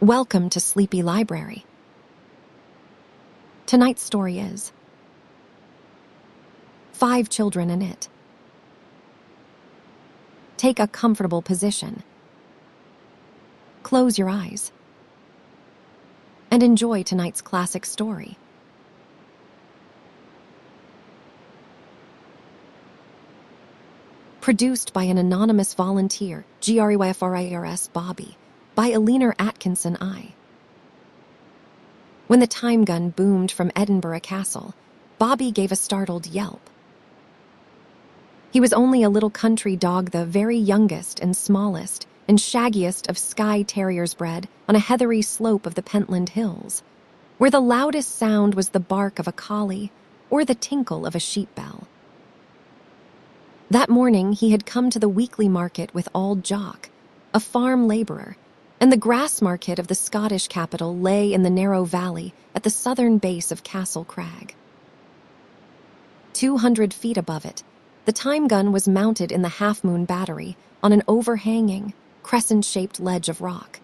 Welcome to Sleepy Library. Tonight's story is 5 Children in It. Take a comfortable position. Close your eyes. And enjoy tonight's classic story. Produced by an anonymous volunteer, GREYFRIRS Bobby, by Eleanor Atkinson I. When the time gun boomed from Edinburgh Castle, Bobby gave a startled yelp. He was only a little country dog, the very youngest and smallest and shaggiest of Skye terriers bred on a heathery slope of the Pentland hills, where the loudest sound was the bark of a collie or the tinkle of a sheep bell. That morning he had come to the weekly market with Auld Jock, a farm laborer, and the Grassmarket of the Scottish capital lay in the narrow valley at the southern base of Castle Crag. 200 feet above it, the time gun was mounted in the half-moon battery on an overhanging, crescent-shaped ledge of rock.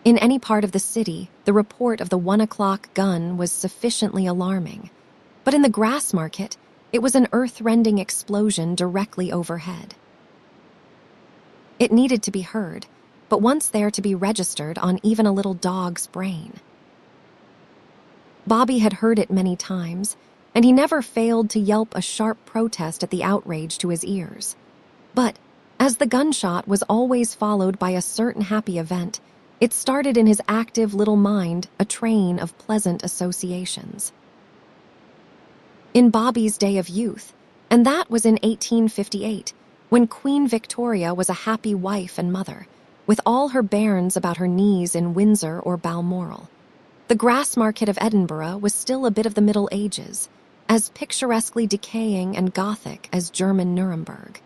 In any part of the city, the report of the 1 o'clock gun was sufficiently alarming, but in the Grassmarket, it was an earth-rending explosion directly overhead. It needed to be heard, but once there to be registered on even a little dog's brain. Bobby had heard it many times, and he never failed to yelp a sharp protest at the outrage to his ears. But, as the gunshot was always followed by a certain happy event, it started in his active little mind a train of pleasant associations. In Bobby's day of youth, and that was in 1858, when Queen Victoria was a happy wife and mother, with all her bairns about her knees in Windsor or Balmoral. The Grassmarket of Edinburgh was still a bit of the Middle Ages, as picturesquely decaying and Gothic as German Nuremberg.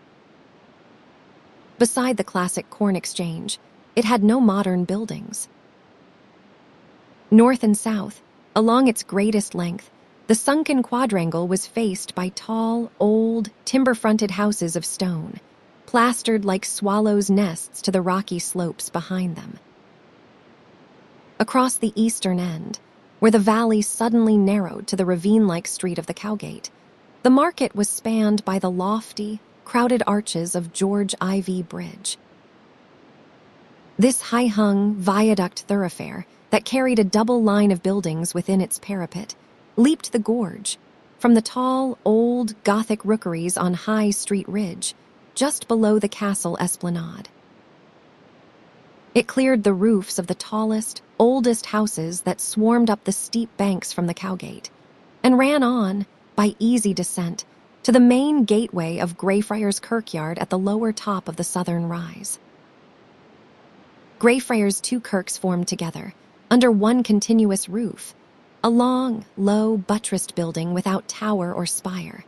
Beside the classic Corn Exchange, it had no modern buildings. North and south, along its greatest length, the sunken quadrangle was faced by tall, old, timber-fronted houses of stone, plastered like swallows' nests to the rocky slopes behind them. Across the eastern end, where the valley suddenly narrowed to the ravine-like street of the Cowgate, the market was spanned by the lofty, crowded arches of George Ivy Bridge. This high-hung, viaduct thoroughfare that carried a double line of buildings within its parapet leaped the gorge from the tall, old, Gothic rookeries on High Street Ridge, just below the castle esplanade. It cleared the roofs of the tallest, oldest houses that swarmed up the steep banks from the Cowgate, and ran on, by easy descent, to the main gateway of Greyfriars Kirkyard at the lower top of the southern rise. Greyfriars' 2 kirks formed together, under one continuous roof, a long, low, buttressed building without tower or spire.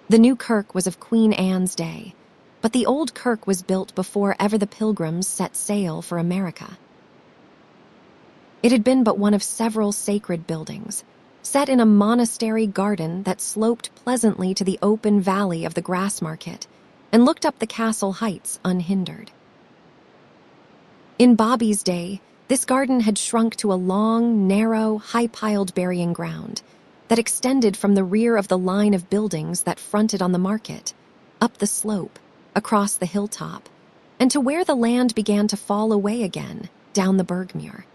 The new kirk was of Queen Anne's day, but the old kirk was built before ever the Pilgrims set sail for America. It had been but one of several sacred buildings, set in a monastery garden that sloped pleasantly to the open valley of the Grassmarket and looked up the castle heights unhindered. In Bobby's day, this garden had shrunk to a long, narrow, high-piled burying ground that extended from the rear of the line of buildings that fronted on the market, up the slope, across the hilltop, and to where the land began to fall away again, down the Bergmuir.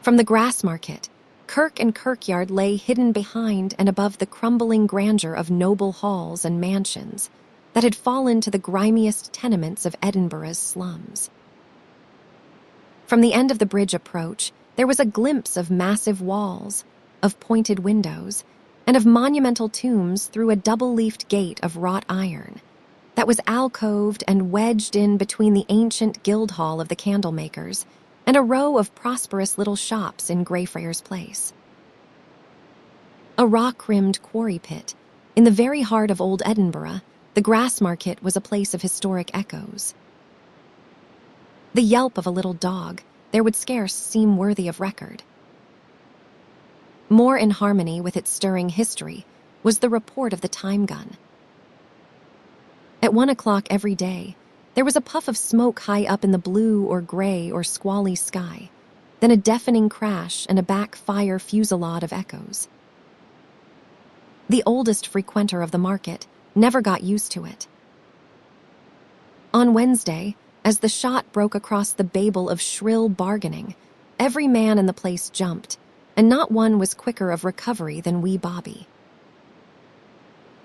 From the Grassmarket, kirk and kirkyard lay hidden behind and above the crumbling grandeur of noble halls and mansions that had fallen to the grimiest tenements of Edinburgh's slums. From the end of the bridge approach, there was a glimpse of massive walls, of pointed windows, and of monumental tombs through a double-leafed gate of wrought iron that was alcoved and wedged in between the ancient guildhall of the candlemakers and a row of prosperous little shops in Greyfriars Place. A rock-rimmed quarry pit, in the very heart of old Edinburgh, the Grassmarket was a place of historic echoes. The yelp of a little dog there would scarce seem worthy of record. More in harmony with its stirring history was the report of the time gun. At At 1 o'clock every day, there was a puff of smoke high up in the blue or gray or squally sky, then a deafening crash and a backfire fusillade of echoes. The oldest frequenter of the market never got used to it. On Wednesday, as the shot broke across the babel of shrill bargaining, every man in the place jumped, and not one was quicker of recovery than wee Bobby.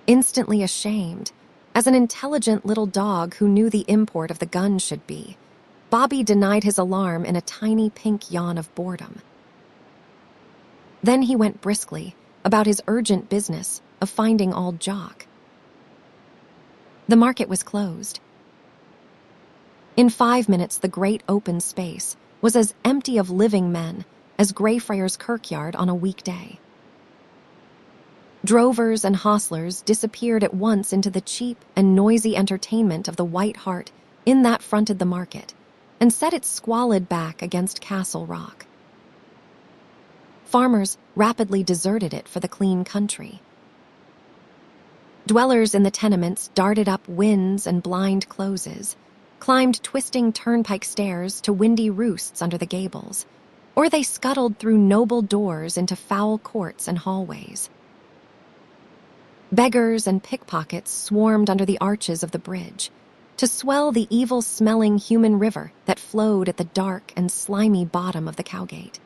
Instantly ashamed, as an intelligent little dog who knew the import of the gun should be, Bobby denied his alarm in a tiny pink yawn of boredom. Then he went briskly about his urgent business of finding Auld Jock. The market was closed. In 5 minutes, the great open space was as empty of living men as Greyfriars Kirkyard on a weekday. Drovers and hostlers disappeared at once into the cheap and noisy entertainment of the White Hart Inn that fronted the market and set its squalid back against Castle Rock. Farmers rapidly deserted it for the clean country. Dwellers in the tenements darted up wynds and blind closes, climbed twisting turnpike stairs to windy roosts under the gables, or they scuttled through noble doors into foul courts and hallways. Beggars and pickpockets swarmed under the arches of the bridge to swell the evil-smelling human river that flowed at the dark and slimy bottom of the Cowgate.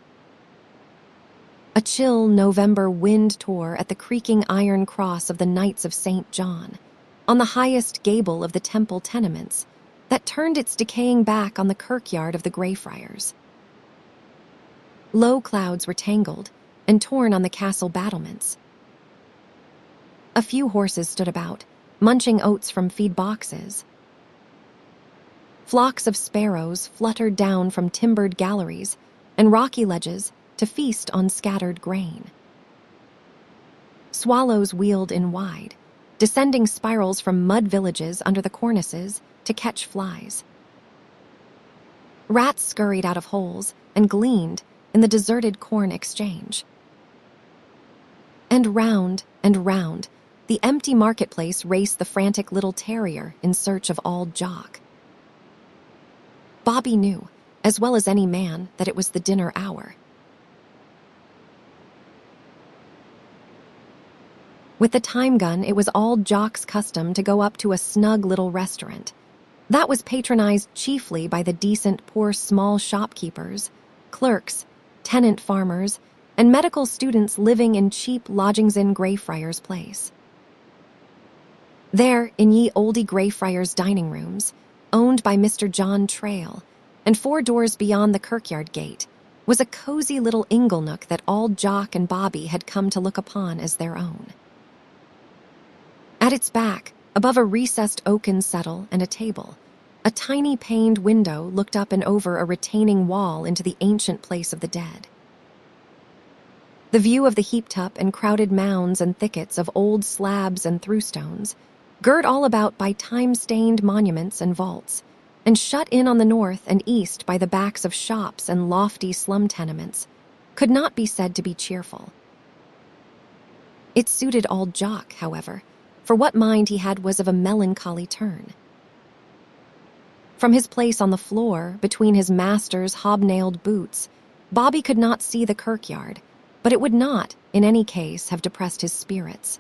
A chill November wind tore at the creaking iron cross of the Knights of St. John, on the highest gable of the Temple tenements, that turned its decaying back on the kirkyard of the Greyfriars. Low clouds were tangled and torn on the castle battlements. A few horses stood about, munching oats from feed boxes. Flocks of sparrows fluttered down from timbered galleries and rocky ledges to feast on scattered grain. Swallows wheeled in wide, descending spirals from mud villages under the cornices to catch flies. Rats scurried out of holes and gleaned in the deserted corn exchange. And round, the empty marketplace raced the frantic little terrier in search of Auld Jock. Bobby knew, as well as any man, that it was the dinner hour. With the time gun, it was Auld Jock's custom to go up to a snug little restaurant. That was patronized chiefly by the decent, poor small shopkeepers, clerks, tenant farmers, and medical students living in cheap lodgings in Greyfriars Place. There, in ye olde Greyfriars dining rooms, owned by Mr. John Trail, and 4 doors beyond the kirkyard gate, was a cozy little inglenook that Auld Jock and Bobby had come to look upon as their own. At its back, above a recessed oaken settle and a table, a tiny paned window looked up and over a retaining wall into the ancient place of the dead. The view of the heaped-up and crowded mounds and thickets of old slabs and throughstones, girt all about by time-stained monuments and vaults, and shut in on the north and east by the backs of shops and lofty slum tenements, could not be said to be cheerful. It suited Auld Jock, however, for what mind he had was of a melancholy turn. From his place on the floor, between his master's hobnailed boots, Bobby could not see the kirkyard, but it would not, in any case, have depressed his spirits.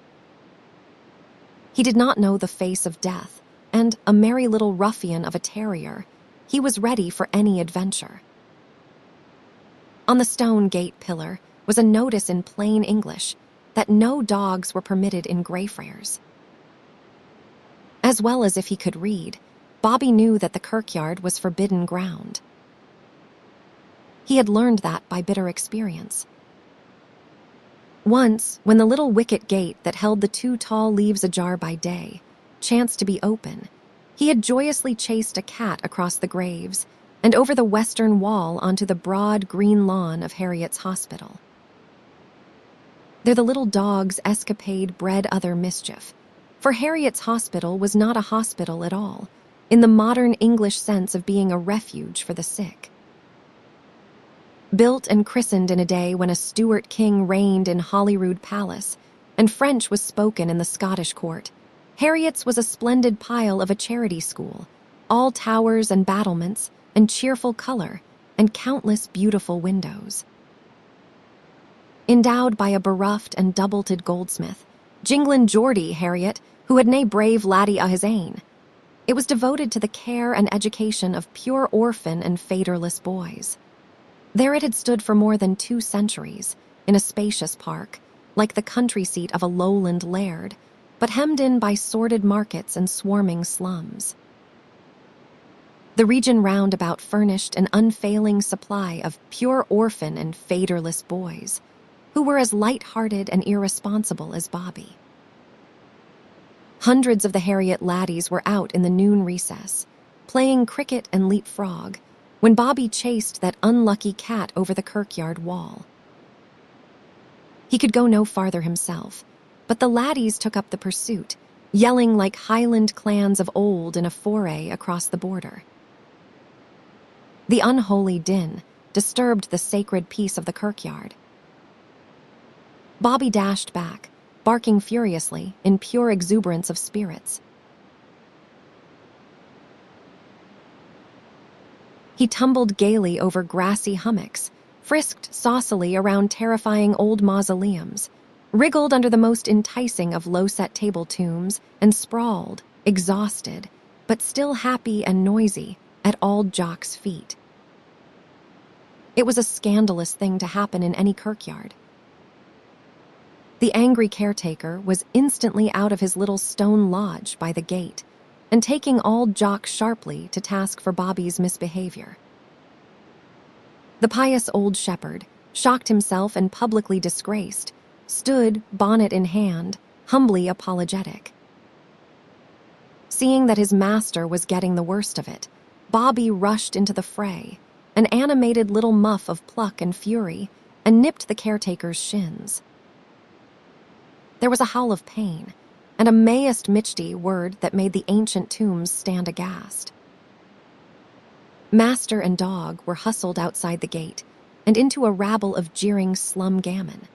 He did not know the face of death, and, a merry little ruffian of a terrier, he was ready for any adventure. On the stone gate pillar was a notice in plain English that no dogs were permitted in Greyfriars. As well as if he could read, Bobby knew that the kirkyard was forbidden ground. He had learned that by bitter experience. Once, when the little wicket gate that held the 2 tall leaves ajar by day chanced to be open, he had joyously chased a cat across the graves and over the western wall onto the broad green lawn of Harriet's hospital. There the little dog's escapade bred other mischief, for Harriet's hospital was not a hospital at all, in the modern English sense of being a refuge for the sick. Built and christened in a day when a Stuart king reigned in Holyrood Palace, and French was spoken in the Scottish court, Harriet's was a splendid pile of a charity school, all towers and battlements and cheerful color and countless beautiful windows. Endowed by a bereft and doubleted goldsmith, Jinglin Geordie Harriet, who had nae brave laddie a his ain. It was devoted to the care and education of pure orphan and faderless boys. There it had stood for more than 2 centuries, in a spacious park, like the country seat of a lowland laird, but hemmed in by sordid markets and swarming slums. The region round about furnished an unfailing supply of pure orphan and faderless boys, who were as light-hearted and irresponsible as Bobby. Hundreds of the Harriet laddies were out in the noon recess, playing cricket and leapfrog, when Bobby chased that unlucky cat over the kirkyard wall. He could go no farther himself, but the laddies took up the pursuit, yelling like Highland clans of old in a foray across the border. The unholy din disturbed the sacred peace of the kirkyard. Bobby dashed back, barking furiously in pure exuberance of spirits. He tumbled gaily over grassy hummocks, frisked saucily around terrifying old mausoleums, wriggled under the most enticing of low-set table tombs, and sprawled, exhausted, but still happy and noisy, at Auld Jock's feet. It was a scandalous thing to happen in any kirkyard. The angry caretaker was instantly out of his little stone lodge by the gate and taking Auld Jock sharply to task for Bobby's misbehavior. The pious old shepherd, shocked himself and publicly disgraced, stood, bonnet in hand, humbly apologetic. Seeing that his master was getting the worst of it, Bobby rushed into the fray, an animated little muff of pluck and fury, and nipped the caretaker's shins. There was a howl of pain, and a mayest michty word that made the ancient tombs stand aghast. Master and dog were hustled outside the gate and into a rabble of jeering slum gammon.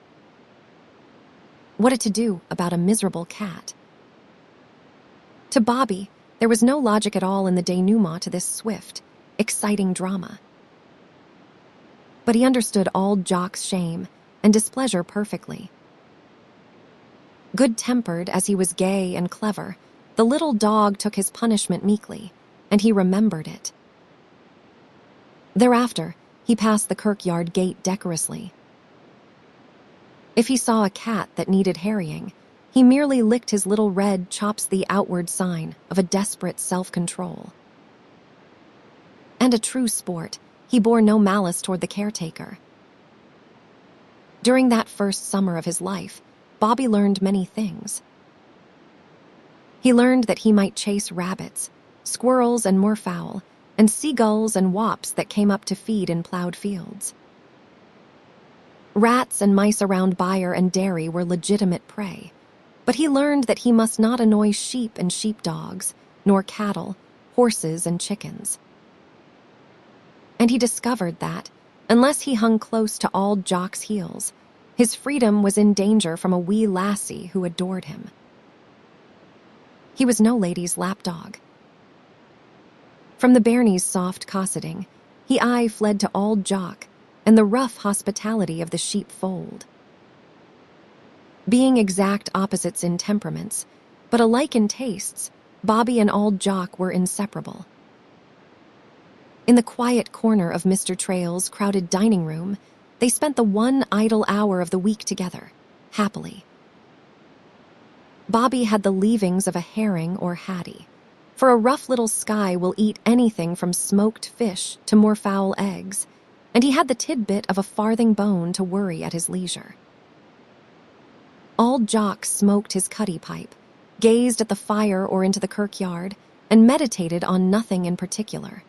What to do about a miserable cat? To Bobby, there was no logic at all in the denouement to this swift, exciting drama. But he understood Auld Jock's shame and displeasure perfectly. Good-tempered as he was gay and clever, the little dog took his punishment meekly, and he remembered it. Thereafter, he passed the kirkyard gate decorously. If he saw a cat that needed harrying, he merely licked his little red chops, the outward sign of a desperate self-control. And a true sport, he bore no malice toward the caretaker. During that first summer of his life, Bobby learned many things. He learned that he might chase rabbits, squirrels and moorfowl, and seagulls and wops that came up to feed in plowed fields. Rats and mice around byre and dairy were legitimate prey, but he learned that he must not annoy sheep and sheepdogs, nor cattle, horses and chickens. And he discovered that, unless he hung close to Auld Jock's heels, his freedom was in danger from a wee lassie who adored him. He was no lady's lapdog. From the bairnie's soft cosseting, he aye fled to Auld Jock and the rough hospitality of the sheepfold. Being exact opposites in temperaments, but alike in tastes, Bobby and Auld Jock were inseparable. In the quiet corner of Mr. Trail's crowded dining room, they spent the one idle hour of the week together, happily. Bobby had the leavings of a herring or haddie, for a rough little Skye will eat anything from smoked fish to moorfowl eggs, and he had the tidbit of a farthing bone to worry at his leisure. Auld Jock smoked his cuddy pipe, gazed at the fire or into the kirkyard, and meditated on nothing in particular.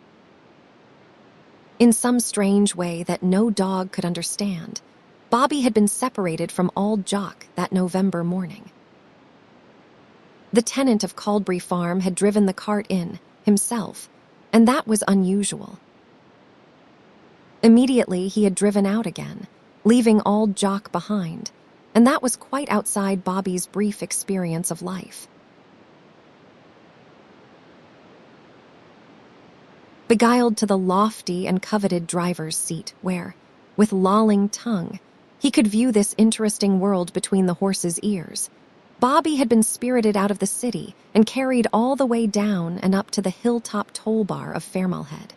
In some strange way that no dog could understand, Bobby had been separated from Auld Jock that November morning. The tenant of Caldbury Farm had driven the cart in, himself, and that was unusual. Immediately he had driven out again, leaving Auld Jock behind, and that was quite outside Bobby's brief experience of life. beguiled to the lofty and coveted driver's seat where, with lolling tongue, he could view this interesting world between the horse's ears. Bobby had been spirited out of the city and carried all the way down and up to the hilltop toll bar of Fairmalhead.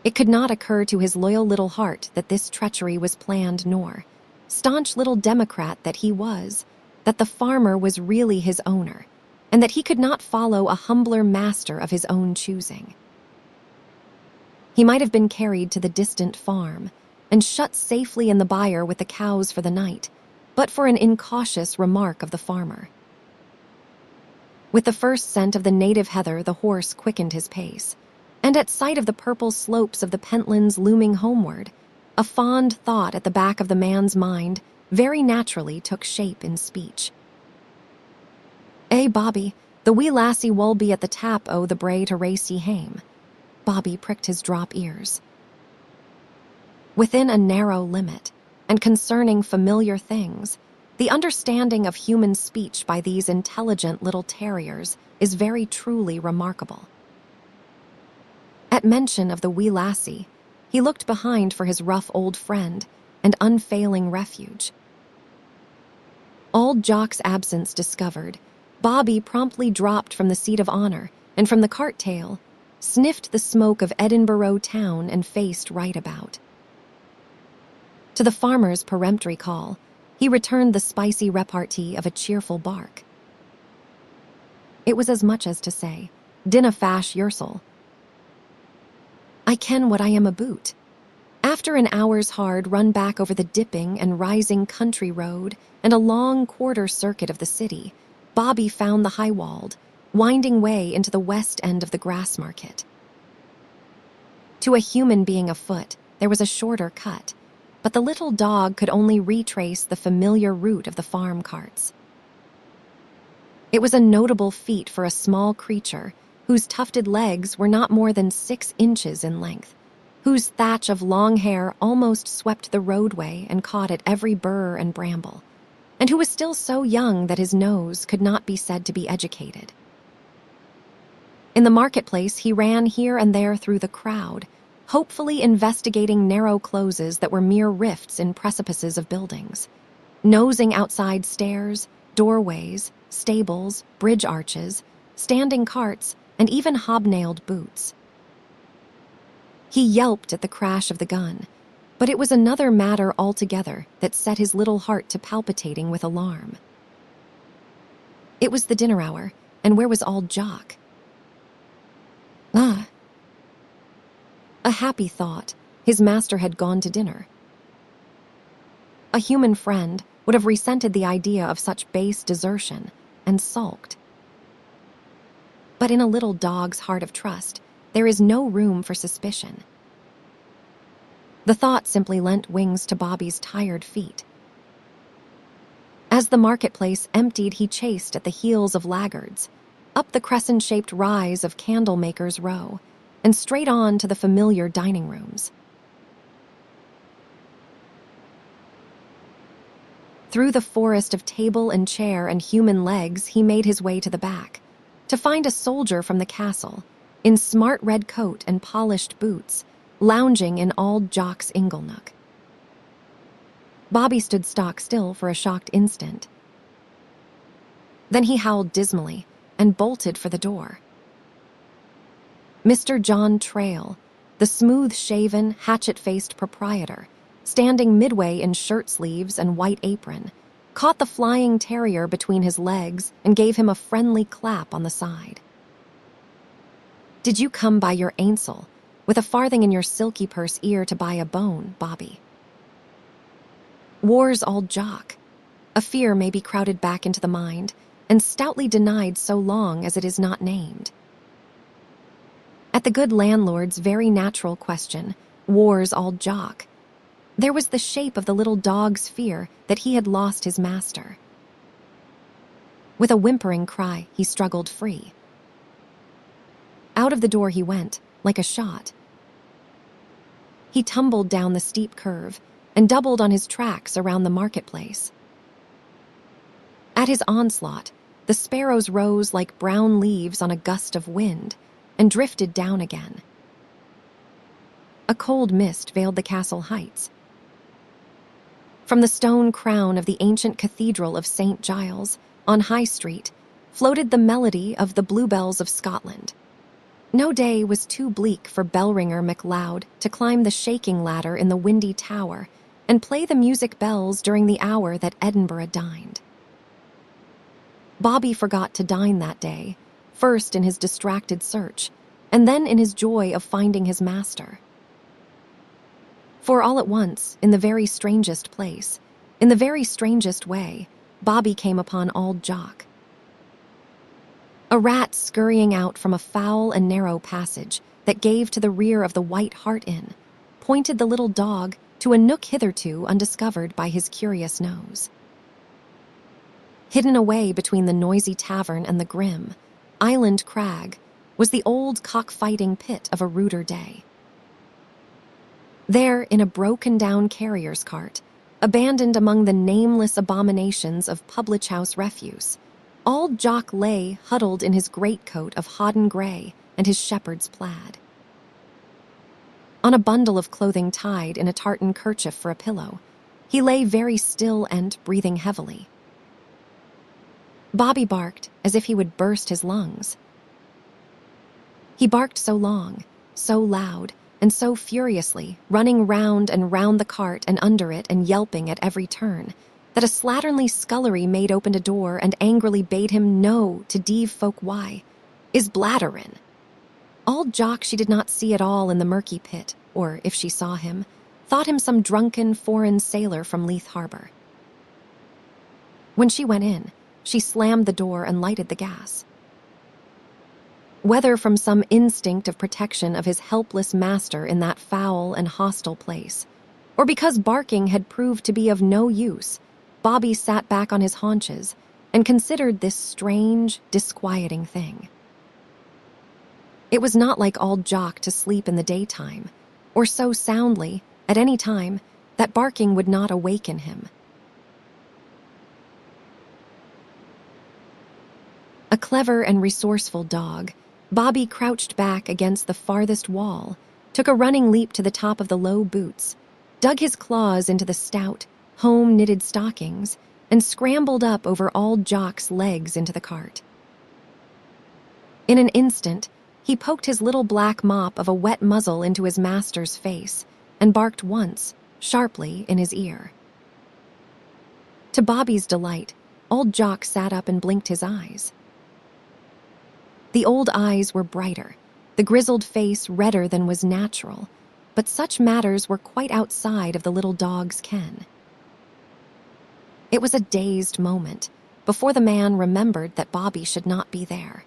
It could not occur to his loyal little heart that this treachery was planned, nor, staunch little Democrat that he was, that the farmer was really his owner, and that he could not follow a humbler master of his own choosing. He might have been carried to the distant farm and shut safely in the byre with the cows for the night, but for an incautious remark of the farmer. With the first scent of the native heather, the horse quickened his pace, and at sight of the purple slopes of the Pentlands looming homeward, a fond thought at the back of the man's mind very naturally took shape in speech. Bobby, the wee lassie wull be at the tap o' the brae to race ye hame." Bobby pricked his drop ears. Within a narrow limit, and concerning familiar things, the understanding of human speech by these intelligent little terriers is very truly remarkable. At mention of the wee lassie, he looked behind for his rough old friend and unfailing refuge. Auld Jock's absence discovered, Bobby promptly dropped from the seat of honor and from the cart tail, sniffed the smoke of Edinburgh town and faced right about. To the farmer's peremptory call, he returned the spicy repartee of a cheerful bark. It was as much as to say, "Dinna fash yourself. I ken what I am aboot." After an hour's hard run back over the dipping and rising country road and a long quarter circuit of the city, Bobby found the high-walled, winding way into the west end of the Grassmarket. To a human being afoot, there was a shorter cut, but the little dog could only retrace the familiar route of the farm carts. It was a notable feat for a small creature whose tufted legs were not more than 6 inches in length, whose thatch of long hair almost swept the roadway and caught at every burr and bramble, and who was still so young that his nose could not be said to be educated. In the marketplace, he ran here and there through the crowd, hopefully investigating narrow closes that were mere rifts in precipices of buildings, nosing outside stairs, doorways, stables, bridge arches, standing carts, and even hobnailed boots. He yelped at the crash of the gun, but it was another matter altogether that set his little heart to palpitating with alarm. It was the dinner hour, and where was Auld Jock? A happy thought. His master had gone to dinner. A human friend would have resented the idea of such base desertion and sulked. But in a little dog's heart of trust, there is no room for suspicion. The thought simply lent wings to Bobby's tired feet. As the marketplace emptied, he chased at the heels of laggards, up the crescent-shaped rise of Candlemakers' Row, and straight on to the familiar dining rooms. Through the forest of table and chair and human legs, he made his way to the back, to find a soldier from the castle, in smart red coat and polished boots, lounging in Auld Jock's inglenook. Bobby stood stock still for a shocked instant. Then he howled dismally and bolted for the door. Mr. John Trail, the smooth-shaven, hatchet-faced proprietor, standing midway in shirt sleeves and white apron, caught the flying terrier between his legs and gave him a friendly clap on the side. "Did you come by your ainsel, with a farthing in your silky purse ear to buy a bone, Bobby?" War's Auld Jock. A fear may be crowded back into the mind, and stoutly denied so long as it is not named. At the good landlord's very natural question, "War's Auld Jock?" there was the shape of the little dog's fear that he had lost his master. With a whimpering cry, he struggled free. Out of the door he went, like a shot. He tumbled down the steep curve and doubled on his tracks around the marketplace. At his onslaught, the sparrows rose like brown leaves on a gust of wind, and drifted down again. A cold mist veiled the castle heights. From the stone crown of the ancient cathedral of St. Giles, on High Street, floated the melody of the bluebells of Scotland. No day was too bleak for bellringer MacLeod to climb the shaking ladder in the windy tower and play the music bells during the hour that Edinburgh dined. Bobby forgot to dine that day, first in his distracted search, and then in his joy of finding his master. For all at once, in the very strangest place, in the very strangest way, Bobby came upon Auld Jock. A rat scurrying out from a foul and narrow passage that gave to the rear of the White Hart Inn pointed the little dog to a nook hitherto undiscovered by his curious nose. Hidden away between the noisy tavern and the grim Auld Crag was the old cockfighting pit of a ruder day. There, in a broken-down carrier's cart, abandoned among the nameless abominations of public-house refuse, Auld Jock lay huddled in his greatcoat of hodden grey and his shepherd's plaid. On a bundle of clothing tied in a tartan kerchief for a pillow, he lay very still and breathing heavily. Bobby barked as if he would burst his lungs. He barked so long, so loud, and so furiously, running round and round the cart and under it and yelping at every turn, that a slatternly scullery maid opened a door and angrily bade him no to deave folk why, is bladderin'. Auld Jock she did not see at all in the murky pit, or, if she saw him, thought him some drunken foreign sailor from Leith Harbour. When she went in, she slammed the door and lighted the gas. Whether from some instinct of protection of his helpless master in that foul and hostile place, or because barking had proved to be of no use, Bobby sat back on his haunches and considered this strange, disquieting thing. It was not like Auld Jock to sleep in the daytime, or so soundly, at any time, that barking would not awaken him. A clever and resourceful dog, Bobby crouched back against the farthest wall, took a running leap to the top of the low boots, dug his claws into the stout, home-knitted stockings, and scrambled up over Auld Jock's legs into the cart. In an instant, he poked his little black mop of a wet muzzle into his master's face and barked once, sharply, in his ear. To Bobby's delight, Auld Jock sat up and blinked his eyes. The old eyes were brighter, the grizzled face redder than was natural, but such matters were quite outside of the little dog's ken. It was a dazed moment before the man remembered that Bobby should not be there.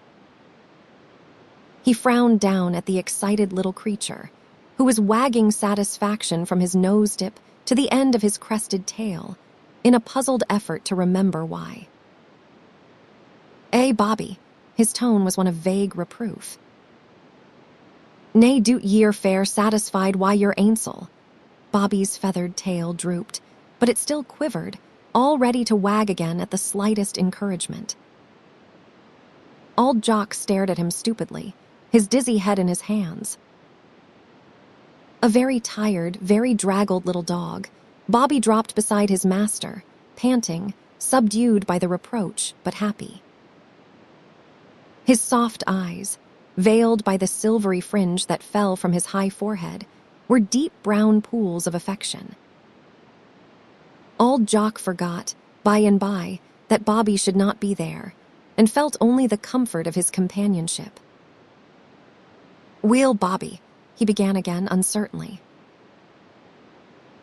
He frowned down at the excited little creature, who was wagging satisfaction from his nose dip to the end of his crested tail, in a puzzled effort to remember why. Bobby," his tone was one of vague reproof. "Nay, do't ye're fair satisfied why you're ainsel." Bobby's feathered tail drooped, but it still quivered, all ready to wag again at the slightest encouragement. Auld Jock stared at him stupidly, his dizzy head in his hands. A very tired, very draggled little dog, Bobby dropped beside his master, panting, subdued by the reproach, but happy. His soft eyes, veiled by the silvery fringe that fell from his high forehead, were deep brown pools of affection. Auld Jock forgot, by and by, that Bobby should not be there, and felt only the comfort of his companionship. "Weel, Bobby," he began again uncertainly.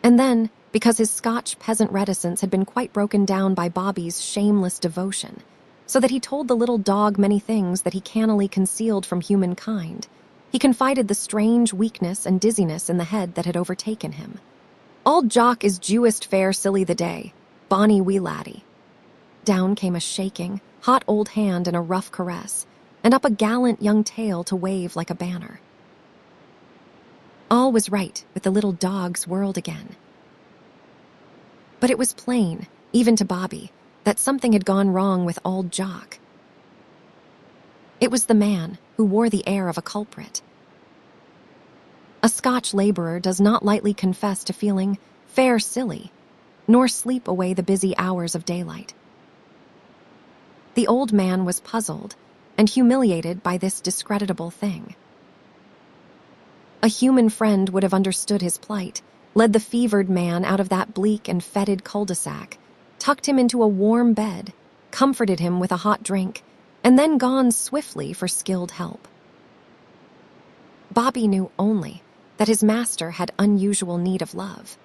And then, because his Scotch peasant reticence had been quite broken down by Bobby's shameless devotion, so that he told the little dog many things that he cannily concealed from humankind, he confided the strange weakness and dizziness in the head that had overtaken him. "Auld Jock is Jewest fair silly the day, bonny wee laddie." Down came a shaking, hot old hand in a rough caress, and up a gallant young tail to wave like a banner. All was right with the little dog's world again. But it was plain, even to Bobby, that something had gone wrong with Auld Jock. It was the man who wore the air of a culprit. A Scotch labourer does not lightly confess to feeling fair silly, nor sleep away the busy hours of daylight. The old man was puzzled and humiliated by this discreditable thing. A human friend would have understood his plight, led the fevered man out of that bleak and fetid cul-de-sac, tucked him into a warm bed, comforted him with a hot drink, and then gone swiftly for skilled help. Bobby knew only that his master had unusual need of love.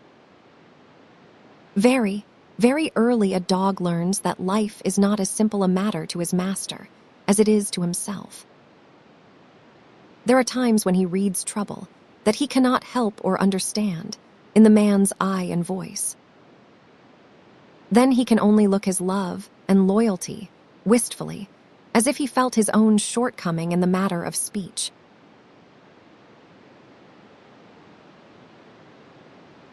Very, very early a dog learns that life is not as simple a matter to his master as it is to himself. There are times when he reads trouble that he cannot help or understand in the man's eye and voice. Then he can only look his love and loyalty wistfully, as if he felt his own shortcoming in the matter of speech.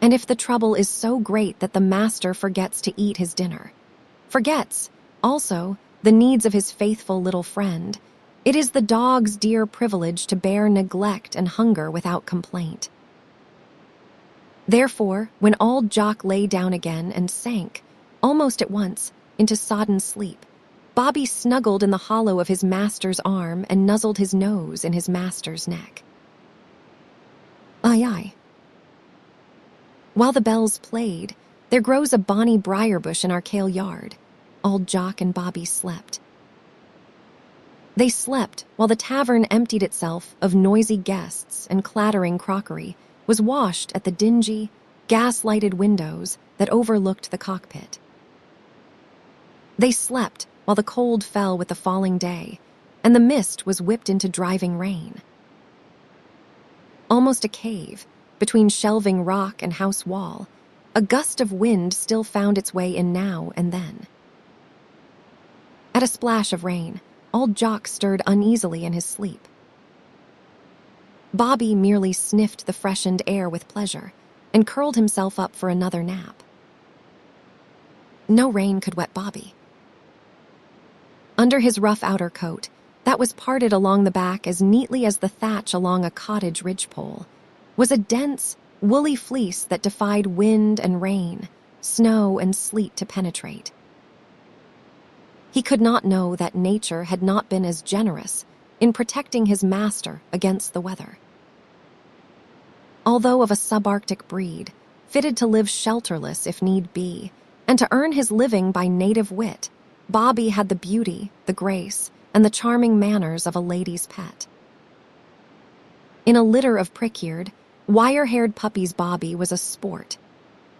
And if the trouble is so great that the master forgets to eat his dinner, forgets, also, the needs of his faithful little friend, it is the dog's dear privilege to bear neglect and hunger without complaint. Therefore, when Auld Jock lay down again and sank, almost at once, into sodden sleep, Bobby snuggled in the hollow of his master's arm and nuzzled his nose in his master's neck. Aye, aye. While the bells played, there grows a bonny briar bush in our kail yard. Auld Jock and Bobby slept. They slept while the tavern emptied itself of noisy guests and clattering crockery, was washed at the dingy, gas-lighted windows that overlooked the cockpit. They slept while the cold fell with the falling day, and the mist was whipped into driving rain. Almost a cave, between shelving rock and house wall, a gust of wind still found its way in now and then. At a splash of rain, Auld Jock stirred uneasily in his sleep. Bobby merely sniffed the freshened air with pleasure and curled himself up for another nap. No rain could wet Bobby. Under his rough outer coat, that was parted along the back as neatly as the thatch along a cottage ridgepole, was a dense, woolly fleece that defied wind and rain, snow and sleet to penetrate. He could not know that nature had not been as generous in protecting his master against the weather. Although of a subarctic breed, fitted to live shelterless if need be, and to earn his living by native wit, Bobby had the beauty, the grace, and the charming manners of a lady's pet. In a litter of prick-eared, wire-haired puppies, Bobby was a sport.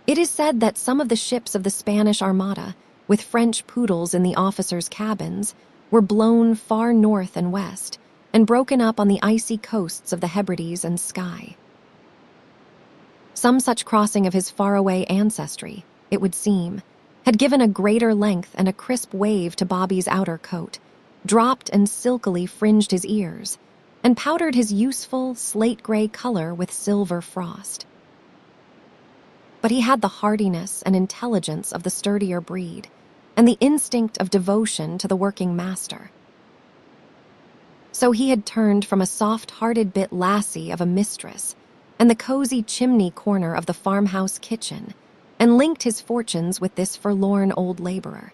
It is said that some of the ships of the Spanish Armada, with French poodles in the officers' cabins, were blown far north and west and broken up on the icy coasts of the Hebrides and Skye. Some such crossing of his faraway ancestry, it would seem, had given a greater length and a crisp wave to Bobby's outer coat, dropped and silkily fringed his ears, and powdered his useful slate-gray color with silver frost. But he had the hardiness and intelligence of the sturdier breed, and the instinct of devotion to the working master. So he had turned from a soft-hearted bit lassie of a mistress and the cozy chimney corner of the farmhouse kitchen, and linked his fortunes with this forlorn old laborer.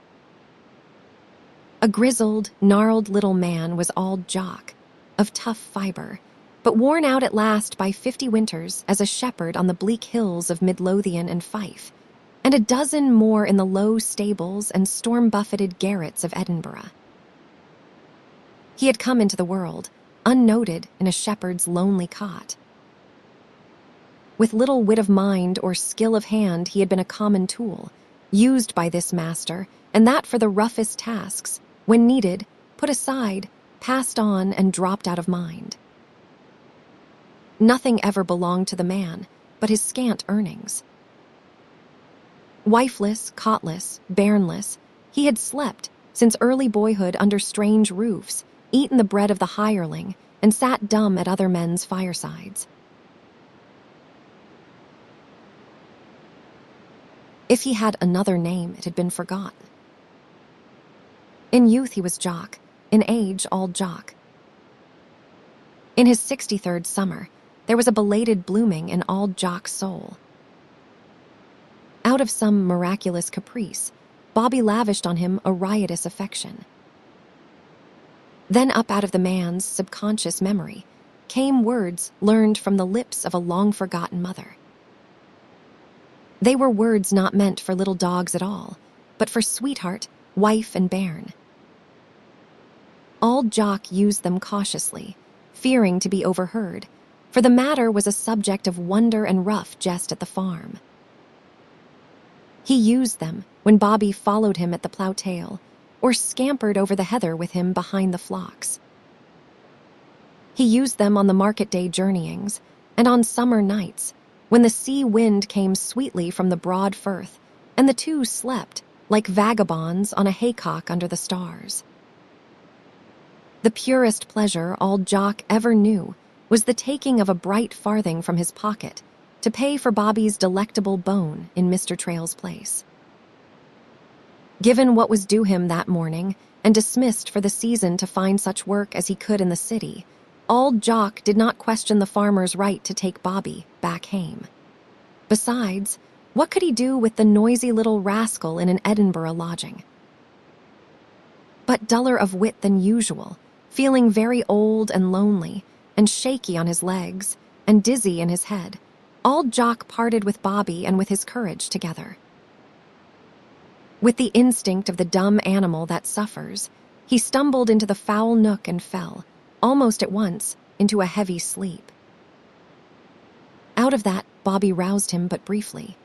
A grizzled, gnarled little man was Auld Jock, of tough fibre, but worn out at last by 50 winters as a shepherd on the bleak hills of Midlothian and Fife, and a dozen more in the low stables and storm-buffeted garrets of Edinburgh. He had come into the world, unnoted in a shepherd's lonely cot. With little wit of mind or skill of hand, he had been a common tool, used by this master, and that for the roughest tasks, when needed, put aside, passed on, and dropped out of mind. Nothing ever belonged to the man but his scant earnings. Wifeless, cotless, bairnless, he had slept since early boyhood under strange roofs, eaten the bread of the hireling, and sat dumb at other men's firesides. If he had another name, it had been forgotten. In youth he was Jock, in age Auld Jock. In his 63rd summer, there was a belated blooming in Auld Jock's soul. Out of some miraculous caprice, Bobby lavished on him a riotous affection. Then up out of the man's subconscious memory came words learned from the lips of a long-forgotten mother. They were words not meant for little dogs at all, but for sweetheart, wife, and bairn. Auld Jock used them cautiously, fearing to be overheard, for the matter was a subject of wonder and rough jest at the farm. He used them when Bobby followed him at the plough tail, or scampered over the heather with him behind the flocks. He used them on the market day journeyings, and on summer nights, when the sea wind came sweetly from the broad firth, and the two slept like vagabonds on a haycock under the stars. The purest pleasure Auld Jock ever knew was the taking of a bright farthing from his pocket to pay for Bobby's delectable bone in Mr. Trail's place. Given what was due him that morning, and dismissed for the season to find such work as he could in the city, Auld Jock did not question the farmer's right to take Bobby back hame. Besides, what could he do with the noisy little rascal in an Edinburgh lodging? But duller of wit than usual, feeling very old and lonely, and shaky on his legs, and dizzy in his head, Auld Jock parted with Bobby and with his courage together. With the instinct of the dumb animal that suffers, he stumbled into the foul nook and fell, almost at once, into a heavy sleep. Out of that, Bobby roused him but briefly.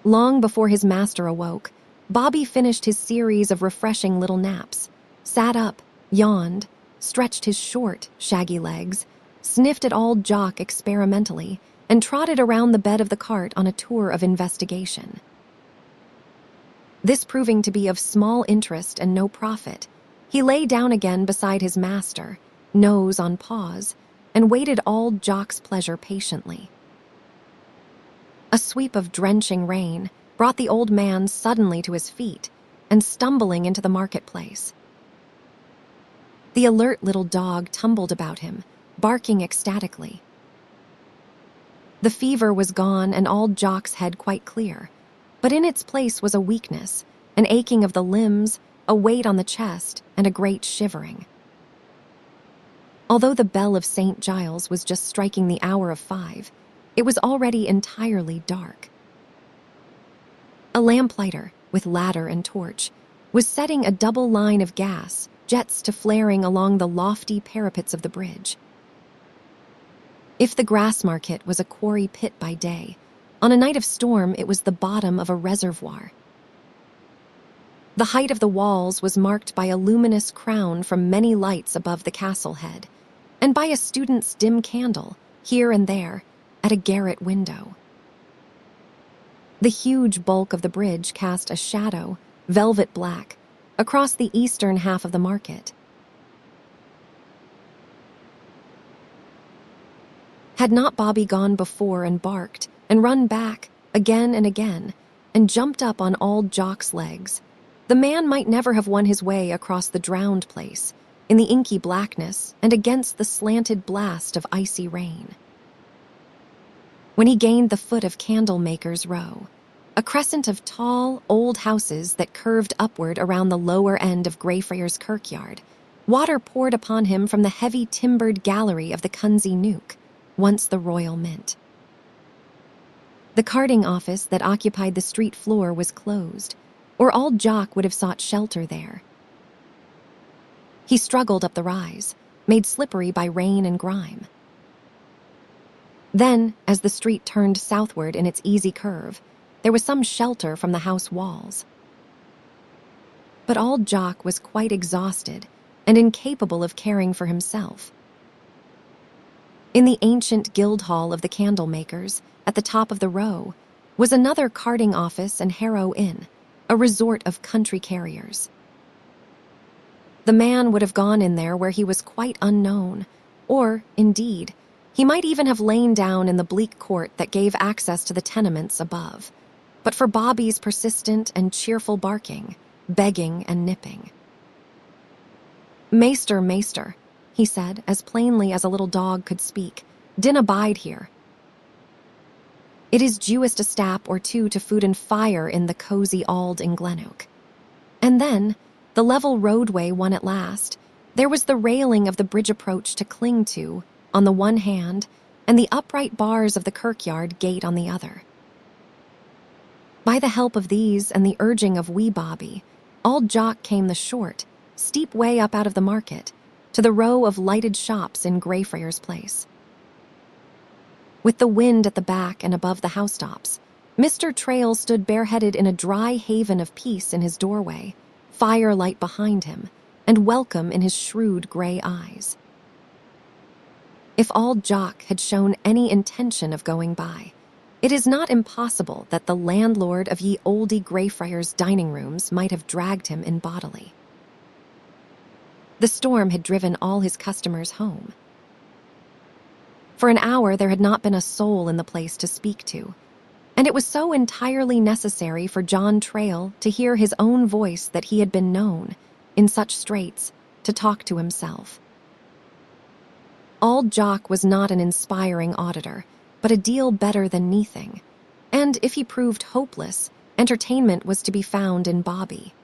Long before his master awoke, Bobby finished his series of refreshing little naps, sat up, yawned, stretched his short, shaggy legs, sniffed at Auld Jock experimentally, and trotted around the bed of the cart on a tour of investigation. This proving to be of small interest and no profit, he lay down again beside his master, nose on paws, and waited Auld Jock's pleasure patiently. A sweep of drenching rain brought the old man suddenly to his feet and stumbling into the marketplace. The alert little dog tumbled about him, barking ecstatically. The fever was gone and Auld Jock's head quite clear, but in its place was a weakness, an aching of the limbs, a weight on the chest, and a great shivering. Although the bell of St. Giles was just striking the hour of 5, it was already entirely dark. A lamplighter, with ladder and torch, was setting a double line of gas, jets to flaring along the lofty parapets of the bridge. If the Grassmarket was a quarry pit by day, on a night of storm it was the bottom of a reservoir. The height of the walls was marked by a luminous crown from many lights above the castle head, and by a student's dim candle, here and there, at a garret window. The huge bulk of the bridge cast a shadow, velvet black, across the eastern half of the market. Had not Bobby gone before and barked, and run back, again and again, and jumped up on Auld Jock's legs, the man might never have won his way across the drowned place, in the inky blackness and against the slanted blast of icy rain. When he gained the foot of Candlemaker's Row, a crescent of tall, old houses that curved upward around the lower end of Greyfriars Kirkyard, water poured upon him from the heavy timbered gallery of the Cunsey Nook, once the Royal Mint. The carting office that occupied the street floor was closed, or Auld Jock would have sought shelter there. He struggled up the rise, made slippery by rain and grime. Then, as the street turned southward in its easy curve, there was some shelter from the house walls. But Auld Jock was quite exhausted and incapable of caring for himself. In the ancient guild hall of the candlemakers, at the top of the row, was another carting office and Harrow Inn, a resort of country carriers. The man would have gone in there where he was quite unknown, or, indeed, he might even have lain down in the bleak court that gave access to the tenements above, but for Bobby's persistent and cheerful barking, begging and nipping. Maester, maester, he said, as plainly as a little dog could speak, dinna bide here. It is dewest a stap or two to food and fire in the cosy Auld in Glenelg. And then, the level roadway won at last, there was the railing of the bridge approach to cling to, on the one hand, and the upright bars of the kirkyard gate on the other. By the help of these and the urging of wee Bobby, Auld Jock came the short, steep way up out of the market, to the row of lighted shops in Greyfriars Place. With the wind at the back and above the housetops, Mr. Trail stood bareheaded in a dry haven of peace in his doorway, firelight behind him, and welcome in his shrewd grey eyes. If Auld Jock had shown any intention of going by, it is not impossible that the landlord of ye olde Greyfriars dining rooms might have dragged him in bodily. The storm had driven all his customers home. For an hour there had not been a soul in the place to speak to, and it was so entirely necessary for John Trail to hear his own voice that he had been known, in such straits, to talk to himself. Auld Jock was not an inspiring auditor, but a deal better than neathing, and if he proved hopeless, entertainment was to be found in Bobby.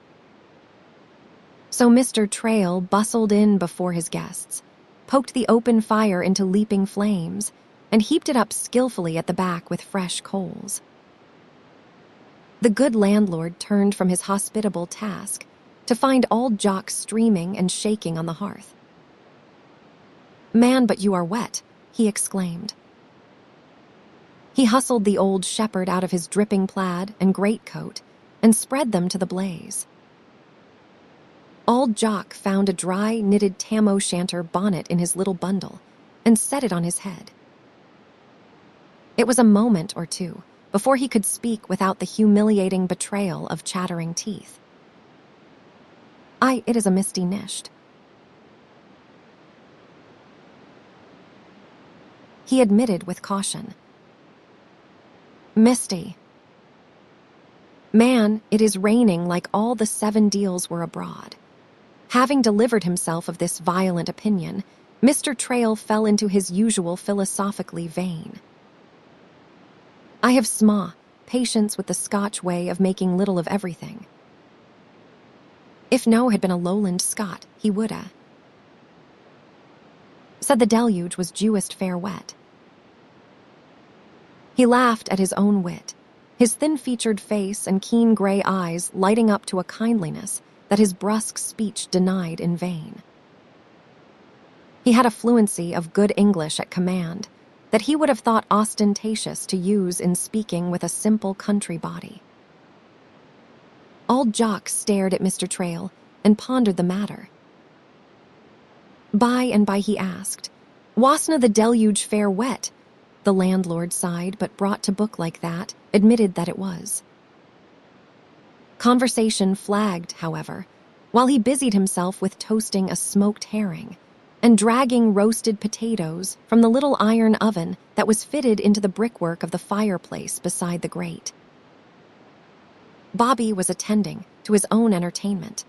So Mr. Trail bustled in before his guests, poked the open fire into leaping flames, and heaped it up skillfully at the back with fresh coals. The good landlord turned from his hospitable task to find Auld Jock streaming and shaking on the hearth. "Man, but you are wet," he exclaimed. He hustled the old shepherd out of his dripping plaid and greatcoat and spread them to the blaze. Auld Jock found a dry, knitted tam-o'-shanter bonnet in his little bundle and set it on his head. It was a moment or two before he could speak without the humiliating betrayal of chattering teeth. "Aye, it is a misty nisht," he admitted with caution. "Misty. Man, it is raining like all the 7 deals were abroad." Having delivered himself of this violent opinion, Mr. Trail fell into his usual philosophically vein. "I have sma patience with the Scotch way of making little of everything. If no had been a lowland Scot, he woulda said the deluge was dewest fair wet." He laughed at his own wit, his thin-featured face and keen grey eyes lighting up to a kindliness that his brusque speech denied in vain. He had a fluency of good English at command that he would have thought ostentatious to use in speaking with a simple country body. Auld Jock stared at Mr. Trail and pondered the matter. By and by he asked, "Wasna the deluge fair wet?" The landlord sighed, but brought to book like that, admitted that it was. Conversation flagged, however, while he busied himself with toasting a smoked herring and dragging roasted potatoes from the little iron oven that was fitted into the brickwork of the fireplace beside the grate. Bobby was attending to his own entertainment.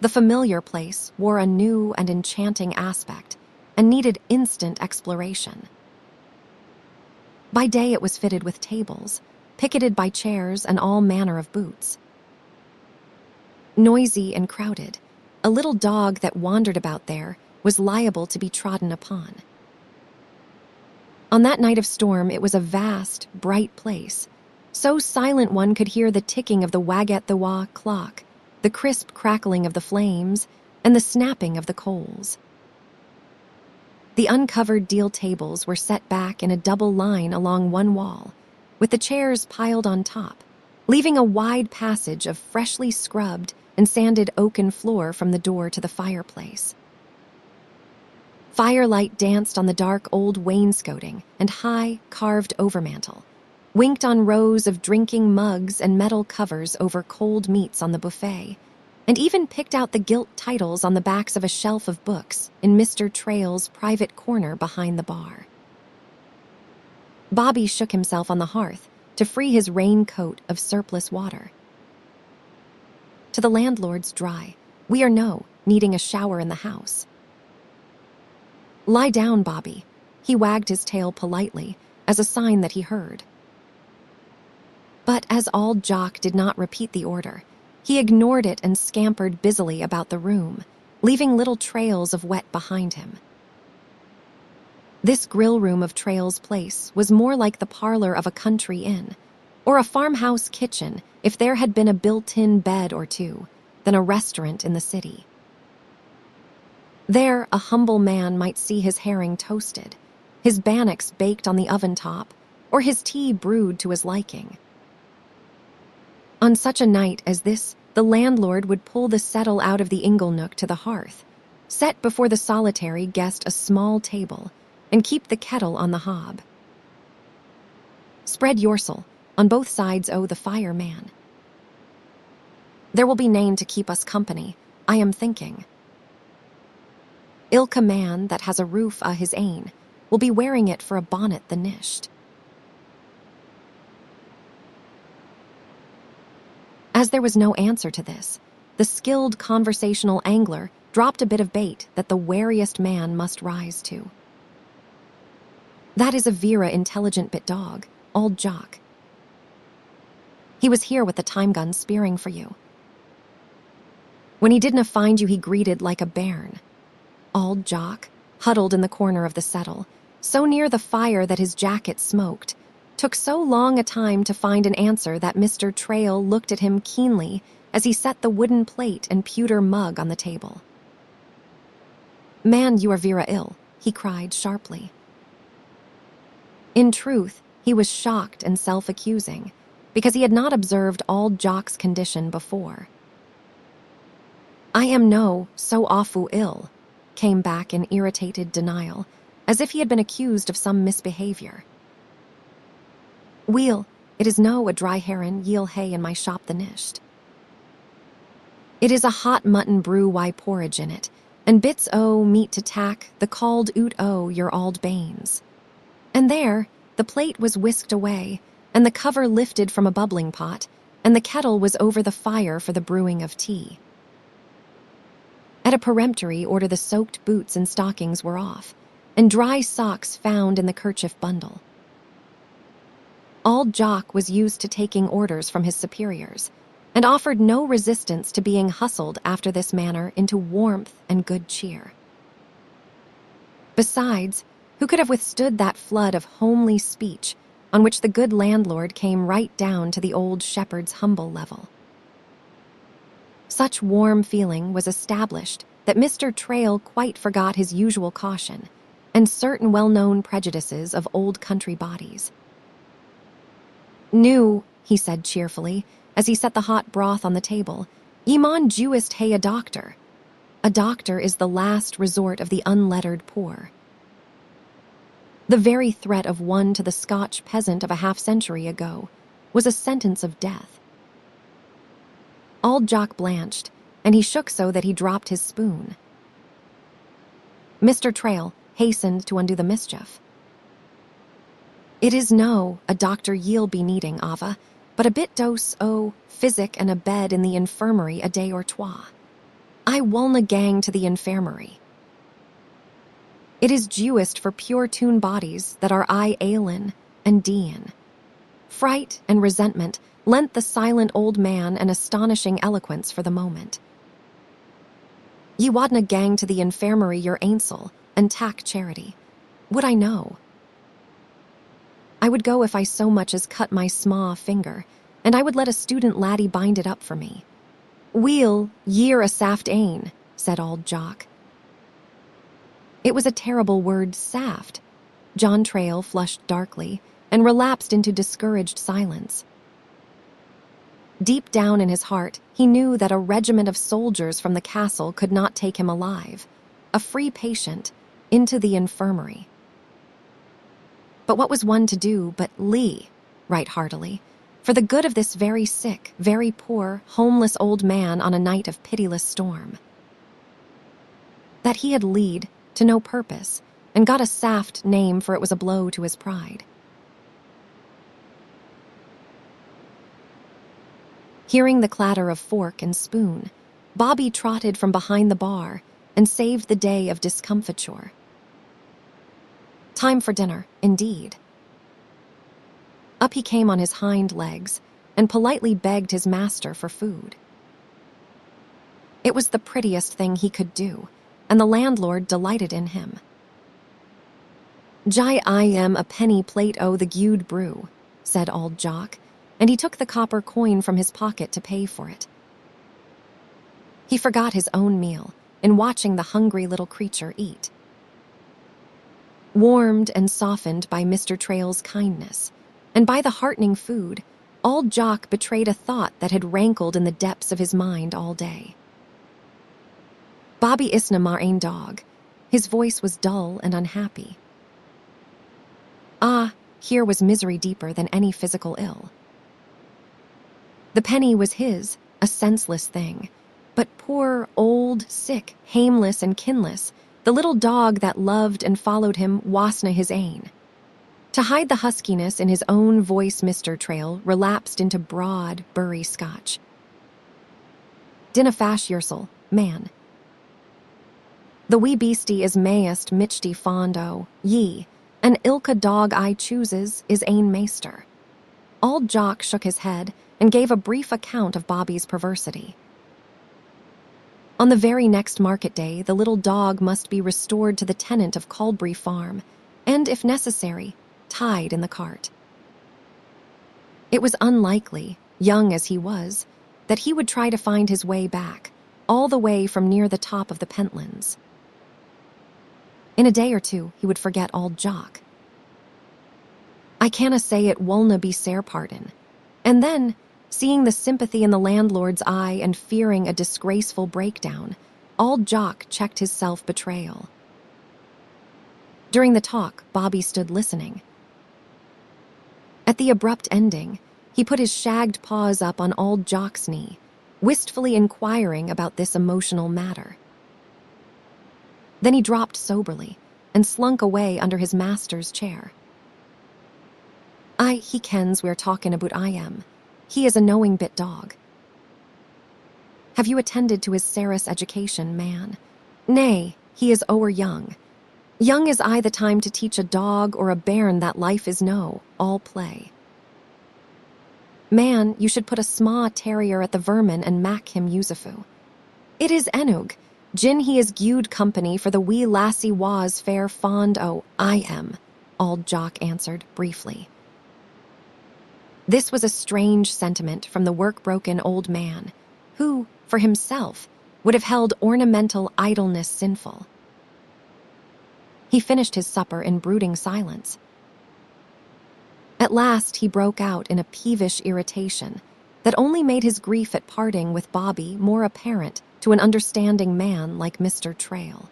The familiar place wore a new and enchanting aspect and needed instant exploration. By day it was fitted with tables, picketed by chairs and all manner of booths. Noisy and crowded, a little dog that wandered about there was liable to be trodden upon. On that night of storm it was a vast, bright place, so silent one could hear the ticking of the Wagat-the-Wa clock, the crisp crackling of the flames, and the snapping of the coals. The uncovered deal tables were set back in a double line along one wall, with the chairs piled on top, leaving a wide passage of freshly scrubbed and sanded oaken floor from the door to the fireplace. Firelight danced on the dark old wainscoting and high, carved overmantel, winked on rows of drinking mugs and metal covers over cold meats on the buffet, and even picked out the gilt titles on the backs of a shelf of books in Mr. Trail's private corner behind the bar. Bobby shook himself on the hearth to free his raincoat of surplus water. "To the landlord's dry. We are no," needing a shower in the house. "Lie down, Bobby." He wagged his tail politely, as a sign that he heard. But as Auld Jock did not repeat the order, he ignored it and scampered busily about the room, leaving little trails of wet behind him. This grill room of Trail's place was more like the parlor of a country inn, or a farmhouse kitchen if there had been a built-in bed or two, than a restaurant in the city. There, a humble man might see his herring toasted, his bannocks baked on the oven top, or his tea brewed to his liking. On such a night as this, the landlord would pull the settle out of the inglenook to the hearth, set before the solitary guest a small table, and keep the kettle on the hob. "Spread yorsel, on both sides o' the fire, man. There will be nane to keep us company, I am thinking. Ilka man that has a roof a his ain will be wearing it for a bonnet the nisht." As there was no answer to this, the skilled conversational angler dropped a bit of bait that the wariest man must rise to. "That is a vera intelligent bit dog, Auld Jock. He was here with the time gun spearing for you. When he didna find you, he greeted like a bairn." Auld Jock, huddled in the corner of the settle, so near the fire that his jacket smoked, took so long a time to find an answer that Mr. Trail looked at him keenly as he set the wooden plate and pewter mug on the table. "Man, you are vera ill," he cried sharply. In truth, he was shocked and self-accusing, because he had not observed Auld Jock's condition before. "I am no so awfu' ill," came back in irritated denial, as if he had been accused of some misbehavior. "Weel, it is no a dry herrin ye'll hae in my shop the nisht. It is a hot mutton brew wi' porridge in it, and bits o' meat to tack the called oot o' your auld banes." And there, the plate was whisked away, and the cover lifted from a bubbling pot, and the kettle was over the fire for the brewing of tea. At a peremptory order, the soaked boots and stockings were off, and dry socks found in the kerchief bundle. Auld Jock was used to taking orders from his superiors, and offered no resistance to being hustled after this manner into warmth and good cheer. Besides, who could have withstood that flood of homely speech on which the good landlord came right down to the old shepherd's humble level? Such warm feeling was established that Mr. Trail quite forgot his usual caution and certain well-known prejudices of old country bodies. "New," he said cheerfully, as he set the hot broth on the table, "ye maun Jewist hae a doctor. A doctor is the last resort of the unlettered poor." The very threat of one to the Scotch peasant of a half-century ago was a sentence of death. Auld Jock blanched, and he shook so that he dropped his spoon. Mr. Trail hastened to undo the mischief. "It is no a doctor ye'll be needing, Ava, but a bit dose o' physic and a bed in the infirmary a day or twa. I wulna gang to the infirmary. It is Jewist for pure-tune bodies that are aye ailin' and deein'." Fright and resentment lent the silent old man an astonishing eloquence for the moment. "Ye wadna gang to the infirmary your ainsel and tak charity. Would I know? I would go if I so much as cut my sma finger, and I would let a student laddie bind it up for me." "Weel, ye're a saft ain," said Auld Jock. It was a terrible word, saft. John Trail flushed darkly and relapsed into discouraged silence. Deep down in his heart, he knew that a regiment of soldiers from the castle could not take him alive, a free patient, into the infirmary. But what was one to do but lee, right heartily, for the good of this very sick, very poor, homeless old man on a night of pitiless storm? That he had lead to no purpose, and got a saft name, for it was a blow to his pride. Hearing the clatter of fork and spoon, Bobby trotted from behind the bar and saved the day of discomfiture. Time for dinner, indeed. Up he came on his hind legs and politely begged his master for food. It was the prettiest thing he could do, and the landlord delighted in him. "Jai I am a penny plate o' the gude brew," said Auld Jock, and he took the copper coin from his pocket to pay for it. He forgot his own meal in watching the hungry little creature eat. Warmed and softened by Mr. Trail's kindness, and by the heartening food, Auld Jock betrayed a thought that had rankled in the depths of his mind all day. Bobby isna maar een dog. His voice was dull and unhappy. Ah, here was misery deeper than any physical ill. The penny was his, a senseless thing, but poor, old, sick, hameless and kinless, the little dog that loved and followed him wasna his ain. To hide the huskiness in his own voice, Mr. Trail relapsed into broad, burry Scotch. "Dinna fash yoursel, man. The wee beastie is mayest michty fond o' ye, and ilka dog I chooses is ain maester." Auld Jock shook his head and gave a brief account of Bobby's perversity. On the very next market day, the little dog must be restored to the tenant of Colbury Farm, and, if necessary, tied in the cart. It was unlikely, young as he was, that he would try to find his way back, all the way from near the top of the Pentlands. In a day or two, he would forget Auld Jock. I canna say it wulna be sair pardon. And then, seeing the sympathy in the landlord's eye and fearing a disgraceful breakdown, Auld Jock checked his self-betrayal. During the talk, Bobby stood listening. At the abrupt ending, he put his shagged paws up on Auld Jock's knee, wistfully inquiring about this emotional matter. Then he dropped soberly and slunk away under his master's chair. "Aye, he kens we're talking about I am. He is a knowing bit dog." "Have you attended to his Sarah's education, man?" "Nay, he is o'er young. Young is I the time to teach a dog or a bairn that life is no, all play. Man, you should put a sma terrier at the vermin and mak him usifu. It is enug. Gin he is gude company for the wee lassie was fair fond o' I am," Auld Jock answered briefly. This was a strange sentiment from the work-broken old man, who, for himself, would have held ornamental idleness sinful. He finished his supper in brooding silence. At last he broke out in a peevish irritation that only made his grief at parting with Bobby more apparent to an understanding man like Mr. Trail.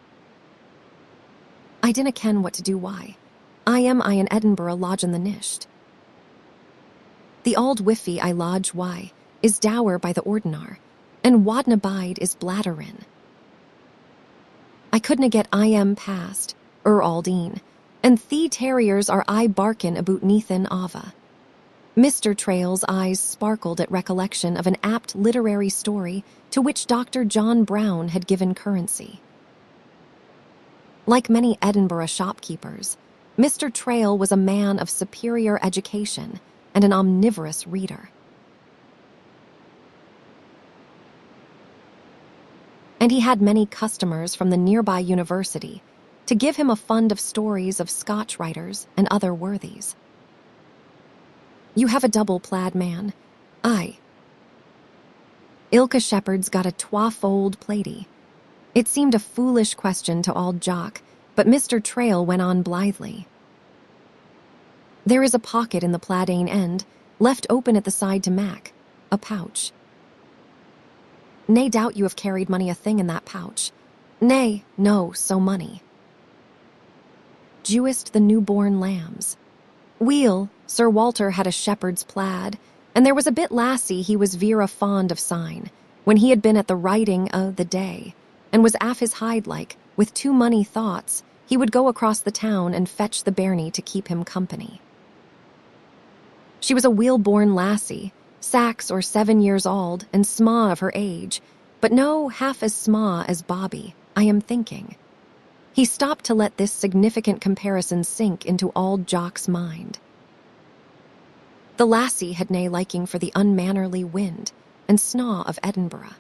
"I dinna ken what to do why. I am in Edinburgh lodgin' the nisht. The auld wiffy I lodge why is dour by the ordinar, and wadna bide is bladderin. I couldna get I am past, Aldine, and the terriers are I barkin aboot Neathan Ava." Mr. Trail's eyes sparkled at recollection of an apt literary story to which Dr. John Brown had given currency. Like many Edinburgh shopkeepers, Mr. Trail was a man of superior education and an omnivorous reader. And he had many customers from the nearby university to give him a fund of stories of Scotch writers and other worthies. "You have a double plaid, man." "Aye." "Ilka shepherd's got a twa-fold plaidie." It seemed a foolish question to Auld Jock, but Mr. Trail went on blithely. "There is a pocket in the plaidane end, left open at the side to mak, a pouch." "Nae doubt you have carried many a thing in that pouch." "Nay, no, so money." "Jewest the newborn lambs." "Weel, Sir Walter had a shepherd's plaid, and there was a bit lassie he was vera fond of sign, when he had been at the writing o' the day, and was aff his hide like, with too mony thoughts, he would go across the town and fetch the bairnie to keep him company. She was a weel-born lassie, 6 or 7 years old, and sma of her age, but no half as sma as Bobby, I am thinking. He stopped to let this significant comparison sink into Auld Jock's mind. The lassie had nae liking for the unmannerly wind and snaw of Edinburgh.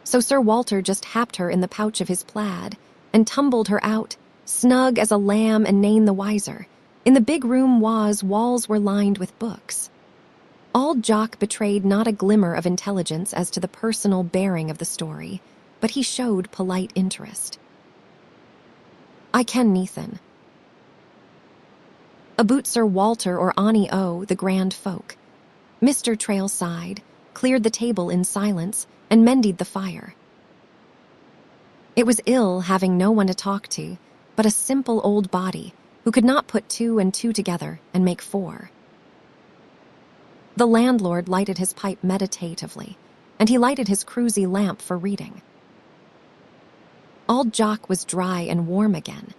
So Sir Walter just happed her in the pouch of his plaid and tumbled her out, snug as a lamb and nane the wiser. In the big room walls were lined with books. Auld Jock betrayed not a glimmer of intelligence as to the personal bearing of the story, but he showed polite interest. I ken Nathan. Aboot Sir Walter or Ani O, the grand folk. Mr. Trail sighed, cleared the table in silence, and mended the fire. It was ill having no one to talk to, but a simple old body who could not put 2 and 2 together and make 4. The landlord lighted his pipe meditatively, and he lighted his cruisy lamp for reading. Auld Jock was dry and warm again.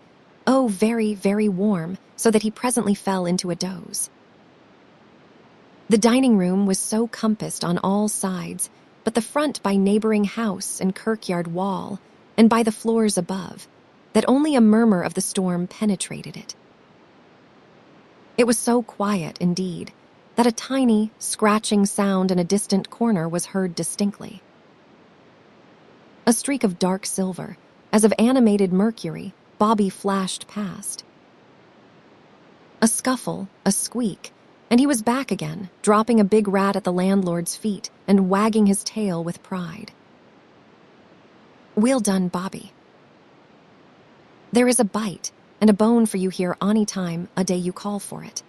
Oh, very, very warm, so that he presently fell into a doze. The dining room was so compassed on all sides, but the front by neighboring house and kirkyard wall, and by the floors above, that only a murmur of the storm penetrated it. It was so quiet, indeed, that a tiny, scratching sound in a distant corner was heard distinctly. A streak of dark silver, as of animated mercury, Bobby flashed past. A scuffle, a squeak, and he was back again, dropping a big rat at the landlord's feet and wagging his tail with pride. Weel done, Bobby. There is a bite and a bone for you here any time a day you call for it.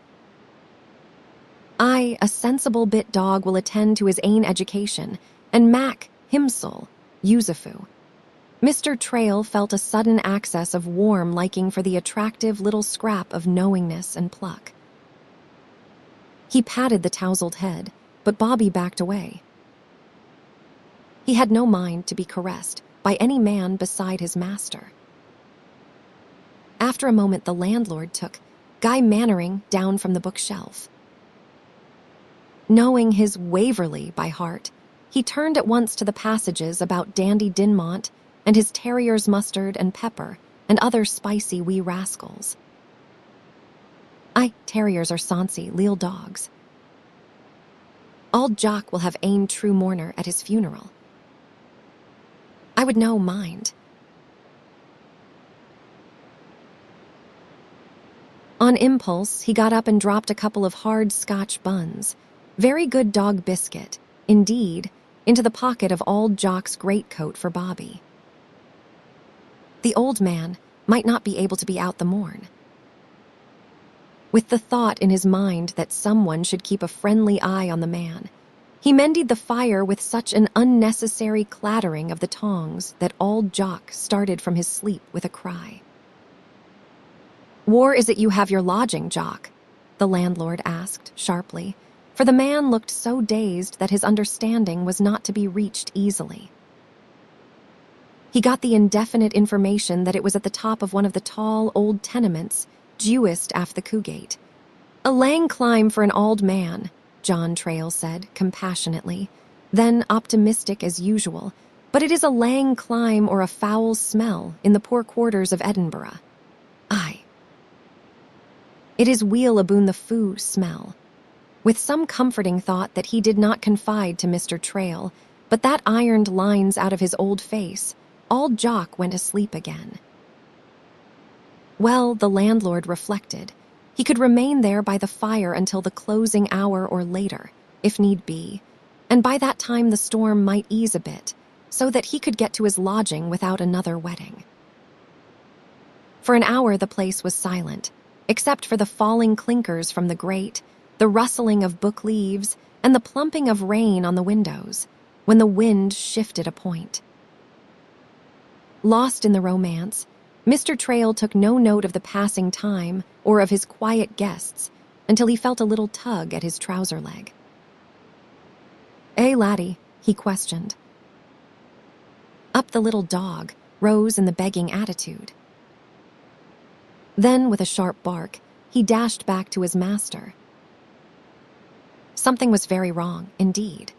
I, a sensible bit dog, will attend to his ain education, and Mac, himsel, Yusufu. Mr. Trail felt a sudden access of warm liking for the attractive little scrap of knowingness and pluck. He patted the tousled head, but Bobby backed away. He had no mind to be caressed by any man beside his master. After a moment, the landlord took Guy Mannering down from the bookshelf. Knowing his Waverley by heart, he turned at once to the passages about Dandy Dinmont and his terriers mustard and pepper and other spicy wee rascals. Aye, terriers are sonsie, leal dogs. Auld Jock will have ain true mourner at his funeral. I would no mind. On impulse, he got up and dropped a couple of hard Scotch buns, very good dog biscuit, indeed, into the pocket of Auld Jock's greatcoat for Bobby. The old man might not be able to be out the morn. With the thought in his mind that someone should keep a friendly eye on the man, he mended the fire with such an unnecessary clattering of the tongs that Auld Jock started from his sleep with a cry. "Where is it you have your lodging, Jock?" the landlord asked sharply, for the man looked so dazed that his understanding was not to be reached easily. He got the indefinite information that it was at the top of one of the tall old tenements, dewest aft the Coogate. "A lang climb for an auld man," John Trail said compassionately, then optimistic as usual, "but it is a lang climb or a foul smell in the poor quarters of Edinburgh. Aye. It is weel aboon the foo smell." With some comforting thought that he did not confide to Mr. Trail, but that ironed lines out of his old face, Auld Jock went asleep again. Well, the landlord reflected, he could remain there by the fire until the closing hour or later, if need be, and by that time the storm might ease a bit, so that he could get to his lodging without another wetting. For an hour the place was silent, except for the falling clinkers from the grate, the rustling of book leaves, and the plumping of rain on the windows, when the wind shifted a point. Lost in the romance, Mr. Trail took no note of the passing time or of his quiet guests until he felt a little tug at his trouser leg. "Eh, laddie?" he questioned. Up the little dog rose in the begging attitude. Then, with a sharp bark, he dashed back to his master. Something was very wrong, indeed.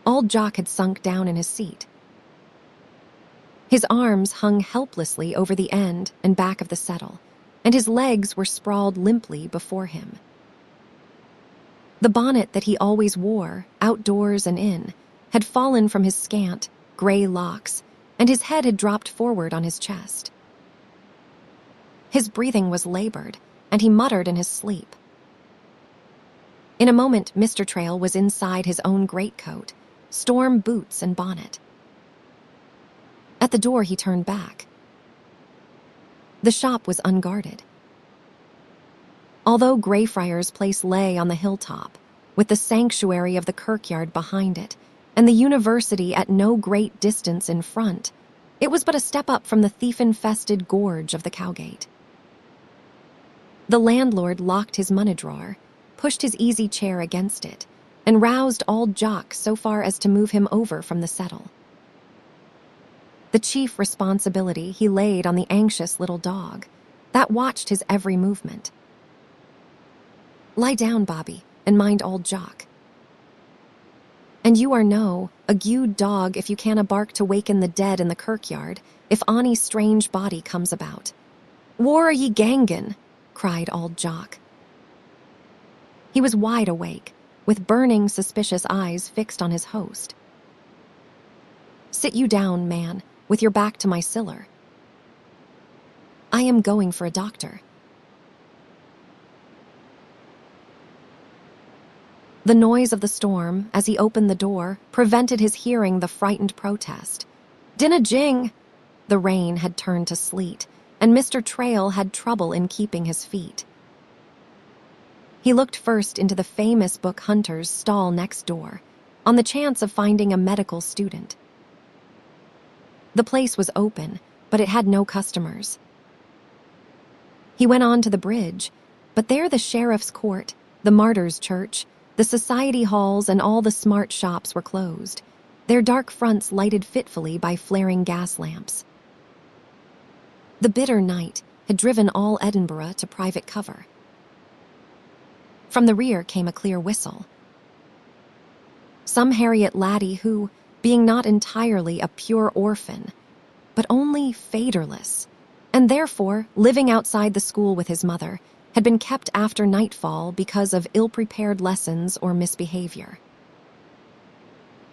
Auld Jock had sunk down in his seat. His arms hung helplessly over the end and back of the settle, and his legs were sprawled limply before him. The bonnet that he always wore, outdoors and in, had fallen from his scant, gray locks, and his head had dropped forward on his chest. His breathing was labored, and he muttered in his sleep. In a moment, Mr. Trail was inside his own greatcoat, storm boots and bonnet. At the door, he turned back. The shop was unguarded. Although Greyfriars Place lay on the hilltop, with the sanctuary of the kirkyard behind it, and the university at no great distance in front, it was but a step up from the thief-infested gorge of the Cowgate. The landlord locked his money drawer, pushed his easy chair against it, and roused Auld Jock so far as to move him over from the settle. The chief responsibility he laid on the anxious little dog that watched his every movement. "Lie down, Bobby, and mind Auld Jock. And you are a gude dog if you canna bark to waken the dead in the kirkyard if ony strange body comes about. Whar are ye gangin'?" cried Auld Jock. He was wide awake, with burning, suspicious eyes fixed on his host. "Sit you down, man, with your back to my siller. I am going for a doctor." The noise of the storm, as he opened the door, prevented his hearing the frightened protest. "Dinna jing!" The rain had turned to sleet, and Mr. Trail had trouble in keeping his feet. He looked first into the famous book hunter's stall next door, on the chance of finding a medical student. The place was open, but it had no customers. He went on to the bridge, but there the sheriff's court, the martyr's church, the society halls, and all the smart shops were closed, their dark fronts lighted fitfully by flaring gas lamps. The bitter night had driven all Edinburgh to private cover. From the rear came a clear whistle. Some Harriet laddie who, being not entirely a pure orphan, but only faderless, and therefore living outside the school with his mother, had been kept after nightfall because of ill-prepared lessons or misbehavior.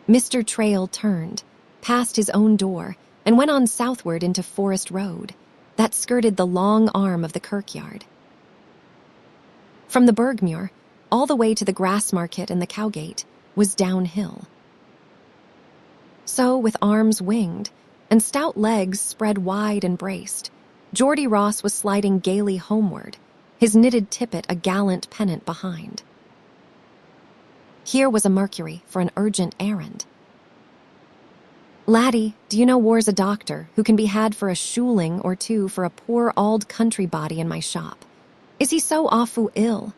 Mr. Trail turned, passed his own door, and went on southward into Forest Road, that skirted the long arm of the kirkyard. From the Burgmuir, all the way to the Grassmarket and the Cowgate, was downhill. So, with arms winged, and stout legs spread wide and braced, Geordie Ross was sliding gaily homeward, his knitted tippet a gallant pennant behind. Here was a Mercury for an urgent errand. "Laddie, do you know whar's a doctor who can be had for a shooling or two for a poor auld country body in my shop? Is he so awfu' ill?"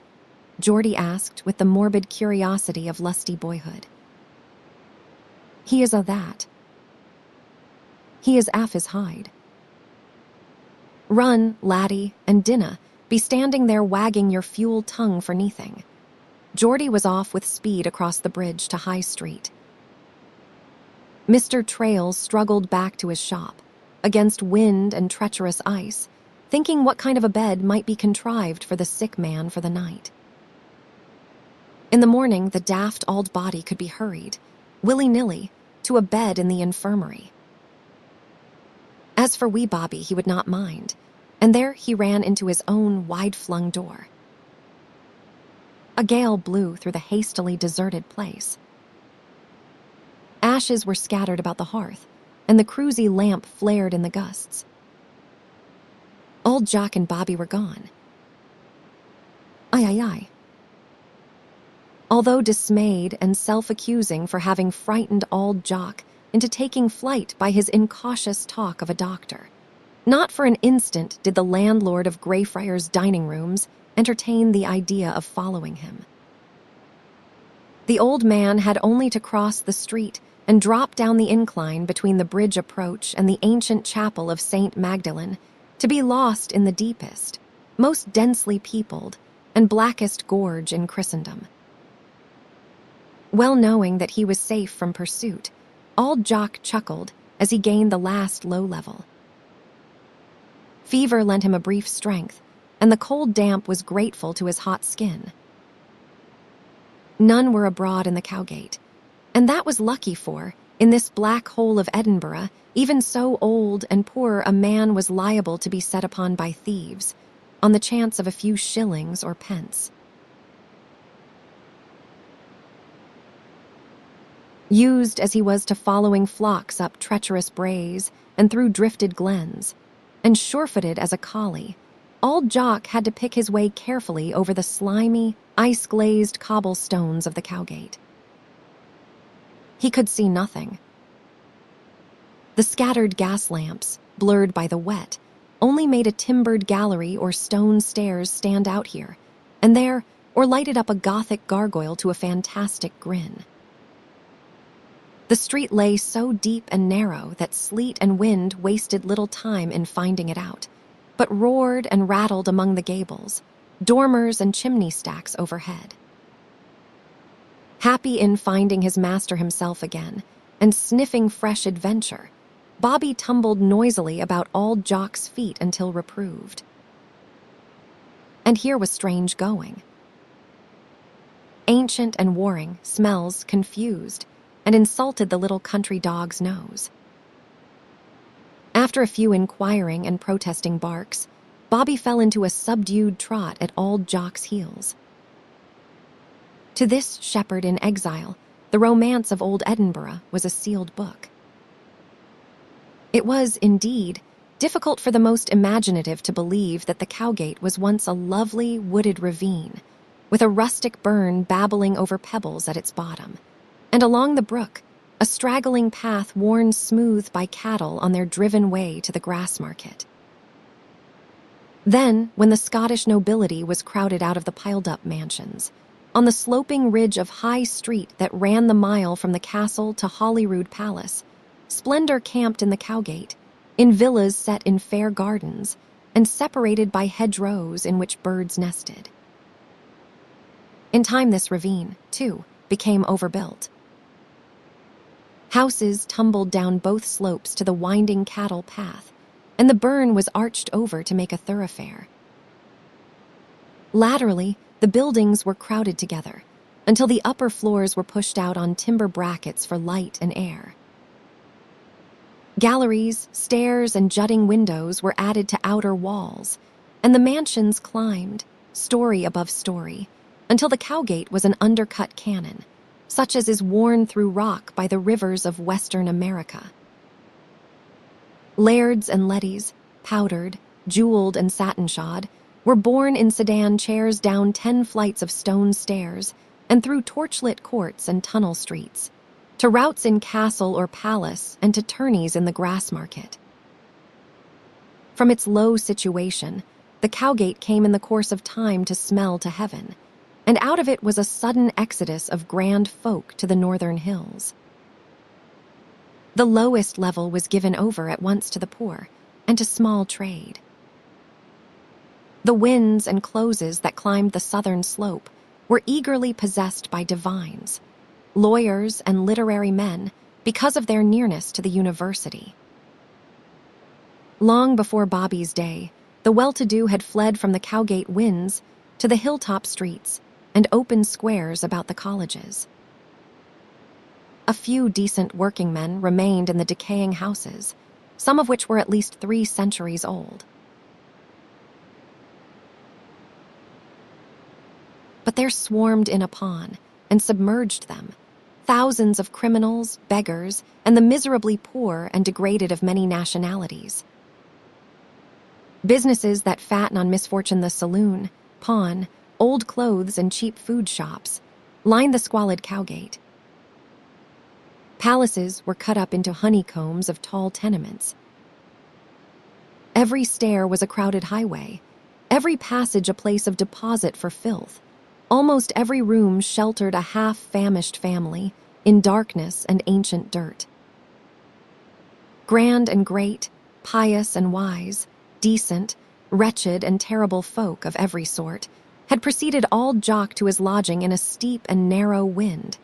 Geordie asked with the morbid curiosity of lusty boyhood. "He is a that. He is aff his hide. Run, laddie, and dinna be standing there wagging your fuel tongue for neathing." Geordie was off with speed across the bridge to High Street. Mr. Trail struggled back to his shop, against wind and treacherous ice, thinking what kind of a bed might be contrived for the sick man for the night. In the morning, the daft old body could be hurried, willy-nilly, to a bed in the infirmary. As for wee Bobby, he would not mind, and there he ran into his own wide-flung door. A gale blew through the hastily deserted place. Ashes were scattered about the hearth, and the cruisy lamp flared in the gusts. Auld Jock and Bobby were gone. Aye, aye, aye. Although dismayed and self-accusing for having frightened Auld Jock into taking flight by his incautious talk of a doctor, not for an instant did the landlord of Greyfriars' dining rooms entertain the idea of following him. The old man had only to cross the street and drop down the incline between the bridge approach and the ancient chapel of St. Magdalene to be lost in the deepest, most densely peopled, and blackest gorge in Christendom. Well knowing that he was safe from pursuit, Auld Jock chuckled as he gained the last low level. Fever lent him a brief strength, and the cold damp was grateful to his hot skin. None were abroad in the Cowgate, and that was lucky for, in this black hole of Edinburgh, even so old and poor a man was liable to be set upon by thieves, on the chance of a few shillings or pence. Used as he was to following flocks up treacherous braes and through drifted glens, and sure-footed as a collie, Auld Jock had to pick his way carefully over the slimy, ice-glazed cobblestones of the Cowgate. He could see nothing. The scattered gas lamps, blurred by the wet, only made a timbered gallery or stone stairs stand out here and there, or lighted up a Gothic gargoyle to a fantastic grin. The street lay so deep and narrow that sleet and wind wasted little time in finding it out, but roared and rattled among the gables, dormers and chimney stacks overhead. Happy in finding his master himself again, and sniffing fresh adventure, Bobby tumbled noisily about Auld Jock's feet until reproved. And here was strange going. Ancient and warring, smells confused, and insulted the little country dog's nose. After a few inquiring and protesting barks, Bobby fell into a subdued trot at Auld Jock's heels. To this shepherd in exile, the romance of old Edinburgh was a sealed book. It was, indeed, difficult for the most imaginative to believe that the Cowgate was once a lovely, wooded ravine, with a rustic burn babbling over pebbles at its bottom, and along the brook, a straggling path worn smooth by cattle on their driven way to the Grassmarket. Then, when the Scottish nobility was crowded out of the piled-up mansions, on the sloping ridge of High Street that ran the mile from the castle to Holyrood Palace, splendor camped in the Cowgate, in villas set in fair gardens, and separated by hedgerows in which birds nested. In time this ravine, too, became overbuilt. Houses tumbled down both slopes to the winding cattle path, and the burn was arched over to make a thoroughfare. Laterally, the buildings were crowded together, until the upper floors were pushed out on timber brackets for light and air. Galleries, stairs, and jutting windows were added to outer walls, and the mansions climbed, story above story, until the Cowgate was an undercut cannon, such as is worn through rock by the rivers of Western America. Lairds and leddies, powdered, jeweled, and satin-shod, were borne in sedan chairs down 10 flights of stone stairs and through torchlit courts and tunnel streets, to routs in castle or palace and to tourneys in the Grassmarket. From its low situation, the Cowgate came in the course of time to smell to heaven, and out of it was a sudden exodus of grand folk to the northern hills. The lowest level was given over at once to the poor and to small trade. The winds and closes that climbed the southern slope were eagerly possessed by divines, lawyers, and literary men because of their nearness to the university. Long before Bobby's day, the well-to-do had fled from the Cowgate winds to the hilltop streets and open squares about the colleges. A few decent working men remained in the decaying houses, some of which were at least 3 centuries old. But there swarmed in upon and submerged them thousands of criminals, beggars, and the miserably poor and degraded of many nationalities. Businesses that fatten on misfortune, the saloon, pawn, old clothes, and cheap food shops lined the squalid Cowgate. Palaces were cut up into honeycombs of tall tenements. Every stair was a crowded highway, every passage a place of deposit for filth. Almost every room sheltered a half-famished family in darkness and ancient dirt. Grand and great, pious and wise, decent, wretched, and terrible folk of every sort had preceded Auld Jock to his lodging in a steep and narrow wynd,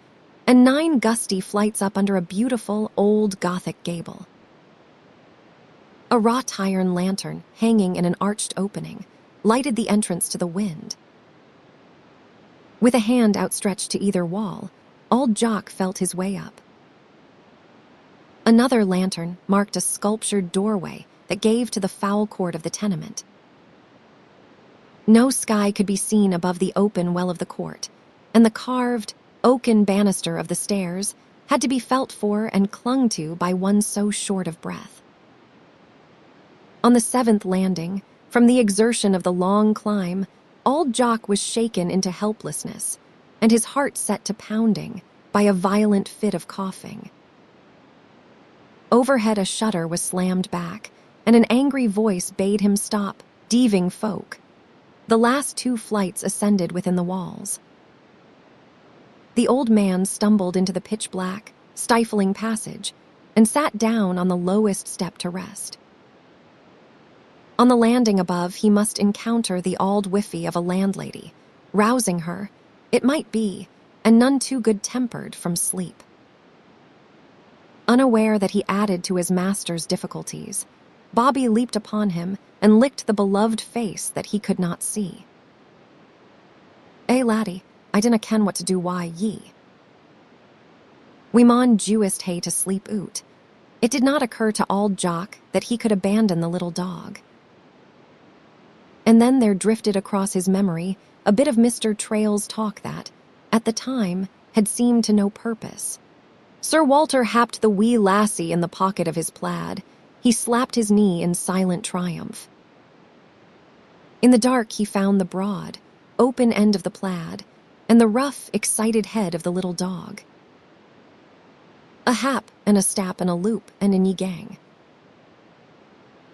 and 9 gusty flights up under a beautiful, old Gothic gable. A wrought iron lantern, hanging in an arched opening, lighted the entrance to the wind. With a hand outstretched to either wall, Auld Jock felt his way up. Another lantern marked a sculptured doorway that gave to the foul court of the tenement. No sky could be seen above the open well of the court, and the carved, oaken banister of the stairs had to be felt for and clung to by one so short of breath. On the 7th landing, from the exertion of the long climb, Auld Jock was shaken into helplessness, and his heart set to pounding by a violent fit of coughing. Overhead a shutter was slammed back, and an angry voice bade him stop, thieving folk. The last 2 flights ascended within the walls. The old man stumbled into the pitch-black, stifling passage, and sat down on the lowest step to rest. On the landing above, he must encounter the auld whiffy of a landlady, rousing her, it might be, and none too good-tempered from sleep. Unaware that he added to his master's difficulties, Bobby leaped upon him and licked the beloved face that he could not see. Laddie, I dinna ken what to do why ye. We maun Jewist hae to sleep oot. It did not occur to Auld Jock that he could abandon the little dog. And then there drifted across his memory a bit of Mr. Trail's talk that, at the time, had seemed to no purpose. Sir Walter happed the wee lassie in the pocket of his plaid. He slapped his knee in silent triumph. In the dark he found the broad, open end of the plaid, and the rough, excited head of the little dog. A hap and a stap and a loop and in ye gang.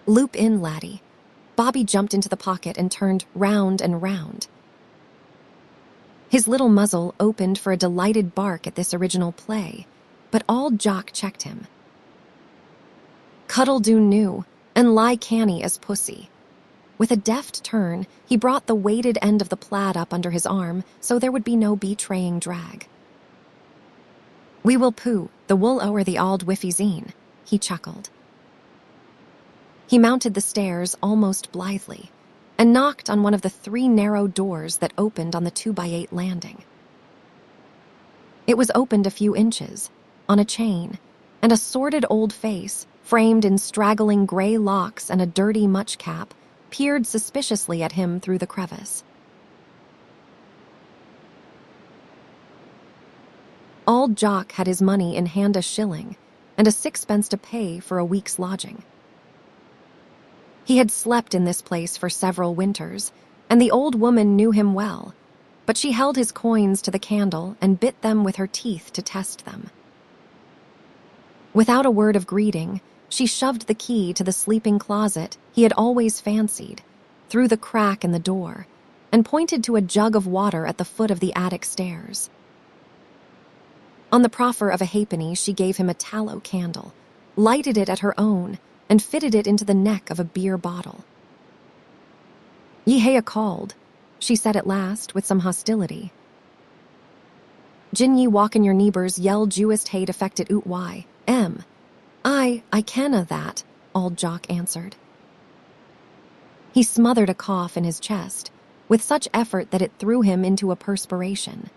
Loop in, laddie. Bobby jumped into the pocket and turned round and round. His little muzzle opened for a delighted bark at this original play, but Auld Jock checked him. Cuddle do new, and lie canny as pussy. With a deft turn, he brought the weighted end of the plaid up under his arm so there would be no betraying drag. We will poo, the wool o'er the auld whiffy zine, he chuckled. He mounted the stairs almost blithely and knocked on one of the 3 narrow doors that opened on the 2x8 landing. It was opened a few inches, on a chain, and a sordid old face, framed in straggling gray locks and a dirty much cap, peered suspiciously at him through the crevice. Auld Jock had his money in hand, a shilling, and a 6pence to pay for a week's lodging. He had slept in this place for several winters, and the old woman knew him well, but she held his coins to the candle and bit them with her teeth to test them. Without a word of greeting, she shoved the key to the sleeping closet he had always fancied, through the crack in the door, and pointed to a jug of water at the foot of the attic stairs. On the proffer of a halfpenny, she gave him a tallow candle, lighted it at her own, and fitted it into the neck of a beer bottle. Ye hae a called, she said at last, with some hostility. Gin ye walk in your neebors yell Jewist hae affected oot why, I kenna that, Auld Jock answered. He smothered a cough in his chest, with such effort that it threw him into a perspiration.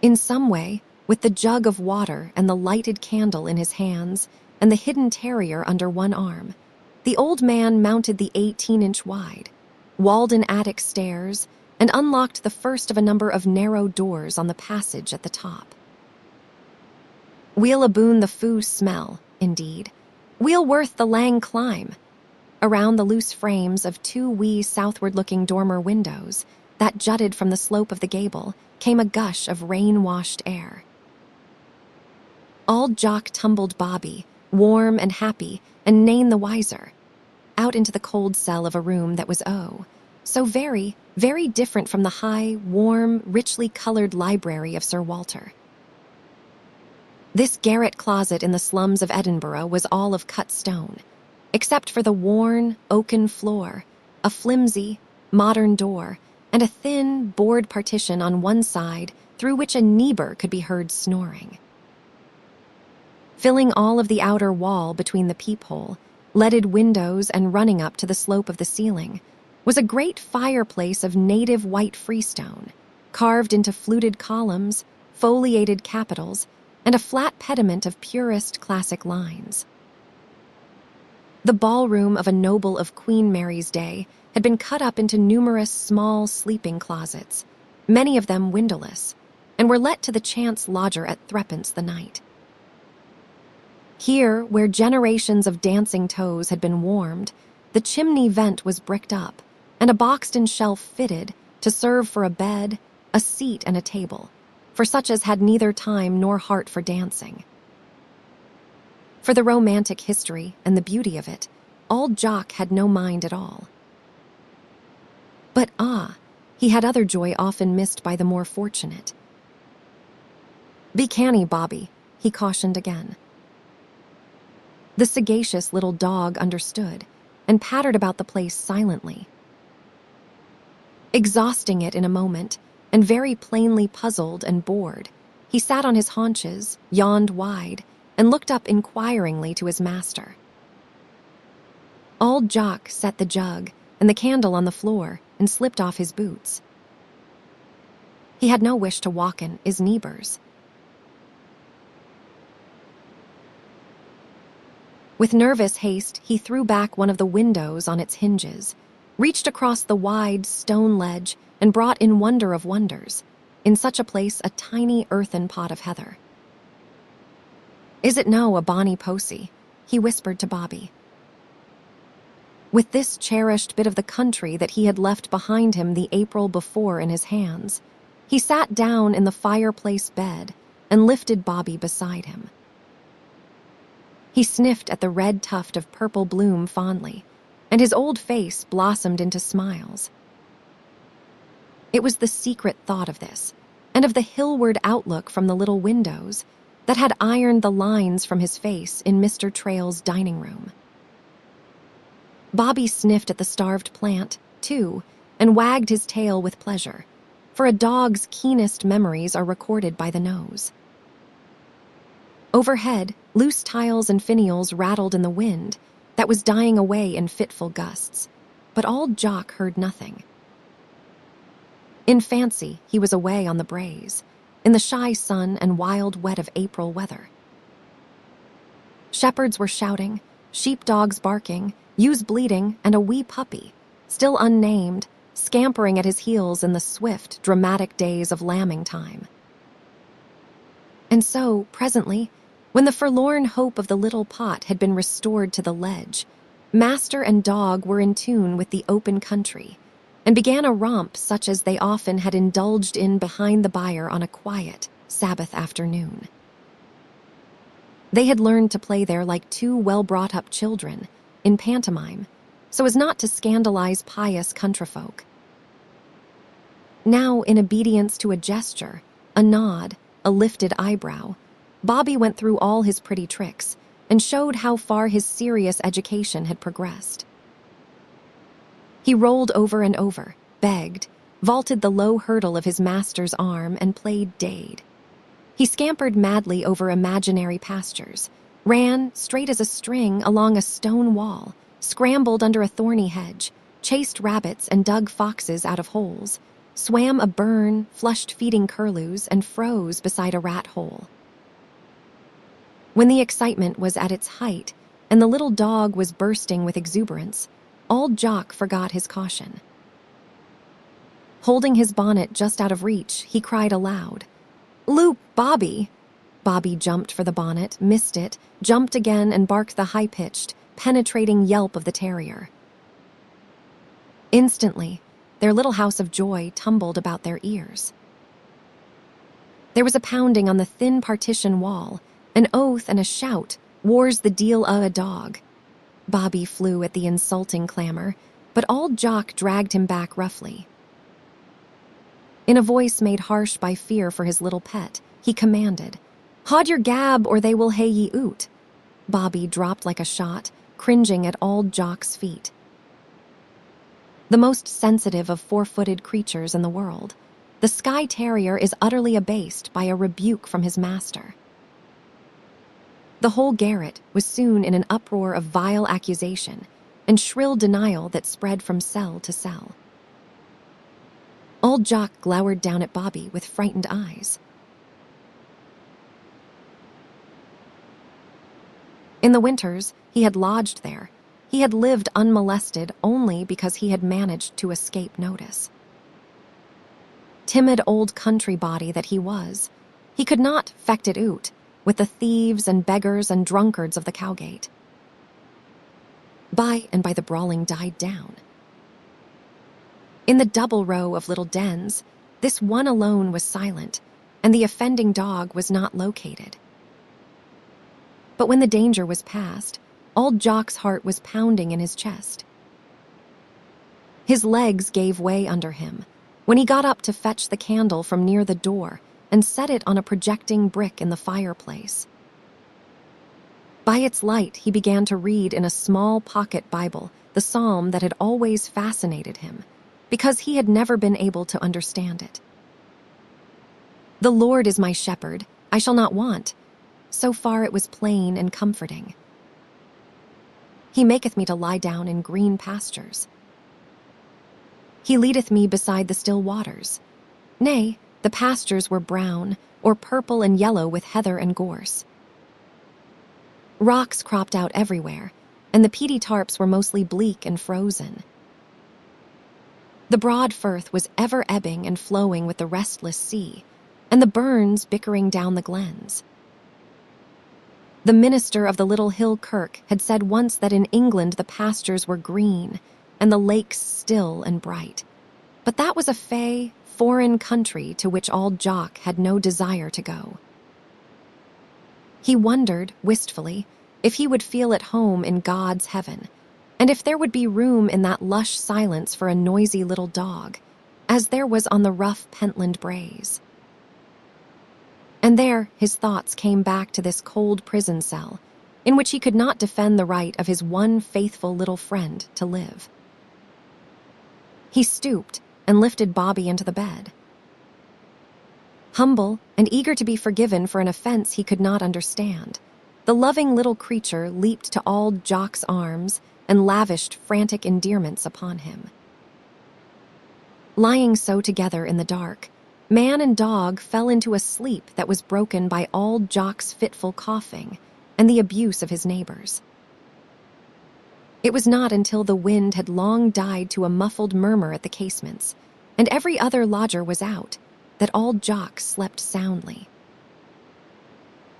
In some way, with the jug of water and the lighted candle in his hands, and the hidden terrier under one arm, the old man mounted the 18-inch wide, walled-in attic stairs and unlocked the first of a number of narrow doors on the passage at the top. Wheel aboon the foo smell, indeed. Wheel worth the lang climb. Around the loose frames of 2 wee southward-looking dormer windows that jutted from the slope of the gable came a gush of rain-washed air. Auld Jock tumbled Bobby, warm and happy, and nane the wiser, out into the cold cell of a room that was so very, very different from the high, warm, richly colored library of Sir Walter. This garret closet in the slums of Edinburgh was all of cut stone, except for the worn, oaken floor, a flimsy, modern door, and a thin, board partition on one side through which a neighbor could be heard snoring. Filling all of the outer wall between the peephole, leaded windows and running up to the slope of the ceiling, was a great fireplace of native white freestone, carved into fluted columns, foliated capitals, and a flat pediment of purest classic lines. The ballroom of a noble of Queen Mary's day had been cut up into numerous small sleeping closets, many of them windowless, and were let to the chance lodger at threepence the night. Here, where generations of dancing toes had been warmed, the chimney vent was bricked up, and a boxed-in shelf fitted to serve for a bed, a seat, and a table, for such as had neither time nor heart for dancing. For the romantic history and the beauty of it, Auld Jock had no mind at all. But he had other joy often missed by the more fortunate. "Be canny, Bobby," he cautioned again. The sagacious little dog understood and pattered about the place silently. Exhausting it in a moment, and very plainly puzzled and bored, he sat on his haunches, yawned wide, and looked up inquiringly to his master. Auld Jock set the jug and the candle on the floor and slipped off his boots. He had no wish to walk in his neighbors. With nervous haste, he threw back one of the windows on its hinges, reached across the wide stone ledge, and brought in wonder of wonders, in such a place a tiny earthen pot of heather. "Is it no a bonny posy?" he whispered to Bobby. With this cherished bit of the country that he had left behind him the April before in his hands, he sat down in the fireplace bed and lifted Bobby beside him. He sniffed at the red tuft of purple bloom fondly, and his old face blossomed into smiles. It was the secret thought of this, and of the hillward outlook from the little windows, that had ironed the lines from his face in Mr. Trail's dining room. Bobby sniffed at the starved plant, too, and wagged his tail with pleasure, for a dog's keenest memories are recorded by the nose. Overhead, loose tiles and finials rattled in the wind that was dying away in fitful gusts, but Auld Jock heard nothing. In fancy, he was away on the braes, in the shy sun and wild wet of April weather. Shepherds were shouting, sheepdogs barking, ewes bleating, and a wee puppy, still unnamed, scampering at his heels in the swift, dramatic days of lambing time. And so, presently, when the forlorn hope of the little pot had been restored to the ledge, master and dog were in tune with the open country, and began a romp such as they often had indulged in behind the byre on a quiet Sabbath afternoon. They had learned to play there like two well-brought-up children, in pantomime, so as not to scandalize pious countryfolk. Now, in obedience to a gesture, a nod, a lifted eyebrow, Bobby went through all his pretty tricks and showed how far his serious education had progressed. He rolled over and over, begged, vaulted the low hurdle of his master's arm, and played dade. He scampered madly over imaginary pastures, ran, straight as a string, along a stone wall, scrambled under a thorny hedge, chased rabbits and dug foxes out of holes, swam a burn, flushed feeding curlews, and froze beside a rat hole. When the excitement was at its height and the little dog was bursting with exuberance, Auld Jock forgot his caution. Holding his bonnet just out of reach, he cried aloud, "Look, Bobby!" Bobby jumped for the bonnet, missed it, jumped again, and barked the high-pitched, penetrating yelp of the terrier. Instantly, their little house of joy tumbled about their ears. There was a pounding on the thin partition wall, an oath and a shout, "War's the deal o' a dog." Bobby flew at the insulting clamor, but Auld Jock dragged him back roughly. In a voice made harsh by fear for his little pet, he commanded, "Haud your gab, or they will hae ye oot." Bobby dropped like a shot, cringing at Auld Jock's feet. The most sensitive of four-footed creatures in the world, the Skye terrier is utterly abased by a rebuke from his master. The whole garret was soon in an uproar of vile accusation and shrill denial that spread from cell to cell. Auld Jock glowered down at Bobby with frightened eyes. In the winters, he had lodged there. He had lived unmolested only because he had managed to escape notice. Timid old country body that he was, he could not fecht it out with the thieves and beggars and drunkards of the Cowgate. By and by the brawling died down. In the double row of little dens, this one alone was silent, and the offending dog was not located. But when the danger was past, Auld Jock's heart was pounding in his chest. His legs gave way under him when he got up to fetch the candle from near the door and set it on a projecting brick in the fireplace. By its light, he began to read in a small pocket Bible the psalm that had always fascinated him, because he had never been able to understand it. "The Lord is my shepherd, I shall not want." So far it was plain and comforting. "He maketh me to lie down in green pastures. He leadeth me beside the still waters. Nay, the pastures were brown, or purple and yellow with heather and gorse. Rocks cropped out everywhere, and the peaty tarps were mostly bleak and frozen. The broad firth was ever ebbing and flowing with the restless sea, and the burns bickering down the glens. The minister of the little hill kirk had said once that in England the pastures were green and the lakes still and bright, but that was a fey, foreign country to which Auld Jock had no desire to go. He wondered, wistfully, if he would feel at home in God's heaven, and if there would be room in that lush silence for a noisy little dog, as there was on the rough Pentland braes. And there his thoughts came back to this cold prison cell, in which he could not defend the right of his one faithful little friend to live. He stooped and lifted Bobby into the bed. Humble and eager to be forgiven for an offense he could not understand, the loving little creature leaped to Auld Jock's arms and lavished frantic endearments upon him. Lying so together in the dark, man and dog fell into a sleep that was broken by Auld Jock's fitful coughing and the abuse of his neighbors. It was not until the wind had long died to a muffled murmur at the casements, and every other lodger was out, that Auld Jock slept soundly.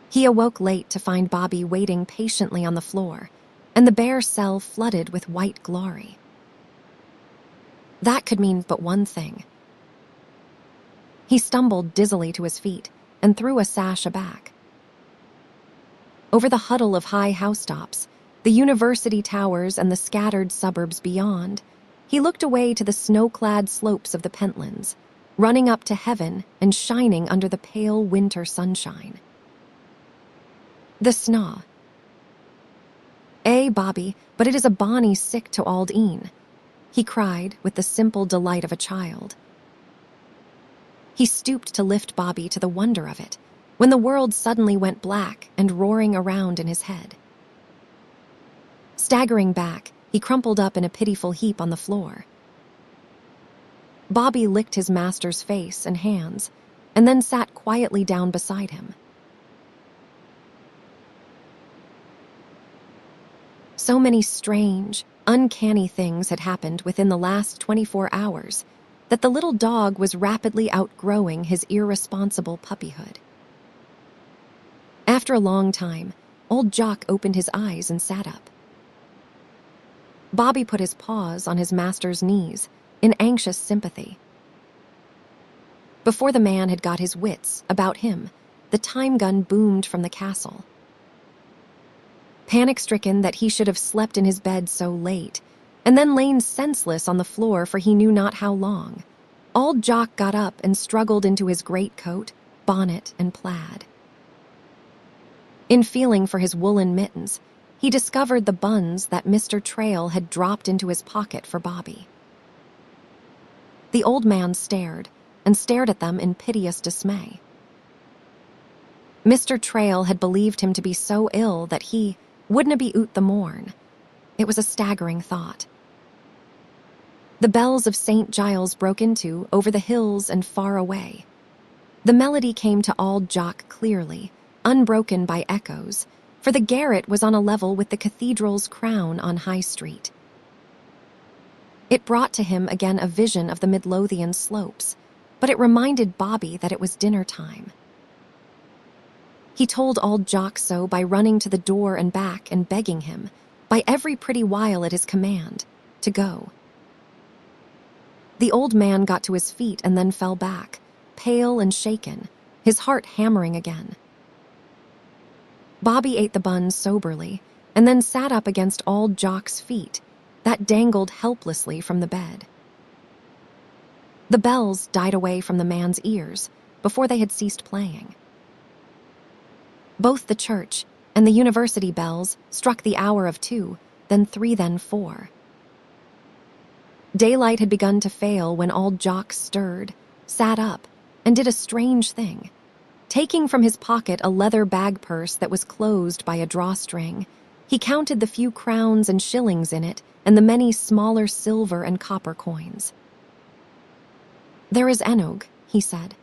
He awoke late to find Bobby waiting patiently on the floor, and the bare cell flooded with white glory. That could mean but one thing. He stumbled dizzily to his feet and threw a sash aback. Over the huddle of high housetops, the university towers and the scattered suburbs beyond, he looked away to the snow-clad slopes of the Pentlands, running up to heaven and shining under the pale winter sunshine. The snaw. Bobby, but it is a bonny sick to Auld Een," he cried with the simple delight of a child. He stooped to lift Bobby to the wonder of it, when the world suddenly went black and roaring around in his head. Staggering back, he crumpled up in a pitiful heap on the floor. Bobby licked his master's face and hands, and then sat quietly down beside him. So many strange, uncanny things had happened within the last 24 hours that the little dog was rapidly outgrowing his irresponsible puppyhood. After a long time, Auld Jock opened his eyes and sat up. Bobby put his paws on his master's knees in anxious sympathy. Before the man had got his wits about him, the time gun boomed from the castle. Panic-stricken that he should have slept in his bed so late, and then lain senseless on the floor for he knew not how long, Auld Jock got up and struggled into his greatcoat, bonnet, and plaid. In feeling for his woolen mittens, he discovered the buns that Mr. Trail had dropped into his pocket for Bobby. The old man stared, and stared at them in piteous dismay. Mr. Trail had believed him to be so ill that he wouldna be oot the morn. It was a staggering thought. The bells of St. Giles broke into over the hills and far away. The melody came to Auld Jock clearly, unbroken by echoes, for the garret was on a level with the cathedral's crown on High Street. It brought to him again a vision of the Midlothian slopes, but it reminded Bobby that it was dinner time. He told Auld Jock so by running to the door and back and begging him, by every pretty while at his command, to go. The old man got to his feet and then fell back, pale and shaken, his heart hammering again. Bobby ate the buns soberly and then sat up against Auld Jock's feet, that dangled helplessly from the bed. The bells died away from the man's ears before they had ceased playing. Both the church and the university bells struck the hour of 2, then 3, then 4. Daylight had begun to fail when Auld Jock stirred, sat up, and did a strange thing. Taking from his pocket a leather bag purse that was closed by a drawstring, he counted the few crowns and shillings in it and the many smaller silver and copper coins. "There is enog," he said.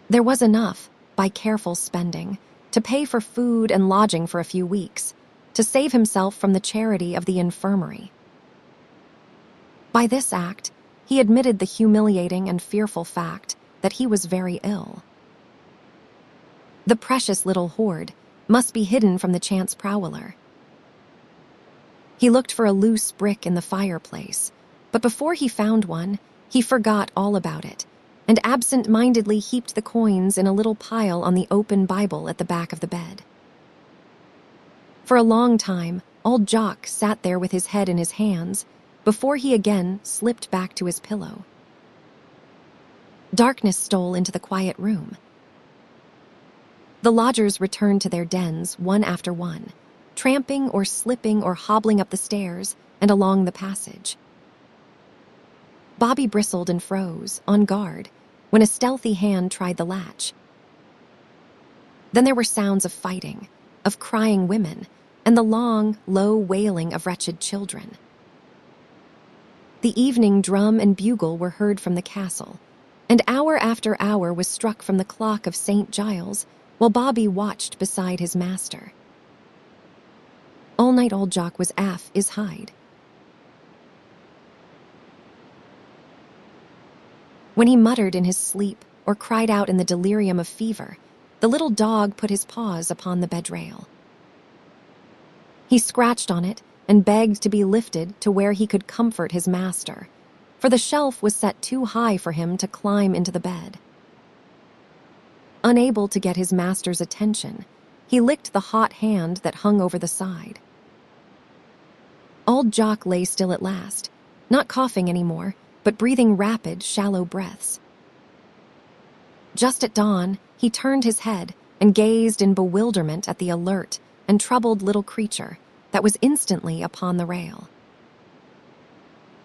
There was enough, by careful spending, to pay for food and lodging for a few weeks, to save himself from the charity of the infirmary. By this act, he admitted the humiliating and fearful fact that he was very ill. The precious little hoard must be hidden from the chance prowler. He looked for a loose brick in the fireplace, but before he found one, he forgot all about it, and absent-mindedly heaped the coins in a little pile on the open Bible at the back of the bed. For a long time, Auld Jock sat there with his head in his hands, before he again slipped back to his pillow. Darkness stole into the quiet room. The lodgers returned to their dens one after one, tramping or slipping or hobbling up the stairs and along the passage. Bobby bristled and froze, on guard, when a stealthy hand tried the latch. Then there were sounds of fighting, of crying women, and the long, low wailing of wretched children. The evening drum and bugle were heard from the castle, and hour after hour was struck from the clock of St. Giles while Bobby watched beside his master. All night Auld Jock was aff his hide. When he muttered in his sleep or cried out in the delirium of fever, the little dog put his paws upon the bedrail. He scratched on it and begged to be lifted to where he could comfort his master, for the shelf was set too high for him to climb into the bed. Unable to get his master's attention, he licked the hot hand that hung over the side. Auld Jock lay still at last, not coughing anymore, but breathing rapid, shallow breaths. Just at dawn, he turned his head and gazed in bewilderment at the alert and troubled little creature that was instantly upon the rail.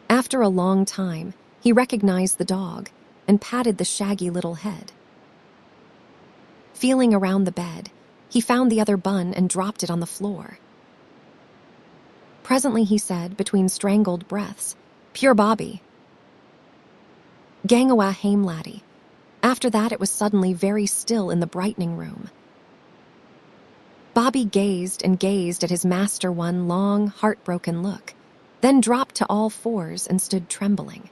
After a long time, he recognized the dog and patted the shaggy little head. Feeling around the bed, he found the other bun and dropped it on the floor. Presently he said, between strangled breaths, "Pure Bobby." "Gang awa hame, laddie." After that it was suddenly very still in the brightening room. Bobby gazed and gazed at his master one long, heartbroken look, then dropped to all fours and stood trembling.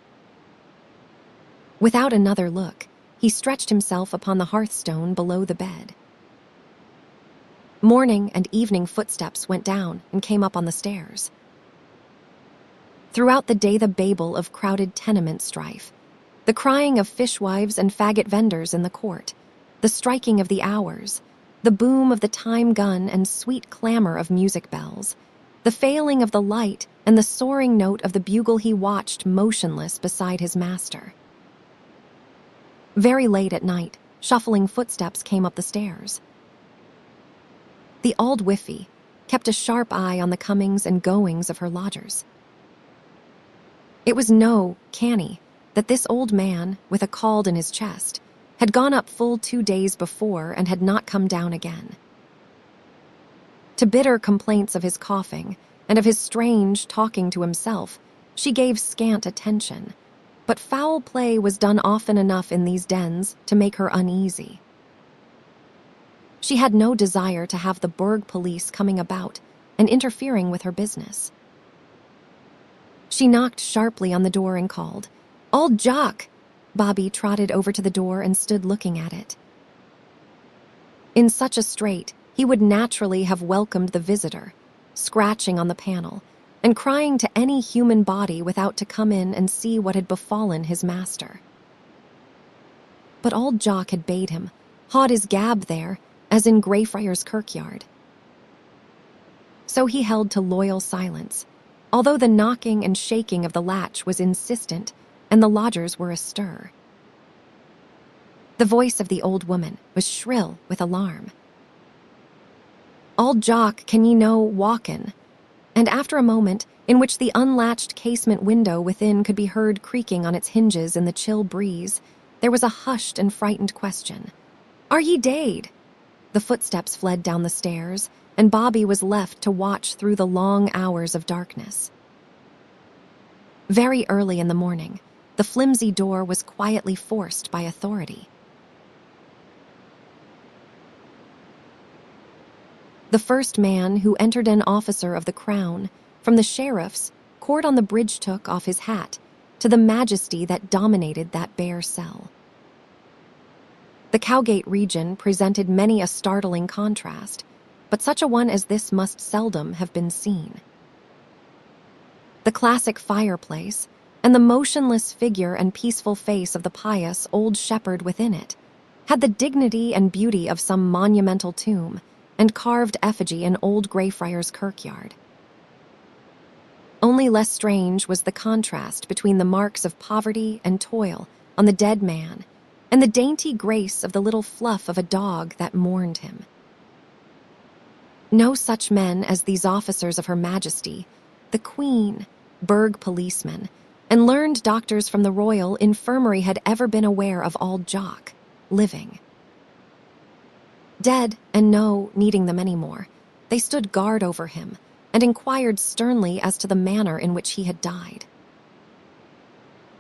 Without another look, he stretched himself upon the hearthstone below the bed. Morning and evening footsteps went down and came up on the stairs. Throughout the day the babel of crowded tenement strife, the crying of fishwives and faggot vendors in the court, the striking of the hours, the boom of the time gun and sweet clamor of music bells, the failing of the light and the soaring note of the bugle he watched motionless beside his master. Very late at night, shuffling footsteps came up the stairs. The auld wiffy kept a sharp eye on the comings and goings of her lodgers. It was no canny that this old man, with a cauld in his chest, had gone up full 2 days before and had not come down again. To bitter complaints of his coughing and of his strange talking to himself, she gave scant attention, but foul play was done often enough in these dens to make her uneasy. She had no desire to have the burgh police coming about and interfering with her business. She knocked sharply on the door and called, "Auld Jock!" Bobby trotted over to the door and stood looking at it. In such a strait, he would naturally have welcomed the visitor, scratching on the panel and crying to any human body without to come in and see what had befallen his master. But Auld Jock had bade him haud his gab there, as in Greyfriars Kirkyard. So he held to loyal silence, although the knocking and shaking of the latch was insistent and the lodgers were astir. The voice of the old woman was shrill with alarm. "Auld Jock, can ye no walkin'?" And after a moment, in which the unlatched casement window within could be heard creaking on its hinges in the chill breeze, there was a hushed and frightened question. "Are ye dade?" The footsteps fled down the stairs, and Bobby was left to watch through the long hours of darkness. Very early in the morning, the flimsy door was quietly forced by authority. The first man who entered, an officer of the crown, from the sheriff's, cord on the bridge took off his hat to the majesty that dominated that bare cell. The Cowgate region presented many a startling contrast, but such a one as this must seldom have been seen. The classic fireplace, and the motionless figure and peaceful face of the pious old shepherd within it, had the dignity and beauty of some monumental tomb and carved effigy in old Greyfriars Kirkyard. Only less strange was the contrast between the marks of poverty and toil on the dead man and the dainty grace of the little fluff of a dog that mourned him. No such men as these officers of Her Majesty, the Queen, burgh policemen, and learned doctors from the Royal Infirmary had ever been aware of Auld Jock, living. Dead, and no needing them any more, they stood guard over him and inquired sternly as to the manner in which he had died.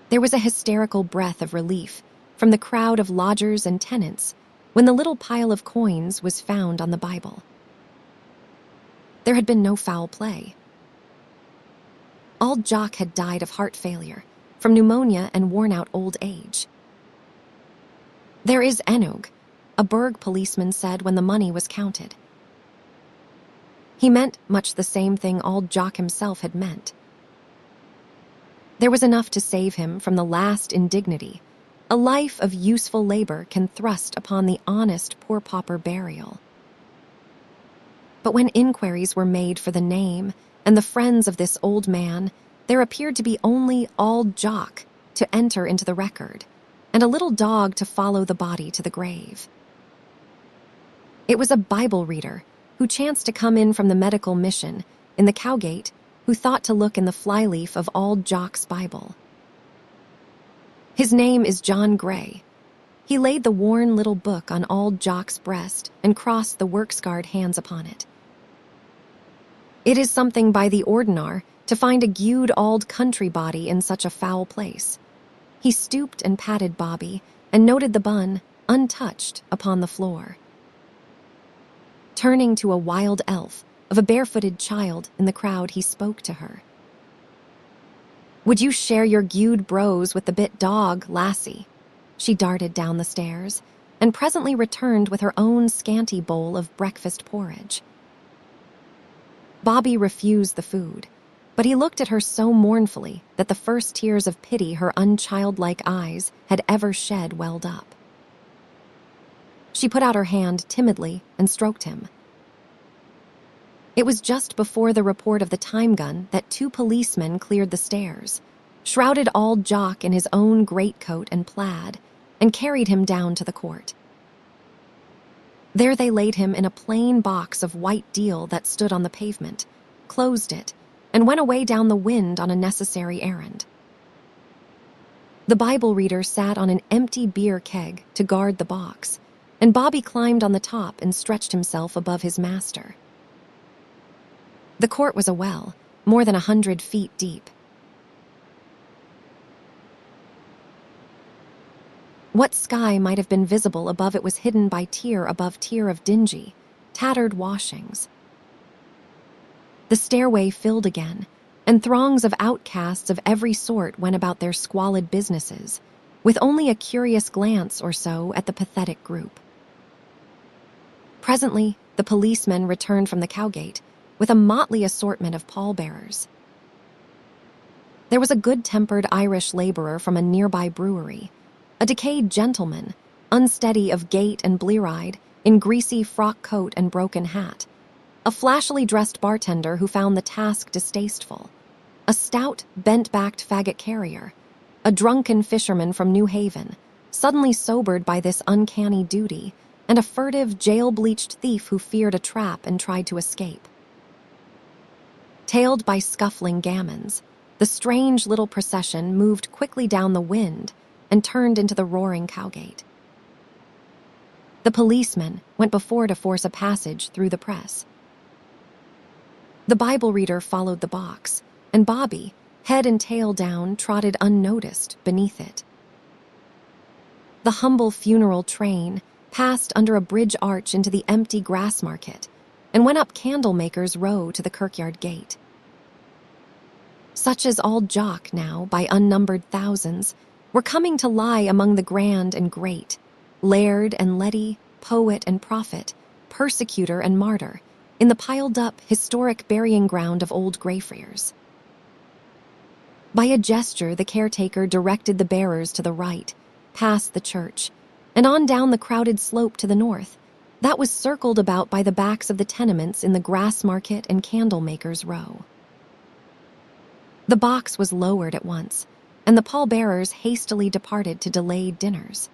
There was a hysterical breath of relief from the crowd of lodgers and tenants when the little pile of coins was found on the Bible. There had been no foul play. Auld Jock had died of heart failure, from pneumonia and worn-out old age. "There is Enog," a burgh policeman said when the money was counted. He meant much the same thing Auld Jock himself had meant. There was enough to save him from the last indignity a life of useful labor can thrust upon the honest poor pauper burial. But when inquiries were made for the name and the friends of this old man, there appeared to be only Auld Jock to enter into the record, and a little dog to follow the body to the grave. It was a Bible reader who chanced to come in from the medical mission in the Cowgate who thought to look in the flyleaf of Auld Jock's Bible. "His name is John Gray." He laid the worn little book on Auld Jock's breast and crossed the work-scarred hands upon it. "It is something by the ordinar to find a gude auld country body in such a foul place." He stooped and patted Bobby and noted the bun, untouched, upon the floor. Turning to a wild elf of a barefooted child in the crowd, he spoke to her. "Would you share your gude brose with the bit dog, lassie?" She darted down the stairs and presently returned with her own scanty bowl of breakfast porridge. Bobby refused the food, but he looked at her so mournfully that the first tears of pity her unchildlike eyes had ever shed welled up. She put out her hand timidly and stroked him. It was just before the report of the time gun that 2 policemen cleared the stairs, shrouded Auld Jock in his own greatcoat and plaid, and carried him down to the court. There they laid him in a plain box of white deal that stood on the pavement, closed it, and went away down the wind on a necessary errand. The Bible reader sat on an empty beer keg to guard the box, and Bobby climbed on the top and stretched himself above his master. The court was a well, more than 100 feet deep. What sky might have been visible above it was hidden by tier above tier of dingy, tattered washings. The stairway filled again, and throngs of outcasts of every sort went about their squalid businesses, with only a curious glance or so at the pathetic group. Presently, the policemen returned from the cowgate with a motley assortment of pallbearers. There was a good-tempered Irish laborer from a nearby brewery, a decayed gentleman, unsteady of gait and blear-eyed, in greasy frock coat and broken hat, a flashily dressed bartender who found the task distasteful, a stout, bent-backed faggot carrier, a drunken fisherman from New Haven, suddenly sobered by this uncanny duty, and a furtive, jail-bleached thief who feared a trap and tried to escape. Tailed by scuffling gammons, the strange little procession moved quickly down the wind and turned into the roaring cowgate. The policeman went before to force a passage through the press. The Bible reader followed the box, and Bobby, head and tail down, trotted unnoticed beneath it. The humble funeral train passed under a bridge arch into the empty Grassmarket and went up Candlemaker's Row to the Kirkyard Gate. Such as Auld Jock now, by unnumbered thousands, were coming to lie among the grand and great, laird and leddy, poet and prophet, persecutor and martyr, in the piled-up, historic burying ground of old Greyfriars. By a gesture, the caretaker directed the bearers to the right, past the church, and on down the crowded slope to the north, that was circled about by the backs of the tenements in the Grassmarket and Candlemaker's Row. The box was lowered at once, and the pallbearers hastily departed to delayed dinners.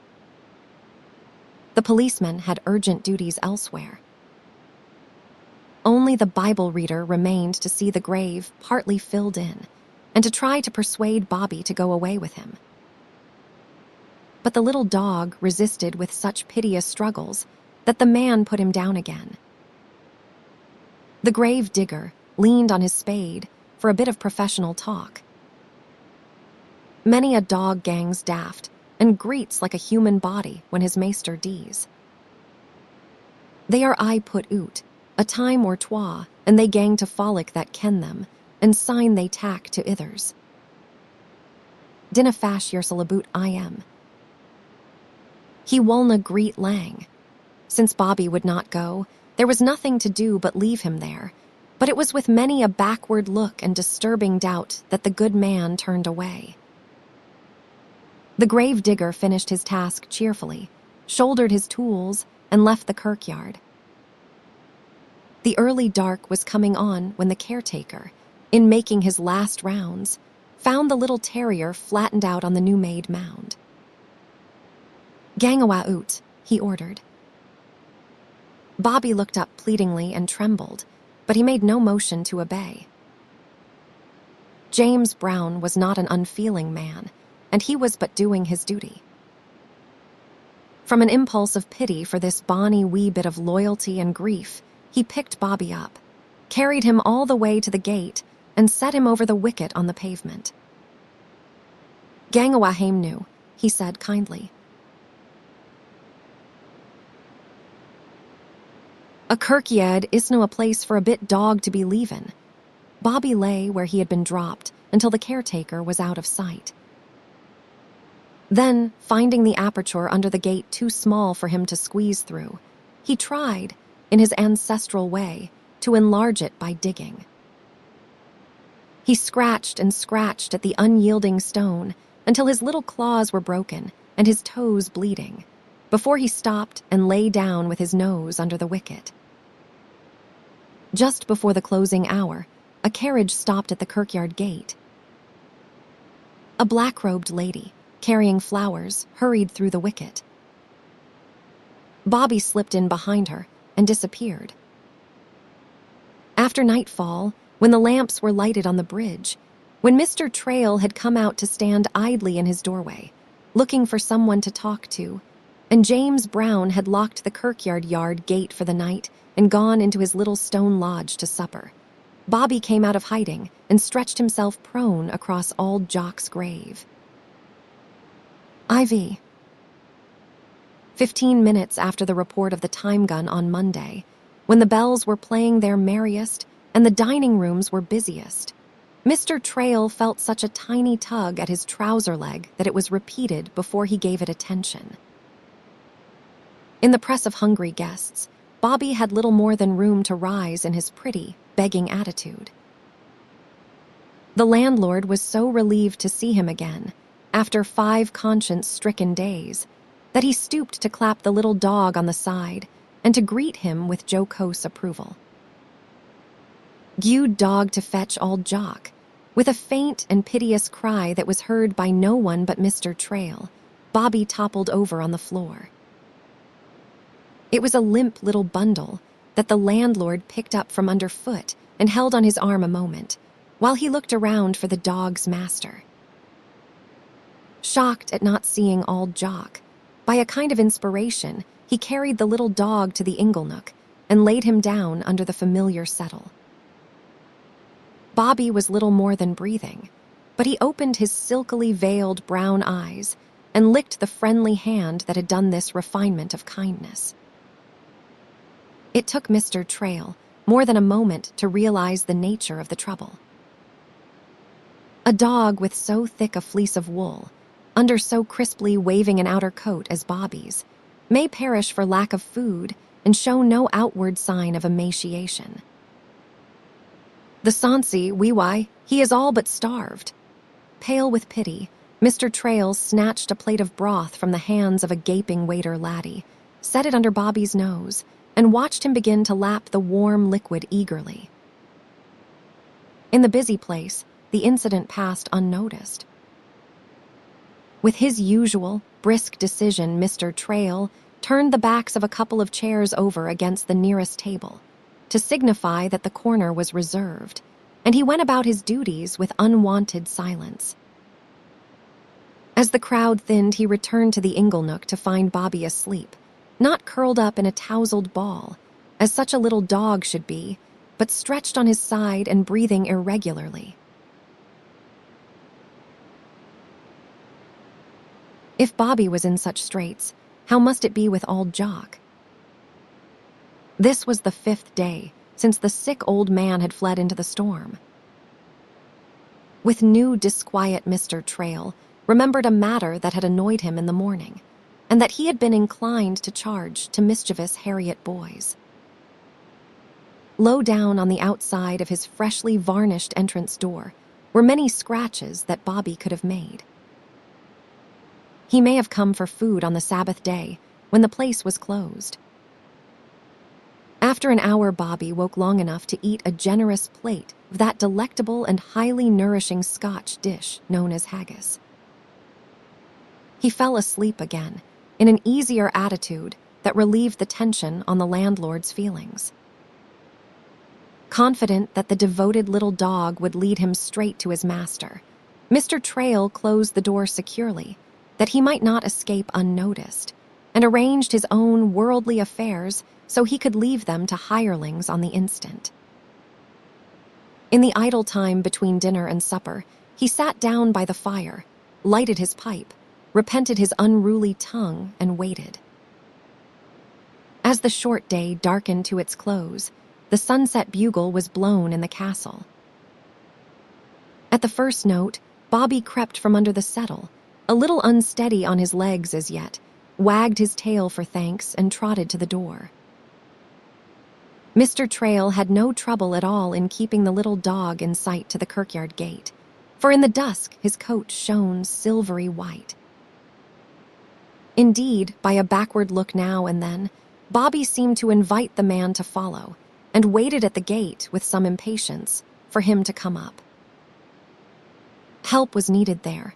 The policemen had urgent duties elsewhere. Only the Bible reader remained to see the grave partly filled in, and to try to persuade Bobby to go away with him. But the little dog resisted with such piteous struggles that the man put him down again. The grave digger leaned on his spade for a bit of professional talk. Many a dog gangs daft and greets like a human body when his maester dees. They are I put oot, a time or twa, and they gang to follick that ken them, and sign they tack to ithers. Dinna fash yersel aboot I am. He wulna greet lang. Since Bobby would not go, there was nothing to do but leave him there, but it was with many a backward look and disturbing doubt that the good man turned away. The grave digger finished his task cheerfully, shouldered his tools, and left the kirkyard. The early dark was coming on when the caretaker, in making his last rounds, found the little terrier flattened out on the new-made mound. "Gangawa oot," he ordered. Bobby looked up pleadingly and trembled, but he made no motion to obey. James Brown was not an unfeeling man, and he was but doing his duty. From an impulse of pity for this bonny wee bit of loyalty and grief, he picked Bobby up, carried him all the way to the gate, and set him over the wicket on the pavement. "Gangawa hame nu," he said kindly. A kirkyard isno a place for a bit dog to be leavin'. Bobby lay where he had been dropped until the caretaker was out of sight. Then, finding the aperture under the gate too small for him to squeeze through, he tried, in his ancestral way, to enlarge it by digging. He scratched and scratched at the unyielding stone until his little claws were broken and his toes bleeding, before he stopped and lay down with his nose under the wicket. Just before the closing hour, a carriage stopped at the kirkyard gate. A black-robed lady, carrying flowers, hurried through the wicket. Bobby slipped in behind her and disappeared. After nightfall, when the lamps were lighted on the bridge, when Mr. Trail had come out to stand idly in his doorway, looking for someone to talk to, and James Brown had locked the kirkyard gate for the night and gone into his little stone lodge to supper, Bobby came out of hiding and stretched himself prone across Auld Jock's grave. IV. 15 minutes after the report of the time gun on Monday, when the bells were playing their merriest and the dining rooms were busiest, Mr. Trail felt such a tiny tug at his trouser leg that it was repeated before he gave it attention. In the press of hungry guests, Bobby had little more than room to rise in his pretty, begging attitude. The landlord was so relieved to see him again, after 5 conscience-stricken days, that he stooped to clap the little dog on the side and to greet him with jocose approval. Gued dog to fetch Auld Jock, with a faint and piteous cry that was heard by no one but Mr. Trail, Bobby toppled over on the floor. It was a limp little bundle that the landlord picked up from underfoot and held on his arm a moment, while he looked around for the dog's master. Shocked at not seeing Auld Jock, by a kind of inspiration, he carried the little dog to the inglenook and laid him down under the familiar settle. Bobby was little more than breathing, but he opened his silkily veiled brown eyes and licked the friendly hand that had done this refinement of kindness. It took Mr. Trail more than a moment to realize the nature of the trouble. A dog with so thick a fleece of wool, under so crisply waving an outer coat as Bobby's, may perish for lack of food and show no outward sign of emaciation. The Sansi, wee-why, he is all but starved. Pale with pity, Mr. Trail snatched a plate of broth from the hands of a gaping waiter laddie, set it under Bobby's nose, and watched him begin to lap the warm liquid eagerly. In the busy place, the incident passed unnoticed. With his usual, brisk decision, Mr. Trail turned the backs of a couple of chairs over against the nearest table, to signify that the corner was reserved, and he went about his duties with unwonted silence. As the crowd thinned, he returned to the inglenook to find Bobby asleep, not curled up in a tousled ball, as such a little dog should be, but stretched on his side and breathing irregularly. If Bobby was in such straits, how must it be with Auld Jock? This was the 5th day since the sick old man had fled into the storm. With new disquiet, Mr. Trail remembered a matter that had annoyed him in the morning, and that he had been inclined to charge to mischievous Harriet boys. Low down on the outside of his freshly varnished entrance door were many scratches that Bobby could have made. He may have come for food on the Sabbath day, when the place was closed. After an hour, Bobby woke long enough to eat a generous plate of that delectable and highly nourishing Scotch dish known as haggis. He fell asleep again, in an easier attitude that relieved the tension on the landlord's feelings. Confident that the devoted little dog would lead him straight to his master, Mr. Trail closed the door securely, that he might not escape unnoticed, and arranged his own worldly affairs so he could leave them to hirelings on the instant. In the idle time between dinner and supper, he sat down by the fire, lighted his pipe, repented his unruly tongue, and waited. As the short day darkened to its close, the sunset bugle was blown in the castle. At the first note, Bobby crept from under the settle, a little unsteady on his legs as yet, wagged his tail for thanks, and trotted to the door. Mr. Trail had no trouble at all in keeping the little dog in sight to the kirkyard gate, for in the dusk his coat shone silvery white. Indeed, by a backward look now and then, Bobby seemed to invite the man to follow, and waited at the gate with some impatience for him to come up. Help was needed there.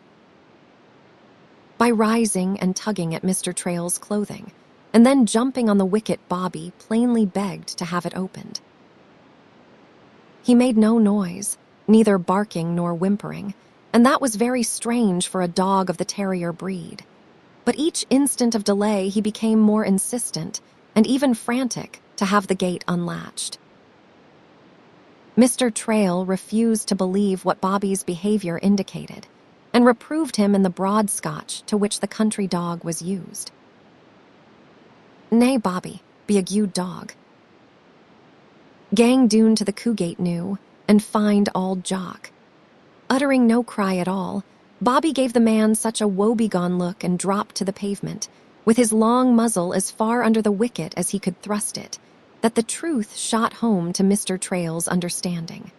By rising and tugging at Mr. Trail's clothing, and then jumping on the wicket, Bobby plainly begged to have it opened. He made no noise, neither barking nor whimpering, and that was very strange for a dog of the terrier breed. But each instant of delay he became more insistent and even frantic to have the gate unlatched. Mr. Trail refused to believe what Bobby's behavior indicated and reproved him in the broad Scotch to which the country dog was used. "Nay, Bobby, be a good dog. Gang doon to the coo gate new and find Auld Jock." Uttering no cry at all, Bobby gave the man such a woebegone look and dropped to the pavement, with his long muzzle as far under the wicket as he could thrust it, that the truth shot home to Mr. Trail's understanding.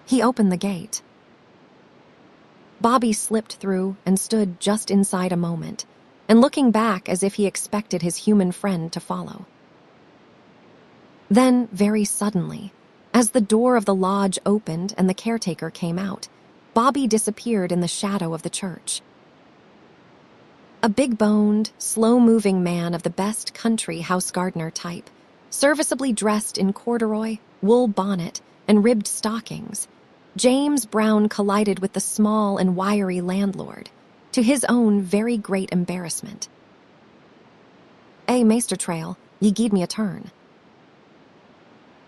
He opened the gate. Bobby slipped through and stood just inside a moment, and looking back as if he expected his human friend to follow. Then, very suddenly, as the door of the lodge opened and the caretaker came out, Bobby disappeared in the shadow of the church. A big-boned, slow-moving man of the best country house gardener type, serviceably dressed in corduroy, wool bonnet, and ribbed stockings, James Brown collided with the small and wiry landlord, to his own very great embarrassment. Maister Trail, ye gied me a turn."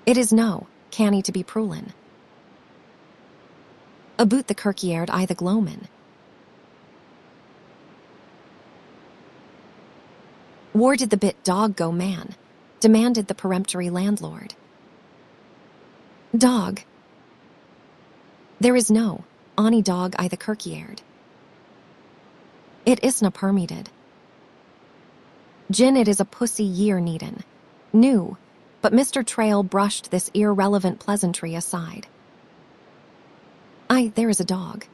"It is no, canny to be prulin. Aboot the kirkyard I the gloamin. Where did the bit dog go, man?" demanded the peremptory landlord. "Dog? There is no ony dog I the kirkyard. It isna permitted. Gin it is a pussy ye're needin. New," but Mr. Trail brushed this irrelevant pleasantry aside. There is a dog.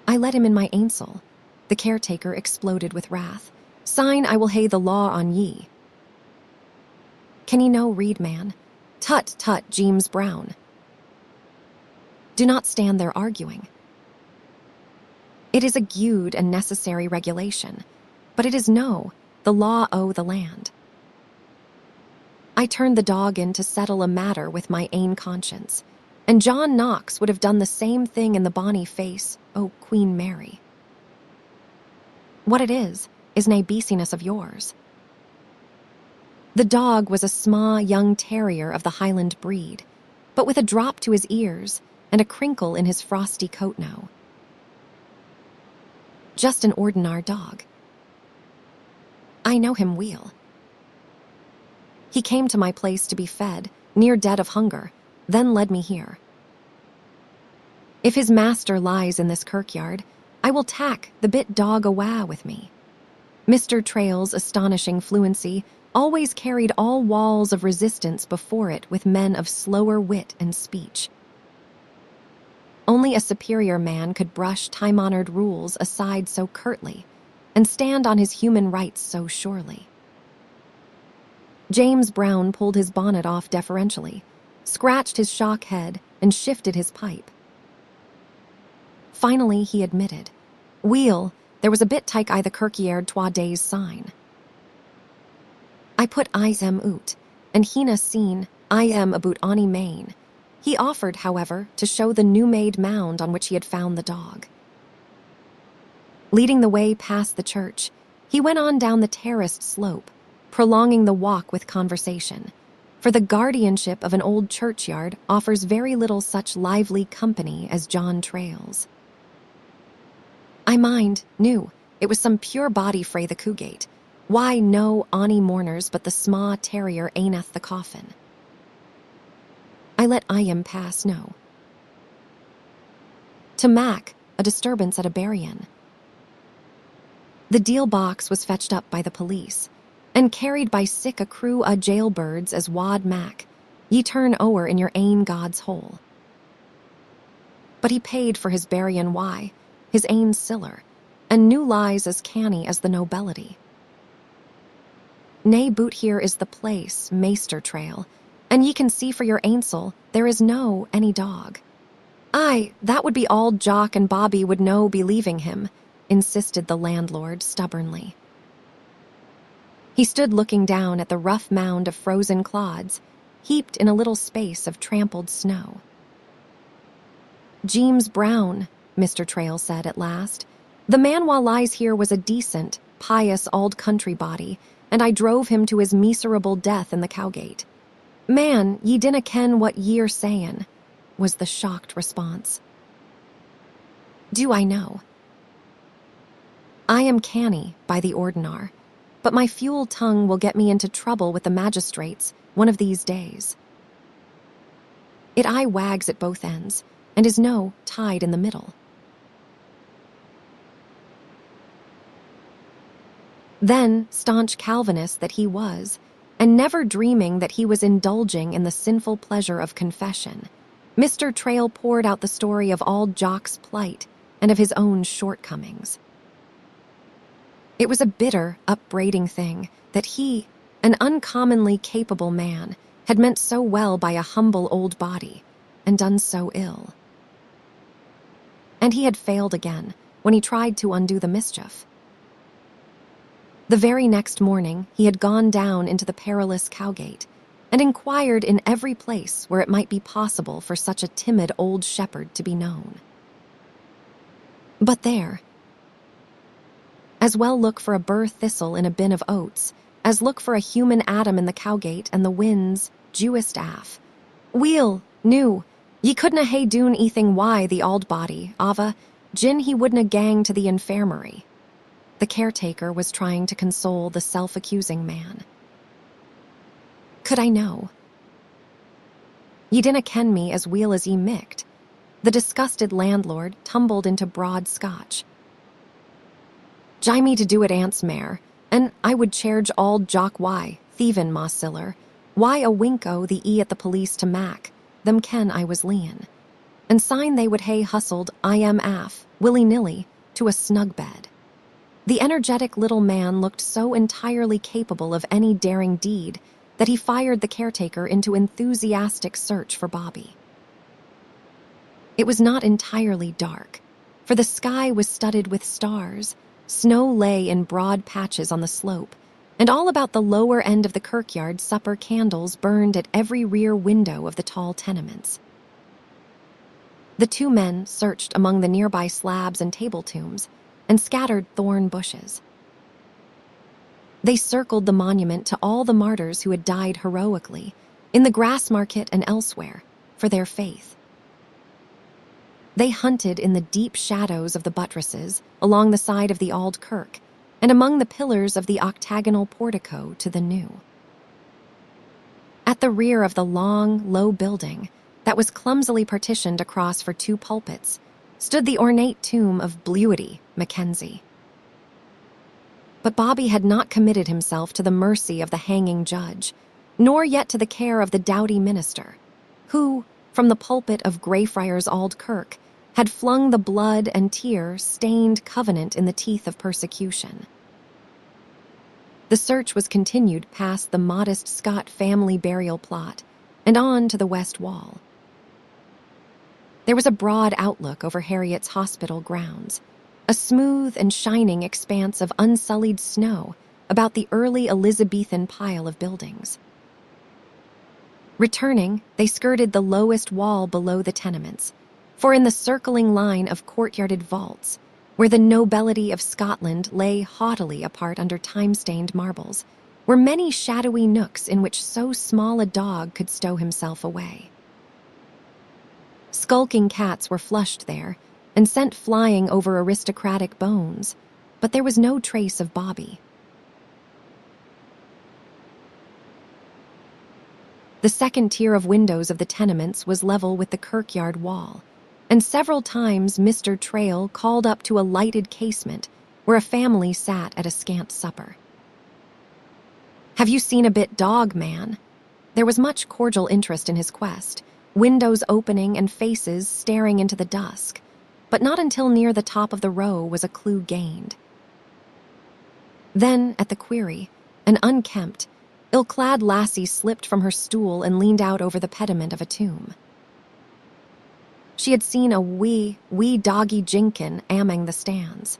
I let him in my ainsel." The caretaker exploded with wrath. "Sign I will hae the law on ye." "Can ye no read, man? Tut, tut, James Brown. Do not stand there arguing. It is a gude and necessary regulation, but it is no, the law o' the land. I turned the dog in to settle a matter with my ain conscience, and John Knox would have done the same thing in the bonny face o' Queen Mary. What it is nae beasiness of yours." The dog was a sma young terrier of the Highland breed, but with a drop to his ears and a crinkle in his frosty coat now. Just an ordinar dog. I know him weel. He came to my place to be fed, near dead of hunger, then led me here. If his master lies in this kirkyard, I will tack the bit dog awa with me. Mr. Trail's astonishing fluency always carried all walls of resistance before it with men of slower wit and speech. Only a superior man could brush time-honored rules aside so curtly and stand on his human rights so surely. James Brown pulled his bonnet off deferentially, scratched his shock head, and shifted his pipe. Finally, he admitted, "Weel, there was a bit tyke I the kirkyard twa days syne. I put eyes em oot, and heena seen I em aboot ony main." He offered, however, to show the new-made mound on which he had found the dog. Leading the way past the church, he went on down the terraced slope, prolonging the walk with conversation, for the guardianship of an old churchyard offers very little such lively company as John Trail's. "I mind, new, it was some pure body frae the Coogate. Why, no ony mourners but the sma terrier aineth the coffin. I let Iam pass, no. To Mac, a disturbance at a bury-in. The deal box was fetched up by the police, and carried by sic a crew o' jailbirds as wad Mac, ye turn ower in your ain God's hole. But he paid for his bury-in why, his ain siller, and new lies as canny as the nobility. Nae boot here is the place, Maister Trail, and ye can see for your ainsel there is no any dog. Aye, that would be Auld Jock and Bobby would no be leaving him, insisted the landlord stubbornly. He stood looking down at the rough mound of frozen clods, heaped in a little space of trampled snow. "James Brown," Mr. Trail said at last. "The man wha lies here was a decent, pious auld country body, and I drove him to his miserable death in the Cowgate." "Man, ye dinna ken what ye're sayin'," was the shocked response. "Do I know? I am canny by the ordinar, but my fuel tongue will get me into trouble with the magistrates one of these days." It aye wags at both ends, and is no tied in the middle. Then, staunch Calvinist that he was, and never dreaming that he was indulging in the sinful pleasure of confession, Mr. Trail poured out the story of Auld Jock's plight and of his own shortcomings. It was a bitter, upbraiding thing that he, an uncommonly capable man, had meant so well by a humble old body, and done so ill. And he had failed again when he tried to undo the mischief. The very next morning, he had gone down into the perilous Cowgate and inquired in every place where it might be possible for such a timid old shepherd to be known. But there, as well look for a burr thistle in a bin of oats, as look for a human atom in the Cowgate and the wind's dewest aff. "Weel, new, ye couldna hae doon ething why the auld body, ava, gin he wouldna gang to the infirmary." The caretaker was trying to console the self-accusing man. "Could I know? Ye dinna ken me as weel as ye micht." The disgusted landlord tumbled into broad Scotch. "Jie me to do it ance mare, and I would charge Auld Jock why, thievin' ma siller, why a wink o' the e at the police to Mac, them ken I was lean. And sign they would hae hustled I am aff, willy-nilly, to a snug bed." The energetic little man looked so entirely capable of any daring deed that he fired the caretaker into enthusiastic search for Bobby. It was not entirely dark, for the sky was studded with stars, snow lay in broad patches on the slope, and all about the lower end of the kirkyard supper candles burned at every rear window of the tall tenements. The two men searched among the nearby slabs and table tombs, and scattered thorn bushes. They circled the monument to all the martyrs who had died heroically, in the Grassmarket and elsewhere, for their faith. They hunted in the deep shadows of the buttresses along the side of the Auld Kirk, and among the pillars of the octagonal portico to the new. At the rear of the long, low building that was clumsily partitioned across for two pulpits stood the ornate tomb of Blewity Mackenzie. But Bobby had not committed himself to the mercy of the hanging judge, nor yet to the care of the doughty minister, who, from the pulpit of Greyfriars Auld Kirk, had flung the blood and tear-stained covenant in the teeth of persecution. The search was continued past the modest Scott family burial plot and on to the west wall. There was a broad outlook over Harriet's hospital grounds, a smooth and shining expanse of unsullied snow about the early Elizabethan pile of buildings. Returning, they skirted the lowest wall below the tenements, for in the circling line of courtyarded vaults, where the nobility of Scotland lay haughtily apart under time-stained marbles, were many shadowy nooks in which so small a dog could stow himself away. Skulking cats were flushed there and sent flying over aristocratic bones, but there was no trace of Bobby. The second tier of windows of the tenements was level with the kirkyard wall, and several times Mr. Trail called up to a lighted casement where a family sat at a scant supper. "Have you seen a bit dog, man?" There was much cordial interest in his quest, windows opening and faces staring into the dusk, but not until near the top of the row was a clue gained. Then, at the query, an unkempt, ill-clad lassie slipped from her stool and leaned out over the pediment of a tomb. She had seen a wee doggy jinkin amming the stands.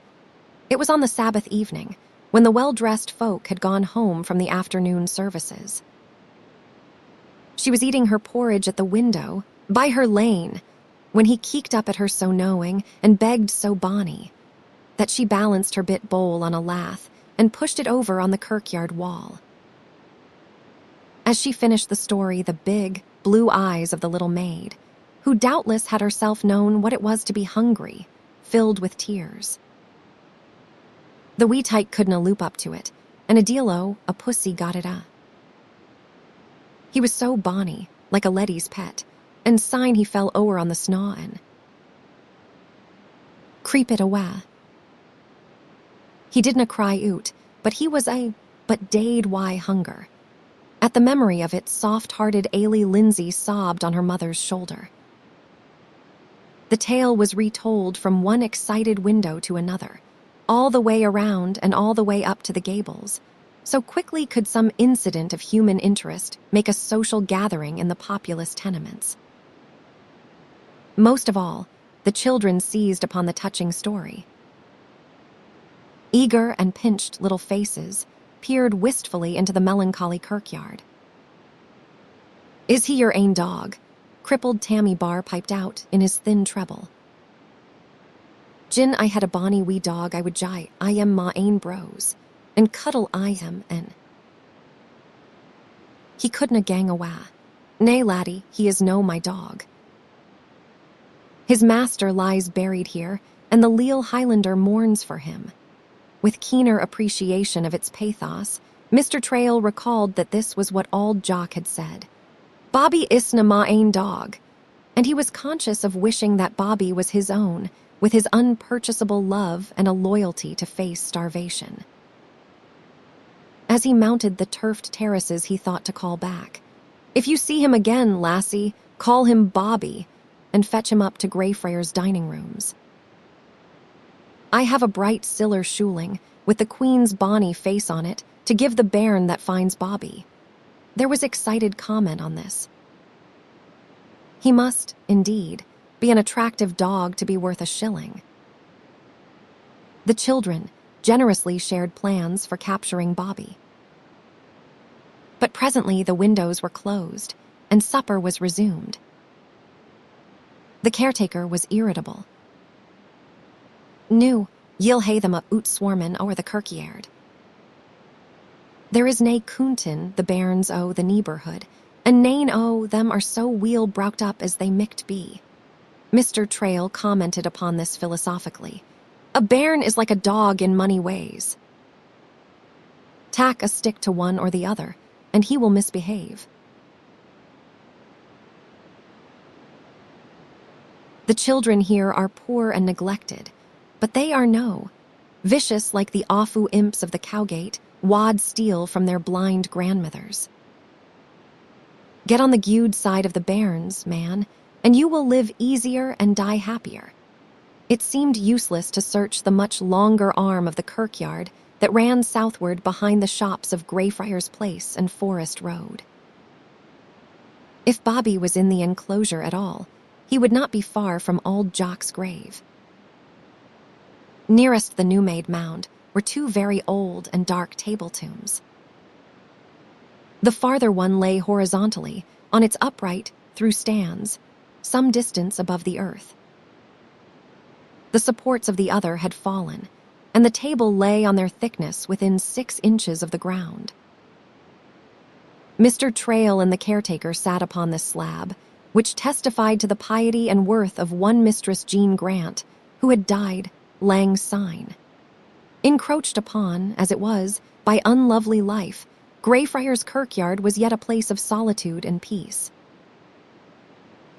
It was on the Sabbath evening, when the well-dressed folk had gone home from the afternoon services. She was eating her porridge at the window, by her lane, when he keeked up at her so knowing and begged so bonny, that she balanced her bit bowl on a lath and pushed it over on the kirkyard wall. As she finished the story, the big, blue eyes of the little maid, who doubtless had herself known what it was to be hungry, filled with tears. The wee tyke couldna loop up to it, and a deal o' a pussy got it He was so bonny, like a leddy's pet, and syne he fell ower on the snawin'. Creep it awa. He didna cry oot, but he was but dade why hunger. At the memory of it, soft-hearted Ailey Lindsay sobbed on her mother's shoulder. The tale was retold from one excited window to another, all the way around and all the way up to the gables. So quickly could some incident of human interest make a social gathering in the populous tenements. Most of all, the children seized upon the touching story. Eager and pinched little faces peered wistfully into the melancholy kirkyard. "Is he your ain dog?" crippled Tammy Barr piped out in his thin treble. "Gin I had a bonny wee dog, I would jye, I am ma ain bros, and cuddle I him in." He couldna gang awa. "Nay, laddie, he is no my dog. His master lies buried here, and the leal Highlander mourns for him." With keener appreciation of its pathos, Mr. Trail recalled that this was what Auld Jock had said. "Bobby isna ma ain dog," and he was conscious of wishing that Bobby was his own, with his unpurchasable love and a loyalty to face starvation. As he mounted the turfed terraces, he thought to call back, "If you see him again, lassie, call him Bobby, and fetch him up to Greyfriars' dining rooms. I have a bright siller shuling, with the Queen's bonny face on it, to give the bairn that finds Bobby." There was excited comment on this. He must, indeed, be an attractive dog to be worth a shilling. The children generously shared plans for capturing Bobby. But presently the windows were closed, and supper was resumed. The caretaker was irritable. "Noo, ye'll hae them a oot swarmin' ower the kirkyard. There is nae coontin' the bairns o' the neighbourhood, and nane o' them are so weel browt up as they micht be." Mr. Trail commented upon this philosophically. "A bairn is like a dog in mony ways. Tack a stick to one or the other, and he will misbehave." The children here are poor and neglected, but they are no. Vicious like the awfu imps of the Cowgate, wad steal from their blind grandmothers. Get on the gude side of the bairns, man, and you will live easier and die happier. It seemed useless to search the much longer arm of the kirkyard that ran southward behind the shops of Greyfriars Place and Forest Road. If Bobby was in the enclosure at all, he would not be far from Auld Jock's grave. Nearest the new-made mound were two very old and dark table tombs. The farther one lay horizontally, on its upright, through stands, some distance above the earth. The supports of the other had fallen, and the table lay on their thickness within 6 inches of the ground. Mr. Trail and the caretaker sat upon this slab, which testified to the piety and worth of one Mistress Jean Grant, who had died lang syne. Encroached upon, as it was, by unlovely life, Greyfriars Kirkyard was yet a place of solitude and peace.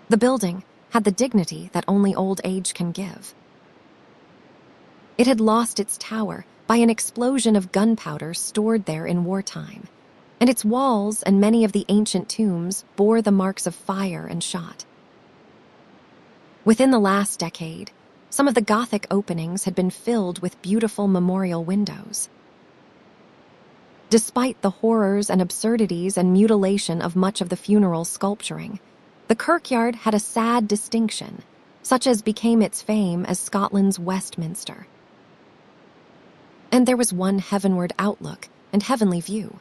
The building had the dignity that only old age can give. It had lost its tower by an explosion of gunpowder stored there in wartime, and its walls and many of the ancient tombs bore the marks of fire and shot. Within the last decade, some of the Gothic openings had been filled with beautiful memorial windows. Despite the horrors and absurdities and mutilation of much of the funeral sculpturing, the kirkyard had a sad distinction, such as became its fame as Scotland's Westminster. And there was one heavenward outlook and heavenly view.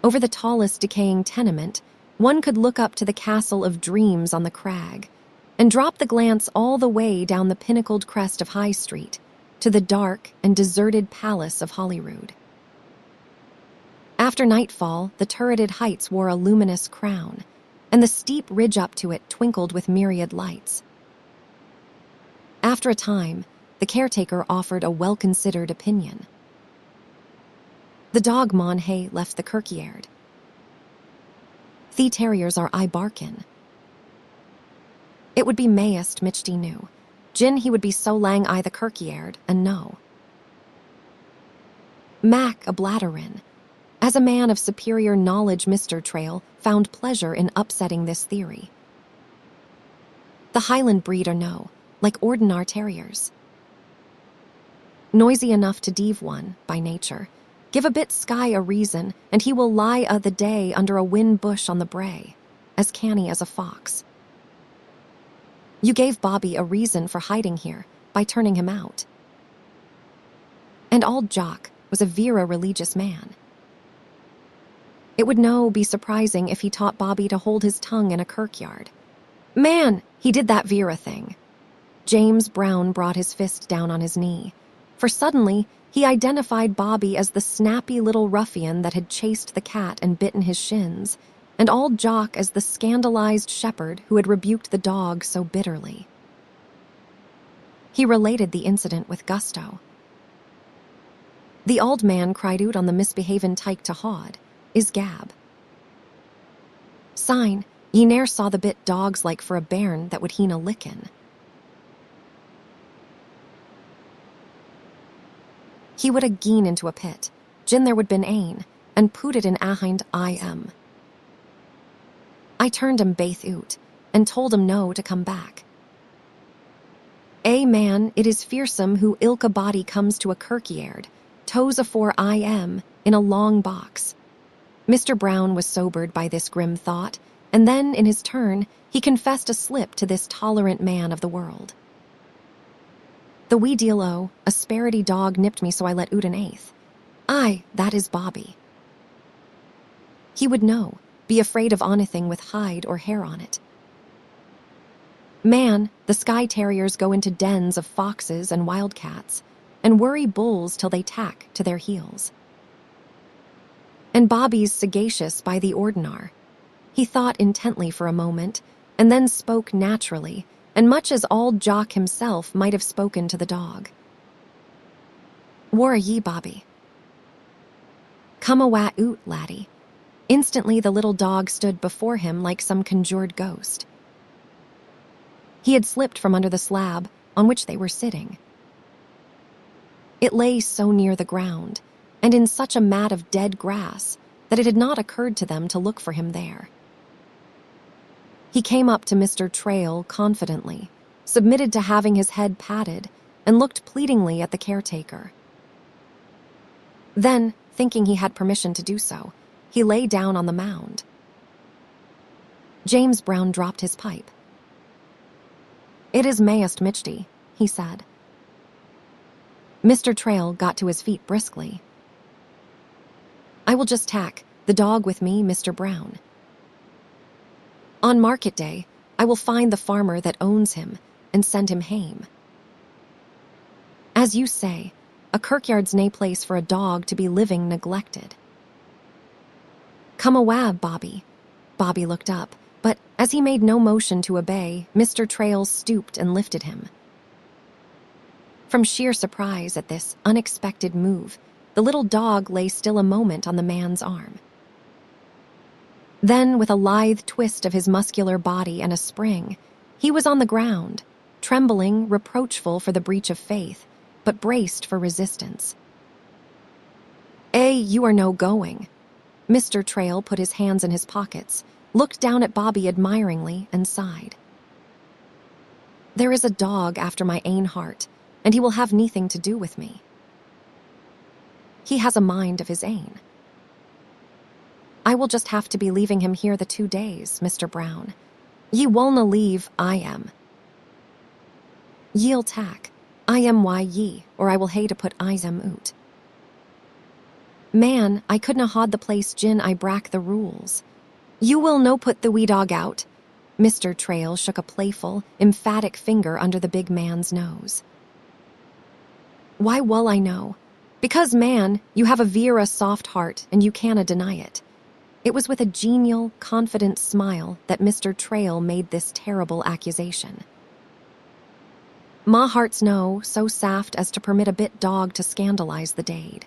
Over the tallest decaying tenement, one could look up to the castle of dreams on the crag, and drop the glance all the way down the pinnacled crest of High Street to the dark and deserted palace of Holyrood. After nightfall, the turreted heights wore a luminous crown, and the steep ridge up to it twinkled with myriad lights. After a time, the caretaker offered a well-considered opinion. The dog Monhay left the kirkyard. The terriers are I barkin. It would be mayest Michty knew. Gin he would be so lang I the kirkyard, and no. Mac a bladderin. As a man of superior knowledge, Mr. Trail found pleasure in upsetting this theory. The Highland breed are no, like ordinary terriers. Noisy enough to deave one, by nature. Give a bit Skye a reason, and he will lie a the day under a whin bush on the brae, as canny as a fox. You gave Bobby a reason for hiding here by turning him out. And Auld Jock was a vera religious man. It would no be surprising if he taught Bobby to hold his tongue in a kirkyard. Man, he did that vera thing. James Brown brought his fist down on his knee, for suddenly he identified Bobby as the snappy little ruffian that had chased the cat and bitten his shins, and Auld Jock as the scandalized shepherd who had rebuked the dog so bitterly. He related the incident with gusto. The old man cried out on the misbehavin' tyke to Hod, is Gab. Sign, ye ne'er saw the bit dogs like for a bairn that would heen a lickin'. He would ha' gien into a pit, gin there would been ane, and put it in ahind I turned him baith out, and told him no to come back. Man, it is fearsome who ilka body comes to a kirkyard, toes afore in a long box. Mr. Brown was sobered by this grim thought, and then, in his turn, he confessed a slip to this tolerant man of the world. The wee deal o', a sparity dog nipped me so I let out an eighth. Aye, that is Bobby. He would know, be afraid of onything with hide or hair on it. Man, the Skye terriers go into dens of foxes and wildcats, and worry bulls till they tack to their heels. And Bobby's sagacious by the ordinar. He thought intently for a moment, and then spoke naturally, and much as Auld Jock himself might have spoken to the dog. Whar are ye, Bobby? Come awa oot, laddie. Instantly the little dog stood before him like some conjured ghost. He had slipped from under the slab on which they were sitting. It lay so near the ground, and in such a mat of dead grass, that it had not occurred to them to look for him there. He came up to Mr. Trail confidently, submitted to having his head patted, and looked pleadingly at the caretaker. Then, thinking he had permission to do so, he lay down on the mound. James Brown dropped his pipe. It is mayest Michty, he said. Mr. Trail got to his feet briskly. I will just tack the dog with me, Mr. Brown. On market day, I will find the farmer that owns him and send him hame. As you say, a kirkyard's nae place for a dog to be living neglected. Come awa, Bobby. Bobby looked up, but as he made no motion to obey, Mr. Trail stooped and lifted him. From sheer surprise at this unexpected move, the little dog lay still a moment on the man's arm. Then, with a lithe twist of his muscular body and a spring, he was on the ground, trembling, reproachful for the breach of faith, but braced for resistance. You are no going. Mr. Trail put his hands in his pockets, looked down at Bobby admiringly, and sighed. There is a dog after my ain heart, and he will have nothing to do with me. He has a mind of his ain. I will just have to be leaving him here the 2 days, Mr. Brown. Ye wulna leave, I am. Ye'll tack, I am why ye, or I will hae to put I am oot. Man, I couldna hod the place gin I brack the rules. You will no put the wee dog out. Mr. Trail shook a playful, emphatic finger under the big man's nose. Why wull I know? Because, man, you have a vera soft heart and you canna deny it. It was with a genial, confident smile that Mr. Trail made this terrible accusation. Ma heart's no so saft as to permit a bit dog to scandalize the dade.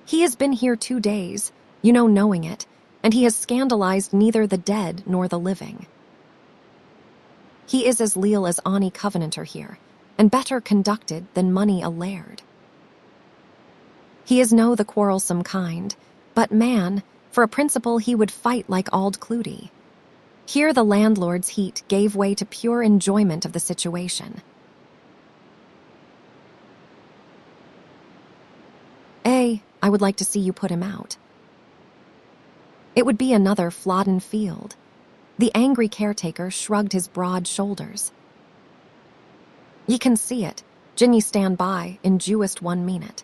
He has been here 2 days, you know knowing it, and he has scandalized neither the dead nor the living. He is as leal as ony covenanter here, and better conducted than money a laird. He is no the quarrelsome kind, but man, for a principle he would fight like Auld Jock. Here the landlord's heat gave way to pure enjoyment of the situation. I would like to see you put him out. It would be another Flodden Field. The angry caretaker shrugged his broad shoulders. Ye can see it, gin ye stand by, in jewest 1 minute.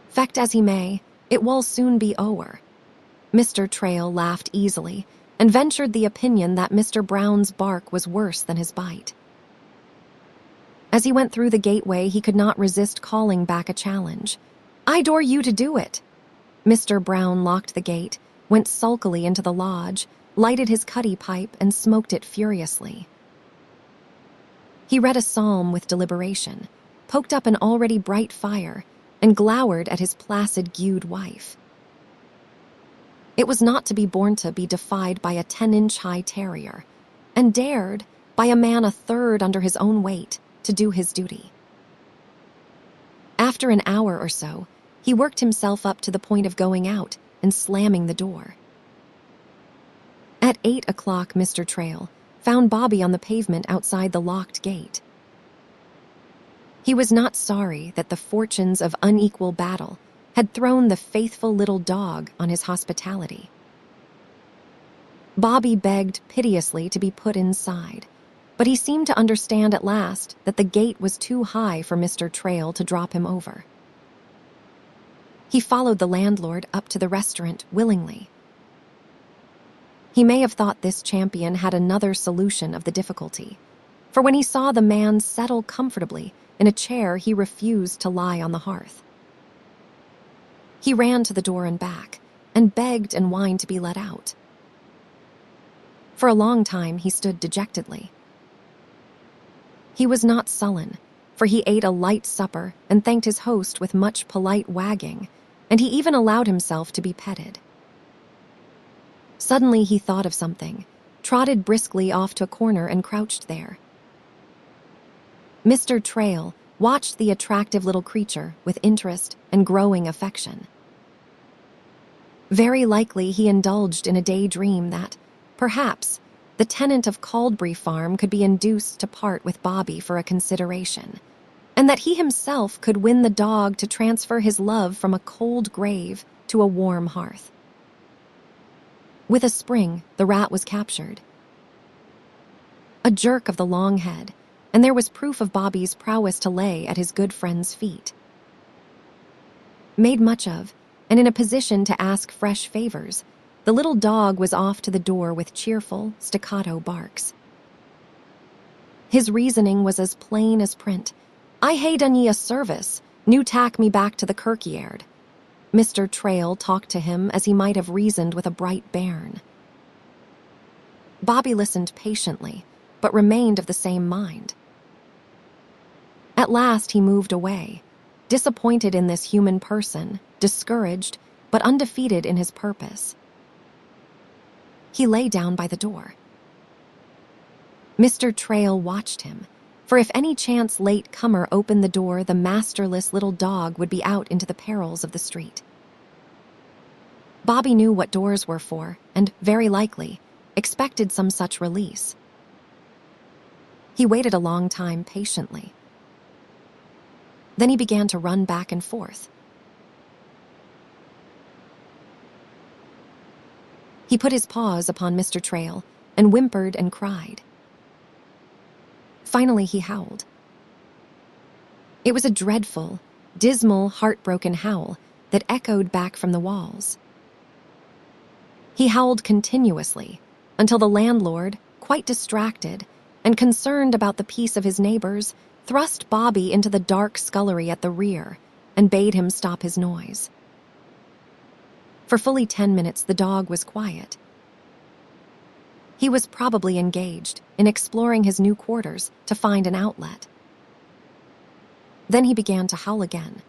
Fecht as he may, it will soon be o'er. Mr. Trail laughed easily and ventured the opinion that Mr. Brown's bark was worse than his bite. As he went through the gateway, he could not resist calling back a challenge. I dare you to do it. Mr. Brown locked the gate, went sulkily into the lodge, lighted his cutty pipe, and smoked it furiously. He read a psalm with deliberation, poked up an already bright fire, and glowered at his placid, gewed wife. It was not to be borne to be defied by a 10-inch high terrier, and dared, by a man a third under his own weight, to do his duty. After an hour or so, he worked himself up to the point of going out and slamming the door. At 8 o'clock, Mr. Trail found Bobby on the pavement outside the locked gate. He was not sorry that the fortunes of unequal battle had thrown the faithful little dog on his hospitality. Bobby begged piteously to be put inside, but he seemed to understand at last that the gate was too high for Mr. Trail to drop him over. He followed the landlord up to the restaurant willingly. He may have thought this champion had another solution of the difficulty, for when he saw the man settle comfortably in a chair, he refused to lie on the hearth. He ran to the door and back, and begged and whined to be let out. For a long time he stood dejectedly. He was not sullen, for he ate a light supper and thanked his host with much polite wagging, and he even allowed himself to be petted. Suddenly he thought of something, trotted briskly off to a corner and crouched there. Mr. Trail watched the attractive little creature with interest and growing affection. Very likely he indulged in a daydream that, perhaps, the tenant of Caldbury Farm could be induced to part with Bobby for a consideration, and that he himself could win the dog to transfer his love from a cold grave to a warm hearth. With a spring, the rat was captured. A jerk of the long head, and there was proof of Bobby's prowess to lay at his good friend's feet. Made much of, and in a position to ask fresh favors, the little dog was off to the door with cheerful, staccato barks. His reasoning was as plain as print. I hae done ye a service, new tack me back to the kirkyard. Mr. Trail talked to him as he might have reasoned with a bright bairn. Bobby listened patiently, but remained of the same mind. At last he moved away, disappointed in this human person, discouraged, but undefeated in his purpose. He lay down by the door. Mr. Trail watched him, for if any chance late comer opened the door, the masterless little dog would be out into the perils of the street. Bobby knew what doors were for, and, very likely, expected some such release. He waited a long time patiently. Then he began to run back and forth. He put his paws upon Mr. Trail and whimpered and cried. Finally he howled. It was a dreadful, dismal, heartbroken howl, that echoed back from the walls. He howled continuously until the landlord, quite distracted and concerned about the peace of his neighbors, thrust Bobby into the dark scullery at the rear and bade him stop his noise. For fully 10 minutes, the dog was quiet. He was probably engaged in exploring his new quarters to find an outlet. Then he began to howl again.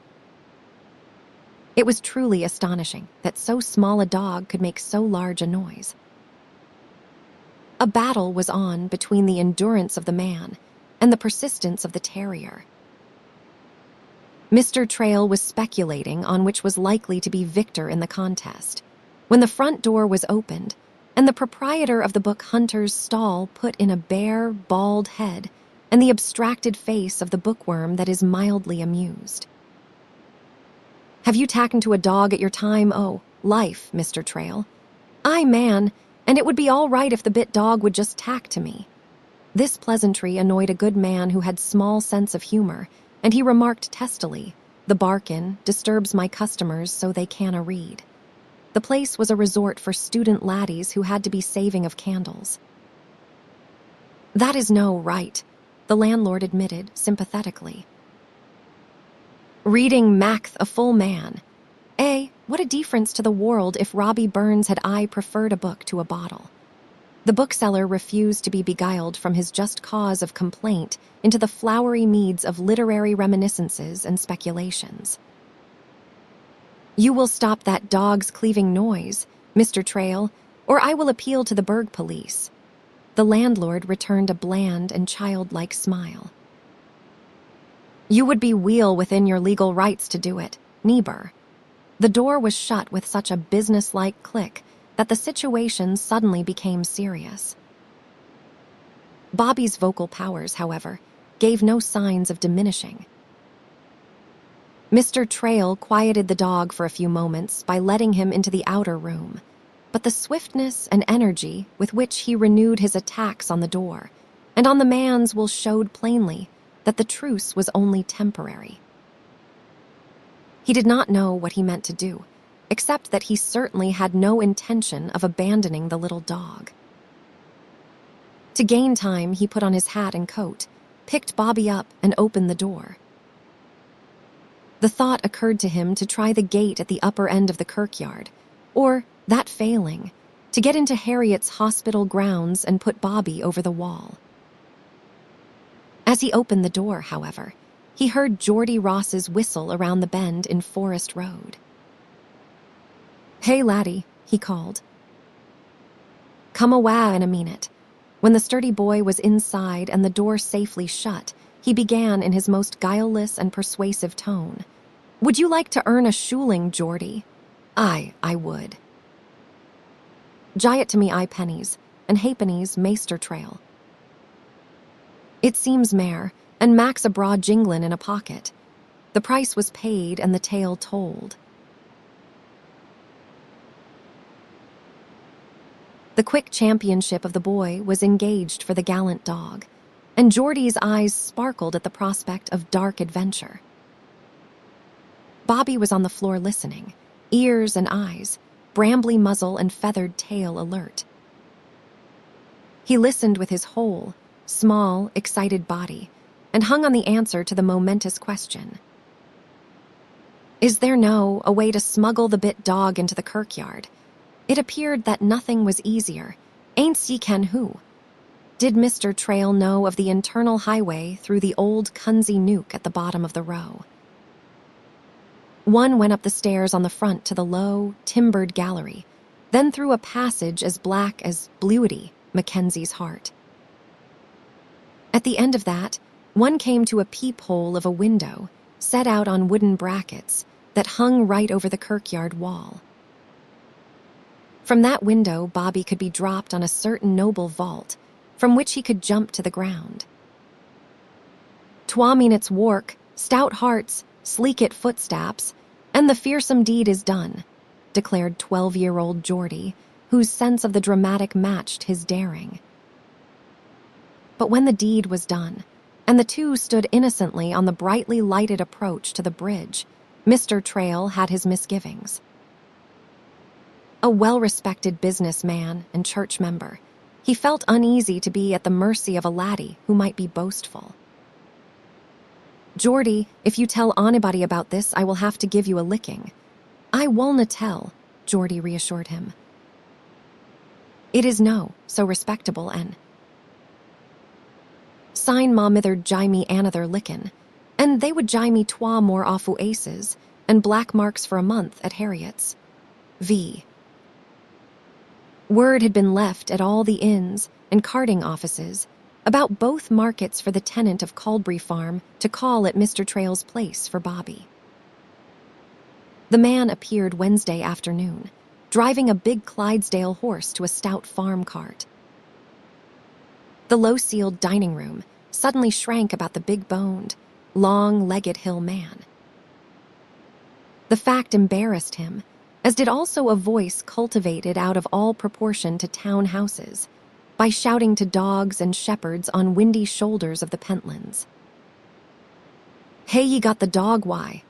It was truly astonishing that so small a dog could make so large a noise. A battle was on between the endurance of the man and the persistence of the terrier. Mr. Trail was speculating on which was likely to be victor in the contest when the front door was opened and the proprietor of the book hunter's stall put in a bare, bald head and the abstracted face of the bookworm that is mildly amused. "Have you taken to a dog at your time o' life, Mr. Trail?" "Aye, man, and it would be all right if the bit dog would just tack to me." This pleasantry annoyed a good man who had small sense of humor, and he remarked testily, "The barkin disturbs my customers so they canna read." The place was a resort for student laddies who had to be saving of candles. "That is no right," the landlord admitted sympathetically. "Reading mackth a full man. What a difference to the world if Robbie Burns had preferred a book to a bottle." The bookseller refused to be beguiled from his just cause of complaint into the flowery meads of literary reminiscences and speculations. "You will stop that dog's cleaving noise, Mr. Trail, or I will appeal to the burg police." The landlord returned a bland and childlike smile. "You would be well within your legal rights to do it, neighbor." The door was shut with such a businesslike click that the situation suddenly became serious. Bobby's vocal powers, however, gave no signs of diminishing. Mr. Trail quieted the dog for a few moments by letting him into the outer room, but the swiftness and energy with which he renewed his attacks on the door and on the man's will showed plainly that the truce was only temporary. He did not know what he meant to do, except that he certainly had no intention of abandoning the little dog. To gain time, he put on his hat and coat, picked Bobby up, and opened the door. The thought occurred to him to try the gate at the upper end of the kirkyard, or, that failing, to get into Harriet's hospital grounds and put Bobby over the wall. As he opened the door, however, he heard Geordie Ross's whistle around the bend in Forest Road. "Hey, laddie," he called. "Come awa in a minute." When the sturdy boy was inside and the door safely shut, he began in his most guileless and persuasive tone. "Would you like to earn a shooling, Geordie?" "Aye, I would." "Gie it to me pennies, and halfpennies Maister Trail." It seems mare, and Max a broad jinglin in a pocket. The price was paid and the tale told. The quick championship of the boy was engaged for the gallant dog, and Geordie's eyes sparkled at the prospect of dark adventure. Bobby was on the floor listening, ears and eyes, brambly muzzle and feathered tail alert. He listened with his whole, small, excited body, and hung on the answer to the momentous question. Is there a way to smuggle the bit dog into the kirkyard? It appeared that nothing was easier. Ain't ye ken who? Did Mr. Trail know of the internal highway through the old Cunsey Nook at the bottom of the row? One went up the stairs on the front to the low, timbered gallery, then through a passage as black as Bluety, Mackenzie's heart. At the end of that, one came to a peephole of a window set out on wooden brackets that hung right over the kirkyard wall. From that window, Bobby could be dropped on a certain noble vault, from which he could jump to the ground. "Twa minutes wark, stout hearts, sleek-it footsteps, and the fearsome deed is done," declared 12-year-old Geordie, whose sense of the dramatic matched his daring. But when the deed was done, and the two stood innocently on the brightly lighted approach to the bridge, Mr. Trail had his misgivings. A well-respected businessman and church member, he felt uneasy to be at the mercy of a laddie who might be boastful. "Geordie, if you tell anybody about this, I will have to give you a licking." "I wulna tell," Geordie reassured him. "It is no so respectable and sign ma mither'd gie me another lickin', and they would gie me twa more awfu' aces, and black marks for a month at Harriet's. V. Word had been left at all the inns and carting offices about both markets for the tenant of Caldbury Farm to call at Mr. Trail's place for Bobby. The man appeared Wednesday afternoon, driving a big Clydesdale horse to a stout farm cart. The low-ceiled dining room suddenly shrank about the big-boned, long-legged hill man. The fact embarrassed him, as did also a voice cultivated out of all proportion to town houses, by shouting to dogs and shepherds on windy shoulders of the Pentlands. "Hey, ye got the dog, why?"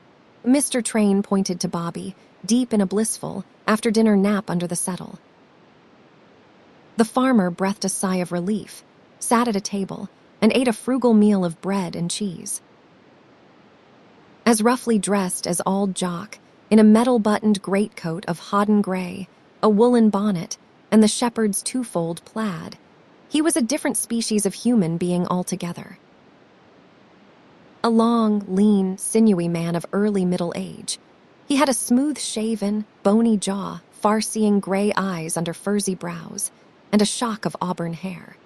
Mr. Train pointed to Bobby, deep in a blissful, after-dinner nap under the settle. The farmer breathed a sigh of relief, sat at a table, and ate a frugal meal of bread and cheese. As roughly dressed as Auld Jock, in a metal-buttoned greatcoat of hodden grey, a woolen bonnet, and the shepherd's twofold plaid, he was a different species of human being altogether. A long, lean, sinewy man of early middle age, he had a smooth-shaven, bony jaw, far-seeing grey eyes under furzy brows, and a shock of auburn hair.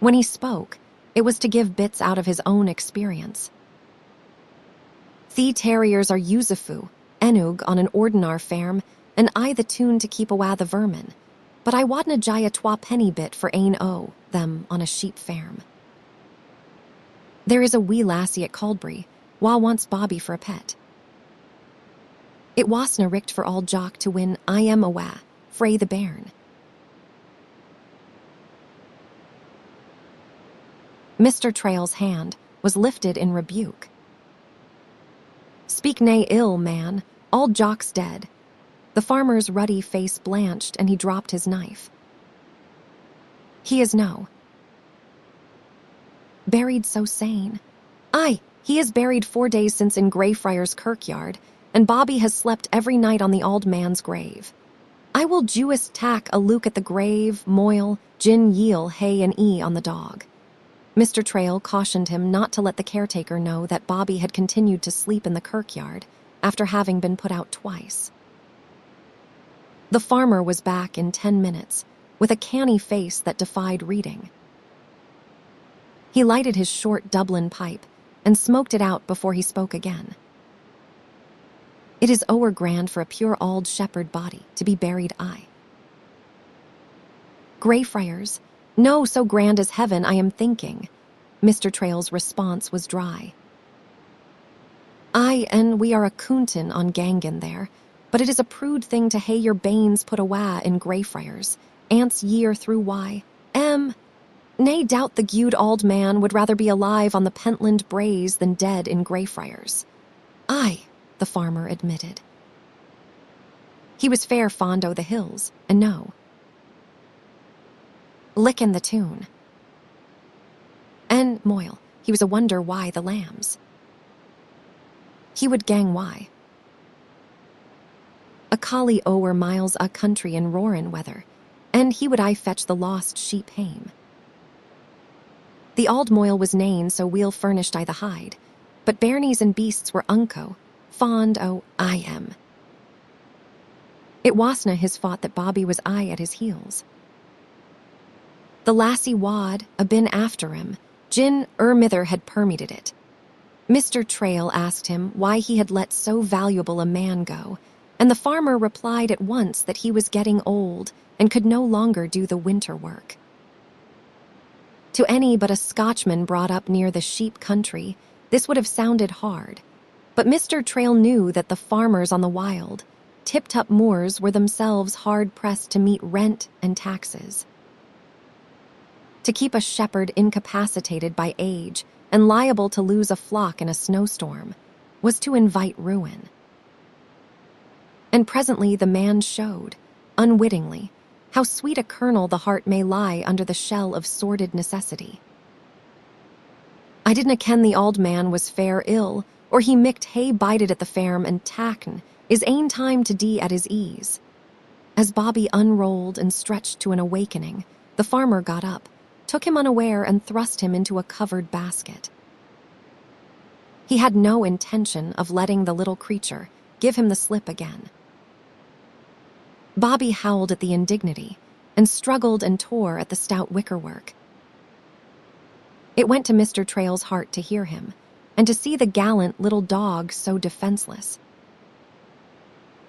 When he spoke, it was to give bits out of his own experience. "The terriers are usifu, enug on an ordinar farm, and I the tune to keep awa the vermin, but I wadna gie a twa penny bit for ane o' them on a sheep farm. There is a wee lassie at Caldbury, wha wants Bobby for a pet. It wasna richt for Auld Jock to win I am awa, frae the bairn." Mr. Trail's hand was lifted in rebuke. "Speak nae ill, man. Auld Jock's dead." The farmer's ruddy face blanched and he dropped his knife. "He is no. Buried so sane. Aye, he is buried 4 days since in Greyfriars Kirkyard, and Bobby has slept every night on the auld man's grave. I will Jewess tack a look at the grave, moil, gin yiel hay and on the dog." Mr. Trail cautioned him not to let the caretaker know that Bobby had continued to sleep in the kirkyard after having been put out twice. The farmer was back in 10 minutes, with a canny face that defied reading. He lighted his short Dublin pipe and smoked it out before he spoke again. "It is ower grand for a pure auld shepherd body to be buried aye. Greyfriars, no so grand as heaven, I am thinking." Mr. Trail's response was dry. "Aye, and we are a coontin on Gangan there, but it is a prude thing to hae your banes put awa in Greyfriars, ance year through why. Nae doubt the gude auld man would rather be alive on the Pentland braes than dead in Greyfriars." "Aye," the farmer admitted. He was fair fond o' the hills, and no. Lickin' the tune. And moil, he was a wonder why the lambs. He would gang why. A collie ower miles a country in roarin' weather, and he would I fetch the lost sheep hame. The auld moil was nane so weel furnished I the hide, but bairnies and beasts were unco, fond o' I am. It wasna his fault that Bobby was aye at his heels. The lassie wad a been after him, gin mither had permitted it. Mr. Trail asked him why he had let so valuable a man go, and the farmer replied at once that he was getting old and could no longer do the winter work. To any but a Scotchman brought up near the sheep country, this would have sounded hard, but Mr. Trail knew that the farmers on the wild, tip-top moors were themselves hard-pressed to meet rent and taxes. To keep a shepherd incapacitated by age and liable to lose a flock in a snowstorm, was to invite ruin. And presently the man showed, unwittingly, how sweet a kernel the heart may lie under the shell of sordid necessity. I didna ken the auld man was fair ill, or he micht hae bided at the farm and ta'en his ain time to dee at his ease. As Bobby unrolled and stretched to an awakening, the farmer got up, took him unaware, and thrust him into a covered basket. He had no intention of letting the little creature give him the slip again. Bobby howled at the indignity and struggled and tore at the stout wickerwork. It went to Mr. Trail's heart to hear him, and to see the gallant little dog so defenseless.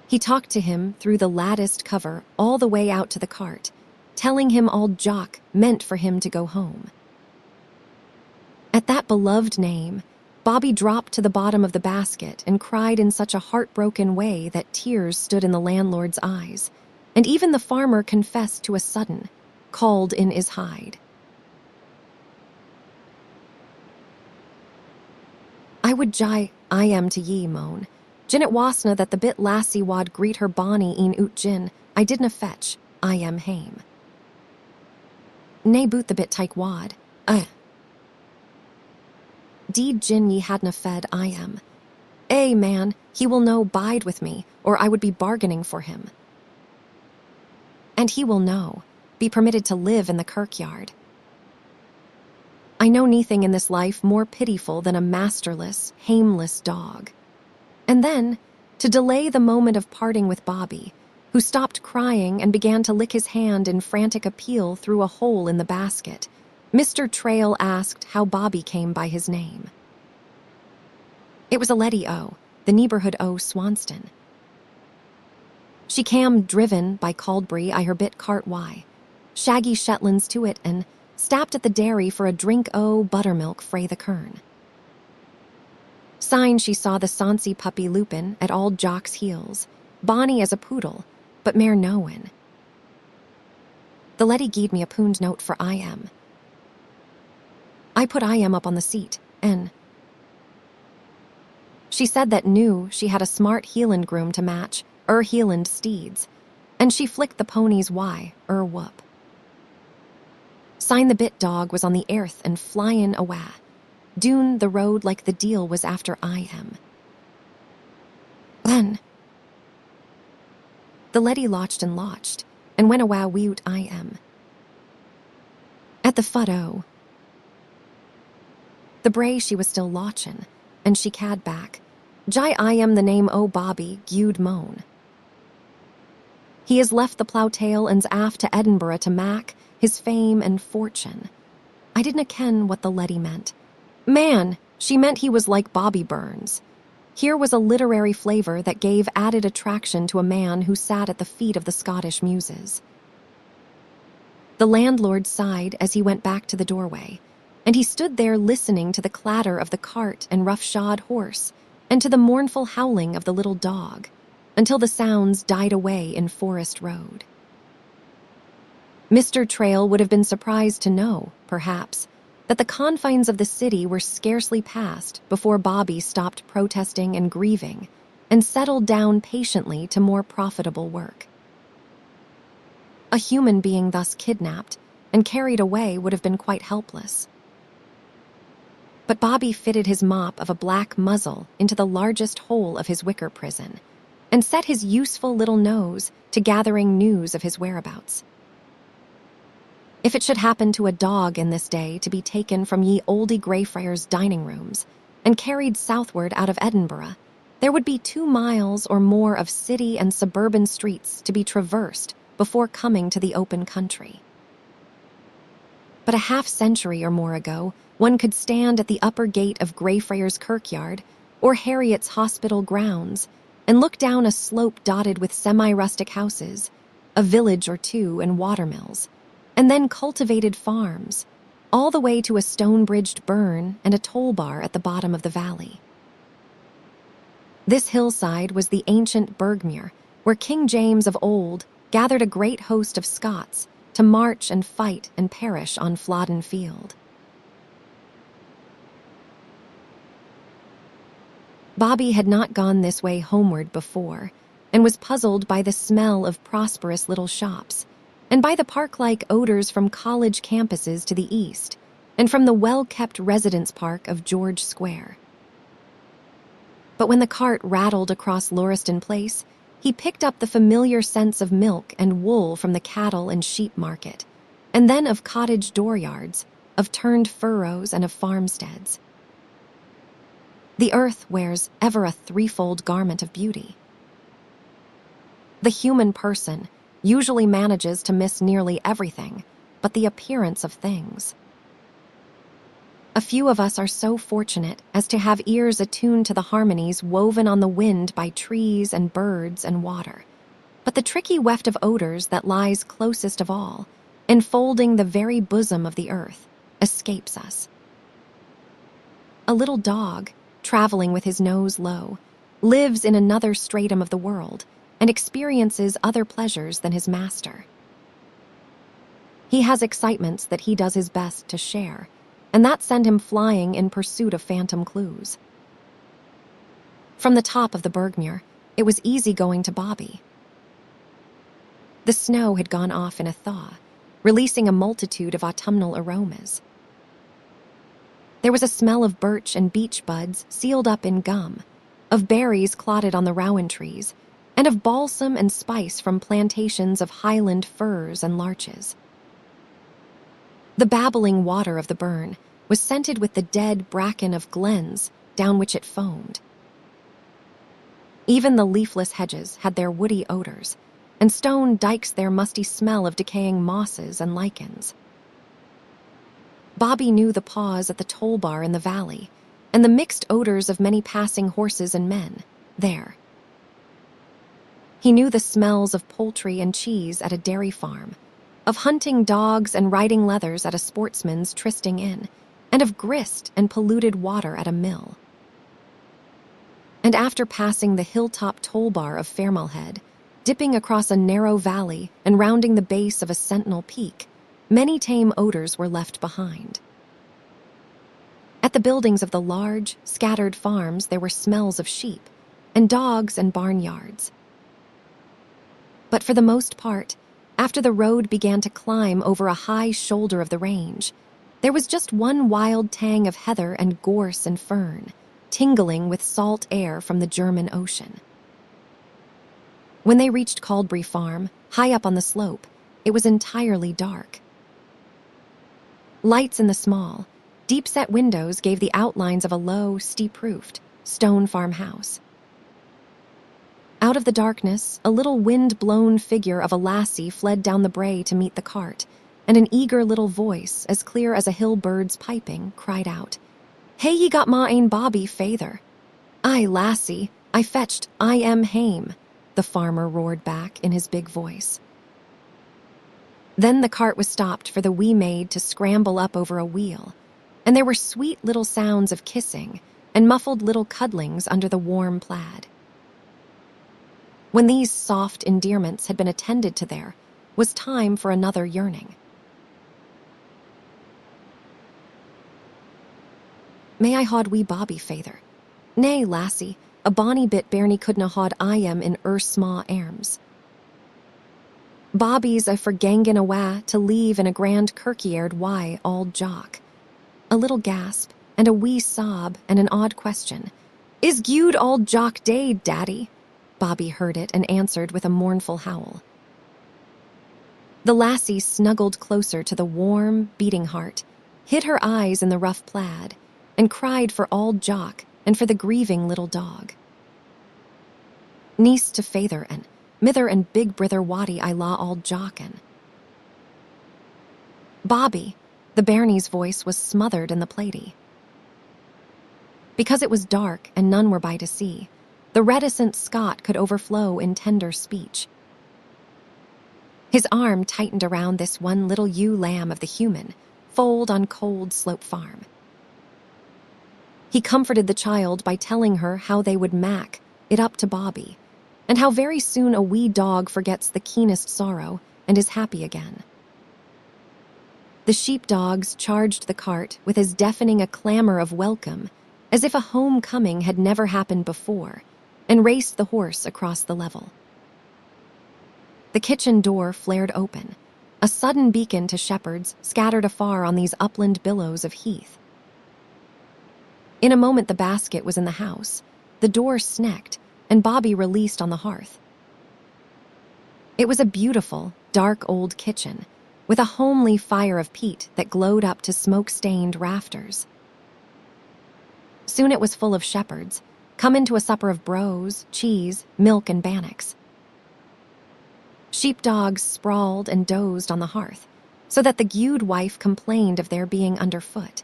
He talked to him through the latticed cover all the way out to the cart, telling him Auld Jock meant for him to go home. At that beloved name, Bobby dropped to the bottom of the basket and cried in such a heartbroken way that tears stood in the landlord's eyes, and even the farmer confessed to a sudden, called in his hide. I would jye I am to ye, moan. Gin it wasna that the bit lassie wad greet her bonny een oot gin, I didna fetch, I am hame. Nay boot the bit tyke wad, Deed gin ye hadna fed I am. Eh, man, he will no bide with me, or I would be bargaining for him. And he will no, be permitted to live in the kirkyard. I know nothing in this life more pitiful than a masterless, hameless dog. And then, to delay the moment of parting with Bobby, who stopped crying and began to lick his hand in frantic appeal through a hole in the basket, Mr. Trail asked how Bobby came by his name. It was a leddy o, the neighborhood o Swanston. She cam driven by Caldbury I her bit cart why, shaggy Shetlands to it, and stapped at the dairy for a drink o buttermilk frae the kern. Syne she saw the sonsie puppy Lupin at Auld Jock's heels, bonny as a poodle, but mair knowin. The leddy gied me a poond note for I am. I put I am up on the seat, and she said that knew she had a smart Hieland groom to match Hieland steeds, and she flicked the pony's whoop. Syne the bit dog was on the earth and flyin' awa, doon the road like the deal was after I am. Then the leddy lotched and went awa wiot I am. At the fud o. The bray she was still lotchin', and she cad back. Jye I am the name o Bobby, gude moan. He has left the plough-tail and's aft to Edinburgh to mak his fame and fortune. I didna ken what the leddy meant. Man, she meant he was like Bobby Burns. Here was a literary flavor that gave added attraction to a man who sat at the feet of the Scottish muses. The landlord sighed as he went back to the doorway, and he stood there listening to the clatter of the cart and rough-shod horse, and to the mournful howling of the little dog, until the sounds died away in Forest Road. Mr. Trail would have been surprised to know, perhaps, that the confines of the city were scarcely passed before Bobby stopped protesting and grieving and settled down patiently to more profitable work. A human being thus kidnapped and carried away would have been quite helpless. But Bobby fitted his mop of a black muzzle into the largest hole of his wicker prison and set his useful little nose to gathering news of his whereabouts. If it should happen to a dog in this day to be taken from ye oldie Greyfriars' dining rooms and carried southward out of Edinburgh, there would be 2 miles or more of city and suburban streets to be traversed before coming to the open country. But a half-century or more ago, one could stand at the upper gate of Greyfriars Kirkyard or Harriet's Hospital grounds and look down a slope dotted with semi-rustic houses, a village or two and watermills, and then cultivated farms, all the way to a stone-bridged burn and a toll bar at the bottom of the valley. This hillside was the ancient Burgmuir, where King James of old gathered a great host of Scots to march and fight and perish on Flodden Field. Bobby had not gone this way homeward before, and was puzzled by the smell of prosperous little shops, and by the park-like odors from college campuses to the east, and from the well-kept residence park of George Square. But when the cart rattled across Lauriston Place, he picked up the familiar scents of milk and wool from the cattle and sheep market, and then of cottage dooryards, of turned furrows and of farmsteads. The earth wears ever a threefold garment of beauty. The human person usually manages to miss nearly everything but the appearance of things. A few of us are so fortunate as to have ears attuned to the harmonies woven on the wind by trees and birds and water, but the tricky weft of odors that lies closest of all, enfolding the very bosom of the earth, escapes us. A little dog, traveling with his nose low, lives in another stratum of the world and experiences other pleasures than his master. He has excitements that he does his best to share, and that send him flying in pursuit of phantom clues. From the top of the Bergmuir, it was easy going to Bobby. The snow had gone off in a thaw, releasing a multitude of autumnal aromas. There was a smell of birch and beech buds sealed up in gum, of berries clotted on the rowan trees, and of balsam and spice from plantations of highland firs and larches. The babbling water of the burn was scented with the dead bracken of glens down which it foamed. Even the leafless hedges had their woody odors, and stone dikes their musty smell of decaying mosses and lichens. Bobby knew the pause at the toll bar in the valley, and the mixed odors of many passing horses and men there. He knew the smells of poultry and cheese at a dairy farm, of hunting dogs and riding leathers at a sportsman's trysting inn, and of grist and polluted water at a mill. And after passing the hilltop toll bar of Fairmalhead, dipping across a narrow valley and rounding the base of a sentinel peak, many tame odors were left behind. At the buildings of the large, scattered farms there were smells of sheep, and dogs and barnyards. But for the most part, after the road began to climb over a high shoulder of the range, there was just one wild tang of heather and gorse and fern, tingling with salt air from the German Ocean. When they reached Caldbury Farm, high up on the slope, it was entirely dark. Lights in the small, deep-set windows gave the outlines of a low, steep-roofed, stone farmhouse. Out of the darkness, a little wind-blown figure of a lassie fled down the brae to meet the cart, and an eager little voice, as clear as a hill bird's piping, cried out, "Hey, ye got ma ain Bobby, feyther." "Aye, lassie, I fetched, I am hame," the farmer roared back in his big voice. Then the cart was stopped for the wee maid to scramble up over a wheel, and there were sweet little sounds of kissing and muffled little cuddlings under the warm plaid. When these soft endearments had been attended to there, was time for another yearning. "May I haud wee Bobby, feyther?" "Nay, lassie, a bonny bit bairnie couldna haud I am in sma arms. Bobby's a for gangin' awa to leave in a grand kirkyard wy Auld Jock." A little gasp, and a wee sob, and an odd question. "Is gude Auld Jock dead, Daddy?" Bobby heard it and answered with a mournful howl. The lassie snuggled closer to the warm, beating heart, hid her eyes in the rough plaid, and cried for Auld Jock and for the grieving little dog. "Niece to feyther and mither and big brither Watty I law Auld Jockin." "Bobby," the bairnie's voice was smothered in the plaidie. Because it was dark and none were by to see, the reticent Scot could overflow in tender speech. His arm tightened around this one little ewe lamb of the human, foaled on Cold Slope Farm. He comforted the child by telling her how they would mack it up to Bobby, and how very soon a wee dog forgets the keenest sorrow and is happy again. The sheepdogs charged the cart with as deafening a clamor of welcome as if a homecoming had never happened before, and raced the horse across the level. The kitchen door flared open, a sudden beacon to shepherds scattered afar on these upland billows of heath. In a moment the basket was in the house, the door snecked, and Bobby released on the hearth. It was a beautiful, dark old kitchen, with a homely fire of peat that glowed up to smoke-stained rafters. Soon it was full of shepherds, come into a supper of brose, cheese, milk, and bannocks. Sheepdogs sprawled and dozed on the hearth, so that the gude wife complained of their being underfoot.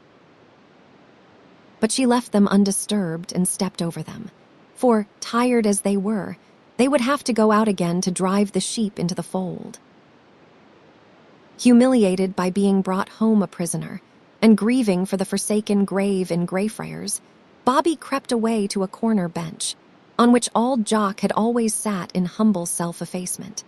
But she left them undisturbed and stepped over them, for, tired as they were, they would have to go out again to drive the sheep into the fold. Humiliated by being brought home a prisoner, and grieving for the forsaken grave in Greyfriars, Bobby crept away to a corner bench, on which Auld Jock had always sat in humble self-effacement.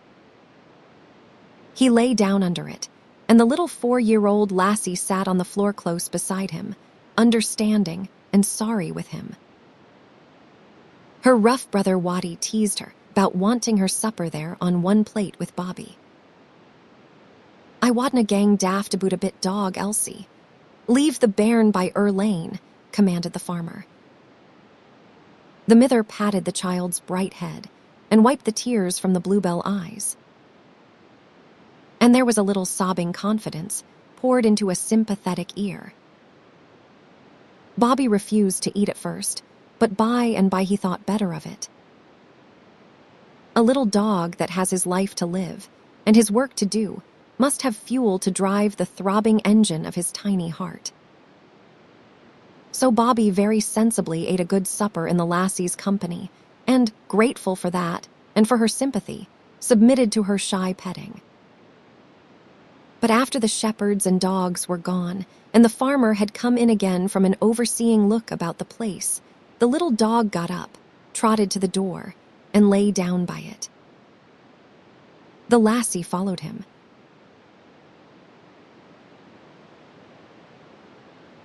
He lay down under it, and the little 4-year-old lassie sat on the floor close beside him, understanding and sorry with him. Her rough brother Watty teased her about wanting her supper there on one plate with Bobby. "I wadna gang daft aboot a bit dog, Elsie. Leave the bairn by Lane," commanded the farmer. The mither patted the child's bright head and wiped the tears from the bluebell eyes. And there was a little sobbing confidence poured into a sympathetic ear. Bobby refused to eat at first, but by and by he thought better of it. A little dog that has his life to live and his work to do must have fuel to drive the throbbing engine of his tiny heart. So Bobby very sensibly ate a good supper in the lassie's company, and, grateful for that and for her sympathy, submitted to her shy petting. But after the shepherds and dogs were gone, and the farmer had come in again from an overseeing look about the place, the little dog got up, trotted to the door, and lay down by it. The lassie followed him.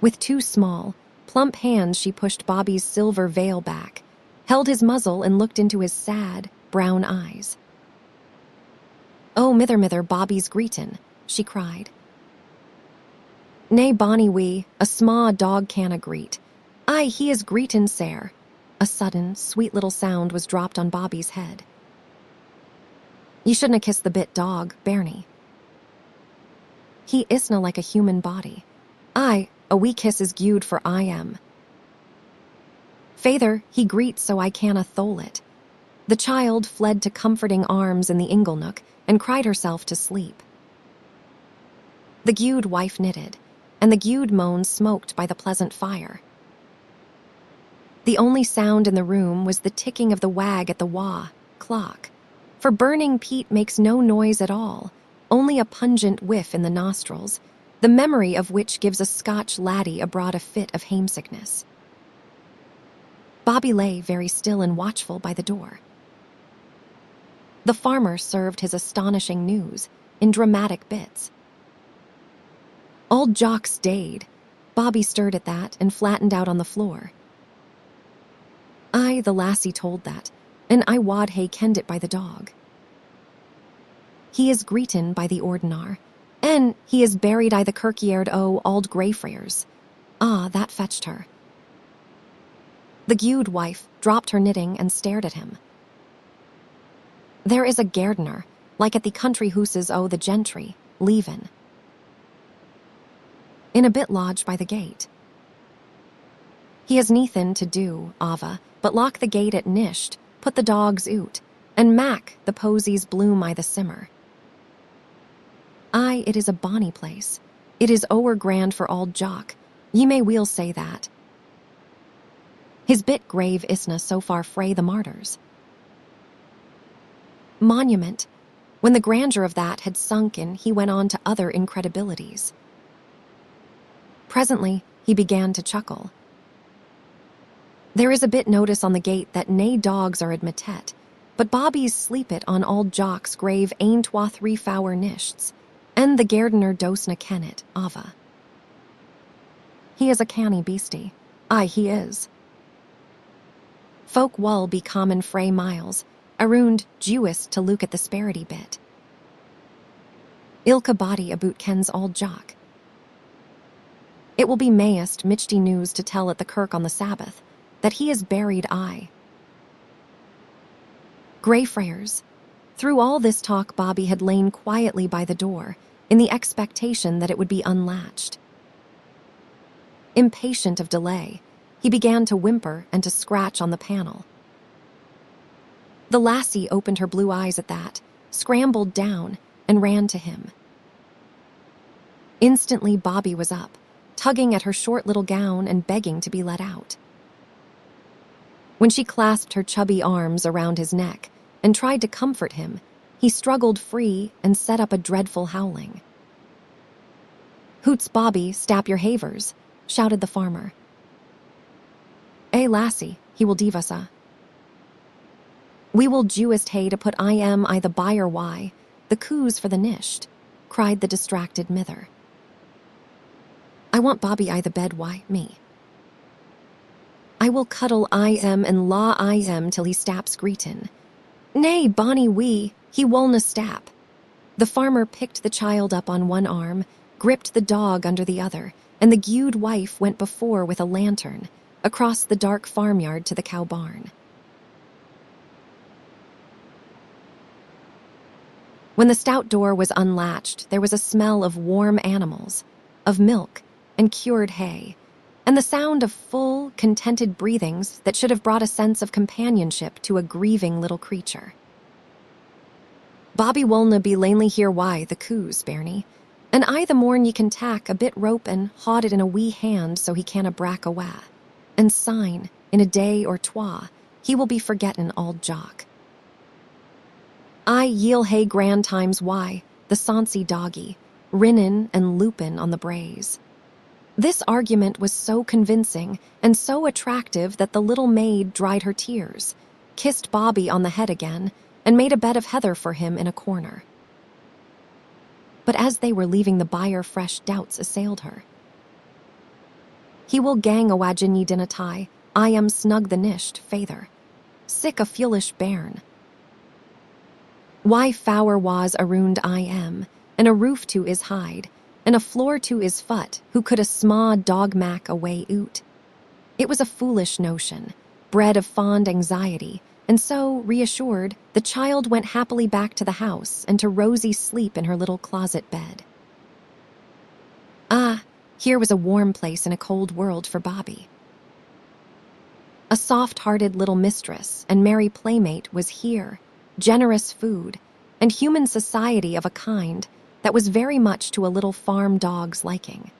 With two small, plump hands she pushed Bobby's silver veil back, held his muzzle and looked into his sad, brown eyes. "Oh, mither, Bobby's greetin'," she cried. "Nay, bonny wee, a sma dog canna greet. Aye, he is greetin', sair." A sudden, sweet little sound was dropped on Bobby's head. "Ye shouldna kiss the bit dog, bairnie. He isna like a human body. Aye, a wee kiss is gude for I am. Feyther, he greets so I canna thole it." The child fled to comforting arms in the inglenook and cried herself to sleep. The gude wife knitted, and the gude moan smoked by the pleasant fire. The only sound in the room was the ticking of the wag at the clock, for burning peat makes no noise at all, only a pungent whiff in the nostrils, the memory of which gives a Scotch laddie abroad a fit of homesickness. Bobby lay very still and watchful by the door. The farmer served his astonishing news in dramatic bits. Auld Jock stayed. Bobby stirred at that and flattened out on the floor. "Aye," the lassie told that, "and I wad hae kenned it by the dog. He is greetin' by the ordinar, and he is buried I the kirkyard o' Auld Greyfriars." Ah, that fetched her. The gude wife dropped her knitting and stared at him. "There is a gardener, like at the country hooses o' the gentry, leavin'. In a bit lodge by the gate. He has neathin' to do, Ava, but lock the gate at nisht, put the dogs oot, and mak the posies bloom I the simmer. Aye, it is a bonny place. It is ower grand for Auld Jock, ye may weel say that. His bit grave isna so far frae the martyrs. Monument. When the grandeur of that had sunken, he went on to other incredibilities. Presently, he began to chuckle. There is a bit notice on the gate that nae dogs are admitted, but Bobby's sleepit on Auld Jock's grave ain twa 3 fower nishts, and the gardener dosna ken it, Ava. He is a canny beastie, Aye, he is. Folk wull be common frae miles, around Jewist to look at the sparity bit. Ilka body aboot kens Auld Jock. It will be mayest michty news to tell at the kirk on the Sabbath that he is buried aye. Greyfriars. Through all this talk, Bobby had lain quietly by the door, in the expectation that it would be unlatched. Impatient of delay, he began to whimper and to scratch on the panel. The lassie opened her blue eyes at that, scrambled down, and ran to him. Instantly, Bobby was up, tugging at her short little gown and begging to be let out. When she clasped her chubby arms around his neck and tried to comfort him, he struggled free and set up a dreadful howling. "Hoots, Bobby, stap your havers," shouted the farmer. Lassie, he will deave us a. We will Jewist hay to put I the buyer why, the coos for the nisht, cried the distracted mither. I want Bobby the bed why, me. I will cuddle and law till he staps greetin. Nay, bonny wee, he wulna stap. The farmer picked the child up on one arm, gripped the dog under the other, and the gewed wife went before with a lantern, across the dark farmyard to the cow barn. When the stout door was unlatched, there was a smell of warm animals, of milk and cured hay, and the sound of full, contented breathings that should have brought a sense of companionship to a grieving little creature. Bobby wulna be lanely here why, the coos, bairnie, and the morn ye can tack a bit rope and haud it in a wee hand so he canna brack awa, and sign, in a day or twa, he will be forgettin' Auld Jock. Ye'll hae grand times why, the sonsie doggy, rinnin' and loopin' on the braes. This argument was so convincing and so attractive that the little maid dried her tears, kissed Bobby on the head again, and made a bed of heather for him in a corner. But as they were leaving the byre, fresh doubts assailed her. He will gang awa gin ye dinna tie, I am snug the nisht, feyther. Sick a foolish bairn. Why fower was around I am, and a roof to is hide, and a floor to is foot, who could a sma dog mac away oot. It was a foolish notion, bred of fond anxiety, and so, reassured, the child went happily back to the house and to rosy sleep in her little closet bed. Here was a warm place in a cold world for Bobby. A soft-hearted little mistress and merry playmate was here, generous food, and human society of a kind that was very much to a little farm dog's liking.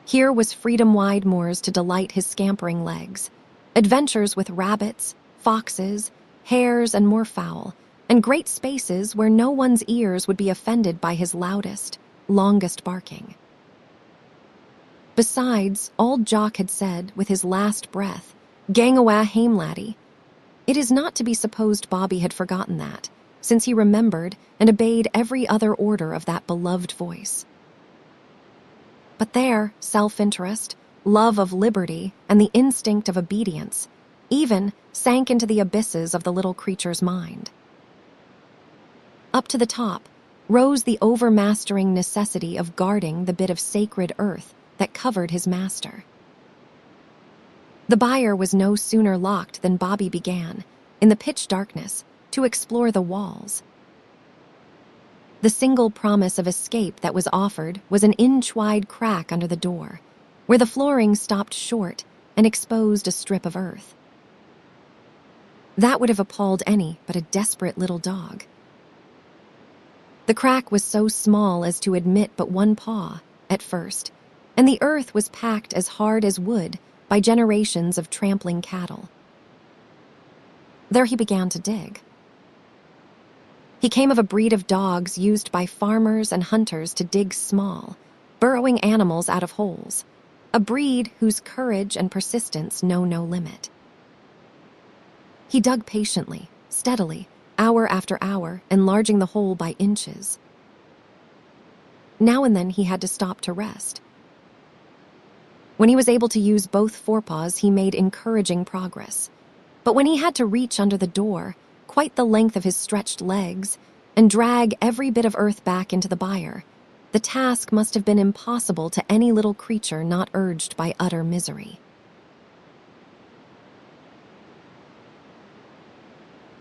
Here was freedom-wide moors to delight his scampering legs, adventures with rabbits, foxes, hares, and moorfowl, and great spaces where no one's ears would be offended by his loudest, longest barking. Besides, Auld Jock had said, with his last breath, "Gang awa hame, laddie." It is not to be supposed Bobby had forgotten that, since he remembered and obeyed every other order of that beloved voice. But there, self-interest, love of liberty, and the instinct of obedience even sank into the abysses of the little creature's mind. Up to the top rose the overmastering necessity of guarding the bit of sacred earth that covered his master. The byre was no sooner locked than Bobby began, in the pitch darkness, to explore the walls. The single promise of escape that was offered was an inch-wide crack under the door, where the flooring stopped short and exposed a strip of earth. That would have appalled any but a desperate little dog. The crack was so small as to admit but one paw, at first, and the earth was packed as hard as wood by generations of trampling cattle. There he began to dig. He came of a breed of dogs used by farmers and hunters to dig small, burrowing animals out of holes, a breed whose courage and persistence know no limit. He dug patiently, steadily, hour after hour, enlarging the hole by inches. Now and then he had to stop to rest. When he was able to use both forepaws, he made encouraging progress. But when he had to reach under the door, quite the length of his stretched legs, and drag every bit of earth back into the byre, the task must have been impossible to any little creature not urged by utter misery.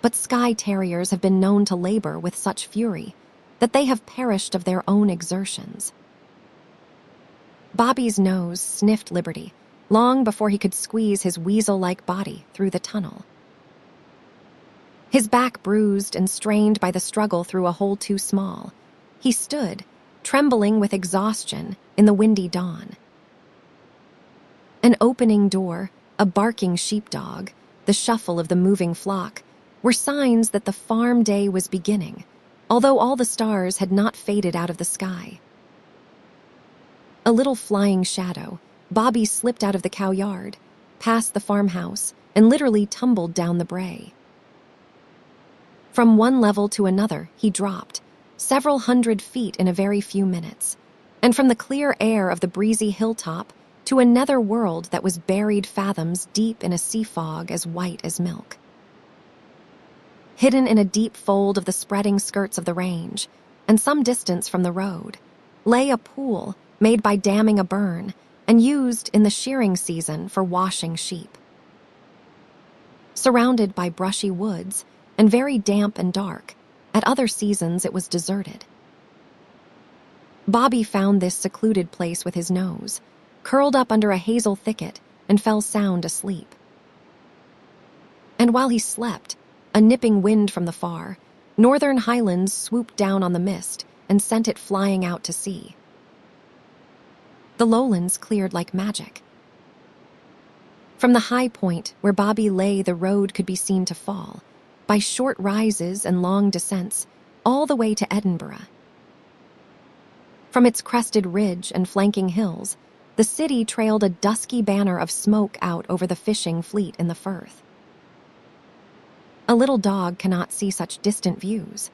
But Skye terriers have been known to labor with such fury that they have perished of their own exertions. Bobby's nose sniffed liberty long before he could squeeze his weasel-like body through the tunnel. His back bruised and strained by the struggle through a hole too small, he stood, trembling with exhaustion, in the windy dawn. An opening door, a barking sheepdog, the shuffle of the moving flock, were signs that the farm day was beginning, although all the stars had not faded out of the sky. A little flying shadow, Bobby slipped out of the cow yard, past the farmhouse, and literally tumbled down the brae. From one level to another, he dropped, several hundred feet in a very few minutes, and from the clear air of the breezy hilltop to a nether world that was buried fathoms deep in a sea fog as white as milk. Hidden in a deep fold of the spreading skirts of the range, and some distance from the road, lay a pool made by damming a burn and used in the shearing season for washing sheep. Surrounded by brushy woods and very damp and dark, at other seasons it was deserted. Bobby found this secluded place with his nose, curled up under a hazel thicket, and fell sound asleep. And while he slept, a nipping wind from the far, northern highlands swooped down on the mist and sent it flying out to sea. The lowlands cleared like magic. From the high point where Bobby lay, the road could be seen to fall, by short rises and long descents, all the way to Edinburgh. From its crested ridge and flanking hills, the city trailed a dusky banner of smoke out over the fishing fleet in the Firth. A little dog cannot see such distant views.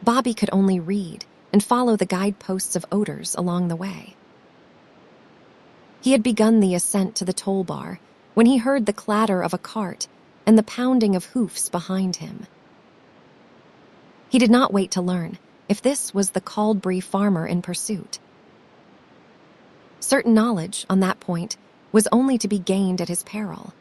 Bobby could only read and follow the guideposts of odors along the way. He had begun the ascent to the toll bar when he heard the clatter of a cart and the pounding of hoofs behind him. He did not wait to learn if this was the Caldbury farmer in pursuit. Certain knowledge on that point was only to be gained at his peril.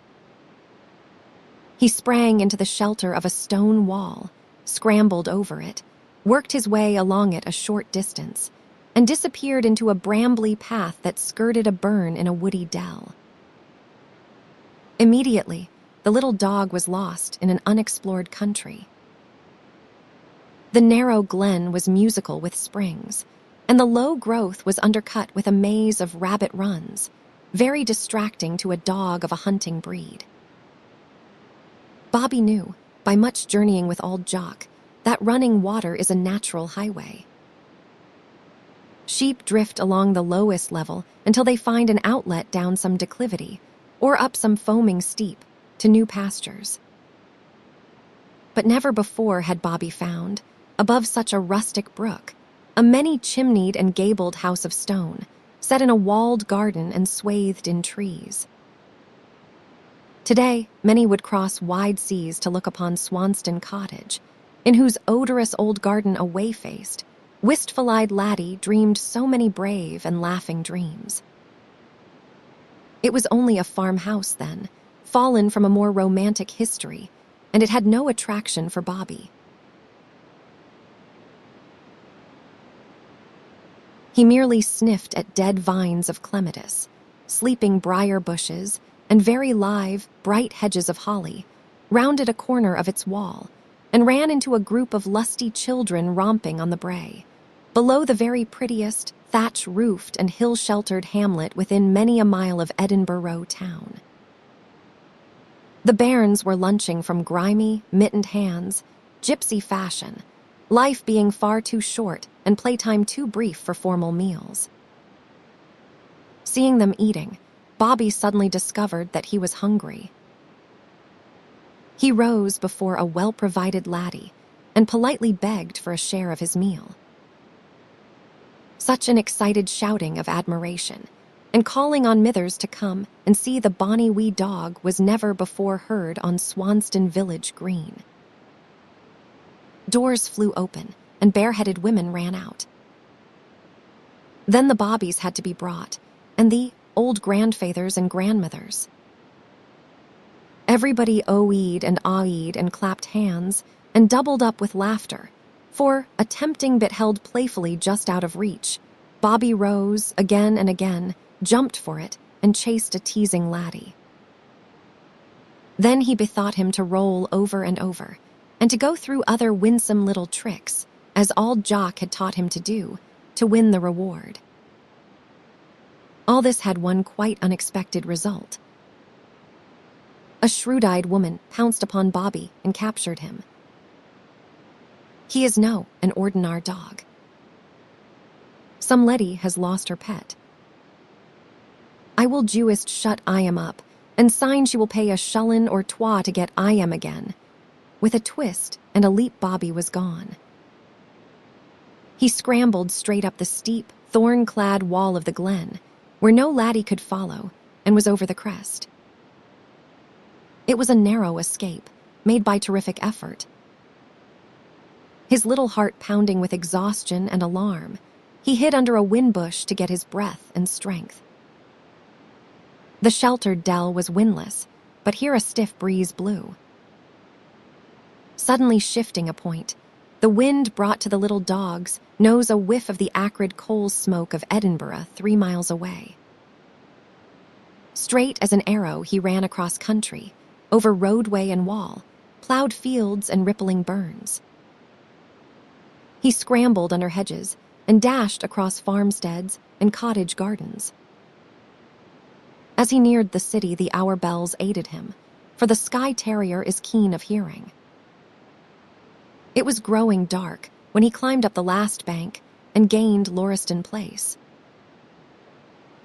He sprang into the shelter of a stone wall, scrambled over it, worked his way along it a short distance, and disappeared into a brambly path that skirted a burn in a woody dell. Immediately, the little dog was lost in an unexplored country. The narrow glen was musical with springs, and the low growth was undercut with a maze of rabbit runs, very distracting to a dog of a hunting breed. Bobby knew, by much journeying with Auld Jock, that running water is a natural highway. Sheep drift along the lowest level until they find an outlet down some declivity, or up some foaming steep, to new pastures. But never before had Bobby found, above such a rustic brook, a many-chimneyed and gabled house of stone, set in a walled garden and swathed in trees. Today, many would cross wide seas to look upon Swanston Cottage, in whose odorous old garden a way-faced, wistful-eyed laddie dreamed so many brave and laughing dreams. It was only a farmhouse then, fallen from a more romantic history, and it had no attraction for Bobby. He merely sniffed at dead vines of clematis, sleeping briar bushes, and very live, bright hedges of holly, rounded a corner of its wall, and ran into a group of lusty children romping on the brae, below the very prettiest, thatch-roofed and hill-sheltered hamlet within many a mile of Edinburgh town. The bairns were lunching from grimy, mittened hands, gypsy fashion, life being far too short and playtime too brief for formal meals. Seeing them eating, Bobby suddenly discovered that he was hungry. He rose before a well-provided laddie and politely begged for a share of his meal. Such an excited shouting of admiration, and calling on mithers to come and see the bonny wee dog was never before heard on Swanston village green. Doors flew open, and bareheaded women ran out. Then the bobbies had to be brought, and the old grandfathers and grandmothers. Everybody oohed and ahed and clapped hands and doubled up with laughter, for, a tempting bit held playfully just out of reach, Bobby rose again and again, jumped for it, and chased a teasing laddie. Then he bethought him to roll over and over, and to go through other winsome little tricks, as Auld Jock had taught him to do, to win the reward. All this had one quite unexpected result. A shrewd-eyed woman pounced upon Bobby and captured him. He is no an ordinar dog. Some leddy has lost her pet. I will Jewist shut I am up, and sign she will pay a shullin or twa to get I am again. With a twist and a leap Bobby was gone. He scrambled straight up the steep, thorn-clad wall of the glen, where no laddie could follow, and was over the crest. It was a narrow escape, made by terrific effort. His little heart pounding with exhaustion and alarm, he hid under a whin bush to get his breath and strength. The sheltered dell was windless, but here a stiff breeze blew. Suddenly shifting a point, the wind brought to the little dog's nose a whiff of the acrid coal smoke of Edinburgh 3 miles away. Straight as an arrow he ran across country, over roadway and wall, plowed fields and rippling burns. He scrambled under hedges and dashed across farmsteads and cottage gardens. As he neared the city, the hour bells aided him, for the Skye terrier is keen of hearing. It was growing dark when he climbed up the last bank and gained Lauriston Place.